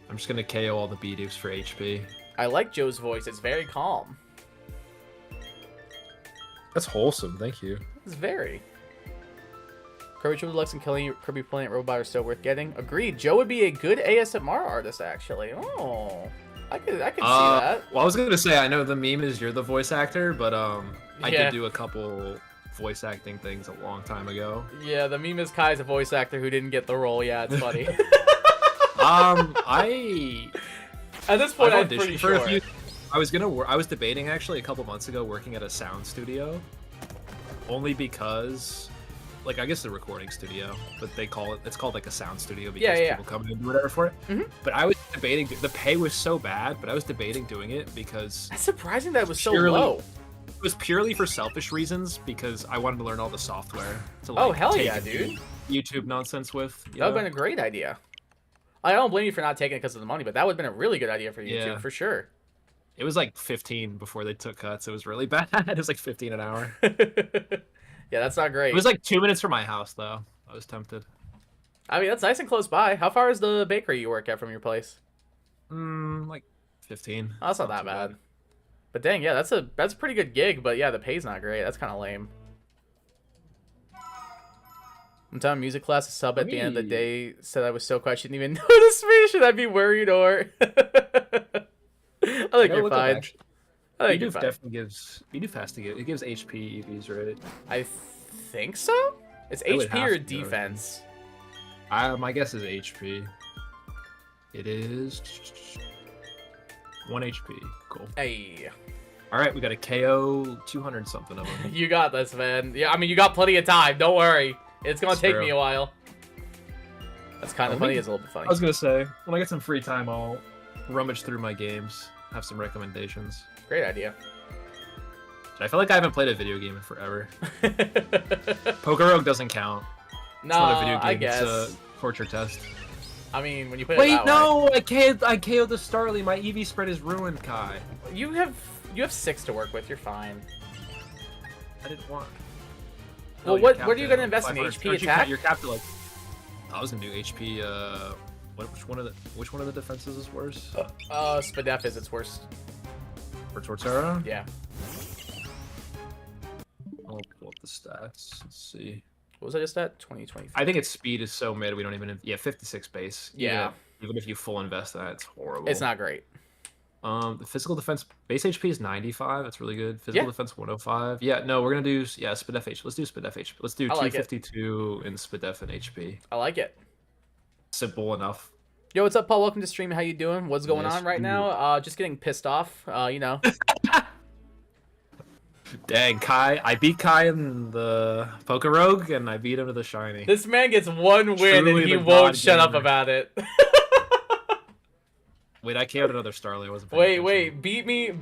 I'm just gonna KO all the Bidoof for HP. I like Joe's voice. It's very calm. That's wholesome. Thank you. It's very. Kirby Triple Deluxe and Killing Kirby Planet Robot are still worth getting. Agreed. Joe would be a good ASMR artist, actually. Oh, I could see that. Well, I was gonna say I know the meme is you're the voice actor, but I Yeah. did do a couple voice acting things a long time ago. Yeah, the meme is Kai's a voice actor who didn't get the role. Yeah, it's funny. I At this point, I'm auditioned pretty for sure. a few. I was debating actually a couple months ago working at a sound studio, only because, like, I guess the recording studio, but it's called like a sound studio because Yeah. people come in and do whatever for it. Mhm. But I was debating. The pay was so bad, but I was debating doing it because That's surprising that it was so Purely- low. it was purely for selfish reasons because I wanted to learn all the software to like Oh, hell take yeah, and dude. do YouTube nonsense with. That would have been a great idea. I don't blame you for not taking it because of the money, but that would have been a really good idea for YouTube, Yeah. for sure. It was like 15 before they took cuts. It was really bad. It was like 15 an hour. Yeah, that's not great. It was like 2 minutes from my house though. I was tempted. I mean, that's nice and close by. How far is the bakery you work at from your place? Like 15. Oh, that's not that too bad. But dang, yeah, that's a pretty good gig, but yeah, the pay's not great. That's kind of lame. I'm telling music class a sub at the end of the day said I was so quiet I shouldn't even notice me. Should I be worried or? I think you're fine. I think you're Bidoof fine. definitely gives. Bidoof has to give. It gives HP EVs, right? I think so. It's It would HP have or to, defense. My guess is HP. It is 1 HP. Cool. Hey, All right, we got a KO 200 something of them. you got this, man. Yeah, I mean, you got plenty of time. Don't worry. It's gonna take true. me a while. That's kind of funny. It's a little bit funny. I was gonna say when I get some free time, I'll rummage through my games, have some recommendations. Great idea. I feel like I haven't played a video game in forever. Pokerogue doesn't count. It's No, not a video game. I guess. It's a torture test. I mean, when you put it Wait, that no! I KO'd the Starly. My EV spread is ruined, Kai. way, you have 6 to work with. You're fine. I didn't want. Well, you're what capped are you at gonna invest in? 500. HP Aren't attack? You're capped at like. I was gonna do HP. Which one of the defenses is worse? Spadef is its worst. For Torterra? Yeah. I'll pull up the stats. Let's see. What was I just at? 2020. I think its speed is so mid we don't even. Yeah, 56 base. Yeah. Even if you full invest that, it's horrible. It's not great. The physical defense base HP is 95. That's really good. Physical defense 105. Yeah, no, we're gonna do Spadef HP. Let's do Spadef HP. Let's do I like it. 252 in Spadef and HP. I like it. Simple enough. Yo, what's up, Paul? Welcome to stream. How you doing? What's going Yes, on right dude. now? Just getting pissed off. You know. Dang, Kai. I beat Kai in the Pokerogue, and I beat him to the Shiny. This man gets one win Truly and he the won't god shut up gamer. about it. Wait, I KO'd another Starly. I wasn't paying Wait, attention.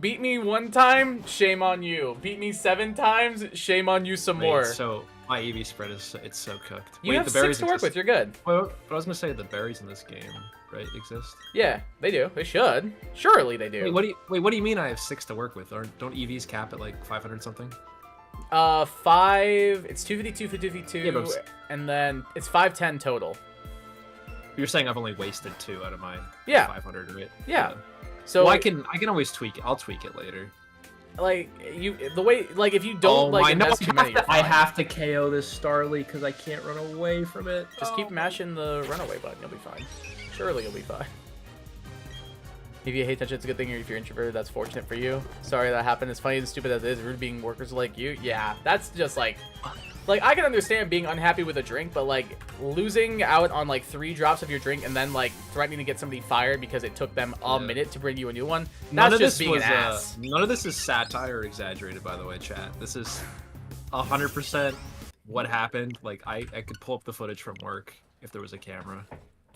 beat me one time. Shame on you. Beat me 7 times. Shame on you some Wait, more. So my EV spread is it's so cooked. You Wait, have the 6 berries to work exist. with. You're good. Well, but I was gonna say the berries in this game, right, exist. Yeah, they do. They should. Surely they do. Wait, what do you mean I have 6 to work with? Or don't EVs cap at like 500 something? 5. It's 252 for 252, Yeah, but- and then it's 510 total. You're saying I've only wasted 2 out of my Yeah. 500, right? Yeah. So Well, I can always tweak it. I'll tweak it later. like the way if you don't invest too many, you're I fine. have to KO this Starly because I can't run away from it. Just keep mashing the runaway button. You'll be fine. Surely you'll be fine. If you hate touch, it's a good thing. If you're introverted, that's fortunate for you. Sorry that happened. As funny and stupid as it is, rude being workers like you. Yeah, that's just like I can understand being unhappy with a drink, but like losing out on like 3 drops of your drink and then like threatening to get somebody fired because it took them a minute to bring you a new one. That's just being an ass. None of this is satire or exaggerated, by the way, chat. This is 100% what happened. Like I could pull up the footage from work if there was a camera.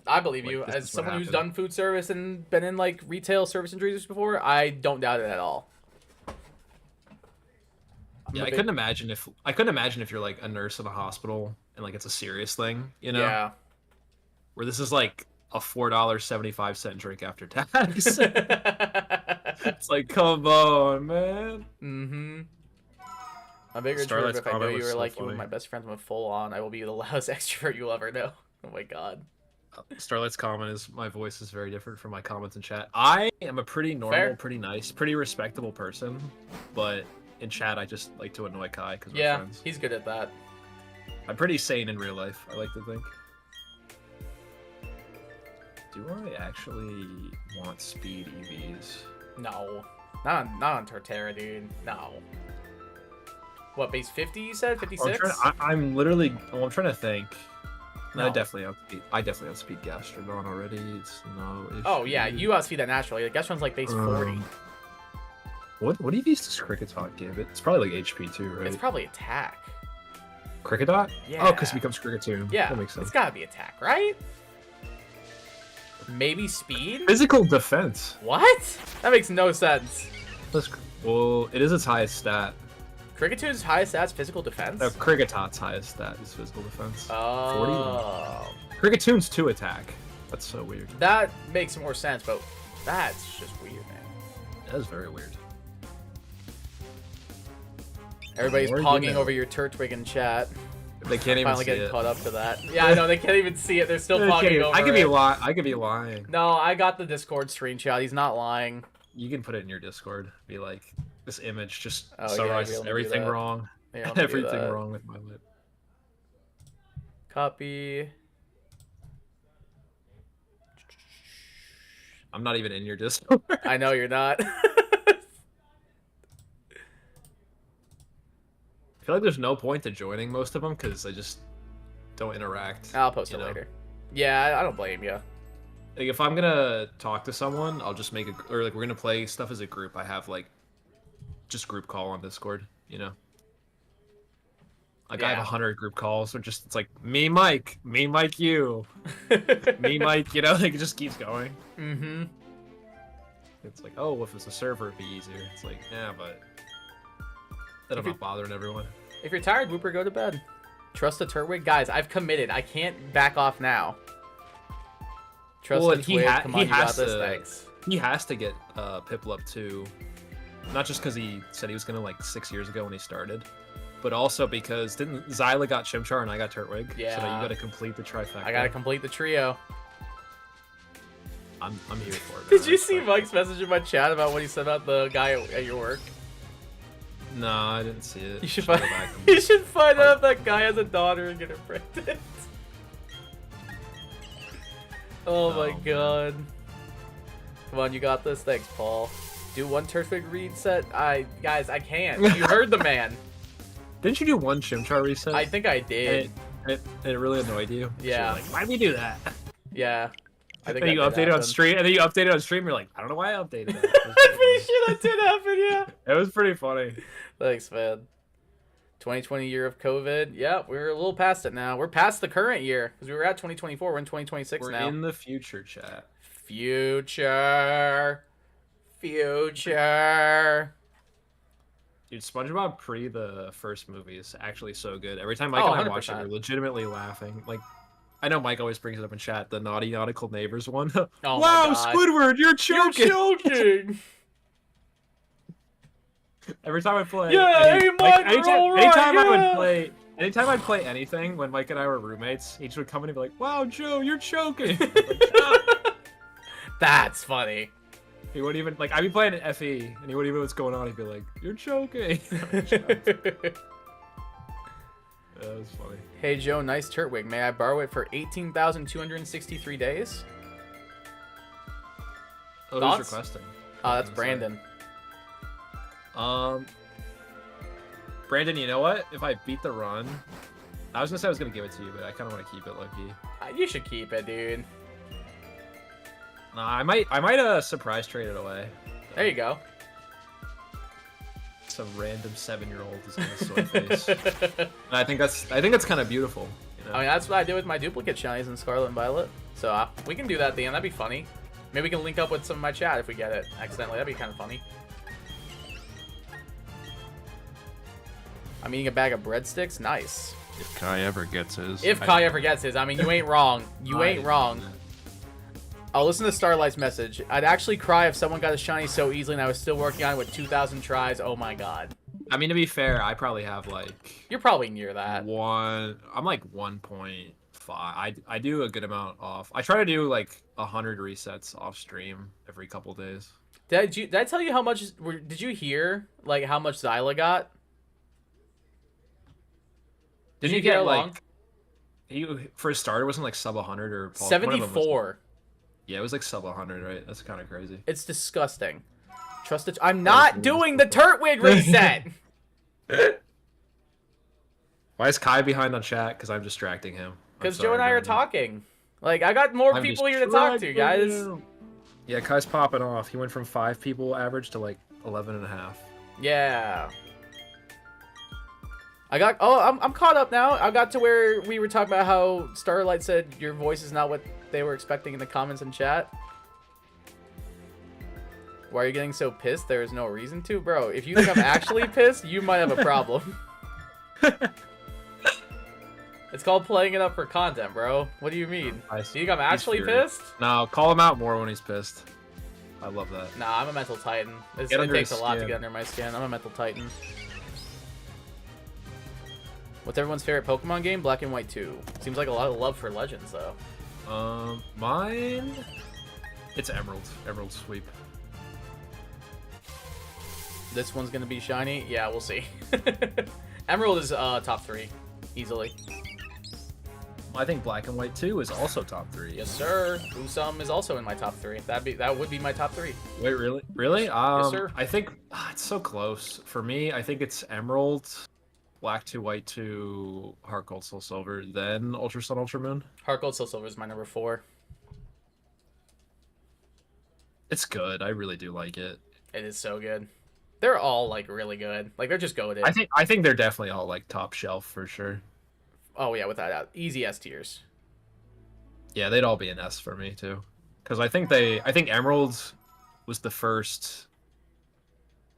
I believe Like, you. this As is what someone who's happened. done food service and been in like retail service industries before, I don't doubt it at all. Yeah, I couldn't imagine if you're like a nurse in a hospital and like it's a serious thing, you know, Yeah. where this is like a $4.75 drink after tax. It's like, come on, man. Mm-hmm. My bigger Starlight's if I know comment you was were so like you were funny. my best friend with full on, I will be the loudest extrovert you'll ever know. Oh my god. Starlight's comment is my voice is very different from my comments in chat. I am a pretty normal, Fair. pretty nice, pretty respectable person, but in chat I just like to annoy Kai because we're Yeah, friends. he's good at that. I'm pretty sane in real life, I like to think. Do I actually want speed EVs? No. Not on Torterra, dude. No. What, base 50 you said? 56? I'm literally. Oh, I'm trying to think. No. No. I definitely have speed Gastrodon already. It's no issue. Oh yeah, you outspeed that naturally. Like, Gastron's like base 40. What EVs does Kricketot give? It's probably like HP too, right? It's probably attack. Kricketot? Yeah. Oh, because it becomes Kricketune. Yeah, That makes sense. it's gotta be attack, right? Maybe speed? Physical defense. What? That makes no sense. Well, it is its highest stat. Kricketoo's highest stats physical defense? No, Kricketot's highest stat is physical defense. 41. Oh. Kricketoon's 2 attack. That's so weird. That makes more sense, but that's just weird, man. That is very weird. Everybody's More pogging you know. over your Turtwig in chat. They can't even Finally see getting it. caught up to that. Yeah, I know, they can't even see it. They're still pogging over I could it. be lying. No, I got the Discord screenshot. He's not lying. You can put it in your Discord. Be like, this image just Oh, yeah, I'll be summarizes able to do everything that. wrong. Yeah, I'll do Everything that. wrong with my lip. Copy. I'm not even in your Discord. I know you're not. I feel like there's no point to joining most of them because I just don't interact. I'll post it you know? later. Yeah, I don't blame you. Like if I'm gonna talk to someone, I'll just make or like we're gonna play stuff as a group. I have like just group call on Discord, you know. Like I have Yeah. 100 group calls, so just it's like me, Mike, you, me, Mike. You know, like it just keeps going. Mm-hmm. It's like, oh, if it's a server, it'd be easier. It's like, yeah, but then I'm not bothering everyone. If you're tired, Whooper, go to bed. Trust the Turtwig. Guys, I've committed. I can't back off now. Trust Well, the and he Twig. ha- Come he on, you got has this. to- Thanks. He has to get Piplup too, not just because he said he was gonna like 6 years ago when he started, but also because didn't Zyla got Chimchar and I got Turtwig? Yeah. So now you got to complete the trifecta. I gotta complete the trio. I'm here for it. Did man. you see Like, Mike's message in my chat about what he said about the guy at your work? No, I didn't see it. You should Go find. back and- You should find out if that guy has a daughter and get her pregnant. Oh my man. god. Come on, you got this. Thanks, Paul. Do one Turtwig reset. Guys, I can't. You heard the man. Didn't you do one Chimchar reset? I think I And did. it really annoyed you. So you're Yeah. like, why'd we do that? Yeah. I think And you that did updated on happen. stream, and then you updated on stream. You're like, I don't know why I updated that. I'm pretty sure that did happen. Yeah. It was pretty funny. Thanks, man. 2020 year of COVID. Yeah, we're a little past it now. We're past the current year because we were at 2024. We're in 2026 We're now. in the future, chat. Future. Dude, SpongeBob pre the first movie is actually so good. Every time Oh, Mike and I watch it, 100%. we're legitimately laughing. Like, I know Mike always brings it up in chat, the Naughty Nautical Neighbors one. Oh my Wow, God. Squidward, you're You're choking! joking. Every time I play, Yeah, hey, Mike, roll right, anytime I yeah. would play, anytime I'd play anything when Mike and I were roommates, he just would come in and be like, "Wow, Joe, you're choking." I'm like, "Shut up." That's funny. He wouldn't even like. I'd be playing an FE, and he wouldn't even know what's going on. He'd be like, "You're choking." That was funny. Hey Joe, nice Turtwig. May I borrow it for 18,263 days? Oh, Thoughts? who's requesting? That's Sorry. Brandon. Brandon, you know what? If I beat the run, I was gonna say I was gonna give it to you, but I kind of want to keep it low key. You should keep it, dude. Nah, I might surprise trade it away. There you go. Some random 7-year-old is gonna soy face. And I think that's kind of beautiful. You know? I mean, that's what I did with my duplicate shinies in Scarlet and Violet. So We can do that at the end. That'd be funny. Maybe we can link up with some of my chat if we get it accidentally. That'd be kind of funny. I'm eating a bag of breadsticks. Nice. If Kai ever gets his. If Kai ever gets his. I mean, you ain't wrong. You ain't wrong. I'll listen to Starlight's message. I'd actually cry if someone got a shiny so easily and I was still working on it with 2,000 tries. Oh my god. I mean, to be fair, I probably have like... You're probably near that. I'm like 1.5. I do a good amount off. I try to do like 100 resets off stream every couple days. Did I tell you how much... Did you hear like how much Zyla got? Didn't you get like... For a starter, wasn't like sub 100 or... 74. Yeah, it was like sub 100, right? That's kind of crazy. It's disgusting. Trust it. I'm not doing the Turtwig reset! Why is Kai behind on chat? Because I'm distracting him. Because Joe and I are talking. Like, I got more people here to talk to, guys. Yeah, Kai's popping off. He went from 5 people average to like 11.5. Yeah. I'm caught up now. I got to where we were talking about how Starlight said your voice is not what they were expecting in the comments and chat. Why are you getting so pissed? There is no reason to, bro. If you think I'm actually pissed, you might have a problem. It's called playing it up for content, bro. What do you mean? Do you think I'm actually pissed? No, call him out more when he's pissed. I love that. Nah, I'm a mental titan. It takes a lot to get under my skin. I'm a mental titan. What's everyone's favorite Pokemon game? Black and White 2. Seems like a lot of love for Legends, though. Mine... It's Emerald. Emerald Sweep. This one's gonna be shiny? Yeah, we'll see. Emerald is top 3. Easily. I think Black and White 2 is also top 3. Yes, sir. Usum is also in my top 3. That would be my top 3. Wait, really? Really? Yes, sir. I think it's so close. For me, I think it's Emerald, Black 2, White 2, Heart Gold, Soul Silver, then Ultra Sun, Ultra Moon. Heart Gold, Soul Silver is my number 4. It's good. I really do like it. It is so good. They're all like really good. Like they're just goated. I think they're definitely all like top shelf for sure. Oh yeah, without doubt, easy S tiers. Yeah, they'd all be an S for me too, because I think Emerald was the first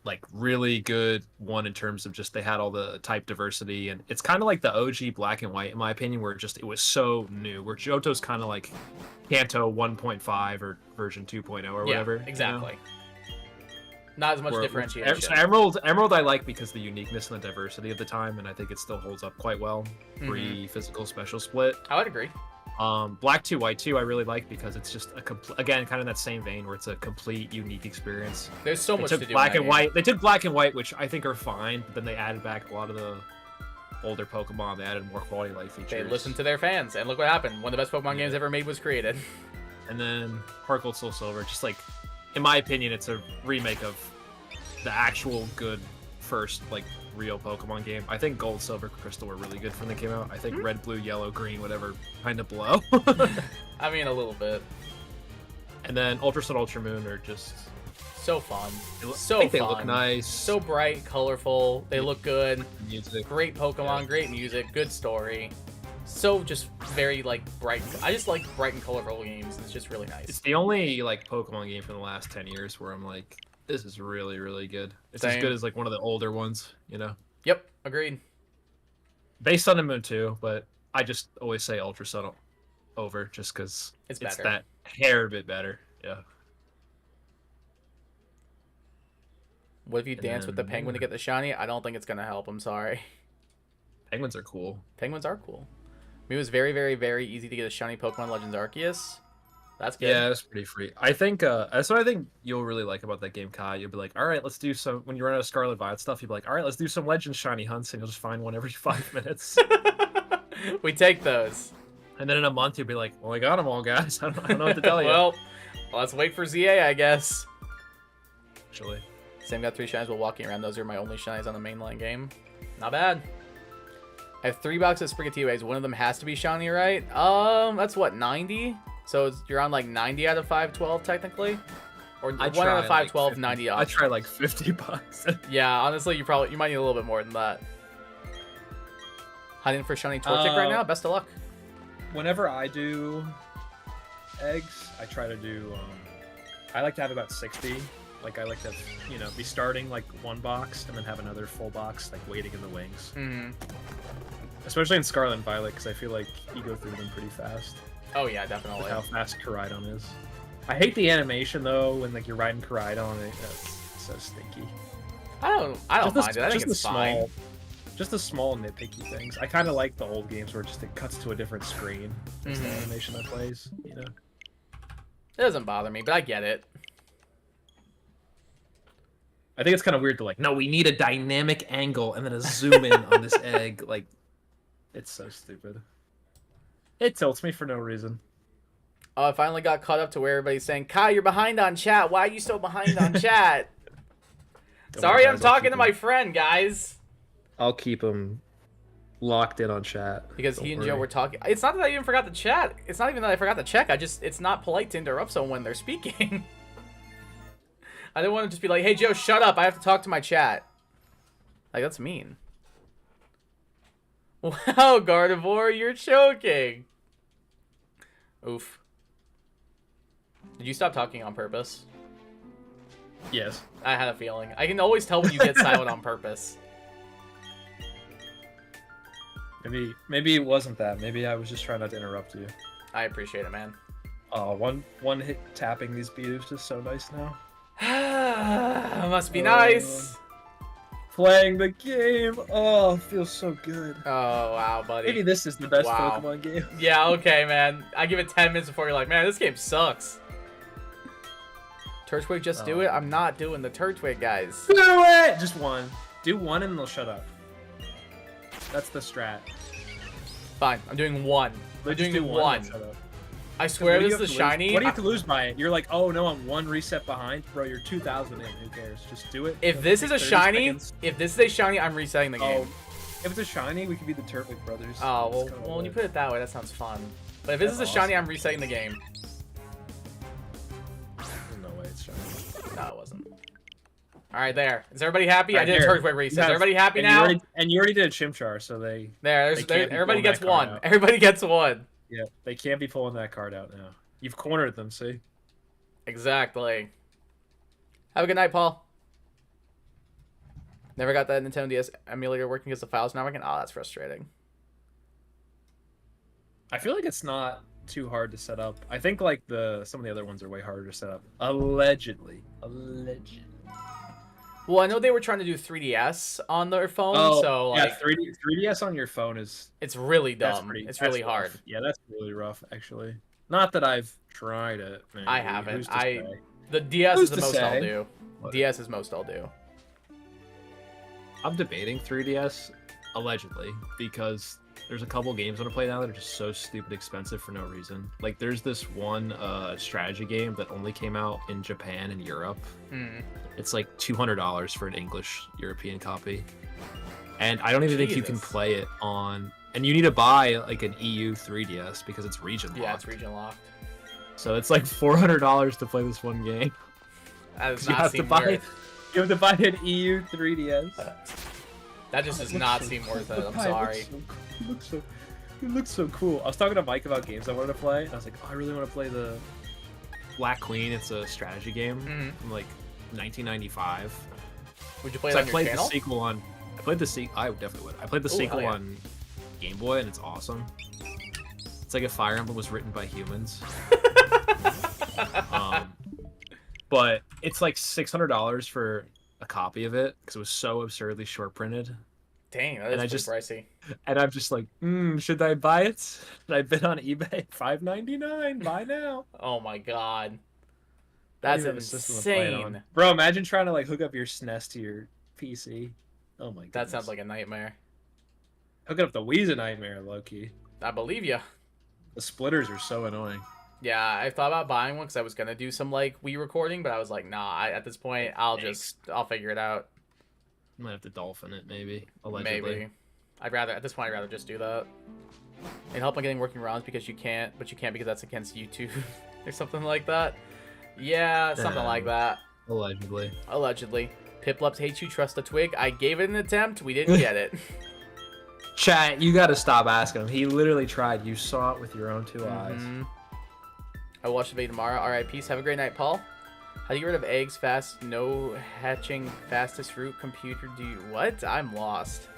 like really good one in terms of just they had all the type diversity, and it's kind of like the OG Black and White in my opinion, where it was so new. Where Johto's kind of like Kanto 1.5 or version 2.0 or whatever. Exactly. You know? Not as much differentiation. So Emerald I like because the uniqueness and the diversity of the time, and I think it still holds up quite well. Pre-physical special split. I would agree. Black 2, White 2 I really like because it's just again kind of that same vein where it's a complete unique experience. There's so much to do. Black and White. They took Black and White, which I think are fine, but then they added back a lot of the older Pokemon. They added more quality of life features. They listened to their fans, and look what happened. One of the best Pokemon games ever made was created. And then Heart Gold, Soul Silver, just like, in my opinion, it's a remake of the actual good first like real Pokemon game. I think Gold, Silver, Crystal were really good when they came out. I think Red, Blue, Yellow, Green, whatever, kind of blow. I mean, a little bit. And then Ultra Sun, Ultra Moon are just so fun. They look nice. So bright, colorful. They look good. Music. Great Pokemon, great music, good story. So just very like bright. I just like bright and colorful games. It's just really nice. It's the only like Pokemon game from the last 10 years where I'm like, this is really, really good. It's as good as like one of the older ones, you know? Yep, agreed. Based on the Moon too, but I just always say Ultra Sun over just because it's that hair bit better. Yeah. What if you dance with the penguin to get the shiny? I don't think it's gonna help. I'm sorry. Penguins are cool. Penguins are cool. I mean, it was very, very, very easy to get a shiny Pokemon Legends Arceus. That's good. Yeah, it's pretty free. I think that's what I think you'll really like about that game, Kai. You'll be like, all right, let's do some. When you run out of Scarlet Violet stuff, you'll be like, all right, let's do some Legends shiny hunts, and you'll just find one every 5 minutes. We take those. And then in a month, you'll be like, well, I got them all, guys. I don't know what to tell you. Well, let's wait for ZA, I guess. Actually. Same got 3 shinies while walking around. Those are my only shinies on the mainline game. Not bad. I have 3 boxes of Sprigatito. One of them has to be shiny, right? That's what, 90? So you're on like 90 out of 512 technically? Or 1 out of 512, like 90 off. I try like 50 bucks. Yeah, honestly, you might need a little bit more than that. Hunting for shiny Torchic right now? Best of luck. Whenever I do eggs, I try to do. I like to have about 60. Like I like to, be starting like one box and then have another full box like waiting in the wings. Mm-hmm. Especially in Scarlet and Violet, because I feel like you go through them pretty fast. Oh yeah, definitely. With how fast Koraidon is. I hate the animation though when like you're riding Koraidon. That's so stinky. I don't mind it. I think it's fine. Just the small nitpicky things. I kind of like the old games where it cuts to a different screen. It's the animation that plays. It doesn't bother me, but I get it. I think it's kind of weird to like, no, we need a dynamic angle and then a zoom in on this egg. Like, it's so stupid. It tilts me for no reason. Oh, I finally got caught up to where everybody's saying, Kai, you're behind on chat. Why are you so behind on chat? Sorry, I'm talking to my friend, guys. I'll keep him locked in on chat. Because he and Joe were talking. It's not that I even forgot the chat. It's not even that I forgot to check. It's not polite to interrupt someone when they're speaking. I didn't want to just be like, hey, Joe, shut up. I have to talk to my chat. Like, that's mean. Wow, Gardevoir, you're choking. Oof. Did you stop talking on purpose? Yes. I had a feeling. I can always tell when you get silent on purpose. Maybe it wasn't that. Maybe I was just trying not to interrupt you. I appreciate it, man. Oh, one hit tapping these beaters is so nice now. Must be nice. Playing the game. Oh, it feels so good. Oh, wow, buddy. Maybe this is the best Pokemon game. Yeah, okay, man. I give it 10 minutes before you're like, man, this game sucks. Turtwig, just do it. I'm not doing the Turtwig, guys. Do it! Just one. Do one and they'll shut up. That's the strat. Fine, I'm doing one. I'm doing one. Shut up. I swear this is the shiny. What do you have to lose by it? You're like, oh no, I'm one reset behind. Bro, you're 2,000 in. Who cares? Just do it. If this is a shiny, I'm resetting the game. If it's a shiny, we could be the Turtwig brothers. Oh, well, when you put it that way, that sounds fun. But if this is a shiny, I'm resetting the game. There's no way it's shiny. No, it wasn't. All right, there. Is everybody happy? Right, I did a Turtwig reset. Is everybody happy and now? You already did a Chimchar, so Everybody gets one. Everybody gets one. Yeah, they can't be pulling that card out now. You've cornered them, see? Exactly. Have a good night, Paul. Never got that Nintendo DS emulator working as the files not working. Oh, that's frustrating. I feel like it's not too hard to set up. I think like some of the other ones are way harder to set up. Allegedly. Well, I know they were trying to do 3DS on their phone, so like yeah, 3DS on your phone it's really dumb. It's really hard. Yeah, that's really rough actually. Not that I've tried it. Maybe. I haven't. The DS is the most I'll do. DS is most I'll do. I'm debating 3DS allegedly because there's a couple games I want to play now that are just so stupid expensive for no reason. Like there's this one strategy game that only came out in Japan and Europe. It's like $200 for an English European copy. And I don't even think you can play it on... And you need to buy like an EU 3DS because it's region locked. Yeah, it's region locked. So it's like $400 to play this one game. That does not seem worth. You have to buy an EU 3DS. That just does not seem worth it. I'm sorry. It looks so cool. I was talking to Mike about games I wanted to play, and I was like, oh, I really want to play the Black Queen. It's a strategy game from like 1995. Would you play it on your channel? I played the sequel. I definitely would. I played the sequel on Game Boy, and it's awesome. It's like if Fire Emblem was written by humans. But it's like $600 for a copy of it because it was so absurdly short printed. Dang, that is pretty pricey. And I'm just like, should I buy it? Should I bid on eBay? $5.99. Buy now. Oh my god, that's insane, bro. Imagine trying to like hook up your SNES to your PC. Oh my god, that sounds like a nightmare. Hooking up the Wii's a nightmare, low-key. I believe you. The splitters are so annoying. Yeah, I thought about buying one because I was gonna do some like Wii recording, but I was like, nah. At this point, I'll figure it out. I might have to dolphin it, maybe. Allegedly. Maybe. At this point, I'd rather just do that. And help on getting working rounds because you can't because that's against YouTube or something like that. Yeah, something like that. Allegedly. Piplup hates you, trust the twig. I gave it an attempt. We didn't get it. Chat, you gotta stop asking him. He literally tried. You saw it with your own two eyes. I'll watch the video tomorrow. Alright, peace. Have a great night, Paul. How do you get rid of eggs fast? No hatching fastest route computer. Do you... What? I'm lost.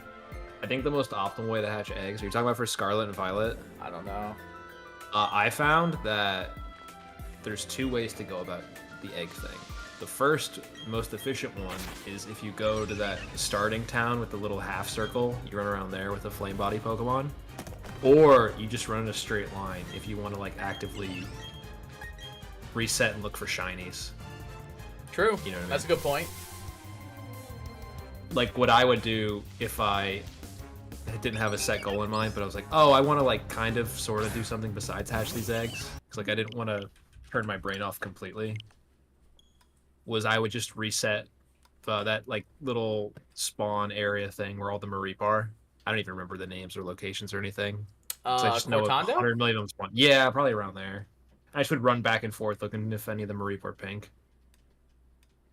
I think the most optimal way to hatch eggs. Are you talking about for Scarlet and Violet? I don't know. I found that there's 2 ways to go about the egg thing. The first, most efficient one is if you go to that starting town with the little half circle, you run around there with a flame body Pokemon, or you just run in a straight line if you want to like actively reset and look for shinies. True. You know what I mean? That's a good point. Like what I would do if I didn't have a set goal in mind, but I was like, oh, I want to like kind of sort of do something besides hatch these eggs, because like I didn't want to turn my brain off completely, was I would just reset that like little spawn area thing where all the Mareep are. I don't even remember the names or locations or anything. So I just know 100 million of them spawn. Yeah, probably around there. I just would run back and forth looking if any of the Mareep were pink.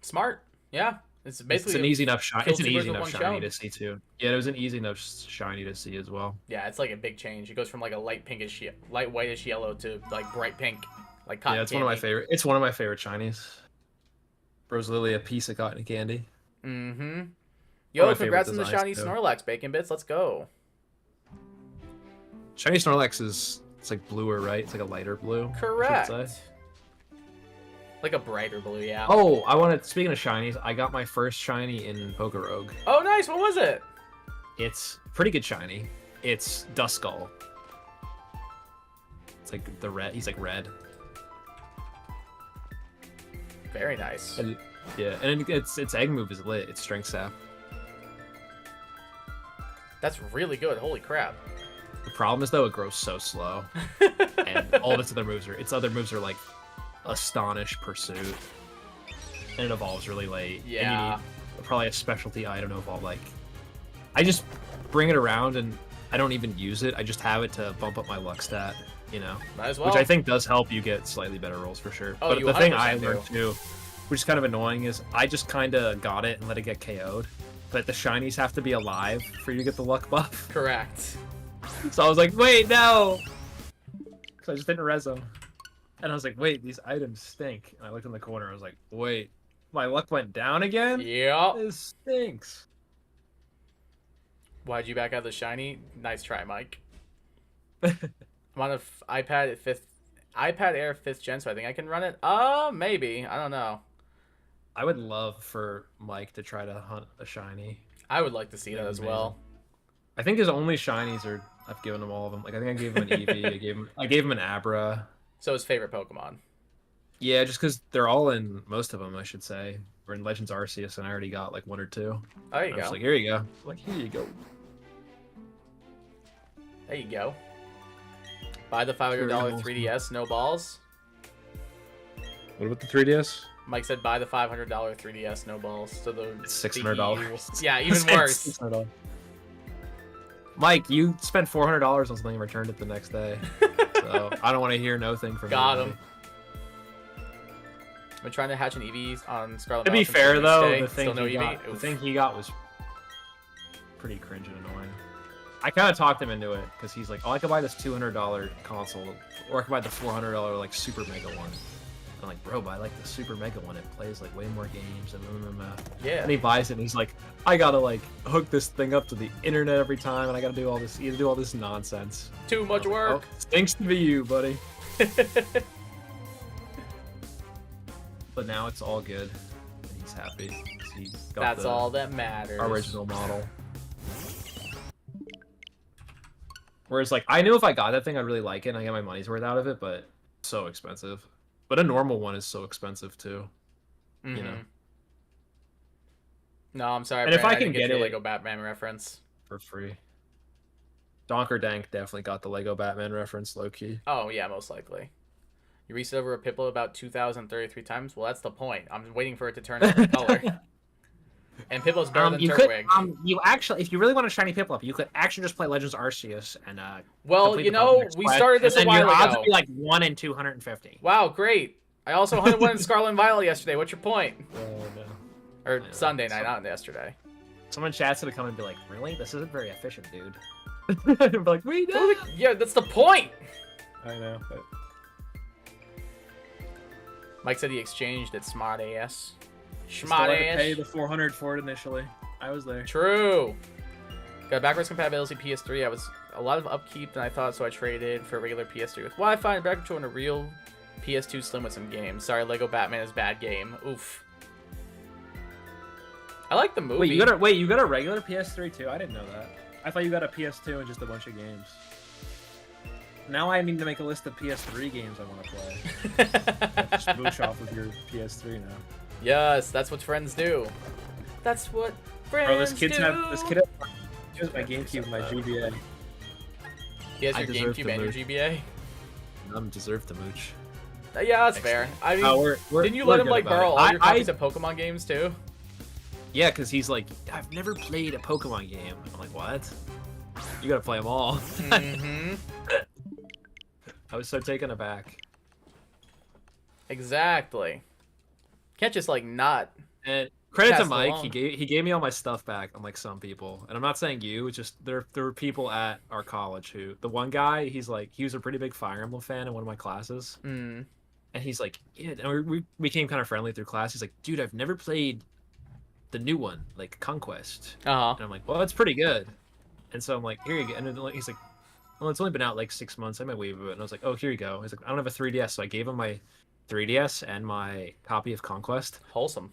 Smart. Yeah. It's basically an easy enough shiny. It's an easy enough shiny show. to see too. Yeah, it was an easy enough shiny to see as well. Yeah, it's like a big change. It goes from like a light pinkish, light whitish yellow to like bright pink, like cotton. Yeah, it's candy. one of my favorite. It's one of my favorite shinies. Bro's literally a piece of cotton candy. Mm-hmm. Yo, congrats on the shiny too. Snorlax, Bacon Bits. Let's go. Shiny Snorlax it's like bluer, right? It's like a lighter blue. Correct. Like a brighter blue, yeah. Oh, speaking of shinies, I got my first shiny in Pokerogue. Oh, nice. What was it? It's pretty good shiny. It's Duskull. It's like the red. He's like red. Very nice. And, yeah, and its egg move is lit. It's Strength Sap. That's really good. Holy crap. The problem is though it grows so slow, and all of its other moves are like Astonish, Pursuit, and it evolves really late. Yeah. And you need probably a specialty item to evolve. Like, I just bring it around and I don't even use it. I just have it to bump up my luck stat, you know? Might as well. Which I think does help you get slightly better rolls for sure. Oh, but the thing I learned too, which is kind of annoying, is I just kind of got it and let it get KO'd. But the shinies have to be alive for you to get the luck buff. Correct. So I was like, wait, no! So I just didn't res them. And I was like, wait, these items stink. And I looked in the corner, I was like, wait, my luck went down again? Yep. This stinks. Why'd you back out the shiny? Nice try, Mike. I'm on a iPad Air 5th gen, so I think I can run it. Maybe. I don't know. I would love for Mike to try to hunt a shiny. I would like to see that as well. I think his only shinies are, I've given him all of them. Like, I think I gave him an Eevee, I gave him an Abra. So his favorite Pokemon. Yeah, just because they're all in, most of them, I should say. We're in Legends Arceus, and I already got like 1 or 2. Oh, there you go. I was like, here you go. Like, here you go. There you go. Buy the $500 3DS, no balls. What about the 3DS? Mike said buy the $500 3DS, no balls. So it's $600. Yeah, even worse. $600. Mike, you spent $400 on something and returned it the next day. So I don't want to hear no thing from you. Got him. I've been trying to hatch an Eevee on Scarlet. To be fair though, the Still thing he got was pretty cringe and annoying. I kind of talked him into it because he's like, oh, I could buy this $200 console, or I could buy the $400 like super mega one. I'm like, bro, but I like the super mega one. It plays like way more games and yeah. And he buys it and he's like, I gotta like hook this thing up to the internet every time, and I gotta do all this. You gotta do all this nonsense. Too much work. Oh, stinks to be you, buddy. But now it's all good. And he's happy. He got That's all that matters. Original model. Whereas, like, I knew if I got that thing, I'd really like it, and I get my money's worth out of it, but it's so expensive. But a normal one is so expensive, too. Mm-hmm. You know? No, I'm sorry, and Brandon, if I can get your it Lego Batman reference. For free. Donkerdank definitely got the Lego Batman reference, low-key. Oh, yeah, most likely. You reset over a Piplup about 2,033 times? Well, that's the point. I'm waiting for it to turn a different color. And Piplup's better than Turtwig. You actually, if you really want a shiny Piplup, you could actually just play Legends Arceus and well, you know, we started this a while ago. Your odds would be like 1 in 250. Wow, great! I also hunted one in Scarlet and Violet yesterday. What's your point? Oh no. Or Sunday night, not yesterday. Someone chat's gonna come and be like, "Really? This isn't very efficient, dude." Be like, "We know." Yeah, that's the point. I know. But... Mike said he exchanged it. Smart ass. Still Smart had to ass. pay the 400 for it initially. I was there. True. Got backwards compatibility PS3. I was a lot of upkeep than I thought, so I traded for a regular PS3 with Wi-Fi and back control and a real PS2 Slim with some games. Sorry, Lego Batman is bad game. Oof. I like the movie. Wait, you got a regular PS3 too? I didn't know that. I thought you got a PS2 and just a bunch of games. Now I need to make a list of PS3 games I want to play. Just mooch off of your PS3 now. Yes, that's what friends do. That's what friends Bro, this do. kid has my GameCube, my GBA. He has I your deserve GameCube to and your mooch. GBA? I'm deserved to mooch. Yeah, that's fair. I mean, didn't you we're let him good like about borrow it. all your copies of Pokemon games too? Yeah, because he's like, I've never played a Pokemon game. I'm like, what? You gotta play them all. Mm-hmm. I was so taken aback. Exactly. Can't just like not. And credit Pass to Mike, along. he gave me all my stuff back, unlike some people. And I'm not saying you, it's just there were people at our college who, the one guy, he was a pretty big Fire Emblem fan in one of my classes. Mm. And he's like, yeah, and we became kind of friendly through class. He's like, dude, I've never played the new one, like Conquest. Uh-huh. And I'm like, well, it's pretty good. And so I'm like, here you go. And then he's like, well, it's only been out like 6 months. I might waive it. And I was like, oh, here you go. He's like, I don't have a 3DS. So I gave him my 3DS and my copy of Conquest. Wholesome.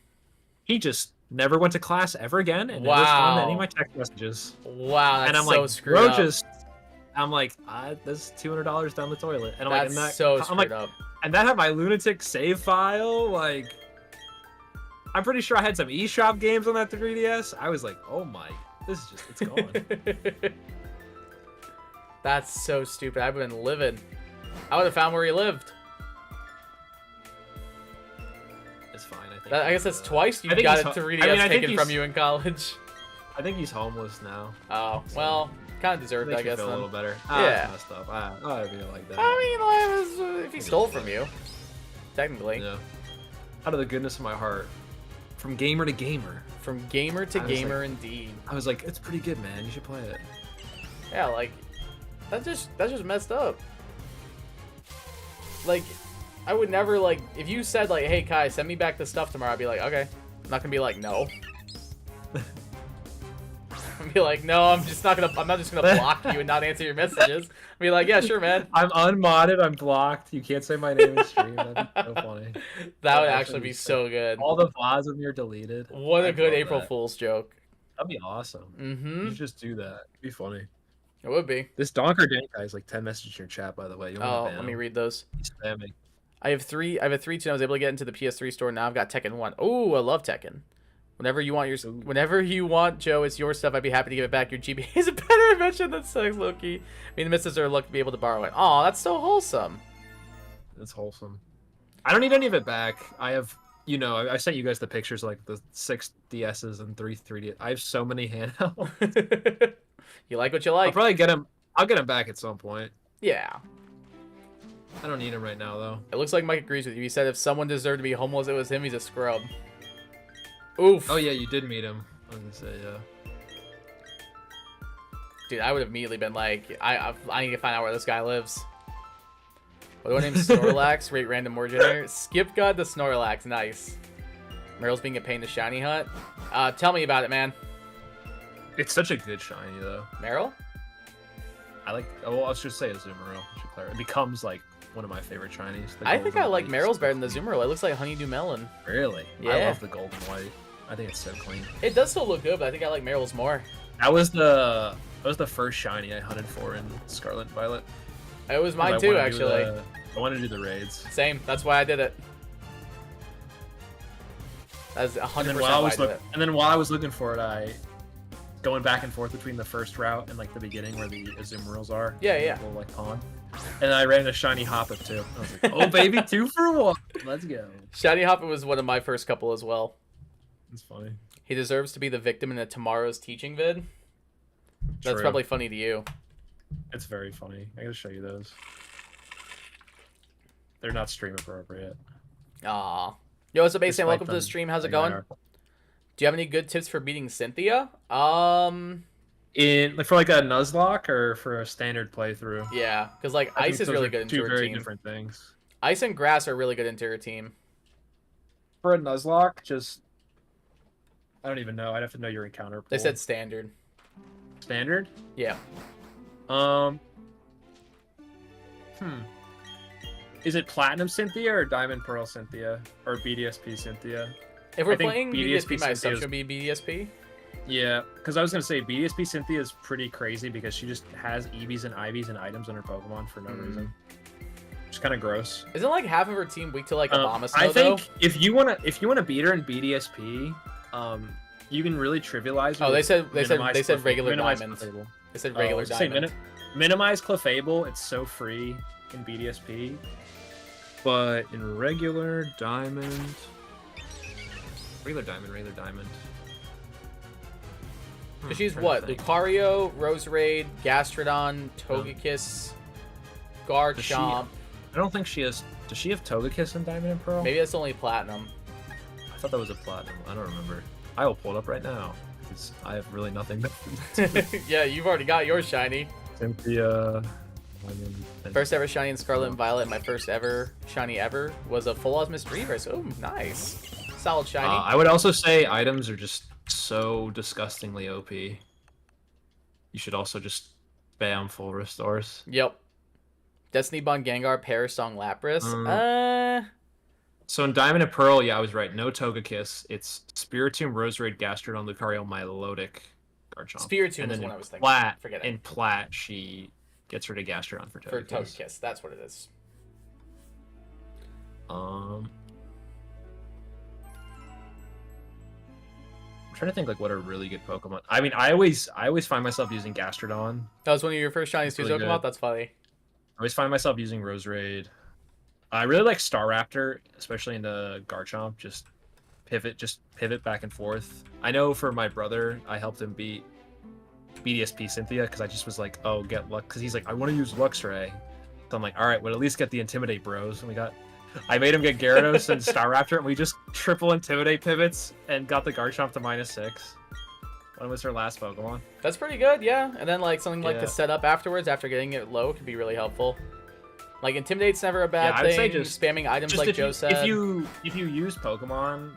He just never went to class ever again and never Wow. responded to any of my text messages. Wow, that's and I'm so like, screwed bro, up. I'm like, that's $200 down the toilet. And I'm That's like, so I'm screwed like, up. and that had my lunatic save file. Like, I'm pretty sure I had some eShop games on that 3DS. I was like, oh my, this is just, it's gone. That's so stupid. I've been livid. I would have found where he lived. It's fine. I think. I guess that's twice you I think got he's a 3DS I think taken he's- from you in college. I think he's homeless now. Oh, well, kind of deserved, Makes I me guess, feel a then. little better. Yeah. It's messed up. I feel like that. I mean, like, if he stole from you, technically. Yeah. Out of the goodness of my heart, from gamer to gamer, From gamer to I was gamer, indeed. I was like, it's pretty good, man. You should play it. Yeah, like, that's just messed up. Like, I would never, like, if you said, like, hey, Kai, send me back the stuff tomorrow, I'd be like, okay. I'm not gonna be like, no. I'd be like, no, I'm not just gonna block you and not answer your messages. I'd be like, yeah, sure, man. I'm unmodded. I'm blocked. You can't say my name in stream. That'd be so funny. That would actually be so good. All the VODs of me are deleted. What a I'd good love April that. Fool's joke. That'd be awesome. Mm-hmm. You should just do that. It'd be funny. It would be. This Donker Dank guy is like 10 messages in your chat, by the way. You Oh, want to let me read those. He's spamming. I have a 3-2. I was able to get into the PS3 store. Now I've got Tekken 1. Oh, I love Tekken. Whenever you want, Joe, it's your stuff. I'd be happy to give it back. Your GBA is a better invention than sex, Loki. Me and the missus are lucky to be able to borrow it. Aw, that's so wholesome. It's wholesome. I don't need any of it back. I have, I sent you guys the pictures, like the 6 DSs and 3 3DS. I have so many handhelds. You like what you I'll like? probably get them. I'll get them back at some point. Yeah. I don't need them right now, though. It looks like Mike agrees with you. He said if someone deserved to be homeless, it was him. He's a scrub. Oof. Oh, yeah, you did meet him. I was going to say, yeah. Dude, I would have immediately been like, I need to find out where this guy lives. What do I name Snorlax? Rate random more generator. Skip God the Snorlax. Nice. Meryl's being a pain to shiny hunt. Tell me about it, man. It's such a good shiny, though. Meryl? Well, let's just say Azumarill. It becomes, like, one of my favorite shinies. I think I like Meryl's better than the Azumarill. It looks like Honeydew Melon. Really? Yeah. I love the gold and white. I think it's so clean. It does still look good, but I think I like Meryl's more. That was the first shiny I hunted for in Scarlet and Violet. It was mine too, actually. I wanted to do the raids. Same. That's why I did it. That's 100% why I did it. And then while I was looking for it, going back and forth between the first route and like the beginning where the Azumarills are. Yeah, yeah. Little like pond. And I ran a shiny Hoppip too. I was like, oh baby, 2 for 1. Let's go. Shiny Hoppip was one of my first couple as well. It's funny. He deserves to be the victim in a tomorrow's teaching vid. That's True. probably funny to you. It's very funny. I gotta show you those. They're not stream appropriate. Aw. Yo, what's up, Baseman? Despite Welcome to the them stream. How's it being going? IR. Do you have any good tips for beating Cynthia? In like for like a Nuzlocke or for a standard playthrough? Yeah, because like I think Ice is those really are good into two her very team. different things. Ice and Grass are really good into her team. For a Nuzlocke, just I don't even know. I'd have to know your encounter pool. They said standard. Standard? Yeah. Is it Platinum Cynthia or Diamond Pearl Cynthia? Or BDSP Cynthia? If we're I think playing BDSP BDSP, my Cynthia's- assumption would be BDSP. Yeah, because I was going to say BDSP Cynthia is pretty crazy because she just has EVs and IVs and items on her Pokemon for no reason. It's kind of gross. Isn't like half of her team weak to like Abomasnow, I think though? if you wanna beat her in BDSP, you can really trivialize her. Oh, they with said minimize regular minimize diamonds. Clefable. They said regular Say diamond. minimize Clefable. It's so free in BDSP, but in regular diamond, regular diamond. 'Cause she's Trying to what? think. Lucario, Roserade, Gastrodon, Togekiss, Garchomp. I don't think she has. Does she have Togekiss in Diamond and Pearl? Maybe that's only Platinum. I thought that was a Platinum. I don't remember. I will pull it up right now because I have really nothing. Yeah, you've already got your shiny. Cynthia. First ever shiny in Scarlet and Violet. My first ever shiny ever was a full Osmist Reverse. Oh, nice. Solid shiny. I would also say items are just so disgustingly OP. You should also just spam full restores. Yep. Destiny Bond Gengar, Parasong Lapras. So in Diamond and Pearl, yeah, I was right. No Togekiss. It's Spiritomb, Roserade, Gastrodon, Lucario, Milotic, Garchomp. Spiritomb and was then one in I was thinking. Plat, Forget it. in Plat, she gets rid of Gastrodon for Togekiss. For Togekiss, that's what it is. I'm trying to think like what are really good Pokemon. I mean, I always find myself using Gastrodon. That was one of your first shinies too, Really Pokemon? good. That's funny. I always find myself using Roserade. I really like Staraptor, especially in the Garchomp. Just pivot back and forth. I know for my brother, I helped him beat BDSP Cynthia because I just was like, oh, get luck. Because he's like, I want to use Luxray. So I'm like, all right, well, at least get the Intimidate Bros. And I made him get Gyarados and Staraptor, and we just triple Intimidate pivots and got the Garchomp to -6. When was her last Pokemon? That's pretty good, yeah. And then like something like Yeah. to set up afterwards after getting it low could be really helpful. Like Intimidate's never a bad Yeah, I'd say thing. just- Spamming items like Joe said. If you use Pokemon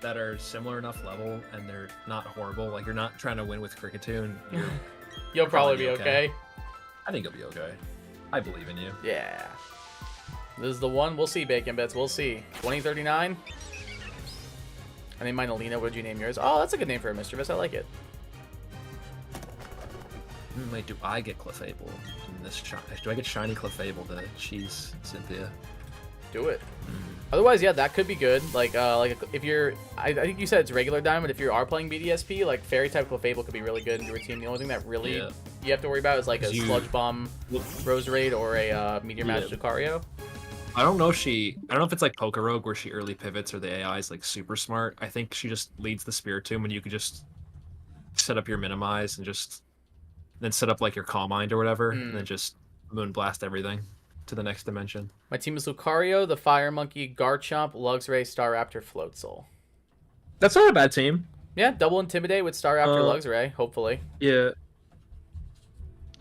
that are similar enough level and they're not horrible, like you're not trying to win with Kricketune, You'll probably be okay. okay. I think you'll be okay. I believe in you. Yeah. This is the one. We'll see, Bacon Bits. We'll see. 2039. I named mine Alina. What did you name yours? Oh, that's a good name for a Mischievous. I like it. Wait, do I get Clefable in this shot? Do I get shiny Clefable to cheese Cynthia? Do it. Otherwise, yeah, that could be good. Like if you're, I think you said it's regular diamond. If you are playing BDSP, like Fairy type Clefable could be really good in your team. The only thing that really you have to worry about is like a Sludge Bomb Roserade or a Meteor Mash Lucario. I don't know if it's like Pokerogue where she early pivots or the AI is like super smart. I think she just leads the Spiritomb and you could just set up your Minimize and just then set up like your Calm Mind or whatever and then just Moonblast everything to the next dimension. My team is Lucario, the Fire Monkey, Garchomp, Luxray, Staraptor, Floatzel. That's not a bad team. Yeah, double Intimidate with Staraptor, Luxray, hopefully. Yeah.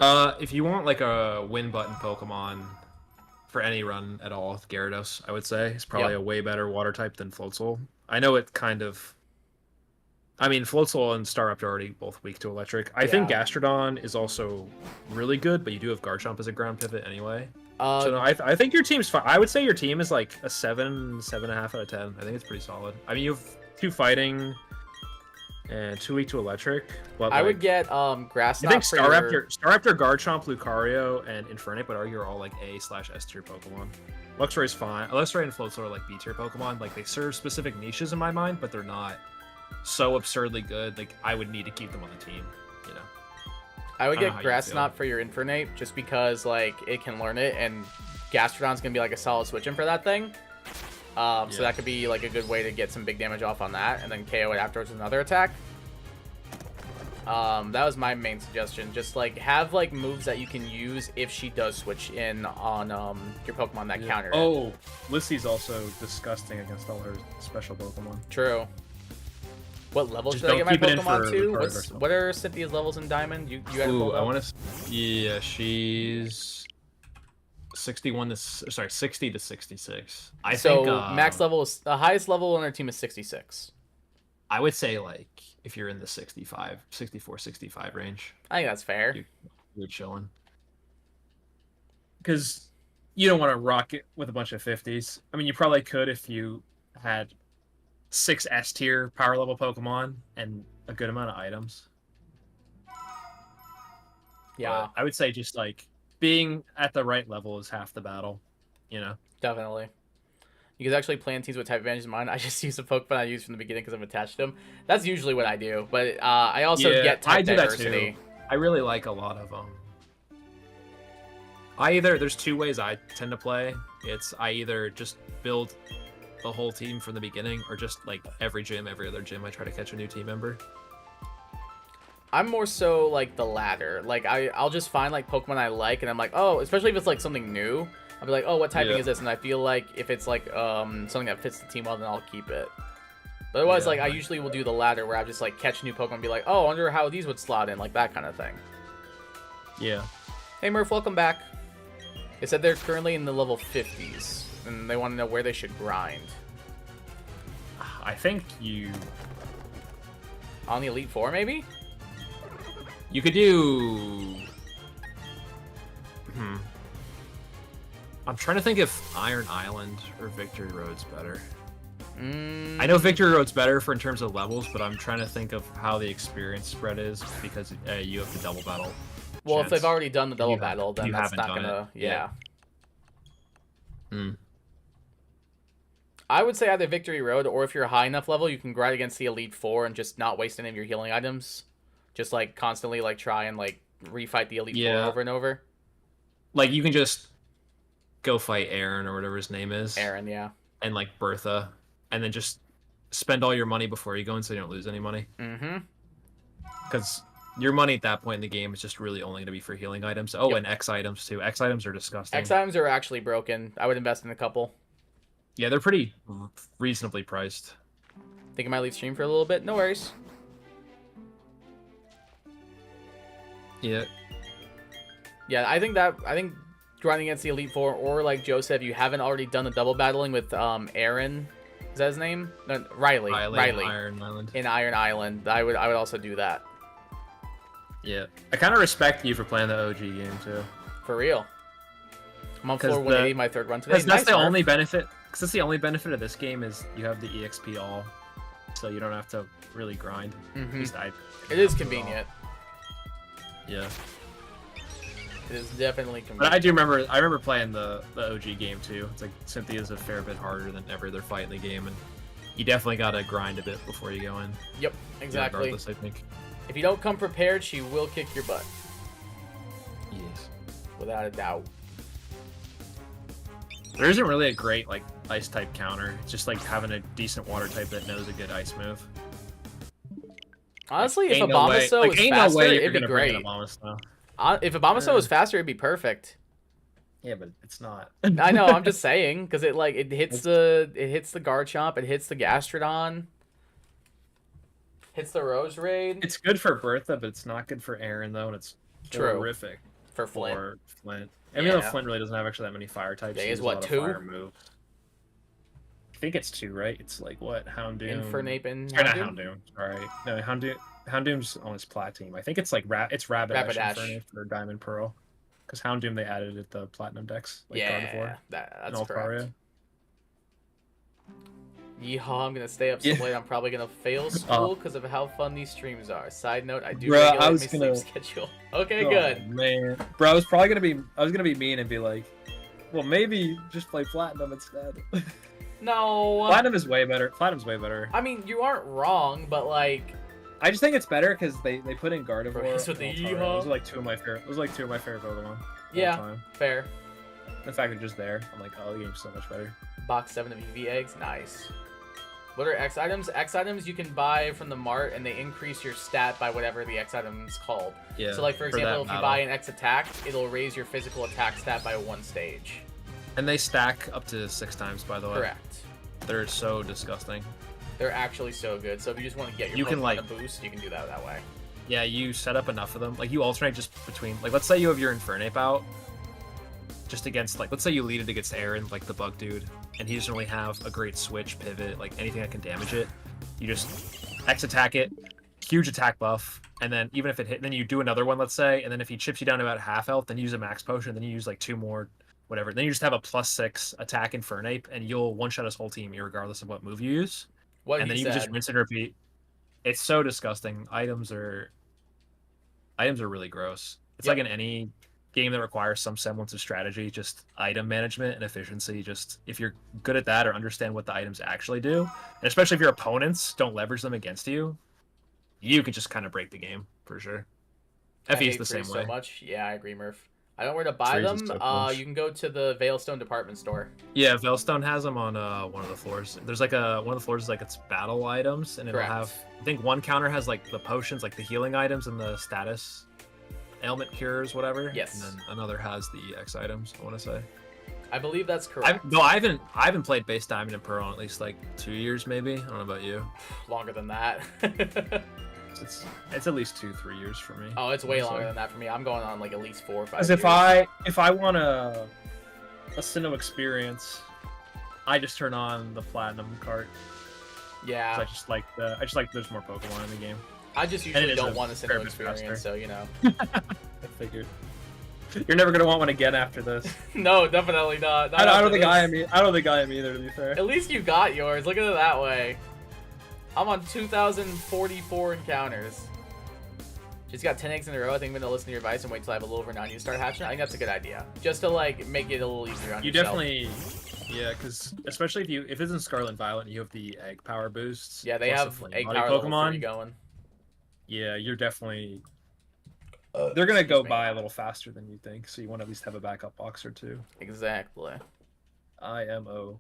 If you want like a win button Pokemon for any run at all, Gyarados, I would say, is probably a way better water type than Floatzel. I know it kind of... I mean, Floatzel and Staraptor are already both weak to Electric. I think Gastrodon is also really good, but you do have Garchomp as a ground pivot anyway. So no, I think your team's fine. I would say your team is like a 7.5 out of 10. I think it's pretty solid. I mean, you have 2 fighting and 2 weak to Electric. But I would get Grass I think Knot for your... Staraptor, Garchomp, Lucario, and Infernape would argue are all like A/S tier Pokemon. Luxray is fine. Luxray and Floatzel are like B tier Pokemon. Like they serve specific niches in my mind, but they're not so absurdly good. Like I would need to keep them on the team. You know. I would I don't know get how you Grass feel. Knot for your Infernape just because like it can learn it and Gastrodon's gonna be like a solid switch in for that thing. So that could be like a good way to get some big damage off on that and then KO it afterwards with another attack. That was my main suggestion. Just like have like moves that you can use if she does switch in on your Pokemon that counter it. Oh, Lissy's also disgusting against all her special Pokemon. True. What level Just should I get don't my keep it in Pokemon for to? Lucario What are Cynthia's levels in Diamond? You had it Ooh, pulled I up? want to. Yeah, she's 60 to 66. I So think max level is the highest level on our team is 66. I would say like if you're in the 65, 64, 65 range, I think that's fair. you're chilling. Because you don't want to rock it with a bunch of 50s. I mean, you probably could if you had 6 S tier power level Pokemon and a good amount of items. Yeah, But I would say just like being at the right level is half the battle, you know? definitely. You can actually plan teams with type advantage in mind. I just use a Pokemon I use from the beginning because I'm attached to them. That's usually what I do. But I also Yeah, get type I do that diversity. too. I really like a lot of there's two ways I tend to play. It's I either just build the whole team from the beginning, or just like every other gym, I try to catch a new team member. I'm more so like the latter. Like I'll just find like Pokemon I like, and I'm like, oh, especially if it's like something new. I'll be like, oh, what typing Yeah. is this? And I feel like if it's like something that fits the team well, then I'll keep it. But otherwise, Yeah, like I usually will do the latter, where I just like catch new Pokemon and be like, oh, I wonder how these would slot in, like that kind of thing. Yeah. Hey Murph, welcome back. They said they're currently in the level 50s, and they want to know where they should grind. I think you... On the Elite Four, maybe? You could do. I'm trying to think if Iron Island or Victory Road's better. I know Victory Road's better in terms of levels, but I'm trying to think of how the experience spread is, because you have the double battle. Well, if chance. they've already done the double You battle, then you that's haven't not done gonna. it. Yeah. Hmm. I would say either Victory Road, or if you're a high enough level, you can grind against the Elite Four and just not waste any of your healing items. Just like constantly like try and like refight the Elite Four Yeah. over and over. Like you can just go fight Aaron or whatever his name is, Aaron, yeah. and like Bertha, and then just spend all your money before you go in, so you don't lose any money. Mm-hmm. Because your money at that point in the game is just really only going to be for healing items. Oh, Yep. and X items too. X items are disgusting. X items are actually broken. I would invest in a couple. Yeah, they're pretty reasonably priced. Think I might leave stream for a little bit. No worries. Yeah. Yeah, I think grinding against the Elite Four, or like Joe said, if you haven't already done the double battling with Aaron, is that his name? No, Riley. Iron Island. In Iron Island, I would also do that. Yeah. I kind of respect you for playing the OG game, too. For real. I'm on 'Cause floor 180, my third run today. Because that's Nice, the Murph. only benefit. Because that's the only benefit of this game is you have the EXP all, so you don't have to really grind. At Mhm. least I. It is all. convenient. Yeah. It is definitely But convenient. I do remember. I remember playing the OG game too. It's like Cynthia's a fair bit harder than ever they're fighting the game, and you definitely gotta grind a bit before you go in. Yep, exactly. Regardless, I think. If you don't come prepared, she will kick your butt. Yes. Without a doubt. There isn't really a great like ice type counter. It's just like having a decent water type that knows a good ice move. Honestly, if Ain't no way- Abomaso like, was ain't faster, no way you're it'd be gonna bring great. in Abomaso. If Abomaso was faster, it'd be perfect. Yeah, but it's not. I know, I'm just saying, because it hits the Garchomp, it hits the Gastrodon, hits the Rose Raid. It's good for Bertha, but it's not good for Aaron though, and it's True. horrific For Flint. for Flint. I mean, though Yeah. Flint really doesn't have actually that many fire types. Yeah, he he's has a what, lot of 2? Fire moves. I think it's 2, right? It's like what Houndoom. Infernape and Or not Houndoom? Houndoom. Sorry, no Houndoom's on his plat team. I think it's like it's Rapidash Infernape for Diamond Pearl. Because Houndoom they added at the Platinum decks, like Yeah, Gardevoir that's and correct. Altaria. Yeehaw, I'm gonna stay up so Yeah. late. I'm probably gonna fail school because of how fun these streams are. Side note, I do Bruh, I regulate was my gonna- sleep schedule. Okay, Oh, good. man, bro, I was gonna be mean and be like, well, maybe just play Platinum instead. No. Platinum's way better. I mean, you aren't wrong, but like, I just think it's better because they put in Gardevoir. Race with and the Altaria. yeehaw. Those are like two of my favorite. Those are like two of my favorite Pokemon. of all Yeah. time. fair. The fact they're just there, I'm like, oh, the game's so much better. Box 7 of EV eggs, nice. What are X items? X items you can buy from the mart, and they increase your stat by whatever the X item is called. Yeah. So, like for that example, if you battle. buy an X attack, it'll raise your physical attack stat by 1 stage. And they stack up to 6 times, by the way. Correct. They're so disgusting. They're actually so good. So if you just want to get your You can, Pokemon like- a boost, you can do that way. Yeah, you set up enough of them. Like, you alternate just between... Like, let's say you have your Infernape out, just against, like, let's say you lead it against Aaron, like the bug dude, and he doesn't really have a great switch, pivot, like anything that can damage it. You just X attack it, huge attack buff, and then even if it hit, then you do another one, let's say, and then if he chips you down to about half health, then you use a max potion, then you use like 2 more, whatever. Then you just have a +6 attack in Fernape, and you'll one-shot his whole team, regardless of what move you use. What and then he you can said. just rinse and repeat. It's so disgusting. Items are really gross. It's Yep. like in any game that requires some semblance of strategy, just item management and efficiency. Just if you're good at that or understand what the items actually do, and especially if your opponents don't leverage them against you, you can just kind of break the game for sure. I FE is hate the same Freeze way. so much. Yeah, I agree, Murph. I don't know where to buy Freeze is them. so much. You can go to the Veilstone department store. Yeah, Veilstone has them on one of the floors. There's like one of the floors is like it's battle items, and it'll Correct. have. I think one counter has like the potions, like the healing items and the status ailment cures, whatever. Yes. And then another has the X items. I want to say. I believe that's correct. I haven't played base Diamond and Pearl in at least like 2 years, maybe. I don't know about you. Longer than that. It's at least 2-3 years for me. Oh, it's way honestly. longer than that for me. I'm going on like at least 4 or 5 Because years. if I want a Sinnoh experience, I just turn on the platinum cart. 'Cause Yeah, I just like there's more Pokemon in the game. I just it usually is don't a want a fair Sinnoh bit experience, faster. so you know. I figured. You're never gonna want one again after this. No, definitely not. Not I after don't think this. I am. I don't think I am either. To be fair. At least you got yours. Look at it that way. I'm on 2,044 encounters. She's got 10 eggs in a row. I think I'm gonna listen to your advice and wait till I have a little over 9 to start hatching. I think that's a good idea, just to like make it a little easier on You yourself. definitely, yeah, because especially if it's in Scarlet and Violet, and you have the egg power boosts. Yeah, they plus have the Flame egg Body power level 3 Pokemon. going. Yeah, you're definitely. They're gonna go Excuse me. by a little faster than you think, so you want to at least have a backup box or two. Exactly. IMO.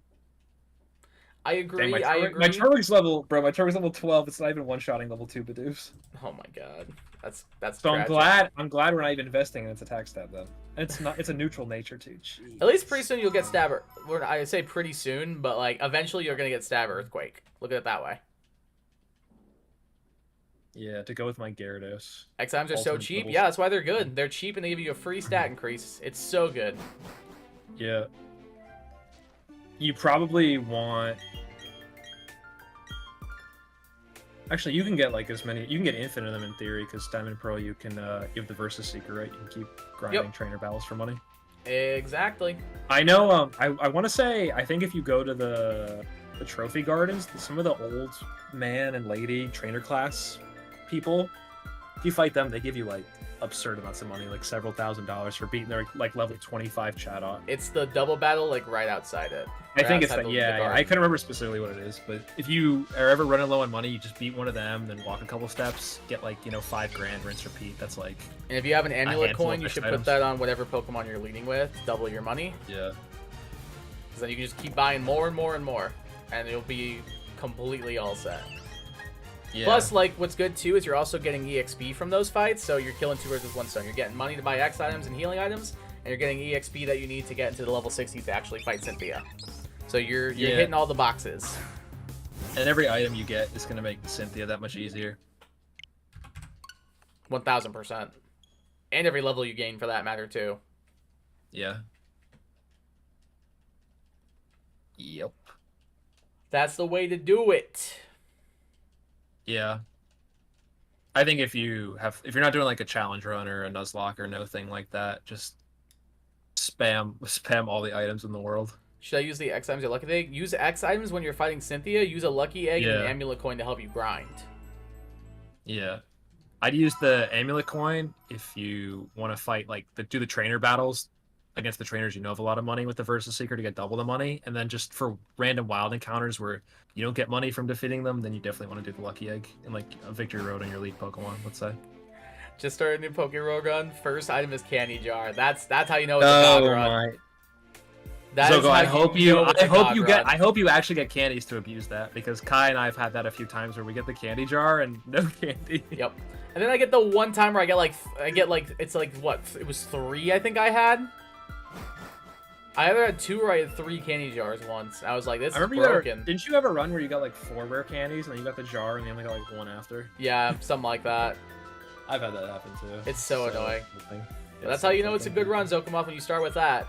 I agree. Dang, I agree. my Turtwig's level, bro. My Turtwig's level 12. It's not even one-shotting level 2 Bidoofs. Oh my god, that's. So tragic. I'm glad we're not even investing in its attack stat then. It's not. It's a neutral nature too. Jeez. At least pretty soon you'll get Stab. I say pretty soon, but like eventually you're gonna get Stab Earthquake. Look at it that way. Yeah, to go with my Gyarados. X items are so Ultimate cheap. levels. Yeah, that's why they're good. They're cheap and they give you a free stat increase. It's so good. Yeah. You probably want. Actually, you can get like as many. You can get infinite of them in theory, because Diamond and Pearl, you can give the Versus Seeker, right? You can keep grinding trainer battles for money. Exactly. I know. I want to say. I think if you go to the trophy gardens, some of the old man and lady trainer class people, if you fight them, they give you like absurd amounts of money, like several $1,000s for beating their like level 25 Chatot. It's the double battle like right outside it. I Right think it's outside that. the Yeah, I garden. couldn't remember specifically what it is, but if you are ever running low on money, you just beat one of them, then walk a couple steps, get like $5 grand, rinse, repeat. That's like And if you have an amulet handful coin, of you next should items. put that on whatever Pokemon you're leading with. Double your money. yeah. Because then you can just keep buying more and more and more, and you'll be completely all set. Yeah. Plus, like, what's good too is you're also getting EXP from those fights, so you're killing 2 birds with 1 stone. You're getting money to buy X items and healing items, and you're getting EXP that you need to get into the level 60 to actually fight Cynthia. So you're Yeah. hitting all the boxes. And every item you get is gonna make Cynthia that much easier. 1000%. And every level you gain for that matter too. Yeah. Yep. That's the way to do it. Yeah. I think if you're not doing like a challenge run or a Nuzlocke or no thing like that, just spam all the items in the world. Should I use the X items or lucky egg? Use X items when you're fighting Cynthia. Use a lucky egg and an Yeah. amulet coin to help you grind. Yeah. I'd use the amulet coin if you want to fight do the trainer battles against the trainers you know have a lot of money with the Versus Seeker to get double the money, and then just for random wild encounters where you don't get money from defeating them, then you definitely want to do the lucky egg in like a victory road on your lead Pokemon, let's say. Just started a new Poké run. First item is Candy Jar. That's how you know it's a God Oh run. my. That is Zogo, how I hope you know it's a God run. I hope you actually get candies to abuse that, because Kai and I have had that a few times where we get the candy jar and no candy. Yep. And then I get the one time where I get like it's like what, it was 3 I think I had. I either had 2 or I had 3 candy jars once. I was like, this I is remember broken. didn't you have a run where you got like 4 rare candies and then you got the jar and you only got like 1 after? Yeah, something like that. I've had that happen too. It's so annoying. tilting. But that's how you know it's a good run, Zokomoth, when you start with that.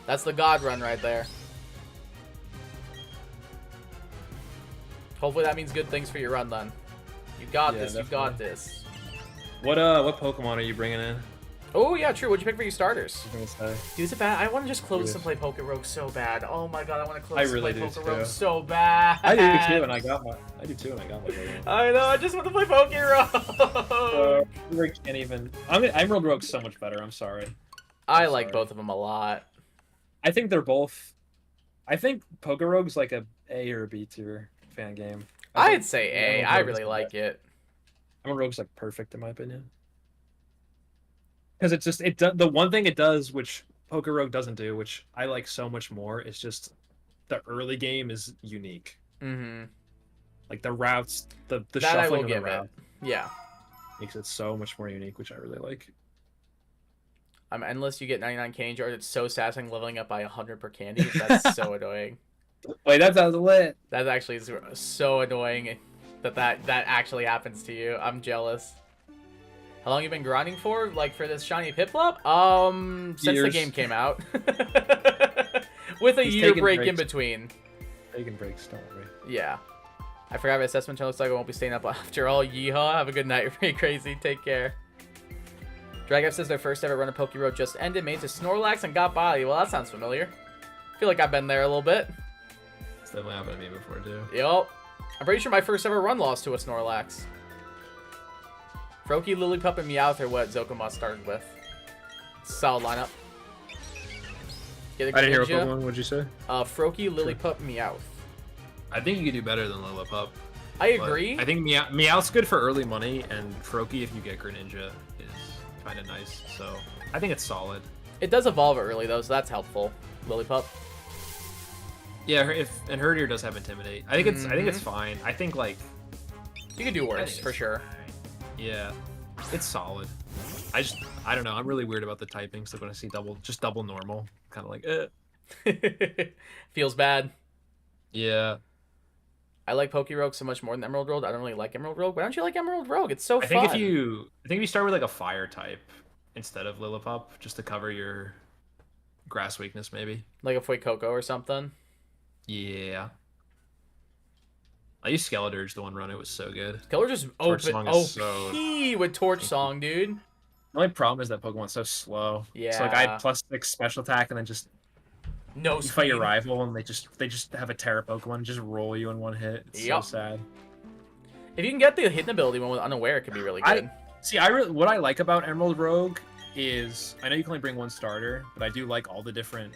That's the God run right there. Hopefully that means good things for your run then. You got this. Definitely. You got this. What Pokemon are you bringing in? Oh yeah, true. What'd you pick for your starters? I was gonna say. Dude, is it bad? I want to just close Yes. and play Pokerogue so bad. Oh my god, I want to close I and really play do Pokerogue too. so bad. I do too, and I got my. I know. I just want to play Pokerogue. Rick can't even. Emerald Rogue's so much better. I'm sorry. I I'm like sorry. both of them a lot. I think they're both. I think Pokerogue's like a A or a B tier fan game. I'd say A. Emerald I Rogue's really the like best. it. Emerald Rogue's like perfect in my opinion. Because the one thing it does, which Pokerogue doesn't do, which I like so much more, is just the early game is unique. Mm-hmm. Like the routes, the That I will shuffling of the give it. route Yeah. makes it so much more unique, which I really like. Unless you get 99 candy jars, it's so satisfying leveling up by 100 per candy. That's so annoying. Wait, that sounds lit. That's actually so annoying that actually happens to you. I'm jealous. How long you been grinding for? Like for this shiny Piplup? Since the Years. game came out. With a He's year taking break in breaks. between. Taking breaks, don't worry. Yeah. I forgot my assessment channel looks like I won't be staying up after all. Yeehaw. Have a good night. Pretty crazy. Take care. Dragaf says their first ever run of Pokeroad just ended, made it to Snorlax and got body. Well, that sounds familiar. Feel like I've been there a little bit. It's definitely happened to me before too. Yup. I'm pretty sure my first ever run lost to a Snorlax. Froakie, Lillipup, and Meowth are what Zokomoth started with. Solid lineup. Get a I didn't hear what Greninja. Pokemon. What'd you say? Froakie, Lillipup, Meowth. I think you could do better than Lillipup. I but agree. I think Meowth's good for early money, and Froakie, if you get Greninja, is kind of nice. So I think it's solid. It does evolve early though, so that's helpful. Lillipup. Yeah, and Herdier does have Intimidate. I think it's fine. I think like You could do I worse think for it's sure. yeah, it's solid. I don't know. I'm really weird about the typing, so when I see double normal, kind of like Feels bad. yeah. I like Pokerogue so much more than Emerald Rogue. I don't really like Emerald Rogue. Why don't you like Emerald Rogue? It's so I fun. think if you start with like a fire type instead of Lillipup, just to cover your grass weakness, maybe. Like a Fuecoco or something. Yeah. I used Skeledirge the one run. It was so good. Killer just Torch open Song is OP with Torch Song, dude. The only problem is that Pokemon's so slow. Yeah. So like I had +6 special attack, and then just No you speed. fight your rival, and they just have a Terra Pokemon and just roll you in one hit. It's Yep. so sad. If you can get the hidden ability one with Unaware, it could be really good. See, what I like about Emerald Rogue is I know you can only bring one starter, but I do like all the different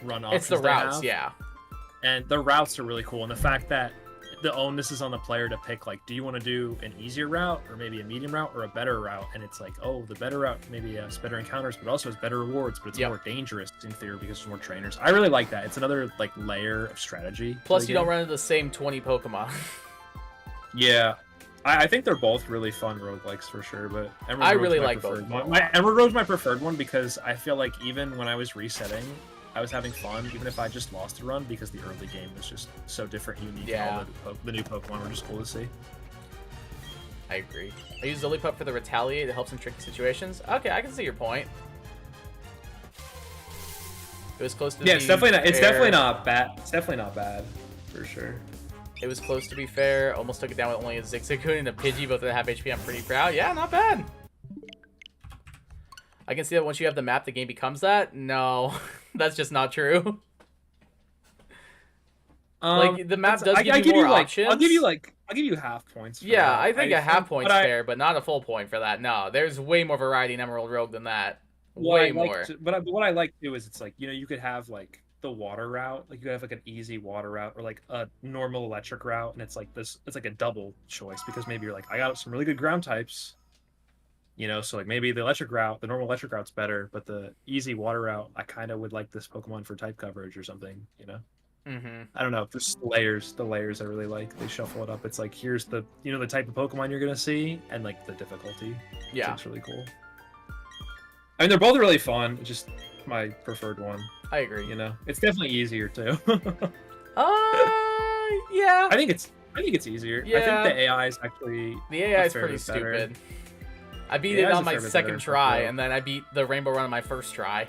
run options. It's the they routes, have. yeah. And the routes are really cool, and the fact that the onus is on the player to pick, like, do you want to do an easier route, or maybe a medium route, or a better route? And it's like, oh, the better route maybe has better encounters, but also has better rewards, but it's Yep. more dangerous in theory because there's more trainers. I really like that. It's another like layer of strategy. to Plus, the you don't game. run into the same 20 Pokemon. Yeah. I think they're both really fun roguelikes for sure, but Emerald I Rogue's really my like preferred both. one. Emerald Rogue's my preferred one because I feel like even when I was resetting, I was having fun, even if I just lost a run, because the early game was just so different, unique. Yeah. And all the new Pokemon were just cool to see. I agree. I use Lillipup for the Retaliate. It helps in tricky situations. Okay, I can see your point. It was close to Yeah, be it's definitely not. It's fair. definitely not bad. It's definitely not bad, for sure. It was close to be fair. Almost took it down with only a Zigzagoon and a Pidgey, both at half HP. I'm pretty proud. Yeah, not bad. I can see that once you have the map, the game becomes that. No, that's just not true. Like, the map does give you more options. I'll give you half points. For Yeah, that. I think a half point's but fair, but not a full point for that. No, there's way more variety in Emerald Rogue than that. What Way I like more. but what I like too is it's like, you could have like the water route, like you could have like an easy water route or like a normal electric route, and it's like a double choice because maybe you're like, I got some really good ground types, so like maybe the normal electric route's better, but the easy water route, I kind of would like this Pokemon for type coverage or something, Mm-hmm. I don't know. Just the layers I really like. They shuffle it up. It's like, here's the the type of Pokemon you're gonna see, and like the difficulty. Yeah, It's really cool. I mean, they're both really fun. It's just my preferred one. I agree. It's definitely easier too. Yeah. I think it's easier. I Yeah. think the AI is actually The AI is fair pretty bit better. stupid. I beat The it AI is on a my fair bit second better, try, for sure. and then I beat the Rainbow Run on my first try.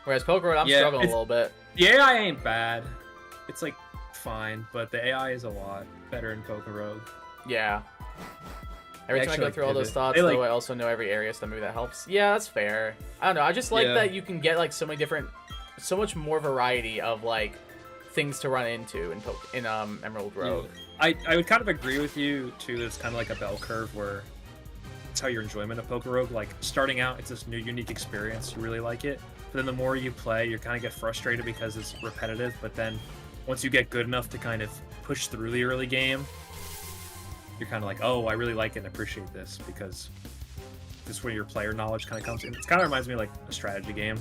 Whereas Poke Road, I'm Yeah, struggling a it's- little bit. The AI ain't bad. It's like fine, but the AI is a lot better in Rogue. Yeah. Every time I actually go like through all those pivot. thoughts, They, though, like- I also know every area, so maybe that helps. Yeah, that's fair. I don't know. I just like Yeah. that you can get like so many different, so much more variety of like things to run into in Emerald Rogue. I would kind of agree with you too. It's kind of like a bell curve where it's how your enjoyment of Rogue. Like starting out, it's this new unique experience. You really like it, but then the more you play, you kind of get frustrated because it's repetitive. But then once you get good enough to kind of push through the early game, you're kind of like, oh, I really like it and appreciate this because this is where your player knowledge kind of comes in. It kind of reminds me of like a strategy game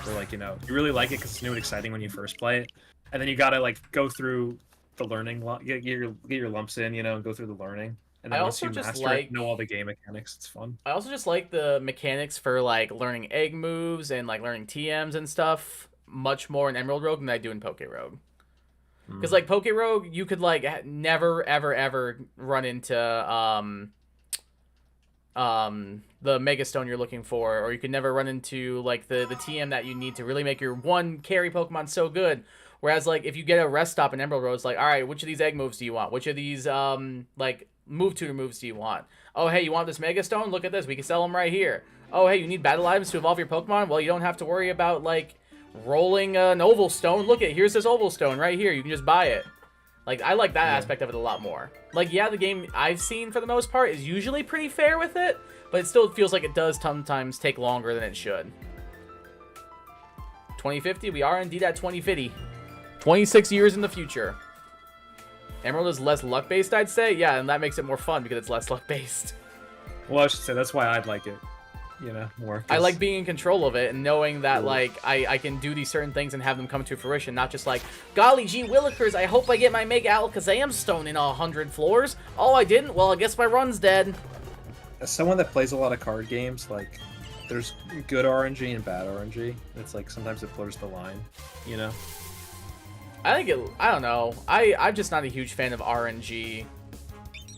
where like, you really like it because it's new and exciting when you first play it. And then you got to like go through the learning, get your lumps in, and go through the learning. And then I once also you just master like- it, know all the game mechanics, it's fun. I also just like the mechanics for like learning egg moves and like learning TMs and stuff much more in Emerald Rogue than I do in Poke Rogue. Because like Poke Rogue, you could like never ever run into the Mega Stone you're looking for, or you could never run into like the TM that you need to really make your one carry Pokemon so good. Whereas like if you get a rest stop in Emerald Road, it's like, all right, which of these egg moves do you want? Which of these like move tutor moves do you want? Oh hey, you want this Mega Stone? Look at this, we can sell them right here. Oh hey, you need battle items to evolve your Pokemon? Well, you don't have to worry about like rolling an oval stone. Look at here's this oval stone right here. You can just buy it. Like I like that aspect of it a lot more. Like yeah, the game I've seen for the most part is usually pretty fair with it, but it still feels like it does sometimes take longer than it should. 2050, we are indeed at 2050. 26 years in the future. Emerald is less luck-based, I'd say. Yeah, and that makes it more fun because it's less luck-based. Well, I should say that's why I'd like it, more. I like being in control of it and knowing that, like, I can do these certain things and have them come to fruition, not just like, golly gee willikers, I hope I get my Mega Alakazam Stone in 100 floors. Oh, I didn't? Well, I guess my run's dead. As someone that plays a lot of card games, like, there's good RNG and bad RNG. It's like sometimes it blurs the line, I don't know. I'm just not a huge fan of RNG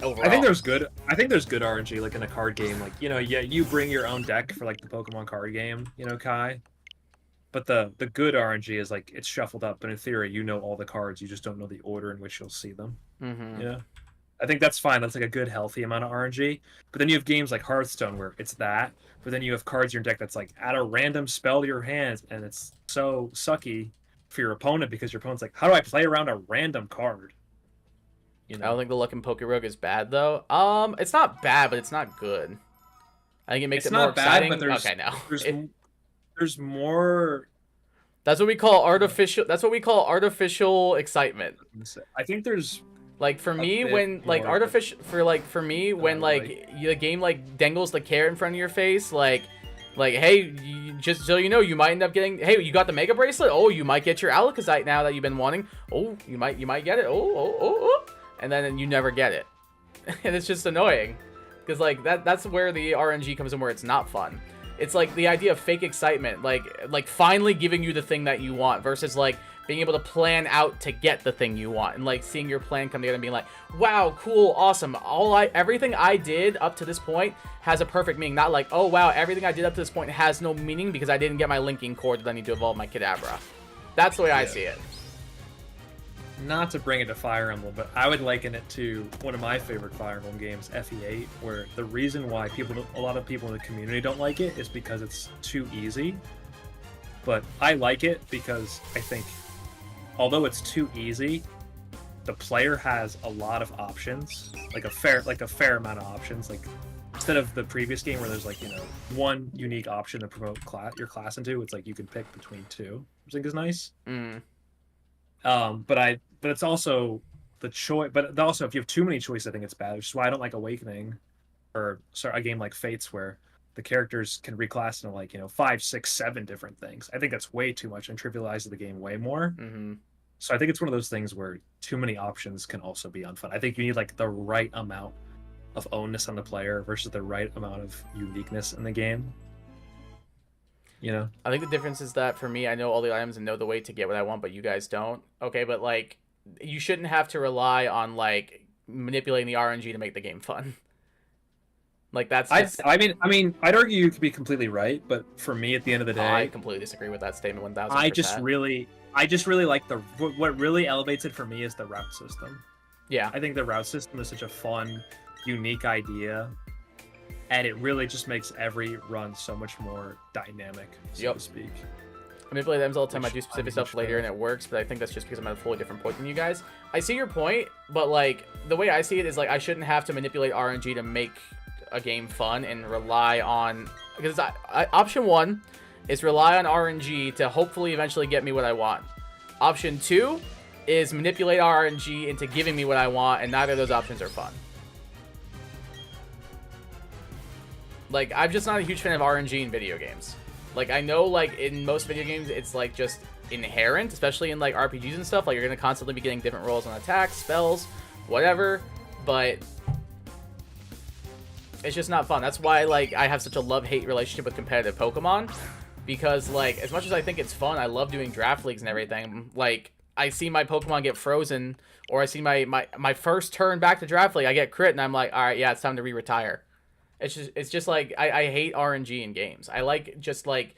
overall. I think there's good RNG like in a card game, like you bring your own deck for like the Pokemon card game, Kai. But the good RNG is like it's shuffled up, but in theory you know all the cards, you just don't know the order in which you'll see them. I think that's fine. That's like a good healthy amount of RNG. But then you have games like Hearthstone where it's that, but then you have cards in your deck that's like add a random spell to your hands, and it's so sucky for your opponent because your opponent's like, how do I play around a random card? I don't think the luck in Poke Rogue is bad though. It's not bad, but it's not good. I think it makes It's it more not bad, exciting. but Okay, no. There's more. That's what we call artificial. That's what we call artificial excitement. I think there's Like for me, bit when like more artificial for me when like the game like dangles the carrot in front of your face, like hey, just so you know, you might end up getting. Hey, you got the Mega Bracelet. Oh, you might get your Alakazite now that you've been wanting. Oh, you might get it. Oh, and then you never get it, and it's just annoying, because like that's where the RNG comes in, where it's not fun. It's like the idea of fake excitement, like finally giving you the thing that you want, versus like being able to plan out to get the thing you want, and like seeing your plan come together and being like, wow, cool, awesome. Everything I did up to this point has a perfect meaning. Not like, oh wow, everything I did up to this point has no meaning because I didn't get my linking cord that I need to evolve my Kadabra. That's the way I see it. Not to bring it to Fire Emblem, but I would liken it to one of my favorite Fire Emblem games, FE8, where the reason why a lot of people in the community don't like it is because it's too easy. But I like it because I think, although it's too easy, the player has a lot of options, like a fair amount of options. Like instead of the previous game where there's like one unique option to promote your class into, it's like you can pick between two, which I think is nice. But it's also the choice. But also, if you have too many choices, I think it's bad. Which is why I don't like Awakening, or a game like Fates where the characters can reclass into like 5, 6, 7 different things. I think that's way too much and trivializes the game way more. So I think it's one of those things where too many options can also be unfun. I think you need like the right amount of ownness on the player versus the right amount of uniqueness in the game. I think the difference is that for me, I know all the items and know the way to get what I want, but you guys don't. Okay, but like you shouldn't have to rely on like manipulating the RNG to make the game fun. Like that's. I mean, I'd argue you could be completely right, but for me, at the end of the day, I completely disagree with that statement. 1000%. I just really like what really elevates it for me is the route system. Yeah. I think the route system is such a fun, unique idea, and it really just makes every run so much more dynamic, so to speak. I manipulate items all the time. I do specific stuff later and it works, but I think that's just because I'm at a fully different point than you guys. I see your point, but like the way I see it is like I shouldn't have to manipulate RNG to make a game fun and rely on, because option 1 is rely on RNG to hopefully eventually get me what I want. Option 2 is manipulate RNG into giving me what I want, and neither of those options are fun. Like, I'm just not a huge fan of RNG in video games. Like, I know, like, in most video games, it's, like, just inherent, especially in, like, RPGs and stuff. Like, you're going to constantly be getting different rolls on attacks, spells, whatever. But it's just not fun. That's why, like, I have such a love-hate relationship with competitive Pokemon. Because, like, as much as I think it's fun, I love doing draft leagues and everything. Like, I see my Pokemon get frozen, or I see my first turn back to draft league, I get crit, and I'm like, all right, yeah, it's time to re-retire. It's just like, I hate RNG in games. I like just, like,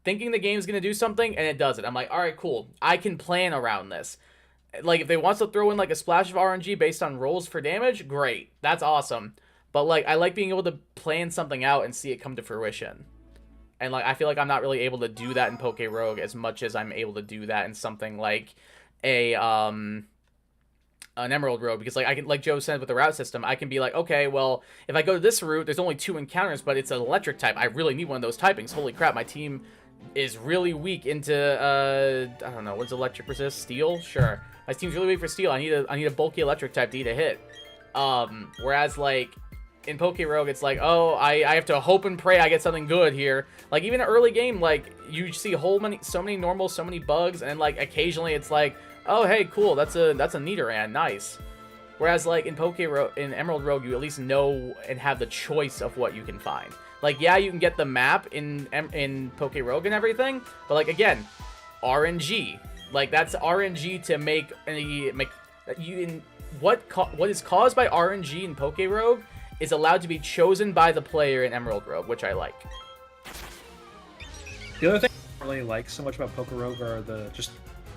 thinking the game's going to do something, and it does it. I'm like, all right, cool. I can plan around this. Like, if they want to throw in, like, a splash of RNG based on rolls for damage, great. That's awesome. But, like, I like being able to plan something out and see it come to fruition. And, like, I feel like I'm not really able to do that in Poke Rogue as much as I'm able to do that in something like an Emerald Road, because like I can, like Joe said with the route system, I can be like, okay, well, if I go to this route, there's only 2 encounters, but it's an electric type. I really need one of those typings. Holy crap, my team is really weak into I don't know, what's electric resist? Steel? Sure. My team's really weak for steel. I need a bulky electric type to eat a hit. Whereas like in Poke Rogue, it's like, oh, I have to hope and pray I get something good here. Like even an early game, like you see so many normals, so many bugs, and then like occasionally it's like, oh, hey, cool, that's a Nidoran, nice. Whereas, like, in in Emerald Rogue, you at least know and have the choice of what you can find. Like, yeah, you can get the map in Poke Rogue and everything, but, like, again, RNG. Like, that's RNG to what is caused by RNG in Poke Rogue is allowed to be chosen by the player in Emerald Rogue, which I like. The other thing I really like so much about Poke Rogue are the just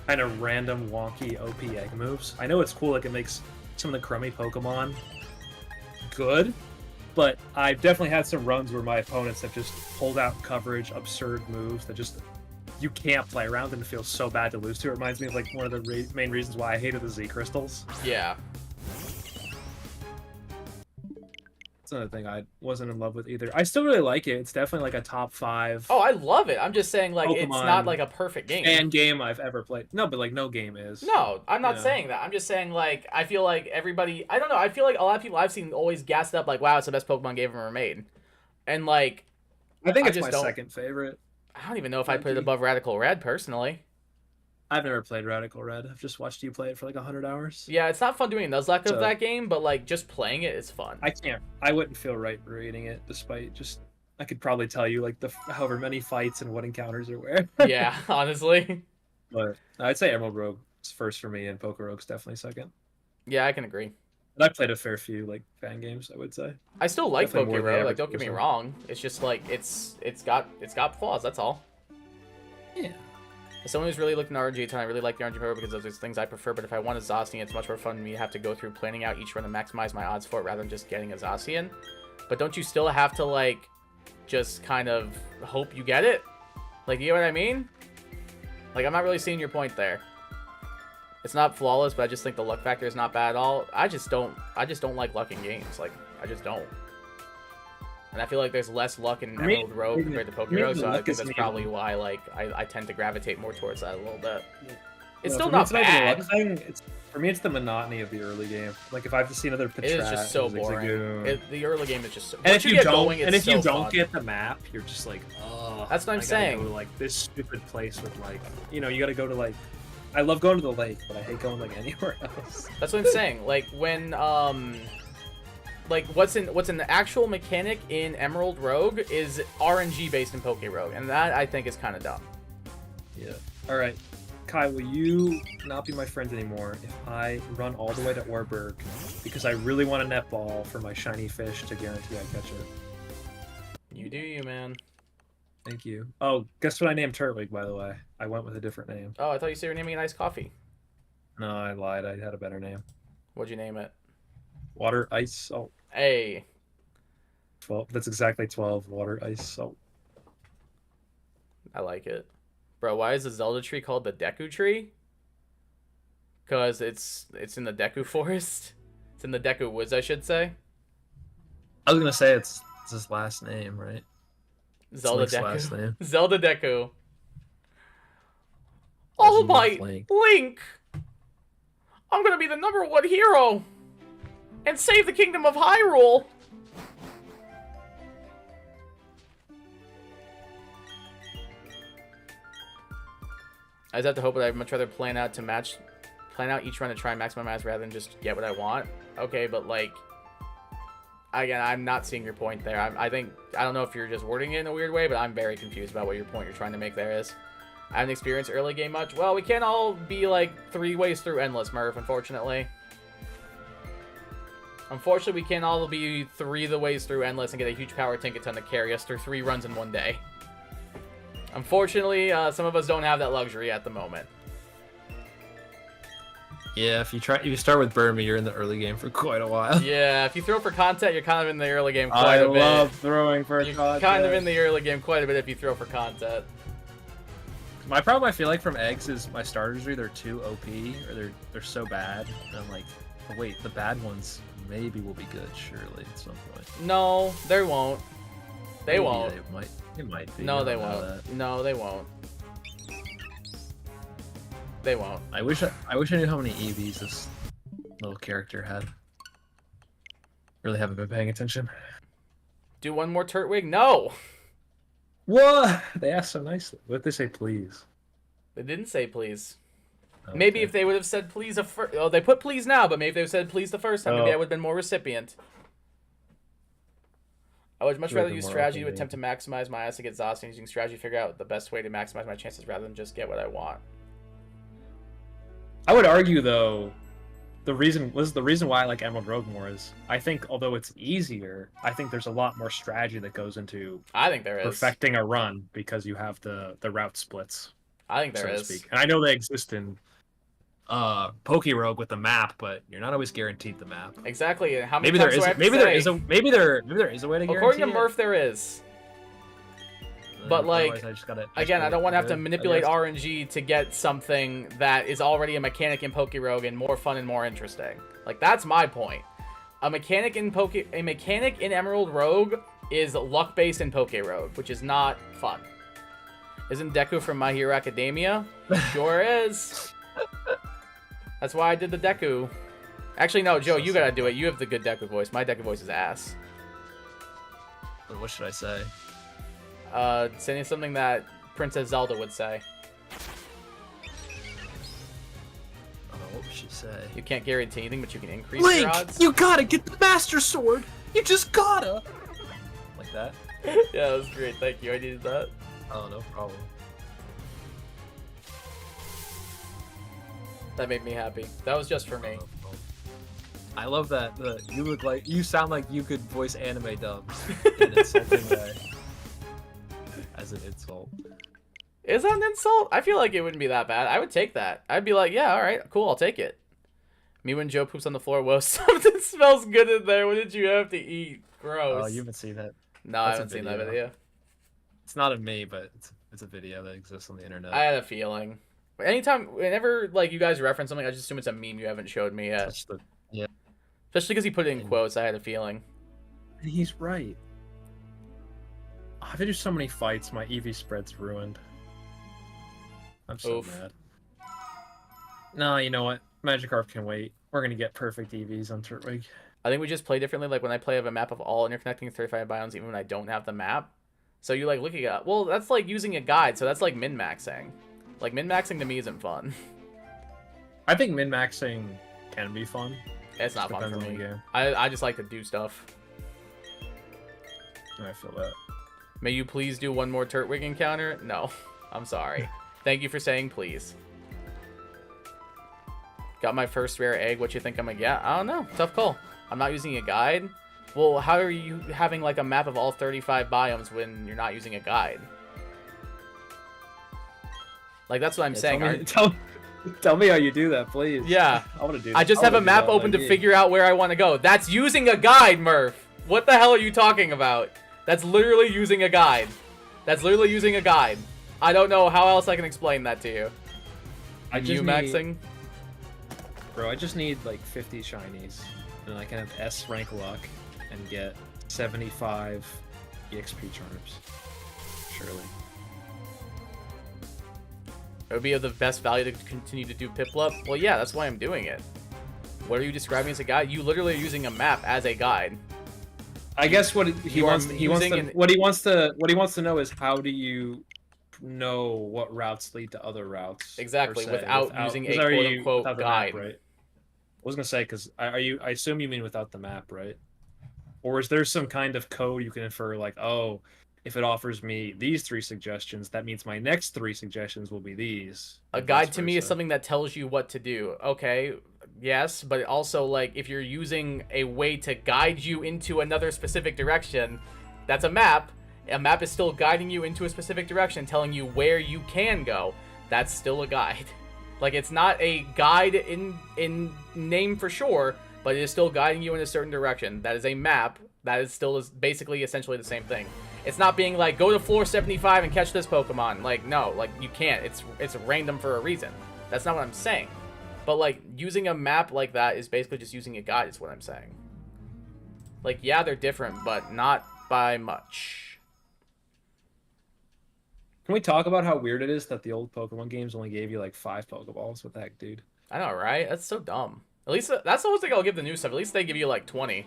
kind of random wonky OP egg moves. I know it's cool, like it makes some of the crummy Pokemon good, but I've definitely had some runs where my opponents have just pulled out coverage, absurd moves that just you can't play around and it feels so bad to lose to. It reminds me of like one of the main reasons why I hated the Z crystals. Yeah. That's another thing I wasn't in love with either. I still really like it. It's definitely like a top 5. Oh, I love it. I'm just saying, like, Pokemon it's not like a perfect game. And game I've ever played. No, but like no game is. No, I'm not saying that. I'm just saying, like, I feel like everybody, I don't know, I feel like a lot of people I've seen always gassed up, like, wow, it's the best Pokemon game ever made. And, like, I think it's my second favorite. I don't even know if I put it above Radical Red, personally. I've never played Radical Red. I've just watched you play it for like 100 hours. Yeah, it's not fun doing Nuzlocke of that game, but like just playing it is fun. I wouldn't feel right reading it, despite just I could probably tell you like the however many fights and what encounters are where. Yeah, honestly. But I'd say Emerald Rogue is first for me, and Poke Rogue's definitely second. Yeah, I can agree. And I played a fair few like fan games, I would say. I still like Poke Rogue. Like, don't get me wrong. It's just like it's got flaws. That's all. Yeah. As someone who's really looked at RNG, I really like the RNG power because those are things I prefer, but if I want a Zacian, it's much more fun for me to have to go through planning out each run and maximize my odds for it rather than just getting a Zacian. But don't you still have to, like, just kind of hope you get it? Like, you know what I mean? Like, I'm not really seeing your point there. It's not flawless, but I just think the luck factor is not bad at all. I just don't like luck in games. Like, I just don't. And I feel like there's less luck in Emerald Rogue compared to Poke Rogue, so I think that's probably why, like, I tend to gravitate more towards that a little bit. It's still not bad. For me, it's the monotony of the early game. Like, if I've seen other Patrat, it is just so boring. The early game is just so... And if you don't get the map, you're just like, oh... That's what I'm saying. I gotta go to, like, this stupid place with, like... You know, you gotta go to, like... I love going to the lake, but I hate going, like, anywhere else. That's what I'm saying. Like, when, like, what's in the actual mechanic in Emerald Rogue is RNG based in Poke Rogue, and that I think is kind of dumb. Yeah. All right. Kai, will you not be my friend anymore if I run all the way to Orberg because I really want a netball for my shiny fish to guarantee I catch it? You do you, man. Thank you. Oh, guess what I named Turtwig, by the way? I went with a different name. Oh, I thought you said you were naming an iced coffee. No, I lied. I had a better name. What'd you name it? Water, ice, salt. Hey. 12. That's exactly 12. Water, ice, salt. I like it. Bro, why is the Zelda tree called the Deku tree? Because it's in the Deku forest. It's in the Deku woods, I should say. I was gonna say it's his last name, right? Zelda Link's Deku. last name. Zelda Deku. All Legend of might, Link. Link! I'm gonna be the #1 hero! And save the kingdom of Hyrule! I just have to hope that I'd much rather plan out each run to try and maximize rather than just get what I want. Okay, but like, again, I'm not seeing your point there. I don't know if you're just wording it in a weird way, but I'm very confused about what your point you're trying to make there is. I haven't experienced early game much. Well, we can't all be like 3 ways through endless, Murph, unfortunately. Unfortunately, we can't all be 3 the ways through endless and get a huge power Tinkaton to carry us through 3 runs in one day. Unfortunately, some of us don't have that luxury at the moment. Yeah, if you start with Burmy, you're in the early game for quite a while. Yeah, if you throw for content, you're kind of in the early game quite I a bit. love throwing for You're content. kind of in the early game quite a bit if you throw for content. My problem, I feel like, from eggs is my starters are either too OP or they're so bad. And I'm like, oh, wait, the bad ones maybe will be good, surely, at some point. No, they won't. They Maybe won't. They might be. No, I they don't know won't. that. No, they won't. They won't. I wish I knew how many EVs this little character had. Really haven't been paying attention. Do one more Turtwig? No! What? They asked so nicely. What did they say, please? They didn't say please. Okay. Maybe if they would have said please oh, they put please now, but maybe if they said please the first time, maybe I would have been more recipient. I would much Would have rather been use more strategy to open, attempt to maximize my odds against Zoss and using strategy to figure out the best way to maximize my chances rather than just get what I want. I would argue, though, the reason why I like Emerald Rogue more is I think although it's easier, I think there's a lot more strategy that goes into I think there is. perfecting a run because you have the route splits. I think there so is. to speak. And I know they exist in Pokerogue with the map, but you're not always guaranteed the map. Exactly. And how many Maybe there times do I is. have to Maybe there say? is a. Maybe there is a way to guarantee According to it. Murph, there is. But, like, Otherwise, Again, I don't want to have to good, manipulate I guess. RNG to get something that is already a mechanic in Pokerogue and more fun and more interesting. Like, that's my point. A mechanic in Emerald Rogue is luck-based in Pokerogue, which is not fun. Isn't Deku from My Hero Academia? Sure is. That's why I did the Deku. Actually, no, Joe, you gotta do it. You have the good Deku voice. My Deku voice is ass. What should I say? Saying something that Princess Zelda would say. Oh, what would she say? You can't guarantee anything, but you can increase Link, your odds. you gotta get the Master Sword. You just gotta. Like that? Yeah, that was great. Thank you. I needed that. Oh, no problem. That made me happy. That was just for me. I love that. You sound like you could voice anime dubs in an insulting way. As an insult. Is that an insult? I feel like it wouldn't be that bad. I would take that. I'd be like, yeah, all right, cool, I'll take it. Me when Joe poops on the floor. Whoa, something smells good in there. What did you have to eat? Gross. Oh, you haven't seen that. No, I That's a haven't seen that video. video. It's not of me, but it's a video that exists on the internet. I had a feeling. Whenever like you guys reference something, I just assume it's a meme you haven't showed me yet. Especially because he put it in quotes. I had a feeling. He's right. I've had to do so many fights, my EV spread's ruined. I'm so Oof. mad. No, you know what? Magikarp can wait. We're gonna get perfect EVs on Turtwig. I think we just play differently. Like when I play, I have a map of all interconnecting 35 biomes, even when I don't have the map. So you like looking at, well, that's like using a guide. So that's like min-maxing. Like min-maxing to me isn't fun. I think min-maxing can be fun. It's not fun Depends for on me. the game. I just like to do stuff. I feel that. May you please do one more Turtwig encounter? No. I'm sorry. Thank you for saying please. Got my first rare egg. What you think I'm gonna get? I don't know. Tough call. I'm not using a guide. Well, how are you having like a map of all 35 biomes when you're not using a guide? Like, that's what I'm saying. Tell me how you do that, please. Yeah. I want to do that. I just have a map open to figure out where I want to go. That's using a guide, Murph. What the hell are you talking about? That's literally using a guide. That's literally using a guide. I don't know how else I can explain that to you. I just maxing? Bro, I just need like 50 shinies, and I can have S rank luck and get 75 EXP charms. Surely. It would be of the best value to continue to do Piplup. Well, yeah, that's why I'm doing it. What are you describing as a guide? You literally are using a map as a guide. I guess what he wants to know is how do you know what routes lead to other routes? Exactly, without using a quote-unquote guide. Map, right? I was gonna say, because I assume you mean without the map, right? Or is there some kind of code you can infer, like, oh, if it offers me these 3 suggestions, that means my next 3 suggestions will be these. A guide to me is something that tells you what to do. Okay, yes, but also, like, if you're using a way to guide you into another specific direction, that's a map. A map is still guiding you into a specific direction, telling you where you can go. That's still a guide. Like, it's not a guide in name for sure, but it is still guiding you in a certain direction. That is a map. That is still basically essentially the same thing. It's not being like, go to floor 75 and catch this Pokemon. Like, no, like, you can't. It's random for a reason. That's not what I'm saying. But, like, using a map like that is basically just using a guide is what I'm saying. Like, yeah, they're different, but not by much. Can we talk about how weird it is that the old Pokemon games only gave you, like, 5 Pokeballs? What the heck, dude? I know, right? That's so dumb. At least, that's the whole thing I'll give the new stuff. At least they give you, like, 20.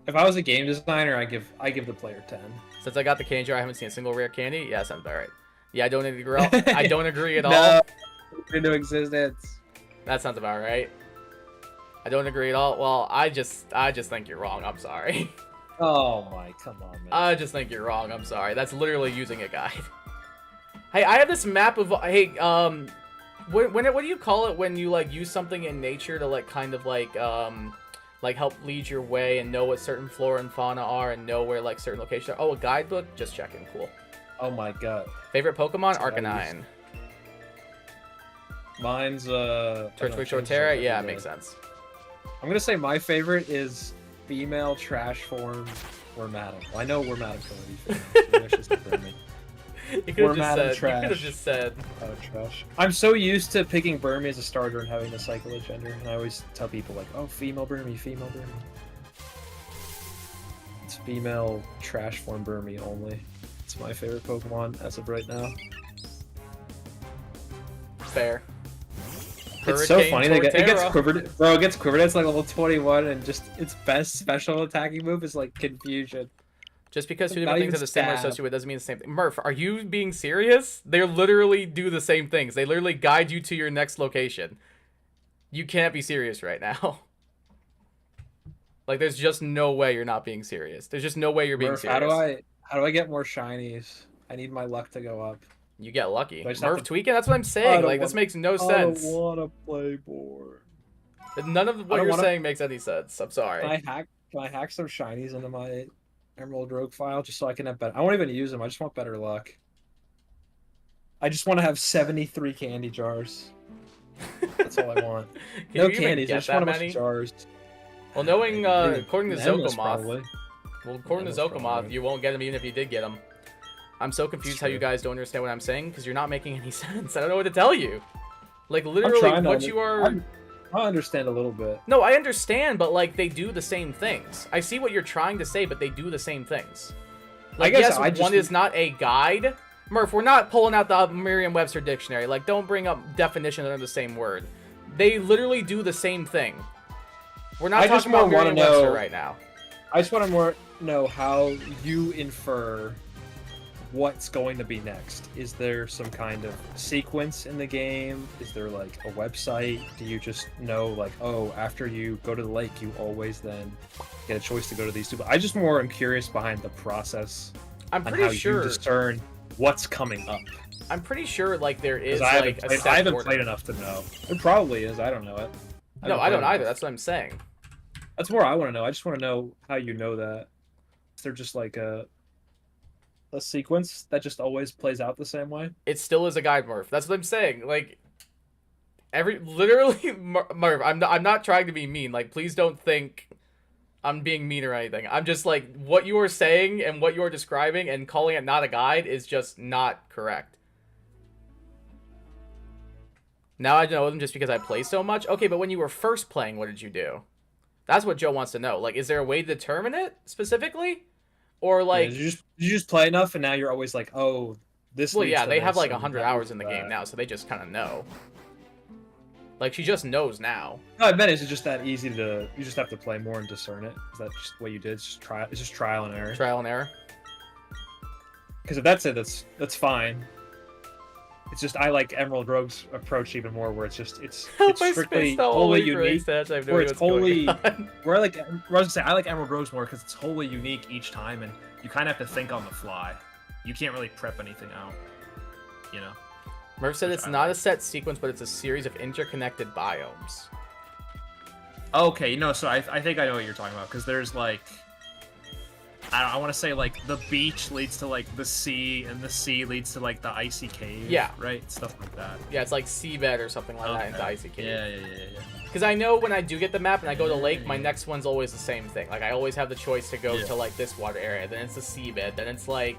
If I was a game designer, I give the player 10. Since I got the candy jar, I haven't seen a single rare candy. Yeah, sounds about right. Yeah, I don't agree. I don't agree at all. No, into existence. That sounds about right. I don't agree at all. Well, I just think you're wrong. I'm sorry. Oh my, come on, man. I just think you're wrong. I'm sorry. That's literally using a guide. Hey, I have this map of what do you call it when you like use something in nature to like kind of like help lead your way and know what certain flora and fauna are and know where like certain locations are? Oh, a guidebook? Just checking. Cool. Oh my god. Favorite Pokemon? Arcanine. Mine's Turtwig Torterra? Yeah, it makes sense. I'm gonna say my favorite is female trash form Wormadam. Well, I know Wormadam can be You could have just said. Oh, trash. I'm so used to picking Burmy as a starter and having to cycle a gender, and I always tell people like, "Oh, female Burmy, female Burmy." It's female trash form Burmy only. It's my favorite Pokemon as of right now. Fair. It's so funny. It gets quivered, bro. It gets quivered. It's like level 21, and just its best special attacking move is like Confusion. Just because 2 different things are the same or associated with doesn't mean the same thing. Murph, are you being serious? They literally do the same things. They literally guide you to your next location. You can't be serious right now. Like, there's just no way you're not being serious. There's just no way you're being Murph, serious. How do I get more shinies? I need my luck to go up. You get lucky. Murph tweaking? That's what I'm saying. Like, this makes no sense. I don't want to play more. None of what you're saying makes any sense. I'm sorry. Can I hack some shinies into my Emerald Rogue file just so I can have better? I won't even use them. I just want better luck. I just want to have 73 candy jars. That's all I want. No candies. I just want a bunch of jars. Well, knowing according to Zokomoth, you won't get them even if you did get them. I'm so confused how you guys don't understand what I'm saying because you're not making any sense. I don't know what to tell you. Like, literally, what you are... I understand a little bit. No, I understand, but, like, they do the same things. I see what you're trying to say, but they do the same things. Like, yes, one is not a guide. Murph, we're not pulling out the Merriam-Webster dictionary. Like, don't bring up definitions that are the same word. They literally do the same thing. We're not talking about Merriam-Webster right now. I just want to know how you infer what's going to be next. Is there some kind of sequence in the game? Is there like a website? Do you just know like, oh, after you go to the lake, you always then get a choice to go to these two? I just more am curious behind the process. I'm pretty sure you discern what's coming up. I'm pretty sure like there is 'Cause like a set I haven't order. played enough to know. It probably is. I don't know it. No, I don't either. That's what I'm saying. That's more I want to know. I just want to know how you know that. Is there just like a sequence that just always plays out the same way? It still is a guide, Murph. That's what I'm saying. Like literally, Murph. I'm not trying to be mean. Like, please don't think I'm being mean or anything. I'm just like what you are saying and what you are describing and calling it not a guide is just not correct. Now I know them just because I play so much. Okay, but when you were first playing, what did you do? That's what Joe wants to know. Like, is there a way to determine it specifically? Or like, Yeah, you just play enough and now you're always like, oh, this. well, leads yeah, to they have this like and 100 that hours leads in the to game that. now, so they just kind of know. Like, she just knows now. No, I bet it's just that easy to. You just have to play more and discern it. Is that just what you did? It's just trial and error. Trial and error. Because if that's it, that's fine. It's just I like Emerald Rogue's approach even more, where it's My strictly spit's not wholly only for unique. stats, I have no Where idea it's what's going wholly, on. where I like I was gonna say I like Emerald Rogue's more because it's wholly unique each time, and you kind of have to think on the fly. You can't really prep anything out, you know. Murph said Which it's I not like. a set sequence, but it's a series of interconnected biomes. Okay, so I think I know what you're talking about because there's like I want to say like the beach leads to like the sea, and the sea leads to like the icy cave. Yeah. Right. Stuff like that. Yeah, it's like seabed or something like that into Okay. Icy Cave. Yeah. Because I know when I do get the map and I go to lake, my next one's always the same thing. Like, I always have the choice to go Yeah. to, like, this water area. Then it's the seabed. Then it's, like,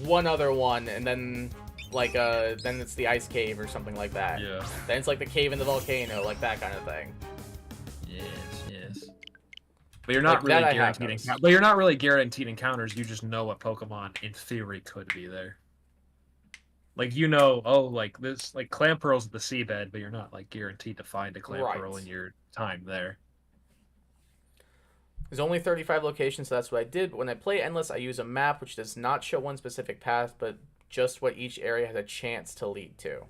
one other one. And then, like, then it's the ice cave or something like that. Yeah. Then it's, like, the cave in the volcano, like that kind of thing. Yes. But you're not Like, that really I have guaranteed. noticed. But you're not really guaranteed encounters. You just know what Pokemon in theory could be there. Like like this, like Clamperl's the seabed, but you're not like guaranteed to find a Clamperl Right. in your time there. There's only 35 locations, so that's what I did. But when I play Endless, I use a map which does not show one specific path, but just what each area has a chance to lead to.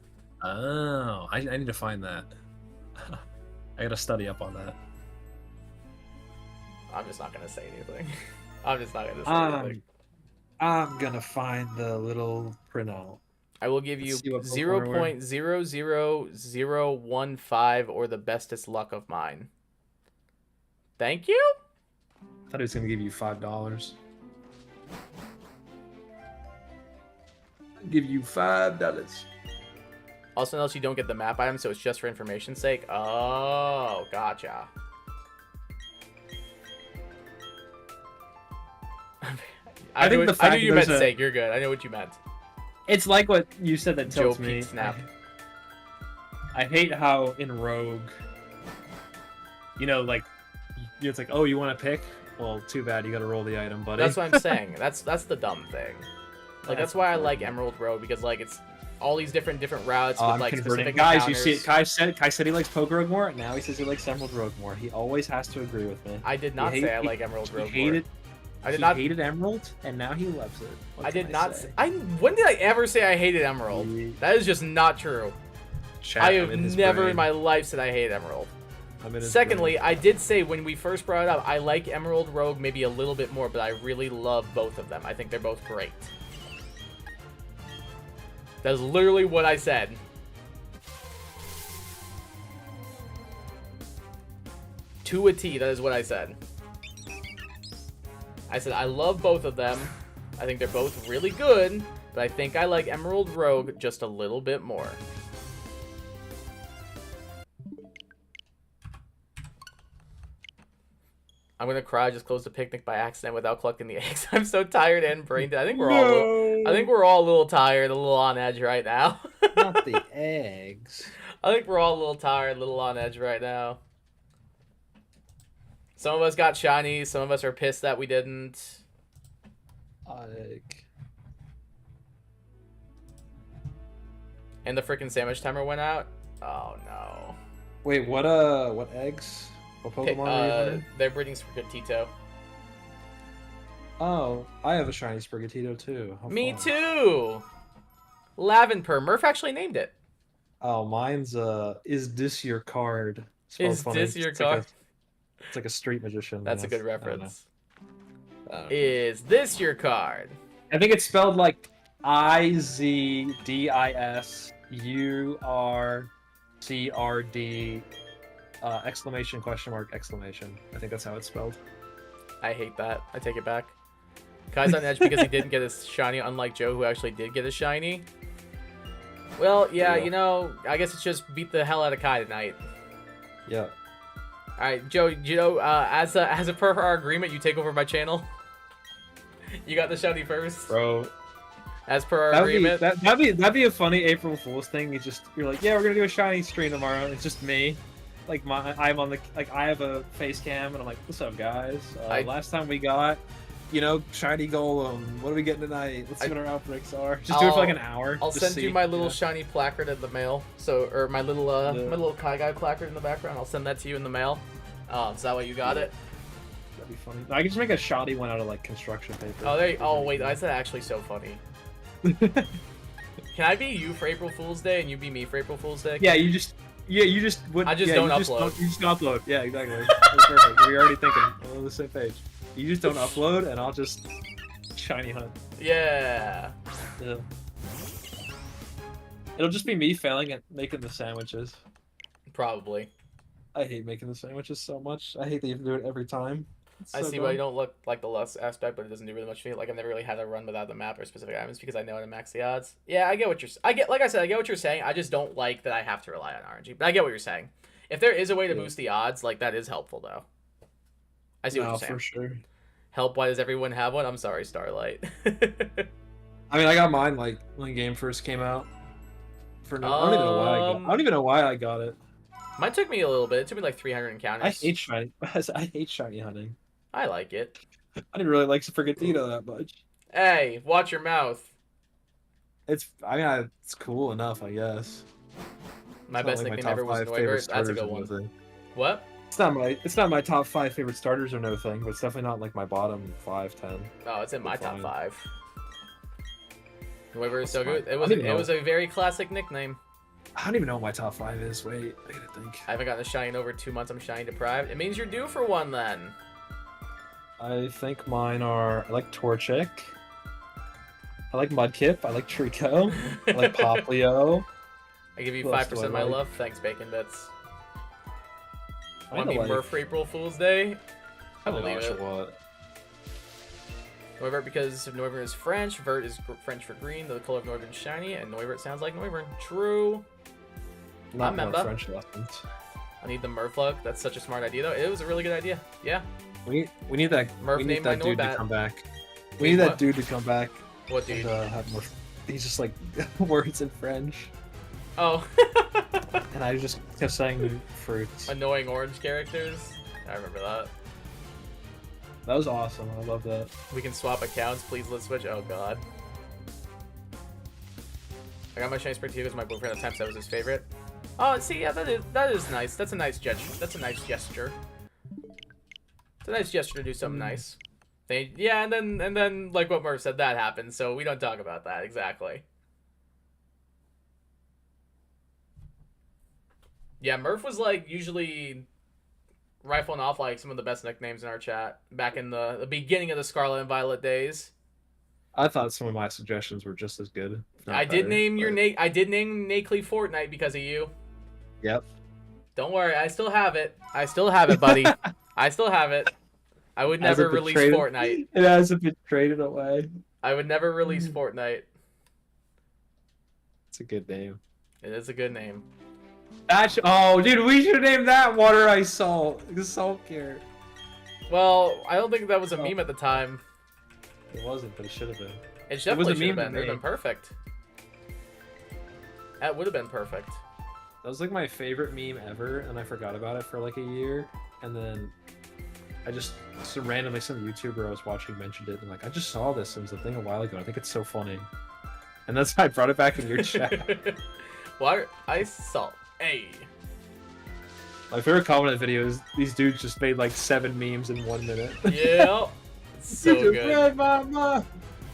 Oh, I need to find that. I gotta study up on that. I'm just not going to say anything. I'm just not going to say anything. I'm gonna find the little printout. I will give you Let's see what Pokemon are 0.00015 or the bestest luck of mine. Thank you? I thought he was gonna give you $5. Give you $5. Also notice you don't get the map item, so it's just for information's sake. Oh, gotcha. I think knew, the I fact knew you there's meant a- sake. You're good. I know what you meant. It's like what you said that Joe tilts me. Pete Snap. I hate how in Rogue, like, it's like, oh, you want to pick? Well, too bad. You got to roll the item, buddy. That's what I'm saying. That's the dumb thing. Like, that's why I like Emerald Road, because, like, it's all these different routes with, I'm like, converting. specific Guys, you encounters. see it. Kai said he likes Poke Rogue more, and now he says he likes Emerald Rogue more. He always has to agree with me. I did not say I like Emerald He Road hated, more. I did he not. hated Emerald, and now he loves it. What I can did not. say? When did I ever say I hated Emerald? Yeah. That is just not true. Chat, I I'm have in his never brain. in my life said I hate Emerald. I'm in his Secondly, brain. I did say when we first brought it up, I like Emerald Rogue maybe a little bit more, but I really love both of them. I think they're both great. That's literally what I said. To a T, that is what I said. I said I love both of them. I think they're both really good, but I think I like Emerald Rogue just a little bit more. I'm gonna cry. I just closed the picnic by accident without collecting the eggs. I'm so tired and brain dead. I think we're all. I think we're all a little tired, a little on edge right now. Not the eggs. I think we're all a little tired, a little on edge right now. Some of us got shiny. Some of us are pissed that we didn't. And the freaking sandwich timer went out. Oh no. Wait, what eggs? What Pokemon are you hunting? They're breeding Sprigatito. Oh, I have a shiny Sprigatito too. How Me fun. too. Lavenper. Murph actually named it. Oh, mine's is this your card? Spelled Is funny. this your It's like card? it's like a street magician. That's a yes. good I don't know. reference. I don't know. Is this your card? I think it's spelled like IZDISURCRD exclamation question mark exclamation. I think that's how it's spelled. I hate that. I take it back. Kai's on edge because he didn't get his shiny, unlike Joe, who actually did get a shiny. Well, yeah, Yeah. you know, I guess it's just beat the hell out of Kai tonight. Yeah. All right, Joe. You know, as a per our agreement, you take over my channel. You got the shiny first, Bro. as per our That'd be, agreement. that'd be a funny April Fool's thing. You're like, yeah, we're gonna do a shiny stream tomorrow. And it's just me. Like I have a face cam and I'm like, what's up, guys? Last time we got, shiny golem. What are we getting tonight? Let's see what our outbreaks are. Just do it for like an hour. I'll just send see, you my little shiny placard in the mail. Or my little Kai Guy placard in the background. I'll send that to you in the mail. Is that what you got it? That'd be funny. I could just make a shoddy one out of like construction paper. Oh wait, that's actually so funny. Can I be you for April Fool's Day and you be me for April Fool's Day? Yeah, you just would. I just yeah, don't you upload. You just don't upload. Yeah, exactly. That's perfect. We're already thinking on the same page. You just don't upload, and I'll just shiny hunt. Yeah. Yeah. It'll just be me failing at making the sandwiches. Probably. I hate making the sandwiches so much. I hate that you have to do it every time. It's I so see dumb. why you don't look like the less aspect, but it doesn't do really much for me. Like I've never really had to run without the map or specific items because I know how to max the odds. Yeah, I get what you're. Like I said, I get what you're saying. I just don't like that I have to rely on RNG. But I get what you're saying. If there is a way to boost the odds, like that is helpful though. I see what you're saying. For sure. Help? Why does everyone have one? I'm sorry, Starlight. I mean, I got mine like when the game first came out. I don't even know why I got. I don't even know why I got it. Mine took me a little bit. It took me like 300 encounters. I hate shiny. I hate shiny hunting. I like it. I didn't really like Sprigatito that much. Hey, watch your mouth. It's cool enough, I guess. My It's not best like my nickname top ever was 5 Noivert. favorite That's a starters good or one. nothing. What? It's not my top 5 favorite starters or no thing, but it's definitely not like my bottom 5, 10. Oh, it's in my top Fine. 5. Noivert is so That's good. fine. It I was don't even it was a very classic nickname. I don't even know what my top 5 is. Wait, I gotta think. I haven't gotten a shiny in over 2 months. I'm shiny deprived. It means you're due for one then. I think mine are. I like Torchic. I like Mudkip. I like Trico. I like Poplio. I give you Who else 5% do I of my like? love. Thanks, Bacon Bits. I Want me like- Murph for April Fool's Day? I Oh my believe gosh, it. what? Noivert because Noivert is French. Vert is French for green. The color of Noivert is shiny, and Noivert sounds like Noivert. True. Not remember. more French lessons. I need the Murphlug. That's such a smart idea, though. It was a really good idea. Yeah. We need that. Murph we need named my that dude to Noibat. come back. Wait, We need what? that dude to come back What dude? and have more. He's just like words in French, Oh. and I just kept saying fruits. Annoying orange characters. I remember that. That was awesome. I love that. We can swap accounts. Please, let's switch. Oh, God. I got my shiny Spring because my boyfriend at the time said it was his favorite. Oh, see, yeah, that is nice. That's a nice gesture. That's a nice gesture. It's a nice gesture to do something nice. Yeah, and then like what Murph said, that happened. So we don't talk about that exactly. Yeah, Murph was like usually rifling off like some of the best nicknames in our chat back in the beginning of the Scarlet and Violet days. I thought some of my suggestions were just as good. if not I did better, name your but- Nate. I did name Nakely Fortnite because of you. Yep. Don't worry, I still have it. I still have it, buddy. I still have it. I would Has never it been release traded? Fortnite. It hasn't been traded away. I would never release Fortnite. It's a good name. It is a good name. Oh, dude, we should name that Water Ice Salt. The salt cure. Well, I don't think that was a meme at the time. It wasn't, but it should have been. It was definitely a should have meme been. to It would have me. been perfect. That would have been perfect. That was like my favorite meme ever, and I forgot about it for like a year, and then I just randomly some YouTuber I was watching mentioned it, and like I just saw this. It was a thing a while ago. I think it's so funny, and that's why I brought it back in your chat. Water, ice, salt. Hey. My favorite comment video is these dudes just made like 7 memes in 1 minute. Yeah. So You just good. read my mind.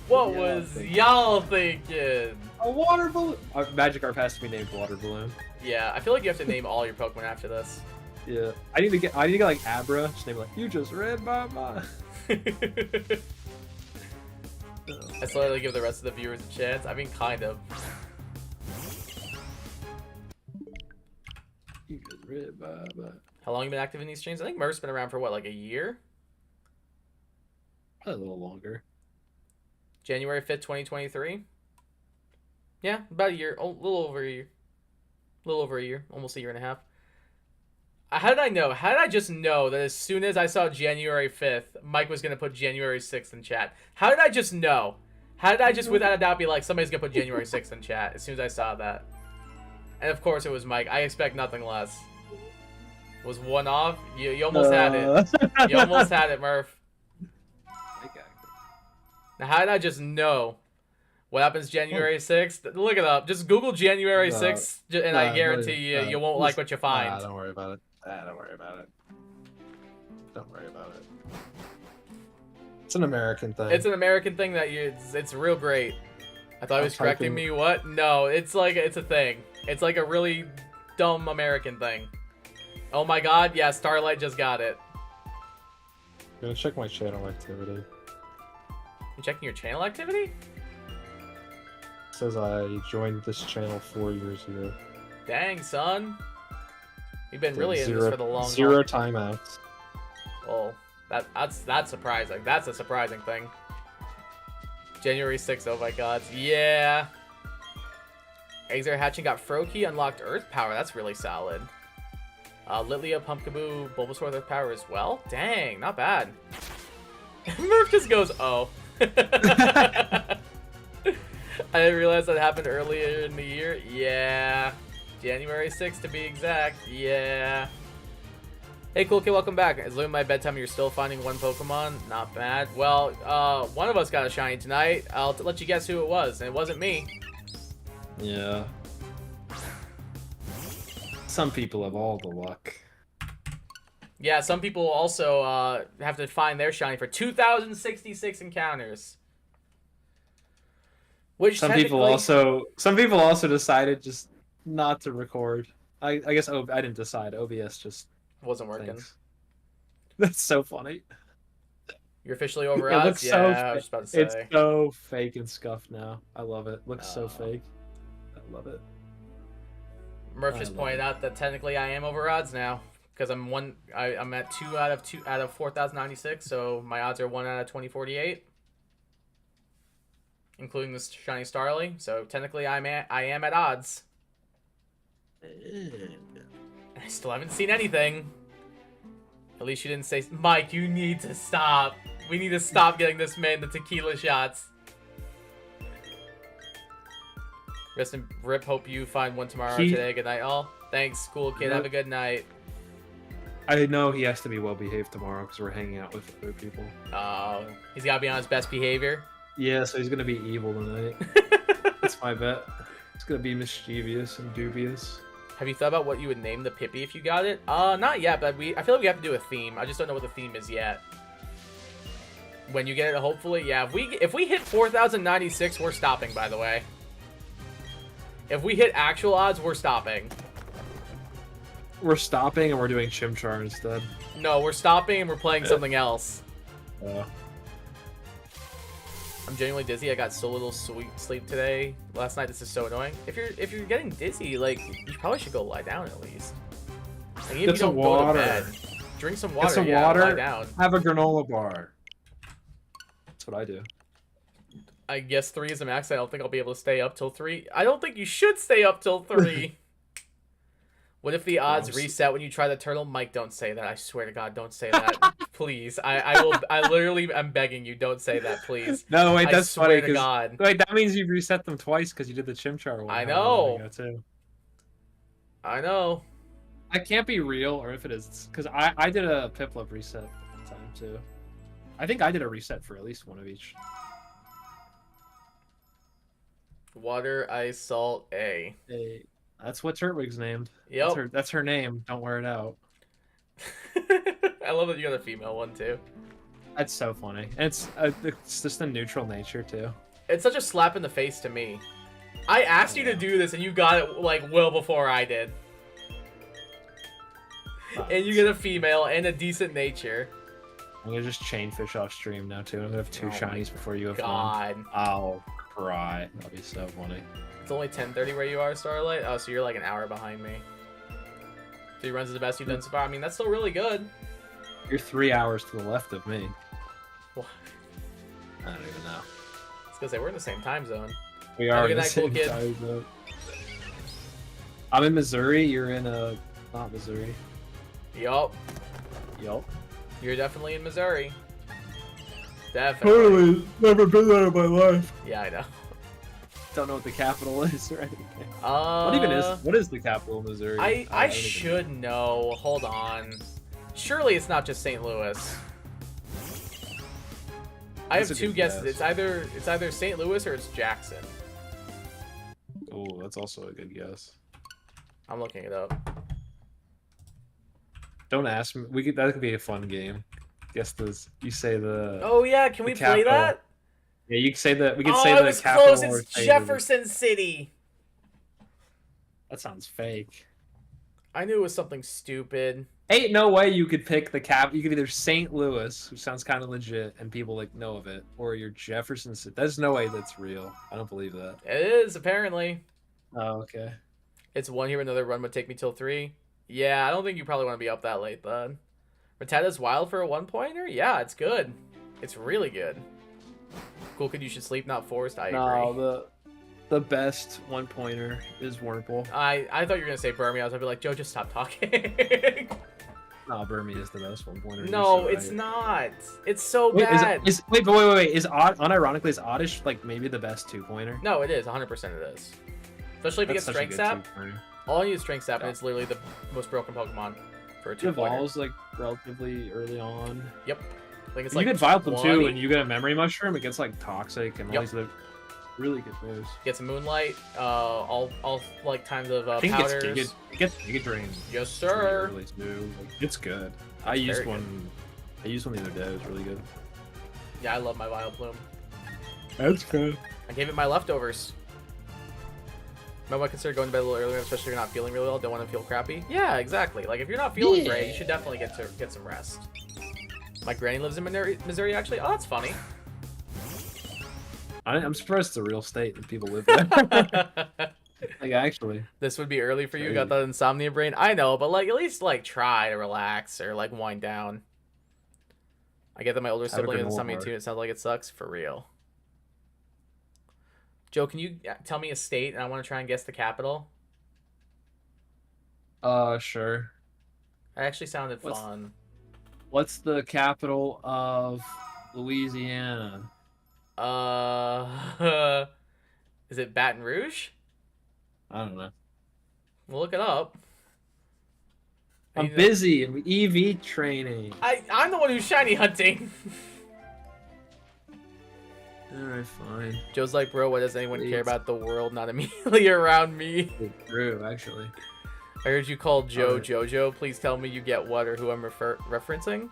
What Yeah, was thank you. y'all thinking? A water balloon. Magikarp has to be named Water Balloon. Yeah, I feel like you have to name all your Pokemon after this. Yeah, I need to get like Abra. Just name it like you just read my mind. I slightly give the rest of the viewers a chance. I mean, kind of. How long you been active in these streams? I think Murph's been around for what, like a year? Probably a little longer. January 5th, 2023? Yeah, about a year. A little over a year. A little over a year. Almost a year and a half. How did I know? How did I just know that as soon as I saw January 5th, Mike was going to put January 6th in chat? How did I just know? How did I just without a doubt be like, somebody's going to put January 6th in chat as soon as I saw that? And of course it was Mike. I expect nothing less. Was one off? You almost had it. You almost had it, Murph. Now, how did I just know? What happens January 6th? Look it up. Just Google January 6th, and I guarantee you won't like what you find. Don't worry about it. Don't worry about it. Don't worry about it. It's an American thing. It's an American thing that it's real great. I thought he was correcting me. What? No, it's a thing. It's like a really dumb American thing. Oh my god, yeah, Starlight just got it. I'm gonna check my channel activity. You checking your channel activity? It says I joined this channel 4 years ago. Dang, son. You've been really in this for the long haul. Zero timeouts. Well, that's surprising. That's a surprising thing. January 6th, oh my god. Yeah. Eggs are hatching, got Froakie, unlocked Earth Power. That's really solid. Litleo, Pumpkaboo, Bulbasaur, Earth Power as well. Dang, not bad. Murph just goes, oh. I didn't realize that happened earlier in the year. Yeah. January 6th to be exact. Yeah. Hey, cool kid, welcome back. It's literally my bedtime and you're still finding one Pokemon. Not bad. Well, one of us got a shiny tonight. I'll let you guess who it was, and it wasn't me. Yeah. Some people have all the luck. Yeah, some people also have to find their shiny for 2,066 encounters. Which some people also decided just not to record. I guess I didn't decide. OBS just wasn't working. Thanks. That's so funny. You're officially over odds? Yeah, I was just about to say. It's so fake and scuffed now. I love it. Looks so fake. I love it. Murph just pointed out that technically I am over odds now because I'm at 2 out of 4,096, so my odds are 1 out of 2048, including this shiny Starly. So technically I am at odds. I still haven't seen anything. At least you didn't say, Mike, you need to stop. We need to stop getting this man the tequila shots. Rest in rip. Hope you find one tomorrow or today. Good night, all. Thanks, cool kid. Have a good night. I know he has to be well behaved tomorrow because we're hanging out with other people. Oh, he's got to be on his best behavior. Yeah, so he's gonna be evil tonight. That's my bet. It's gonna be mischievous and dubious. Have you thought about what you would name the Pippi if you got it? Not yet, but I feel like we have to do a theme. I just don't know what the theme is yet. When you get it, hopefully, yeah. If we hit 4,096, we're stopping. By the way, if we hit actual odds, we're stopping. We're stopping and we're doing Chimchar instead. No, we're stopping and we're playing something else. I'm genuinely dizzy. I got so little sweet sleep today. Last night. This is so annoying. If you're getting dizzy, like, you probably should go lie down at least. Like, even if you don't go to bed, drink some water. Get some water. Lie down. Have a granola bar. That's what I do. I guess 3 is the max. I don't think I'll be able to stay up till 3. I don't think you should stay up till 3. What if the odds reset when you try the turtle? Mike, don't say that. I swear to God, don't say that. Please. I will. I literally am begging you, don't say that, please. No, wait, that's funny. To God. Wait, that means you reset them twice because you did the Chimchar one. I know. Too. I know. That can't be real, or if it is, because I did a Piplup reset that time too. I think I did a reset for at least one of each. Water, ice, salt, A. That's what Turtwig's named. Yep. That's her name. Don't wear it out. I love that you got a female one too. That's so funny. And it's just a neutral nature too. It's such a slap in the face to me. I asked you to do this and you got it like well before I did. And you get a female and a decent nature. I'm gonna just chain fish off stream now too. I'm gonna have two Oh my shinies before you have one. God. I'll cry. That'll be so funny. It's only 10:30 where you are, Starlight? Oh, so you're like an hour behind me. 3 runs is the best you've done so far. I mean, that's still really good. You're 3 hours to the left of me. What? I don't even know. I was gonna say, we're in the same time zone. We Have a are good in the night, cool same kid. time zone. I'm in Missouri. You're in not Missouri. Yup. Yup. You're definitely in Missouri. Definitely. Never been there in my life. Yeah, I know. Don't know what the capital is or anything. Uh, What is the capital of Missouri? I don't even should know. Hold on. Surely it's not just St. Louis. I That's have a two good guesses. guess. It's either St. Louis or it's Jackson. Oh, that's also a good guess. I'm looking it up. Don't ask me. That could be a fun game. Guess this. You say the. Oh yeah, can we the play capital. that? Yeah, you can say that. We can Oh, say it the was capital. close. or It's say the- Jefferson City. That sounds fake. I knew it was something stupid. Ain't no way you could pick the cap. You could either St. Louis, which sounds kind of legit, and people like know of it, or your Jefferson City. There's no way that's real. I don't believe that. It is, apparently. Oh, okay. It's 1 here, another run would take me till 3. Yeah, I don't think you probably want to be up that late, then. Rattata's wild for a 1-pointer? Yeah, it's good. It's really good. Cool kid, you should sleep, not forced. I agree. No, the best 1-pointer is Wurmple. I thought you were going to say Burmy. I was going to be like, Joe, just stop talking. No, Burmy is the best 1-pointer. No, it's not. It's so Wait, bad. wait. Is unironically is Oddish like maybe the best 2-pointer? No, it is. 100% it is. Especially if you get That's such a Strength good Sap. 2-pointer. All you need is Strength Sap, and Yeah. it's literally the most broken Pokemon for a It 2-pointer. evolves like relatively early on. Yep. Like it's You like can Vileplume too, 20. and you get a Memory Mushroom. It gets like toxic and all Yep. these other really good moves. Get some Moonlight, all like times of I think powders. it gets Giga Drain. Yes, sir. Really too. Like, it's good. I It's used very one. I used one the other day. It was really good. Yeah, I love my Vileplume. That's good. I gave it my leftovers. Might want to consider going to bed a little earlier, especially if you're not feeling really well. Don't want to feel crappy. Yeah, exactly. Like if you're not feeling great, you should definitely get some rest. My granny lives in Missouri, actually. Oh, that's funny. I'm surprised it's a real state that people live there. Like actually. This would be early for you. Crazy. Got that insomnia brain. I know, but like at least like try to relax or like wind down. I get that my older Have a sibling is granola insomnia bar. too. It sounds like it sucks for real. Joe, can you tell me a state and I want to try and guess the capital? Sure. That actually sounded What's- fun. What's the capital of Louisiana? Is it Baton Rouge? I don't know. We'll look it up. I I'm need to- busy. I'm EV training. I'm the one who's shiny hunting. Alright, fine. Joe's like, bro, why does anyone care Please. about the world not immediately around me? It's true, actually. I heard you call Joe Alright. Jojo. Please tell me you get what or who I'm referencing.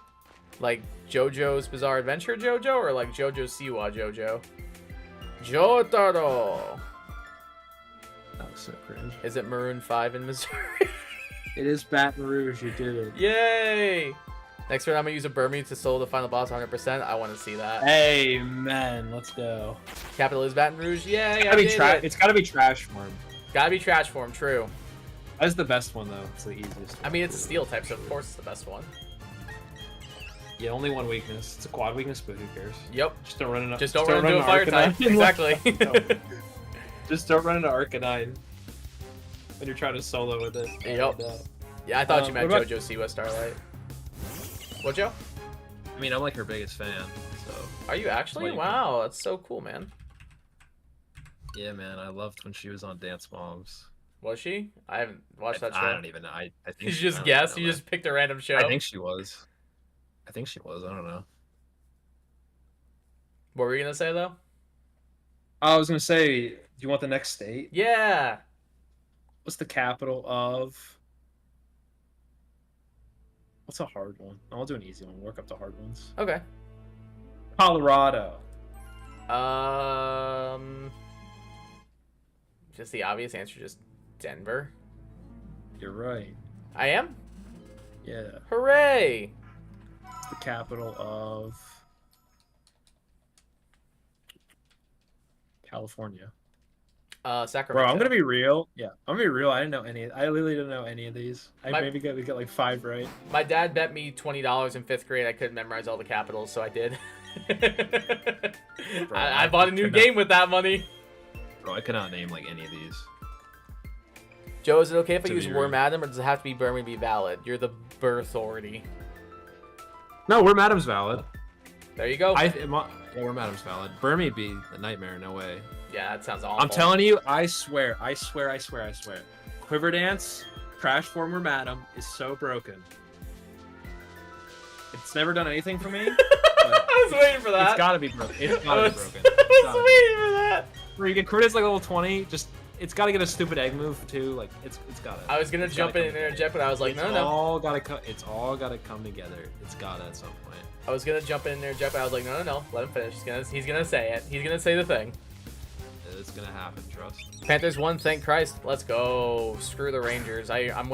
Like JoJo's Bizarre Adventure Jojo or like JoJo Siwa Jojo? Jotaro! That was so cringe. Is it Maroon 5 in Missouri? It is Baton Rouge. You did it. Yay! Next round, I'm gonna use a Burmy to solo the final boss 100%. I want to see that. Amen. Let's go. Capital is Baton Rouge. Yay! It's I gotta be did trash. it. It's gotta be trash form. Gotta be trash form. True. That's the best one though. It's the easiest. I mean, it's a steel type, so of course it's the best one. Yeah, only one weakness. It's a quad weakness, but who cares? Yep. Just don't run into. Just don't run into a fire type. Exactly. Just don't run into Arcanine when you're trying to solo with it. Yep. And, Yeah, I thought you meant what about- JoJo Siwa Starlight. What, Joe? I mean, I'm like her biggest fan, so Are you actually? Wait. Wow, that's so cool, man. yeah, man. I loved when she was on Dance Moms. Was she? I haven't watched that show. I don't even know. I think You she- just I don't guessed? know, You man. just picked a random show? I think she was. I think she was. I don't know. What were you gonna say though? I was gonna say, do you want the next state? Yeah. What's the capital of? What's a hard one? I'll do an easy one. Work up to hard ones. Okay. Colorado. Just the obvious answer, just Denver. You're right. I am? Yeah. Hooray! The capital of California. Sacramento. Bro, I'm gonna be real. Yeah, I'm gonna be real. I didn't know any. I literally didn't know any of these. I My- maybe we get like 5 right. My dad bet me $20 in 5th grade I couldn't memorize all the capitals, so I did. Bro, I bought a new cannot- game with that money. Bro, I cannot name like any of these. Joe, is it okay if I To use be War real. Madam, or does it have to be Birmingham be valid? You're the authority. No, where Madam's valid. There you go. Yeah, where Madam's valid. Burmy be a nightmare, no way. Yeah, that sounds awful. I'm telling you, I swear. Quiver Dance, Crash Former Madam is so broken. It's never done anything for me. But I was waiting for that. it's gotta be broken. It's I gotta was, be broken. I was waiting for that. Where you get Quiver Dance like level 20, just it's gotta get a stupid egg move too. Like it's gotta. I was gonna it's jump in gotta and come interject, but I was like, together. no. It's all gotta come together. It's gotta at some point. I was gonna jump in and interject, but I was like, no. Let him finish. He's gonna say it. He's gonna say the thing. It's gonna happen. Trust. Panthers won, thank Christ. Let's go. Screw the Rangers. I'm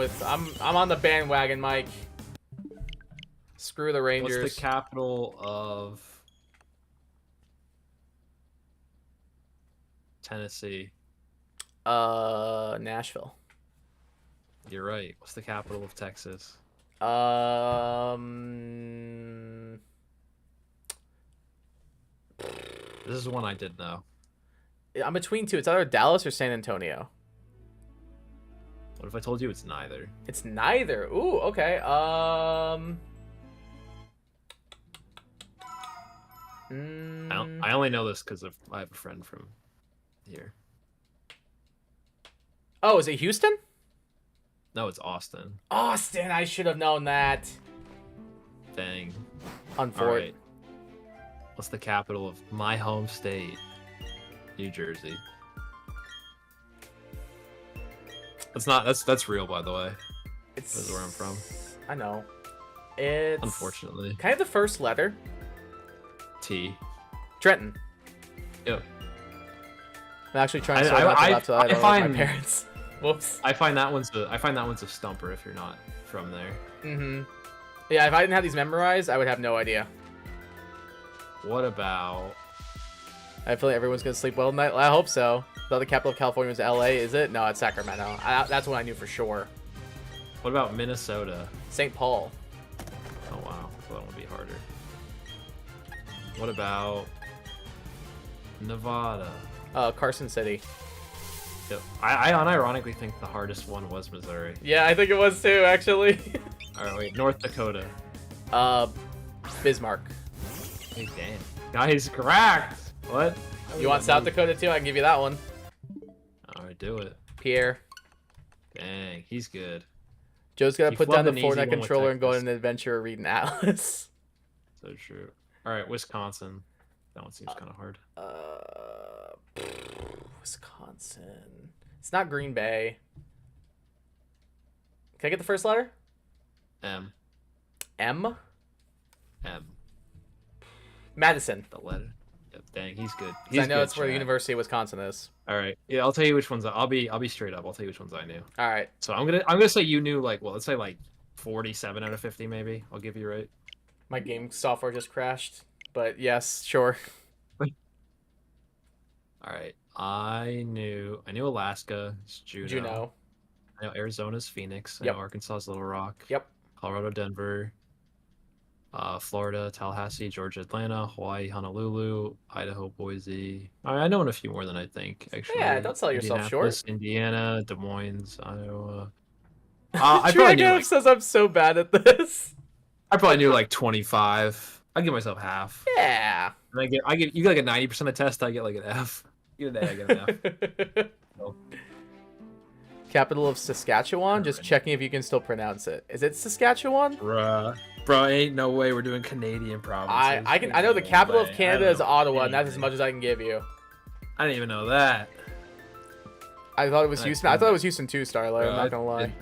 on the bandwagon, Mike. Screw the Rangers. What's the capital of Tennessee? Nashville. You're right. What's the capital of Texas? This is one I did know. I'm between two. It's either Dallas or San Antonio. What if I told you it's neither? It's neither. Ooh, okay. I only know this because I have a friend from here. Oh, is it Houston? No, it's Austin. Austin. I should have known that. Dang. On All Fort. right. What's the capital of my home state? New Jersey. That's real, by the way. It's That's where I'm from. I know. It's Unfortunately. kind of the first letter. T. Trenton. Yep. I'm actually trying to sort out the laptop. I don't know my find- parents. Whoops. I find that one's a stumper if you're not from there. Mm-hmm. Yeah, if I didn't have these memorized, I would have no idea. What about I feel like everyone's gonna sleep well tonight. I hope so. The other capital of California was LA, is it? No, it's Sacramento. That's what I knew for sure. what about Minnesota? St. Paul. Oh wow, well, that would be harder. What about Nevada? Carson City. Yep. I unironically think the hardest one was Missouri. Yeah, I think it was too, actually. Alright, wait, North Dakota. Bismarck. Hey, damn. Guys, correct! What? You want South Dakota too? I can give you that one. Alright, do it. Pierre. Dang, he's good. Joe's gotta He put down flubbed the an easy Fortnite one with controller and go on Texas. an adventure reading Atlas. So true. Alright, Wisconsin. That one seems kind of hard. Wisconsin. It's not Green Bay. Can I get the first letter? M. M? M. Madison. The letter. Yep, dang, he's good. 'Cause I know good, it's where the chat. University of Wisconsin is. Alright. Yeah, I'll tell you which ones I'll be straight up. I'll tell you which ones I knew. All right. So I'm gonna say you knew like let's say like 47 out of 50 maybe. I'll give you right. My game software just crashed. But yes, sure. Alright. I knew Alaska. It's Juneau. Juneau. I know Arizona's Phoenix. I Yep. know Arkansas's Little Rock. Yep. Colorado, Denver. Florida, Tallahassee, Georgia, Atlanta, Hawaii, Honolulu, Idaho, Boise. I know a few more than I think, actually. Yeah, don't sell yourself short. Indianapolis, Indiana, Des Moines, Iowa. I probably knew Drago says I'm so bad at this. like 25. I give myself half. Yeah. And I get you get like a 90% of test. I get like an F. You get an A, I get an F. So, Capital of Saskatchewan. Just checking if you can still pronounce it. Is it Saskatchewan? Bro, ain't no way we're doing Canadian provinces. I know the capital of Ain't no way. Canada I is don't know Ottawa, and that's as anything. much as I can give you. I didn't even know that. I thought it was Nice. Houston. I thought it was Houston too, Starlight. I'm not gonna lie.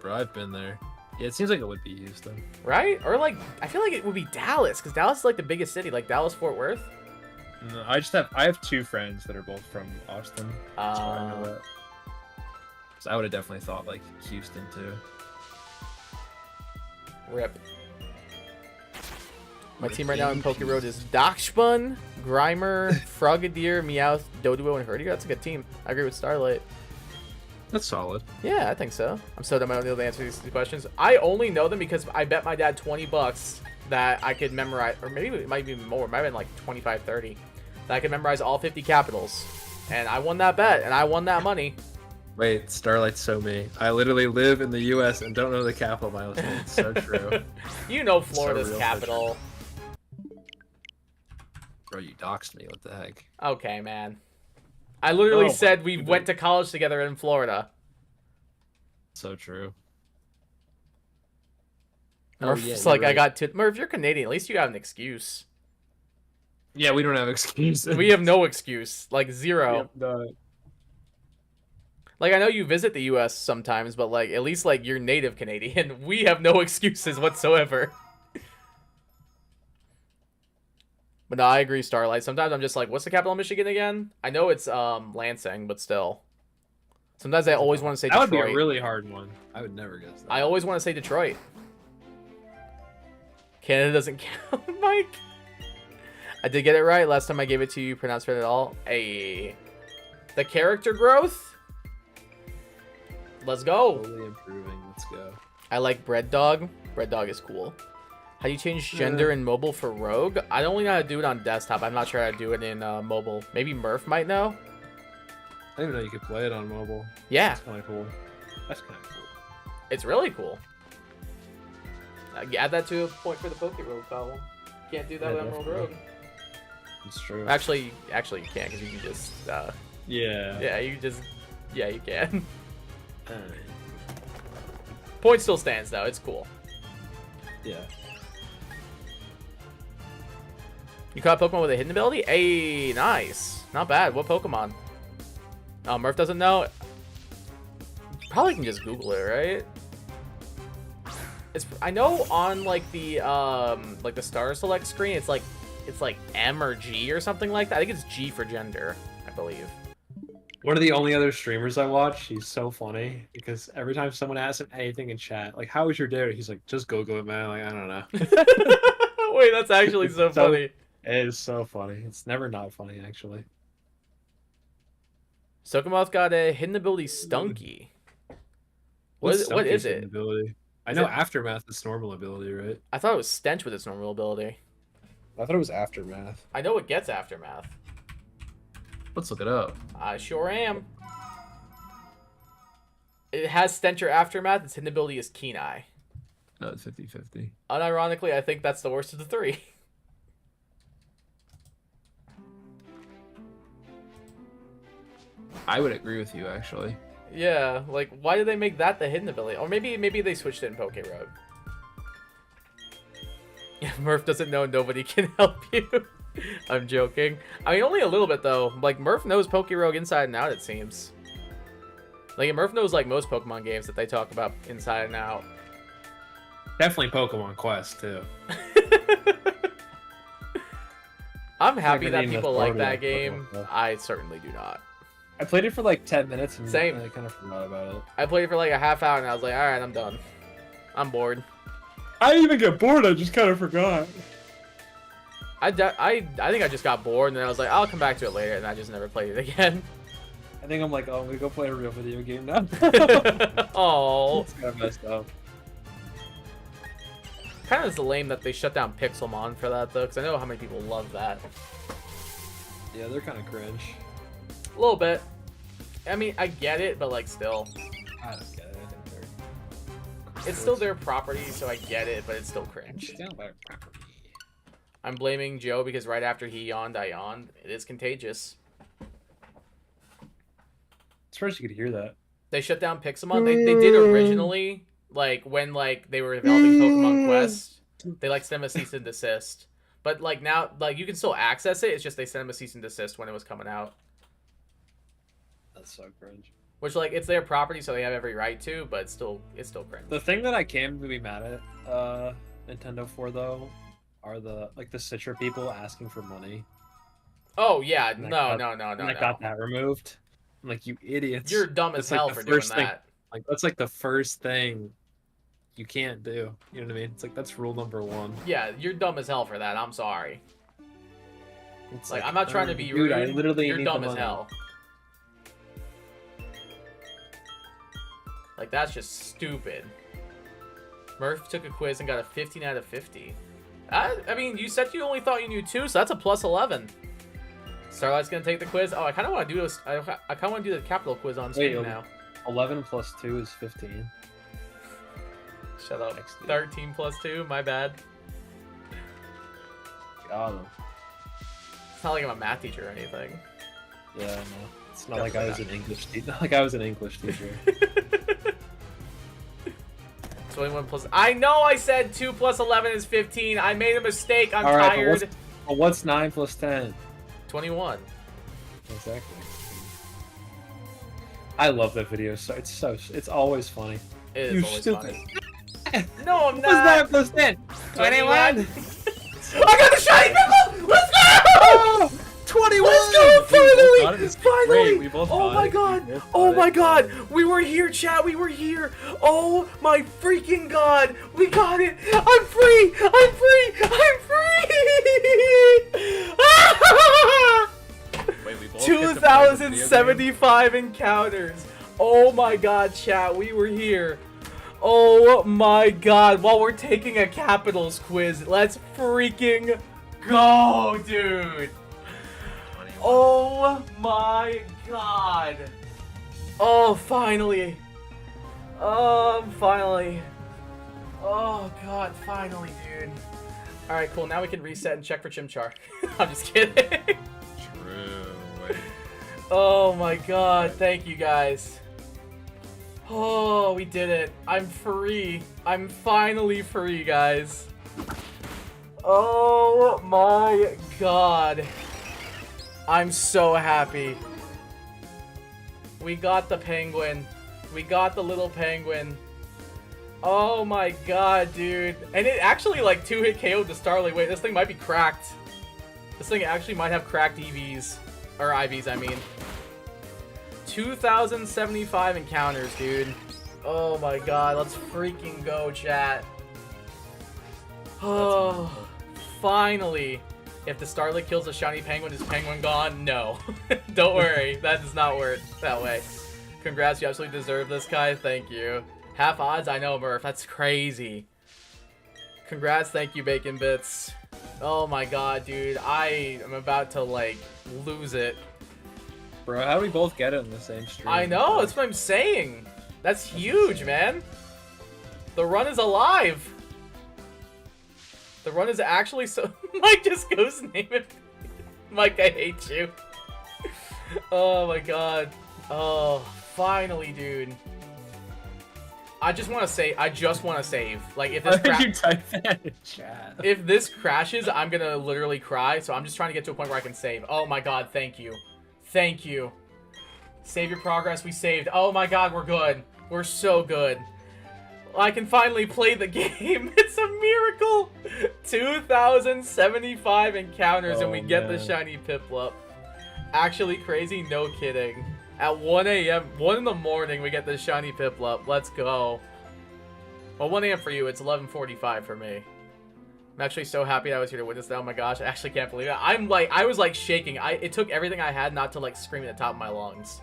Bro, I've been there. Yeah, it seems like it would be Houston. Right? Or like, I feel like it would be Dallas, because Dallas is like the biggest city, like Dallas, Fort Worth. No, I have 2 friends that are both from Austin. That's why I know that. So I would have definitely thought like Houston too. Rip. My team right now in Poke Road is Darkspun, Grimer, Frogadier, Meowth, Doduo, and Herdier. That's a good team. I agree with Starlight. That's solid. Yeah, I think so. I'm so dumb I don't know the answer to these questions. I only know them because I bet my dad $20 that I could memorize, or maybe it might be more. It might have been like 25, 30. That I could memorize all 50 capitals. And I won that bet, and I won that money. Wait, Starlight's so me. I literally live in the U.S. and don't know the capital of my own state. It's so true. You know Florida's real, capital. Bro, you doxed me. What the heck? Okay, man. I literally Oh, said we you went did. to college together in Florida. So true. Murph's like, I got to... Murph, you're Canadian. At least you have an excuse. Yeah, we don't have excuses. We have no excuse. Like, zero. No. Like, I know you visit the U.S. sometimes, but, like, at least, like, you're native Canadian. We have no excuses whatsoever. But no, I agree, Starlight. Sometimes I'm just like, what's the capital of Michigan again? I know it's Lansing, but still. Sometimes I always want to say That Detroit. would be a really hard one. I would never guess that. I always want to say Detroit. Canada doesn't count, Mike. I did get it right. Last time I gave it to you, you pronounced it at all. Hey. The character growth? Let's go. Slowly improving. Let's go. I like Bread Dog. Bread Dog is cool. How do you change gender in mobile for Rogue? I only know how to do it on desktop. I'm not sure how to do it in mobile. Maybe Murph might know. I didn't even know you could play it on mobile. Yeah, That's kind of cool. That's kind of cool. it's really cool. Add that to a point for the Poke Rogue column. Can't do that Yeah, with Emerald definitely. Rogue. It's true. Actually, you can't because you can just, Yeah. yeah, you can. Point still stands though. It's cool. Yeah. You caught a Pokemon with a hidden ability? Hey, nice. Not bad. What Pokemon? Oh, Murph doesn't know. Probably can just Google it, right? I know on like the Star Select screen, it's like M or G or something like that. I think it's G for gender, I believe. One of the only other streamers I watch, he's so funny because every time someone asks him anything in chat, like, how was your day? He's like, just Google it, man. Like, I don't know. Wait, that's actually so funny. It is so funny. It's never not funny, actually. Sokomoth got a hidden ability Stunky. What is Stunky's it? Ability? I Is know it- Aftermath is normal ability, right? I thought it was Stench with its normal ability. I thought it was Aftermath. I know it gets Aftermath. Let's look it up. I sure am. It has Stench or Aftermath. Its hidden ability is Keen Eye. No, it's 50-50. Unironically, I think that's the worst of the three. I would agree with you, actually. Yeah, like, why did they make that the hidden ability? Or maybe they switched it in Poke Road. If Murph doesn't know, nobody can help you. I'm joking. I mean, only a little bit, though. Like, Murph knows Poke Rogue inside and out, it seems. Like, Murph knows, like, most Pokemon games that they talk about inside and out. Definitely Pokemon Quest, too. I'm happy Like, I that named people the like Pokemon that game. Quest. I certainly do not. I played it for like 10 minutes and Same. I kind of forgot about it. I played it for like a half hour and I was like, alright, I'm done. I'm bored. I didn't even get bored, I just kind of forgot. I think I just got bored and then I was like, I'll come back to it later, and I just never played it again. I think I'm like, oh, I'm gonna go play a real video game now. Oh, It's kind of messed up. kind of lame that they shut down Pixelmon for that though, because I know how many people love that. Yeah, they're kind of cringe. A little bit. I mean, I get it, but like still, I don't get it. I think they're... it's still their property, so I get it, but it's still cringe. Down by property. I'm blaming Joe because right after he yawned, I yawned. It is contagious. Surprised you could hear that. They shut down Pixelmon. They did originally, like when like they were developing Pokemon Quest. They like sent them a cease and desist. But like now, like you can still access it. It's just they sent them a cease and desist when it was coming out. That's so cringe. Which like it's their property, so they have every right to. But it's still cringe. The thing that I can be mad at Nintendo for though are the Citra people asking for money. Oh yeah, And no. I got that removed. I'm like, you idiots. You're dumb as That's, like, hell the for doing first thing- that. Like that's like the first thing you can't do. You know what I mean? It's like that's rule number 1. Yeah, you're dumb as hell for that. I'm sorry. It's Like, I'm not trying to be dude, rude. I literally You're need dumb the as money. hell. Like, that's just stupid. Murph took a quiz and got a 15 out of 50. I mean, you said you only thought you knew 2, so that's a plus 11. Starlight's gonna take the quiz. Oh, I kind of want to do this. I kind of want to do the capital quiz on screen now. 11 plus 2 is 15. Shut up. Next dude. 13 plus 2. My bad. Got him. It's not like I'm a math teacher or anything. Yeah, no. It's not Go like for I was that. an English teacher. Not like I was an English teacher. 21 plus. I know I said 2 plus 11 is 15. I made a mistake. I'm All right, tired. but what's 9 plus 10? 21. Exactly. I love that video. It's always funny. It is You always stupid. funny. No, I'm What's 9 not. plus 10? 21. I got the shiny Piplup! Let's go! 21. Let's go! Finally! Great. Finally! We both Oh got my it. god! We both Oh got my it. god! We were here, chat. We were here. Oh my freaking god! We got it! I'm free! I'm free! I'm free! Wait, we both get to play the video game? 2,075 encounters. Oh my god, chat. We were here. Oh my god. While we're taking a capitals quiz, let's freaking go, dude. Oh my god. Oh, finally. Oh, finally. Oh god, finally, dude. Alright, cool. Now we can reset and check for Chimchar. I'm just kidding. True. Wait. Oh my god, thank you guys. Oh, we did it. I'm free. I'm finally free, guys. Oh my god. I'm so happy. We got the penguin. We got the little penguin. Oh my god, dude. And it actually like 2-hit KO'd the Starlight. Wait, this thing might be cracked. This thing actually might have cracked EVs. Or IVs, I mean. 2,075 encounters, dude. Oh my god, let's freaking go, chat. Oh, finally. If the Starlit kills a shiny penguin, is penguin gone? No. Don't worry, that does not work that way. Congrats, you absolutely deserve this, guy. Thank you. Half odds? I know, Murph. That's crazy. Congrats, thank you, Bacon Bits. Oh my god, dude. I am about to, like, lose it. Bro, how do we both get it in the same stream? I know, that's what I'm saying. That's huge, man. The run is alive. The run is actually so... Mike just goes name it. Mike, I hate you. Oh my god. Oh, finally, dude. I just want to say, save. Like, if this Why did you type that in chat? if this crashes, I'm gonna literally cry. So I'm just trying to get to a point where I can save. Oh my god, thank you. Thank you. Save your progress, we saved. Oh my god, we're good. We're so good. I can finally play the game. It's a miracle. 2,075 encounters and we get the shiny Piplup. Actually crazy, no kidding. At 1 a.m., 1 in the morning, we get the shiny Piplup. Let's go. Well, 1 a.m. for you, it's 11:45 for me. I'm actually so happy I was here to witness that. Oh my gosh, I actually can't believe it. I was like shaking. It took everything I had not to like scream at the top of my lungs.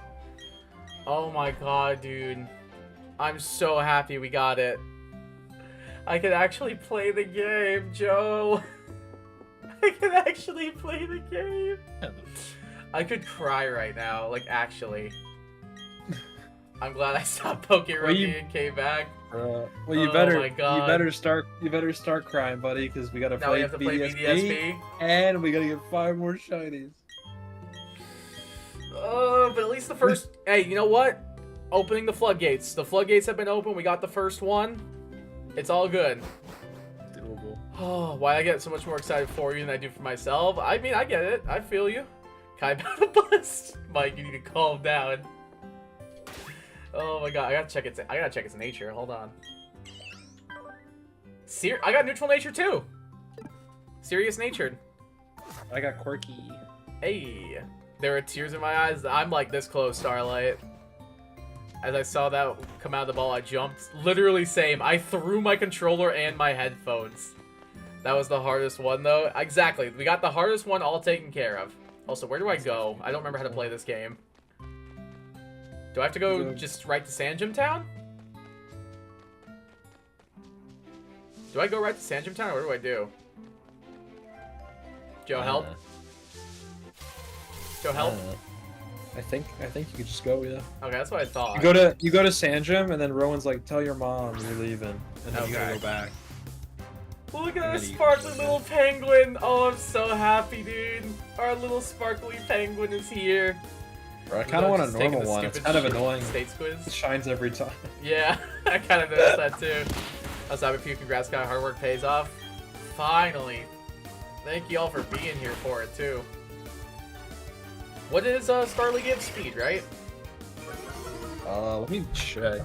Oh my god, dude. I'm so happy we got it. I can actually play the game, Joe. I can actually play the game. I could cry right now, like actually. I'm glad I stopped Poke Rookie and came back. Well, you Oh better, my God. you better start crying, buddy, because we gotta Now we play have to play BDSP, BDSP. and we gotta get 5 more shinies. But at least the first... Hey, you know what? Opening the floodgates. The floodgates have been open. We got the first one. It's all good. Doable. Oh, why I get so much more excited for you than I do for myself. I mean, I get it. I feel you. Kai about to bust. Mike, you need to calm down. Oh my god, I gotta check its nature. Hold on. I got neutral nature too. Serious natured. I got quirky. Hey, there are tears in my eyes. I'm like this close, Starlight. As I saw that come out of the ball, I jumped. Literally same. I threw my controller and my headphones. That was the hardest one, though. Exactly. We got the hardest one all taken care of. Also, where do I go? I don't remember how to play this game. Do I have to go just right to Sanjum Town? Do I go right to Sanjum Town, or what do I do? Joe, help. Joe, help. I think you could just go, yeah. Okay, that's what I thought. You go to Sanjum, and then Rowan's like, tell your mom you're leaving, and then you gotta go back. Look at our sparkly little penguin! Oh, I'm so happy, dude. Our little sparkly penguin is here. Bro, I kind of want a normal one. It's kind of annoying. States quiz. It shines every time. Yeah, I kind of noticed that too. I was happy for you. Congrats, guy. Hard work pays off. Finally. Thank you all for being here for it too. What is Starly give? Speed, right? Let me check.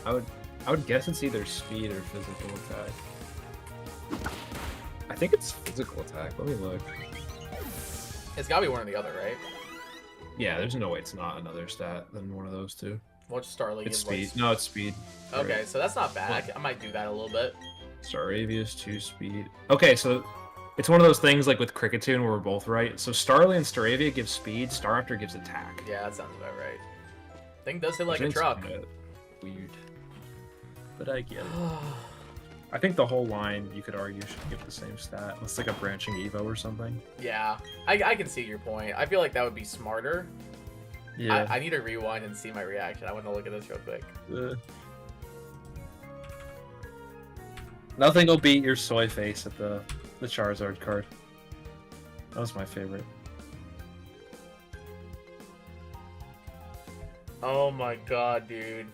I would guess it's either speed or physical attack. I think it's physical attack. Let me look. It's gotta be one or the other, right? Yeah, there's no way it's not another stat than one of those two. What's Starly? It's speed. No, it's speed. Okay, so that's not bad. I might do that a little bit. Staravia's 2 speed. Okay, so it's one of those things like with Cricketune where we're both right. So Starly and Staravia give speed, Staraptor gives attack. Yeah, that sounds about right. Thing does hit like a truck. Weird. But I get it. I think the whole line, you could argue, should give the same stat. It's like a branching Evo or something. Yeah, I can see your point. I feel like that would be smarter. Yeah. I need to rewind and see my reaction. I want to look at this real quick. Nothing will beat your soy face at the Charizard card. That was my favorite. Oh my god, dude.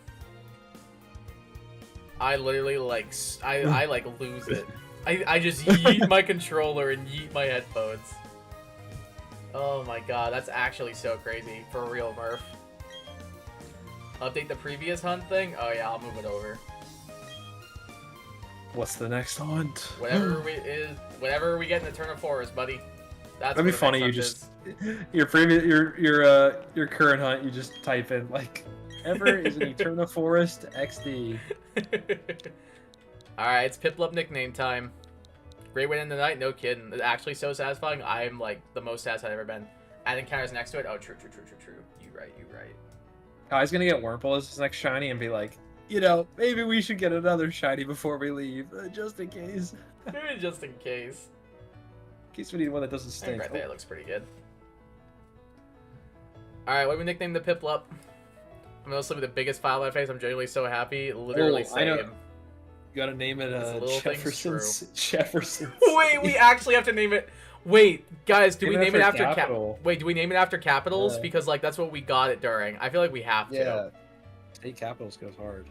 I literally like I like lose it. I just yeet my controller and yeet my headphones. Oh my god, that's actually so crazy. For real, Murph. Update the previous hunt thing? Oh yeah, I'll move it over. What's the next hunt? Whatever we get in the Turn of Forest, buddy. That's That'd be funny. You just your current hunt. You just type in like ever is an Eternal Forest XD. Alright, it's Piplup nickname time. Great way to end the night, no kidding. It's actually so satisfying. I'm like the most satisfied I've ever been. Adding counters next to it. Oh, true. You right. Kai's gonna get Wurmple as his next shiny and be like, you know, maybe we should get another shiny before we leave, just in case. Maybe just in case. In case we need one that doesn't stink. Right there, looks pretty good. Alright, what do we nickname the Piplup? I'm mostly with the biggest file on my face. I'm genuinely so happy. Literally I know. same. You gotta name it Jefferson. Wait, we actually have to name it. Wait, guys, do we name it after Capital? Wait, do we name it after capitals? Yeah. Because like that's what we got it during. I feel like we have to. Yeah. State capitals goes hard.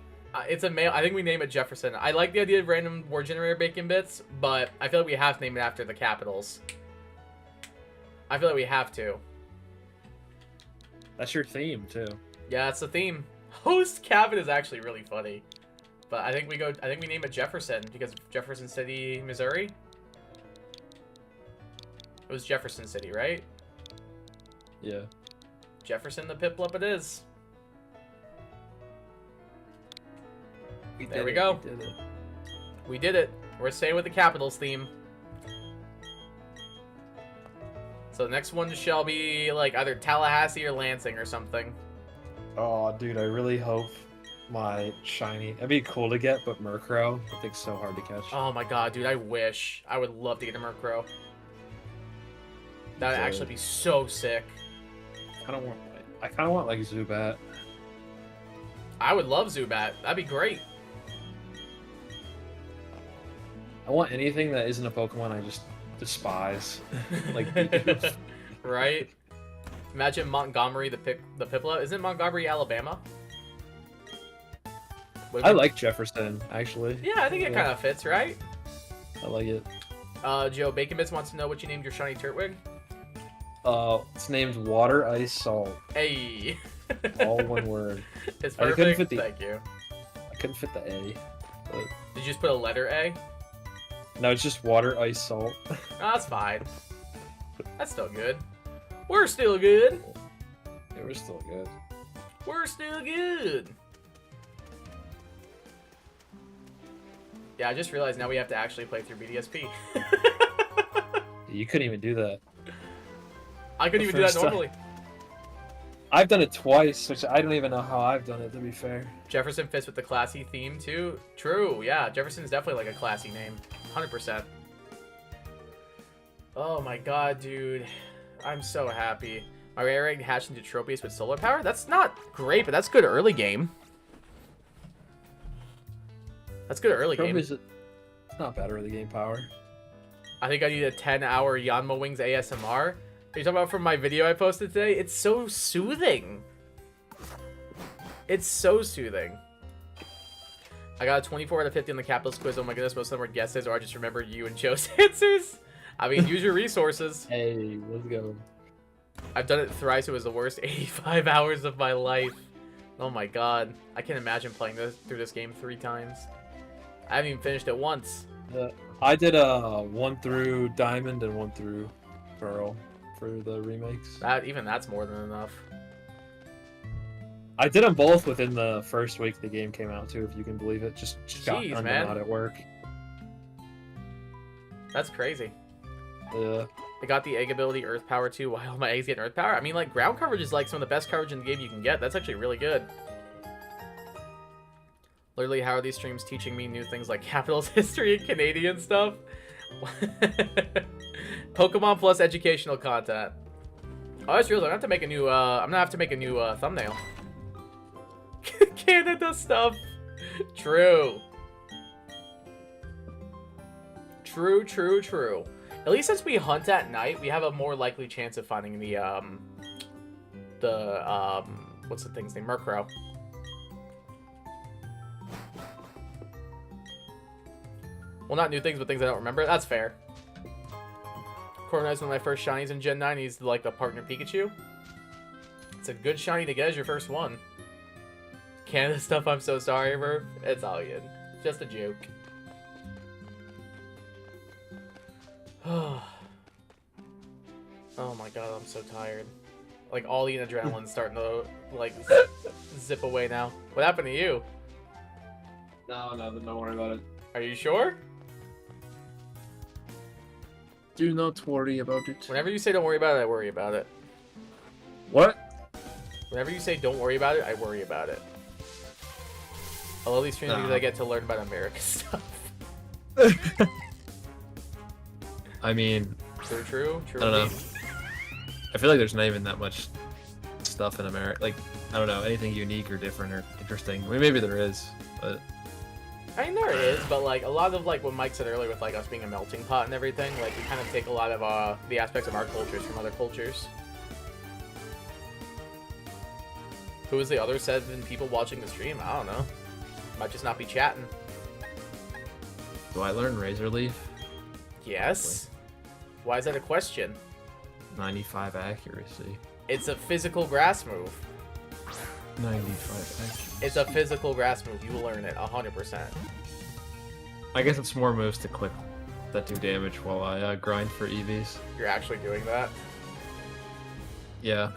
It's a male. I think we name it Jefferson. I like the idea of random word generator bacon bits, but I feel like we have to name it after the capitals. I feel like we have to. That's your theme too. Yeah, that's the theme. Host cabin is actually really funny. But I think we name it Jefferson because Jefferson City, Missouri. It was Jefferson City, right? Yeah. Jefferson the Piplup it is. There we go. We did it. We're staying with the capitals theme. So the next one shall be like either Tallahassee or Lansing or something. Oh, dude, I really hope my shiny. That'd be cool to get, but Murkrow, I think, so hard to catch. Oh my god, dude, I wish. I would love to get a Murkrow. That'd actually be so sick. I kind of want like Zubat. I would love Zubat. That'd be great. I want anything that isn't a Pokemon I just despise. Like right? Imagine Montgomery the Piplup. Isn't Montgomery Alabama? I like Jefferson, actually. Yeah, I think it kind of fits, right? I like it. Joe Bacon Bits wants to know what you named your shiny Turtwig. It's named Water, Ice, Salt. Hey. All one word. It's perfect. Thank you. I couldn't fit the A. But... Did you just put a letter A? No, it's just Water, Ice, Salt. Oh, that's fine. That's still good. We're still good. Yeah, we're still good. We're still good. Yeah, I just realized now we have to actually play through BDSP. You couldn't even do that. I couldn't even do that normally. I've done it twice, which I don't even know how I've done it, to be fair. Jefferson fits with the classy theme, too. True, yeah. Jefferson's definitely like a classy name. 100%. Oh my god, dude. I'm so happy. My rare egg hatched into trophies with solar power? That's not great, but that's good early game. That's good early game. It's not bad early game power. I think I need a 10-hour Yanma Wings ASMR. Are you talking about from my video I posted today? It's so soothing. It's so soothing. I got a 24 out of 50 on the Capitalist quiz. Oh my goodness, most of them were guesses, or I just remembered you and Joe's answers. I mean, use your resources. Hey, let's go. I've done it thrice. It was the worst 85 hours of my life. Oh my god. I can't imagine playing through this game 3 times. I haven't even finished it once. I did a 1 through Diamond and 1 through Pearl for the remakes. Even that's more than enough. I did them both within the first week the game came out too, if you can believe it. Just got Jeez, done man. out at work. That's crazy. Yeah. I got the egg ability Earth Power too. Why all my eggs get Earth Power? I mean, like, ground coverage is like some of the best coverage in the game you can get. That's actually really good. Literally, how are these streams teaching me new things like capitalist history and Canadian stuff? Pokemon plus educational content. Oh, that's real. I'm gonna have to make a new. Thumbnail. Canada stuff. True. True. At least since we hunt at night, we have a more likely chance of finding the what's the thing's name? Murkrow. Well, not new things, but things I don't remember. That's fair. Corviknight's one of my first shinies in Gen 9. He's like the partner Pikachu. It's a good shiny to get as your first one. Canada stuff, I'm so sorry, Murph. It's all good. Just a joke. Oh my god, I'm so tired. Like, all the adrenaline's starting to, like, zip away now. What happened to you? No, don't worry about it. Are you sure? Do not worry about it. Whenever you say don't worry about it, I worry about it. What? Whenever you say don't worry about it, I worry about it. I love these streams because I get to learn about American stuff. I mean, True. I don't know. I feel like there's not even that much stuff in America. Like, I don't know, anything unique or different or interesting. I mean, maybe there is, but... I mean, there is, but, like, a lot of, like, what Mike said earlier with, like, us being a melting pot and everything, like, we kind of take a lot of, the aspects of our cultures from other cultures. Who was the other 7 people watching the stream? I don't know. Might just not be chatting. Do I learn Razor Leaf? Yes. Why is that a question? 95 accuracy. It's a physical grass move. 95 accuracy. It's a physical grass move. You will learn it 100%. I guess it's more moves to click that do damage while I grind for EVs. You're actually doing that. Yeah.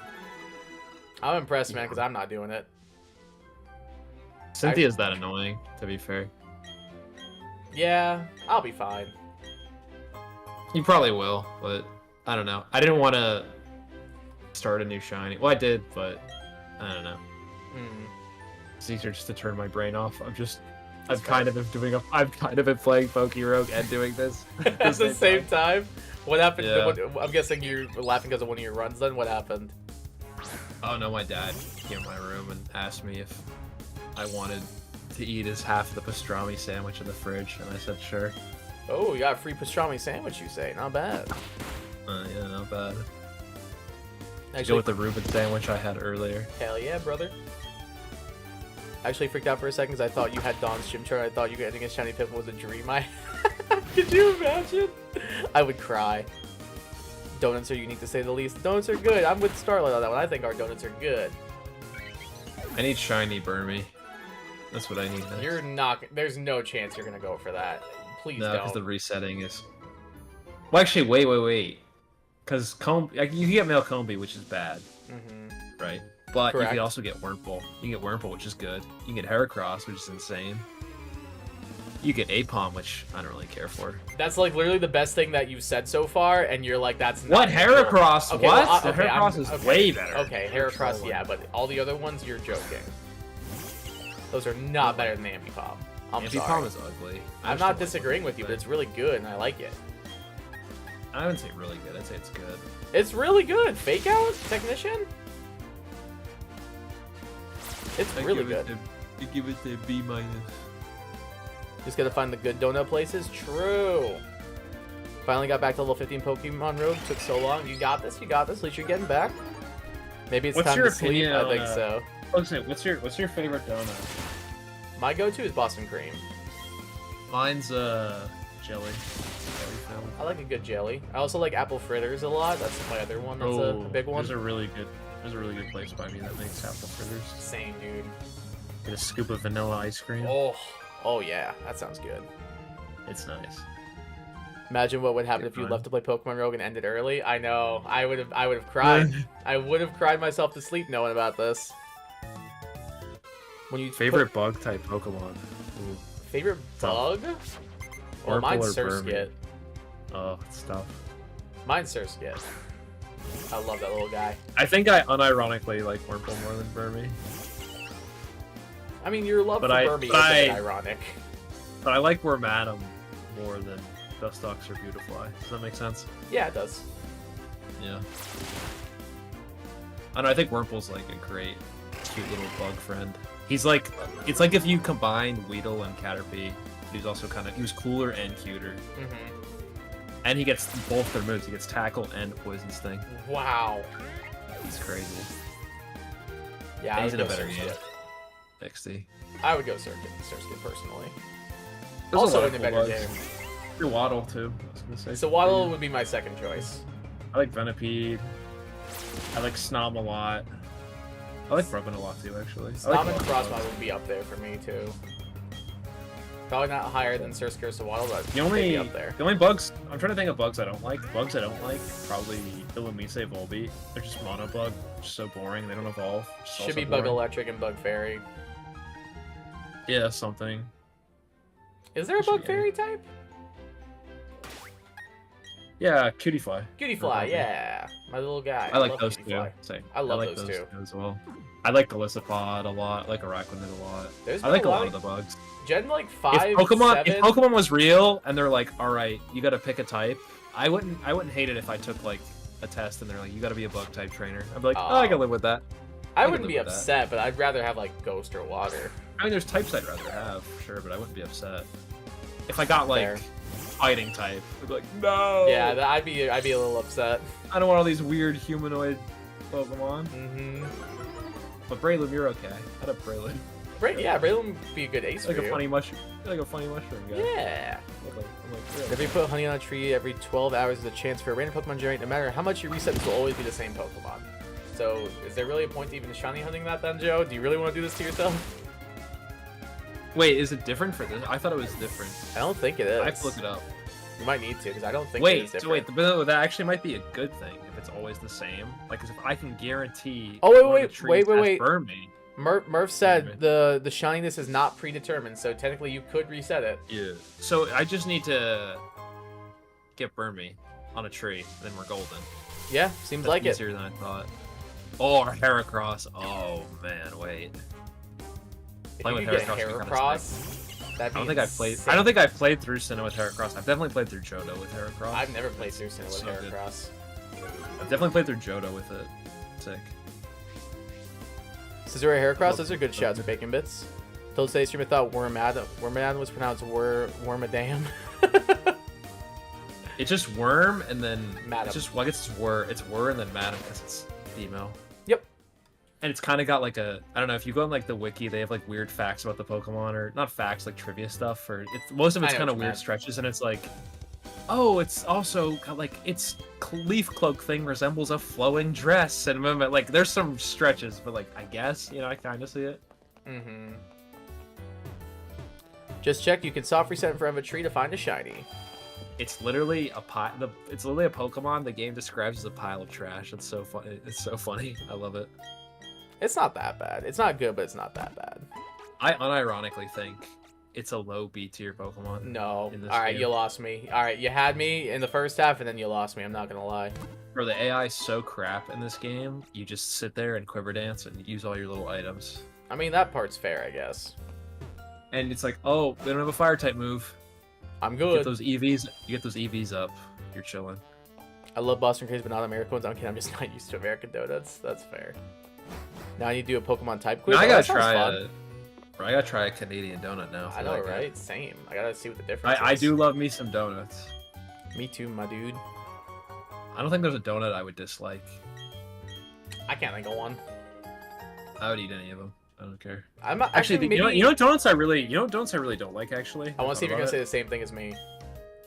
I'm impressed, man, because I'm not doing it. Cynthia's that annoying, to be fair. Yeah, I'll be fine. You probably will, but I don't know. I didn't want to start a new shiny. Well, I did, but I don't know. It's easier just to turn my brain off. I've kind of been playing Pokerogue and doing this At the same time? What happened? Yeah. I'm guessing you're laughing because of one of your runs. Then what happened? Oh no, my dad came in my room and asked me if I wanted to eat his half of the pastrami sandwich in the fridge, and I said sure. Oh, you got a free pastrami sandwich, you say? Not bad. Yeah, not bad. Go Actually, with the Reuben sandwich I had earlier. hell yeah, brother. I actually freaked out for a second because I thought you had Dawn's gym chart. I thought you getting a shiny Piplup was a dream. Could you imagine? I would cry. Donuts are unique to say the least. Donuts are good. I'm with Starlight on that one. I think our donuts are good. I need shiny Burmy. That's what I need next. You're not. There's no chance you're gonna go for that. Please No, because don't. the resetting is... Well, actually, wait. Because you can get male Combi, which is bad, right? But you Correct. can also get Wurmple. You can get Wurmple, which is good. You can get Heracross, which is insane. You get Apom, which I don't really care for. That's like literally the best thing that you've said so far, and you're like, that's not What Heracross? Okay, What? well, The okay, Heracross is okay, way better. Okay, You're Heracross, trolling. yeah, but all the other ones, you're joking. Those are not better than Ambipom. I'm Ambipom sorry. is ugly. I'm not disagreeing with you, but it's really good, and I like it. I wouldn't say really good. I'd say it's good. It's really good. Fake out technician. It's really good. You give it a B minus. Just gotta find the good donut places. True. Finally got back to level 15 Pokemon Road. Took so long. You got this. You got this. At least you're getting back. Maybe it's What's time your to sleep. opinion I on, think so. What's your favorite donut? My go-to is Boston cream. Mine's jelly. Jelly I like a good jelly. I also like apple fritters a lot. That's my other one. That's a big one. There's a really good place by me that makes apple fritters. Same, dude. Get a scoop of vanilla ice cream. Oh yeah, that sounds good. It's nice. Imagine what would happen Good if you time. left to play Pokemon Rogue and ended early. I know. I would have cried. I would have cried myself to sleep knowing about this. When you Favorite bug type Pokemon? Ooh. favorite bug? Well, Wurmple mine's or Burmy? Surskit. Oh, it's tough. Mine's Surskit. I love that little guy. I think I unironically like Wurmple more than Burmy, I mean, your love But for I- Burmy is but a bit I- ironic. but I like Wormadam more than Dustox or Beautifly. Does that make sense? Yeah, it does. Yeah. I don't know, I think Wurmple's like a great, cute little bug friend. He's like, it's like if you combined Weedle and Caterpie. He's also he was cooler and cuter. And he gets both their moves. He gets Tackle and Poison Sting. Wow. He's crazy. Yeah, And I he's would in a go better game. Surskit. XD. I would go Surskit personally. There's a Also lot in of a cool better bugs. game. Your Waddle too. I was gonna say. So Waddle would be my second choice. I like Venipede. I like Snom a lot. I like Rubbin a lot too, actually. I like Snom and a lot of Frostbite bugs. would be up there for me too. Probably not higher than Surskit or Swaddle, but The maybe only up there. bugs I'm trying to think of bugs I don't like. Bugs I don't like probably Illumise, Volbeat. They're just mono bug, just so boring. They don't evolve. Just Should also be Bug boring. Electric and Bug Fairy. Yeah, something. Is there a Should Bug be Fairy type? Yeah, Cutiefly. Cutiefly, Or yeah. My little guy. I like love those two. Cutiefly. Same. I love like those two. as well. I like Golisopod a lot. I like Araquanid a lot. There's I been like a a lot lot of the bugs. Gen like 5, If Pokemon 7. if Pokemon was real and they're like, all right, you got to pick a type, I wouldn't hate it if I took like a test and they're like, you got to be a bug type trainer. I'd be like, oh, I can live with that. I can wouldn't be live with that. upset, but I'd rather have like Ghost or Water. I mean, there's types I'd rather have, sure, but I wouldn't be upset. If I got like Fair. fighting type, I'd be like, no. Yeah, I'd be a little upset. I don't want all these weird humanoid Pokemon. Mm-hmm. But Breloom, you're okay. I'd have Breloom. Yeah, Breloom would be a good ace Like for a you. funny mushroom. Like a funny mushroom guy. Yeah. I'm like, If you put honey on a tree every 12 hours, there's a chance for a random Pokemon generate. No matter how much you reset, this will always be the same Pokemon. So, is there really a point to even shiny hunting that then, Joe? Do you really want to do this to yourself? Wait, is it different for this? I thought it was different. I don't think it is. I have to look it up. You might need to, because I don't think it is Wait, different. so wait, but that actually might be a good thing if it's always the same. Like, 'cause if I can guarantee. Oh, wait, one of wait, the trees wait, wait, has wait. Burmy, Murph said Wait the shininess is not predetermined, so technically you could reset it. yeah. So I just need to get Burmy on a tree, then we're golden. Yeah, seems That's like it. easier than I thought. Or Heracross. Oh man, wait. If Playing you with could get Heracross would be kinda Heracross, that'd be I don't think I've played. insane. I don't think I've played through Sinnoh with Heracross. I've definitely played through Johto with Heracross. I've never played through Sinnoh with So good. Heracross. I've definitely played through Johto with it. Sick. Scizor Heracross, those are good shouts for Bacon Bits. Told today's streamer thought Wormadam was pronounced Wormadam. It's just Worm and then Madam. it's just like it's Whir. It's Whir and then Madam because it's female. Yep. And it's kind of got like a I don't know if you go on like the wiki they have like weird facts about the Pokemon or not facts like trivia stuff or it's most of it's I know kind what of you weird meant. stretches and it's like oh it's also got, like its leaf cloak thing resembles a flowing dress and like there's some stretches but like I guess you know I kind of see it. Mm-hmm. Just check, you can soft reset in front of a tree to find a shiny. It's literally a It's literally a Pokemon the game describes as a pile of trash. It's so funny. It's so funny. I love it. It's not that bad. It's not good, but it's not that bad. I unironically think it's a low B tier Pokemon. No. In this All right, game. you lost me. All right, you had me in the first half, and then you lost me. I'm not gonna lie. Bro, the AI is so crap in this game. You just sit there and quiver dance and use all your little items. I mean, that part's fair, I guess. And it's like, oh, they don't have a fire type move. I'm You good. get those EVs. You get those EVs up. You're chilling. I love Boston Craze, but not American ones. I'm kidding. I'm just not used to American donuts. That's fair. Now I need to do a Pokemon type quiz. Now I Oh, gotta that sounds try fun. I gotta try a Canadian donut now. I for know, that guy. right? Same. I gotta see what the difference I is. do love me some donuts. Me too, my dude. I don't think there's a donut I would dislike. I can't think of one. I would eat any of them. I don't care. I'm not, Actually, maybe, you know what donuts I really don't like actually. I want to see if you're gonna About say it? the same thing as me.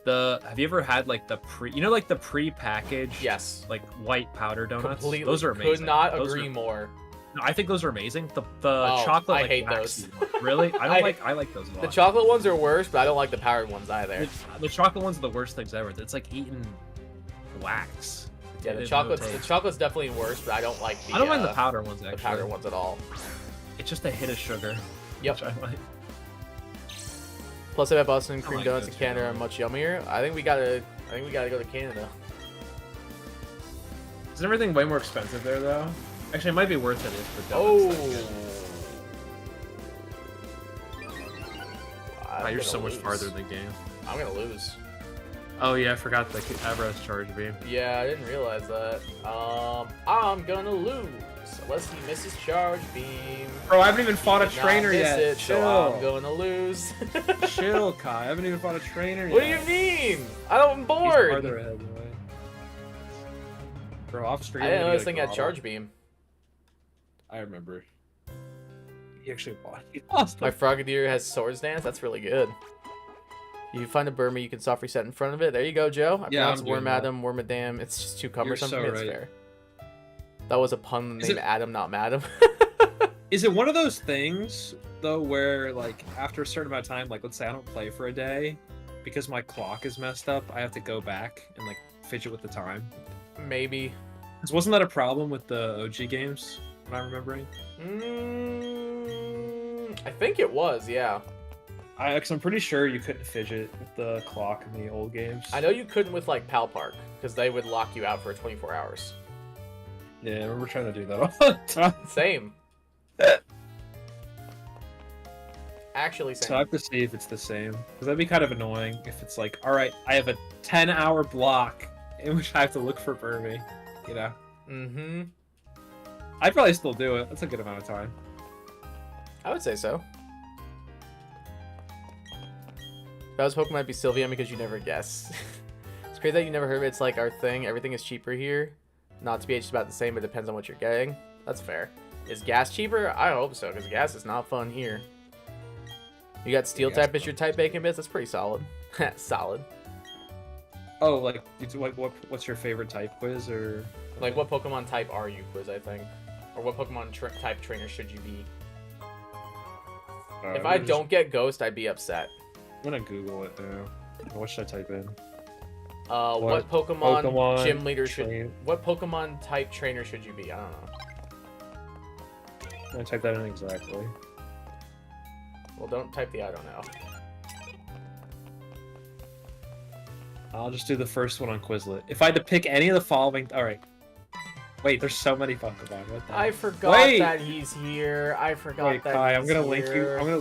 Have you ever had like the pre-packaged Yes. like white powder donuts? Completely. Those are amazing. Could not Those agree are- more. No, I think those are amazing. The Oh, chocolate I like, hate waxy those. ones. Really? I I- like those a lot. The chocolate ones are worse, but I don't like the powdered ones either. The chocolate ones are the worst things ever. It's like eating wax. Yeah, It the has no chocolate's taste. definitely worse, but I don't like the. I don't mind the uh, powder ones the actually. powdered ones at all. It's just a hit of sugar. Yep. Which I like. Plus, I bet Boston cream like donuts those in Canada are too. much yummier. I think we gotta go to Canada. Is everything way more expensive there though? Actually, it might be worth it if the Oh. donuts. I'm Wow, you're gonna so much lose. farther in the game. I'm gonna lose. Oh yeah, I forgot the Avera's charge beam. Yeah, I didn't realize that. I'm gonna lose. Unless he misses charge beam. Bro, I haven't even fought a Did not trainer miss yet. It, so I'm Chill. gonna lose. Chill, Kai. I haven't even fought a trainer What do yet. you mean? I'm He's bored. farther ahead, boy. Bro, off stream. I didn't know we this get a thing had grotto. charge beam. I remember. He actually bought. He lost. My Frogadier has Swords Dance. That's really good. You find a Burma, you can soft reset in front of it. There you go, Joe. I Yeah, pronounced I'm doing Wormadam, Wormadam. It's just too cumbersome so for me. It's right. fair. That was a pun Is named it- Adam, not Madam. Is it one of those things though where like after a certain amount of time, like let's say I don't play for a day because my clock is messed up, I have to go back and like fidget with the time? Maybe. 'Cause wasn't that a problem with the OG games? What I'm remembering. I think it was, yeah. Cause I'm pretty sure you couldn't fidget with the clock in the old games. I know you couldn't with like Pal Park because they would lock you out for 24 hours. Yeah, I remember trying to do that all the time. Same. Actually, So I same. have to see if it's the same. Because that'd be kind of annoying if it's like, alright, I have a 10-hour block in which I have to look for Burmy. You know? Mm-hmm. I'd probably still do it. That's a good amount of time. I would say so. That was Pokemon might be Sylveon because you never guess. It's crazy that you never heard of it. It's like our thing. Everything is cheaper here. Not to be just about the same, but it depends on what you're getting. That's fair. Is gas cheaper? I hope so, because gas is not fun here. You got Steel Gas type as your type bacon bits? That's pretty solid. Solid. Oh, like, what's your favorite type quiz, or... Like, what Pokemon type are you quiz, I think. Or what Pokemon type trainer should you be? If I don't get Ghost, I'd be upset. I'm gonna Google it now. What should I type in? What Pokemon, Pokemon gym leader should... train- What Pokemon type trainer should you be? I don't know. I'm gonna type that in exactly. Well, don't type the I don't know. I'll just do the first one on Quizlet. If I had to pick any of the following... Alright. Wait, there's so many Pokemon. What the I heck? forgot Wait! that he's here. I forgot Wait, that Kai, I'm he's gonna link you. here. I'm gonna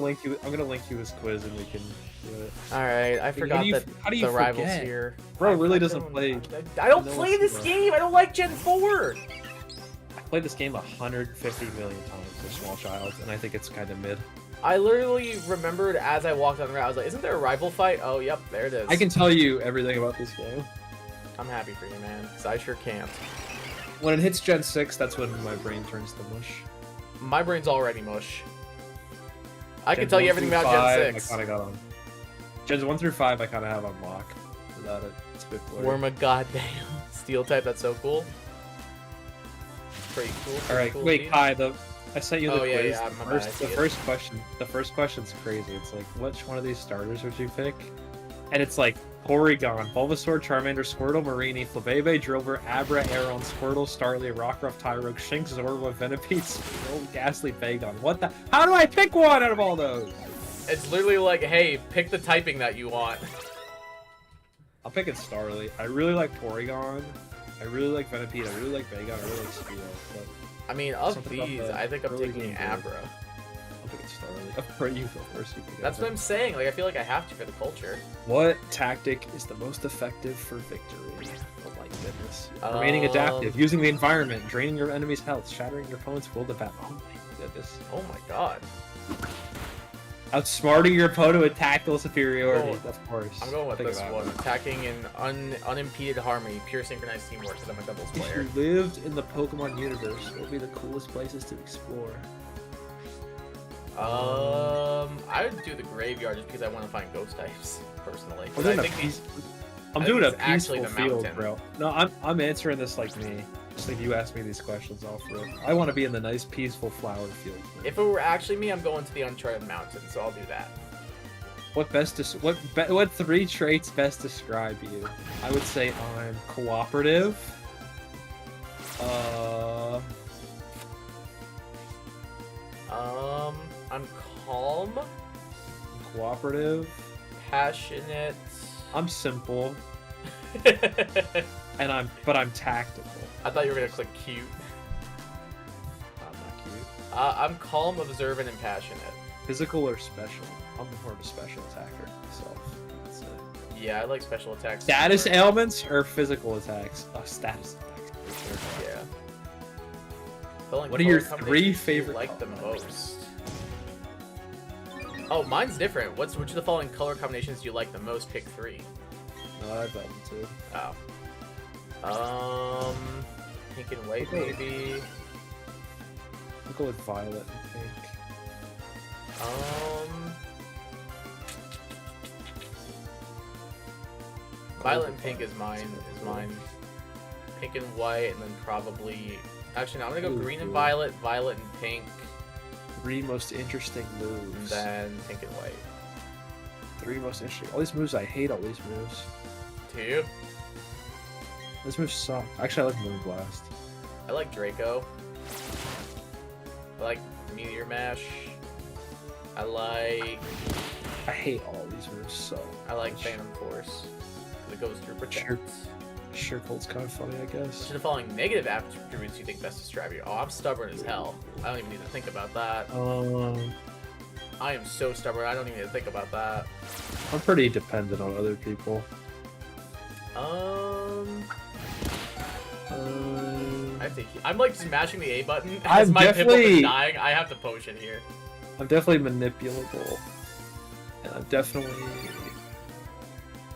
link you this quiz, and we can do it. Alright, I forgot do you- that how do you the rival's forget? here. Bro I really fucking doesn't play. I don't No play one's this bro. game. I don't like Gen 4. I played this game 150 million times as a small child, and I think it's kind of mid. I literally remembered as I walked on the route, I was like, isn't there a rival fight? Oh, yep, there it is. I can tell you everything about this game. I'm happy for you, man, because I sure can't. When it hits Gen 6, that's when my brain turns to mush. My brain's already mush. I can Gens tell you 1 everything through about 5, Gen 6. I kind of got on. Gens 1 through 5, I kind of have on lock. Without it, it's a bit blurry. Worma, goddamn. Steel type, that's so cool. Pretty cool. pretty Alright, cool, wait, dude. Kai, I sent you the Oh, yeah, quiz. yeah, the my bad, I first, see the it. first question's crazy. It's like, which one of these starters would you pick? and it's like Porygon, Bulbasaur, Charmander, Squirtle, Mareanie, Flabebe, Drillbur, Abra, Aeron, Squirtle, Starly, Rockruff, Tyrogue, Shinx, Zorba, Venipede, Squirtle, Ghastly, Vagon. What the? How do I pick one out of all those? It's literally like, hey, pick the typing that you want. I'm picking Starly. I really like Porygon. I really like Venipede. I really like Vagon. I really like Steel. But I mean, of something about these, the I think I'm early taking game Abra. I'm picking Starly. For you go first. You pick That's what Abra. I'm saying. Like, I feel like I have to for the culture. What tactic is the most effective for victory? Oh my goodness. Remaining adaptive, using the environment, draining your enemy's health, shattering your opponent's will to battle. Oh my goodness. Oh my god. Outsmarting your opponent with tactical superiority, Oh, of course. I'm going with Think this about one. it. Attacking in unimpeded harmony, pure synchronized teamwork, because I'm a doubles If player. you lived in the Pokemon universe, what would be the coolest places to explore? I would do the graveyard just because I want to find ghost types, personally. I'm 'Cause I doing a think these... I'm I doing a think it's actually peaceful the field, mountain. bro. No, I'm answering this like me. Just like you asked me these questions off rip. I want to be in the nice, peaceful flower field. Man. If it were actually me, I'm going to the Uncharted Mountain, so I'll do that. What three traits best describe you? I would say I'm cooperative. I'm calm, Cooperative. passionate. I'm simple, and I'm tactical. I thought you were gonna click cute. I'm not cute. I'm calm, observant, and passionate. Physical or special? I'm more of a special attacker myself. That's it. Yeah, I like special attacks. Status more. ailments or physical attacks? Oh, status attacks for sure. Yeah. Filling What are your color three combinations you favorite like the colors? most? Oh, mine's different. Which of the following color combinations do you like the most? Pick 3. No, I've got them too. Oh. Pink and white, maybe. I'll go with violet and pink. Violet and pink is mine. Pink and white, and then probably. Actually, no, I'm gonna go Ooh, green and cool. violet, violet and pink, Three most interesting and moves. then pink and white. Three most interesting. All these moves, I hate all these moves. 2. These moves suck. Actually, I like Moonblast. I like Draco. I like Meteor Mash. I hate all these moves so like much. Phantom Force. It goes through Protect. Sure. Sure, Colt's kind of funny, I Which guess. of the following negative attributes you think best describe you? Oh, I'm stubborn as hell. I don't even need to think about that. I am so stubborn. I don't even need to think about that. I'm pretty dependent on other people. I'm like just mashing the A button I'm as my Piplup definitely- is dying. I have the potion here. I'm definitely manipulable, and I'm definitely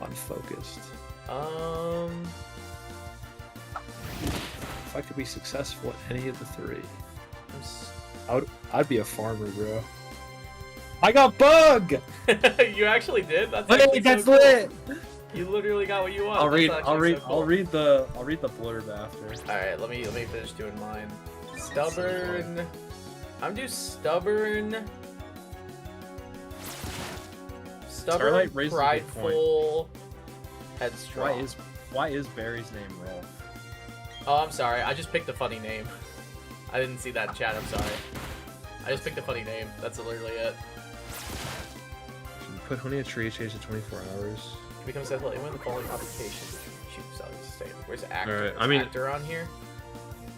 unfocused. If I could be successful at any of the three, I'd be a farmer, bro. I got bug. You actually did? That's Hey, actually that's so cool. lit. You literally got what you want. I'll That's read actually so cool. the blurb after. All right, let me finish doing mine. Stubborn. I'm do stubborn. Starlight raises a good prideful, headstrong. Why is Barry's name Rolf? Oh, I'm sorry. I just picked a funny name. I didn't see that in chat. I'm sorry. I just picked a funny name. That's literally it. Put honey in a tree, change to 24 hours. Become successful in the following applications. Shoot, so I'll just say, where's actor? Alright, Is I mean- actor on here?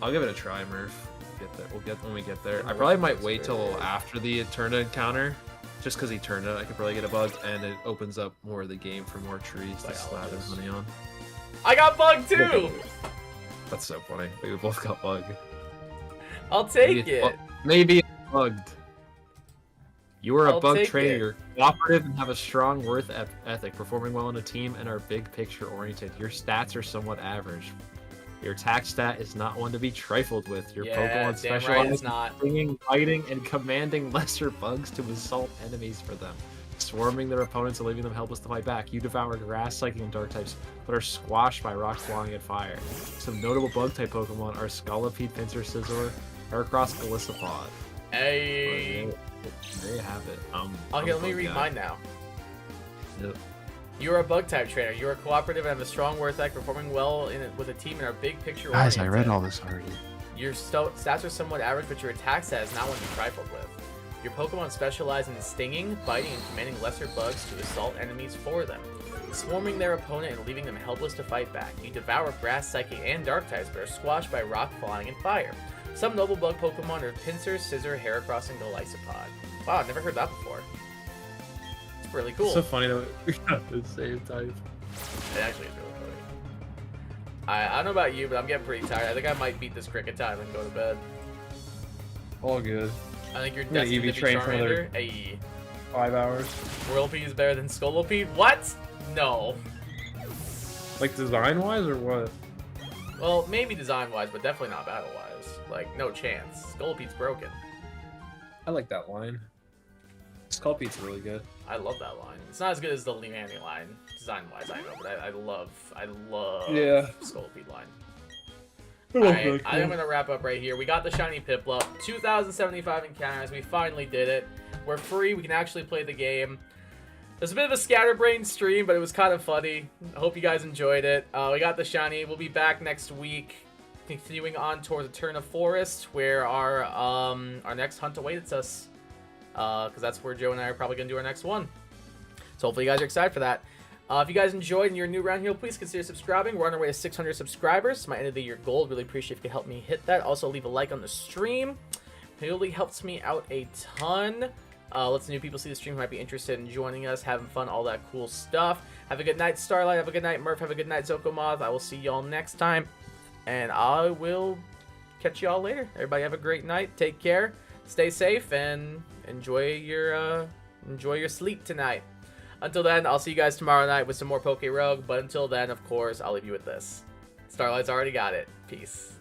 I'll give it a try, Murph. We'll get when we get there. I Murph probably might is wait till very- after the Eterna encounter, just because Eterna, I could probably get a bug, and it opens up more of the game for more trees to slather Biologist. honey on. I got bug too. That's so funny. We both got bug. I'll take Maybe it's it. Maybe it's bugged. You are a I'll bug take trainer. it. You're cooperative and have a strong worth ethic, performing well in a team, and are big picture oriented. Your stats are somewhat average. Your attack stat is not one to be trifled with. Your Yeah, Pokemon damn right specializes it's not. in stinging, biting, and commanding lesser bugs to assault enemies for them, swarming their opponents and leaving them helpless to fight back. You devour grass, psychic, and dark types, but are squashed by rocks flying at fire. Some notable bug-type Pokemon are Scolipede, Pinsir, Scizor, Heracross, Golisopod. Hey. There you have it. Okay, let me bug read guy. mine now. Yep. You're a bug type trainer. You are cooperative and have a strong work ethic, performing well with a team and are big picture Guys, I oriented. read all this already. Your stats are somewhat average, but your attack stat is not one to be trifled with. Your Pokemon specialize in stinging, biting, and commanding lesser bugs to assault enemies for them, swarming their opponent and leaving them helpless to fight back. You devour grass, psychic, and dark types, but are squashed by rock, flying, and fire. Some noble bug Pokemon are Pinsir, Scizor, Heracross, and Golisopod. Wow, I've never heard that before. It's really cool. It's so funny that we got the same type. It actually is really funny. I don't know about you, but I'm getting pretty tired. I think I might beat this cricket time and go to bed. All good. I think you're I'm gonna destined to EV be train for another Charmander. Hey, 5 hours. Whirlpede is better than Scolipede? What? No. Like design-wise or what? Well, maybe design-wise, but definitely not battle-wise. Like, no chance. Scolipede's broken. I like that line. Sculpete's really good. I love that line. It's not as good as the Leamanny line, design-wise, I know, but I love Yeah. Scolipede line. I love Alright, that I am guy. going to wrap up right here. We got the Shiny Piplup. 2,075 encounters. We finally did it. We're free. We can actually play the game. There's a bit of a scatterbrain stream, but it was kind of funny. I hope you guys enjoyed it. We got the Shiny. We'll be back next week, continuing on towards Eterna Forest, where our next hunt awaits us. Because that's where Joe and I are probably going to do our next one. So hopefully you guys are excited for that. If you guys enjoyed and you're new around here, please consider subscribing. We're on our way to 600 subscribers. It's my end of the year goal. Really appreciate if you could help me hit that. Also, leave a like on the stream. It really helps me out a ton. Lets new people see the stream who might be interested in joining us, having fun, all that cool stuff. Have a good night, Starlight. Have a good night, Murph. Have a good night, Zokomoth. I will see y'all next time. And I will catch y'all later. Everybody have a great night. Take care. Stay safe and enjoy your sleep tonight. Until then, I'll see you guys tomorrow night with some more Poke Rogue. But until then, of course, I'll leave you with this. Starlight's already got it. Peace.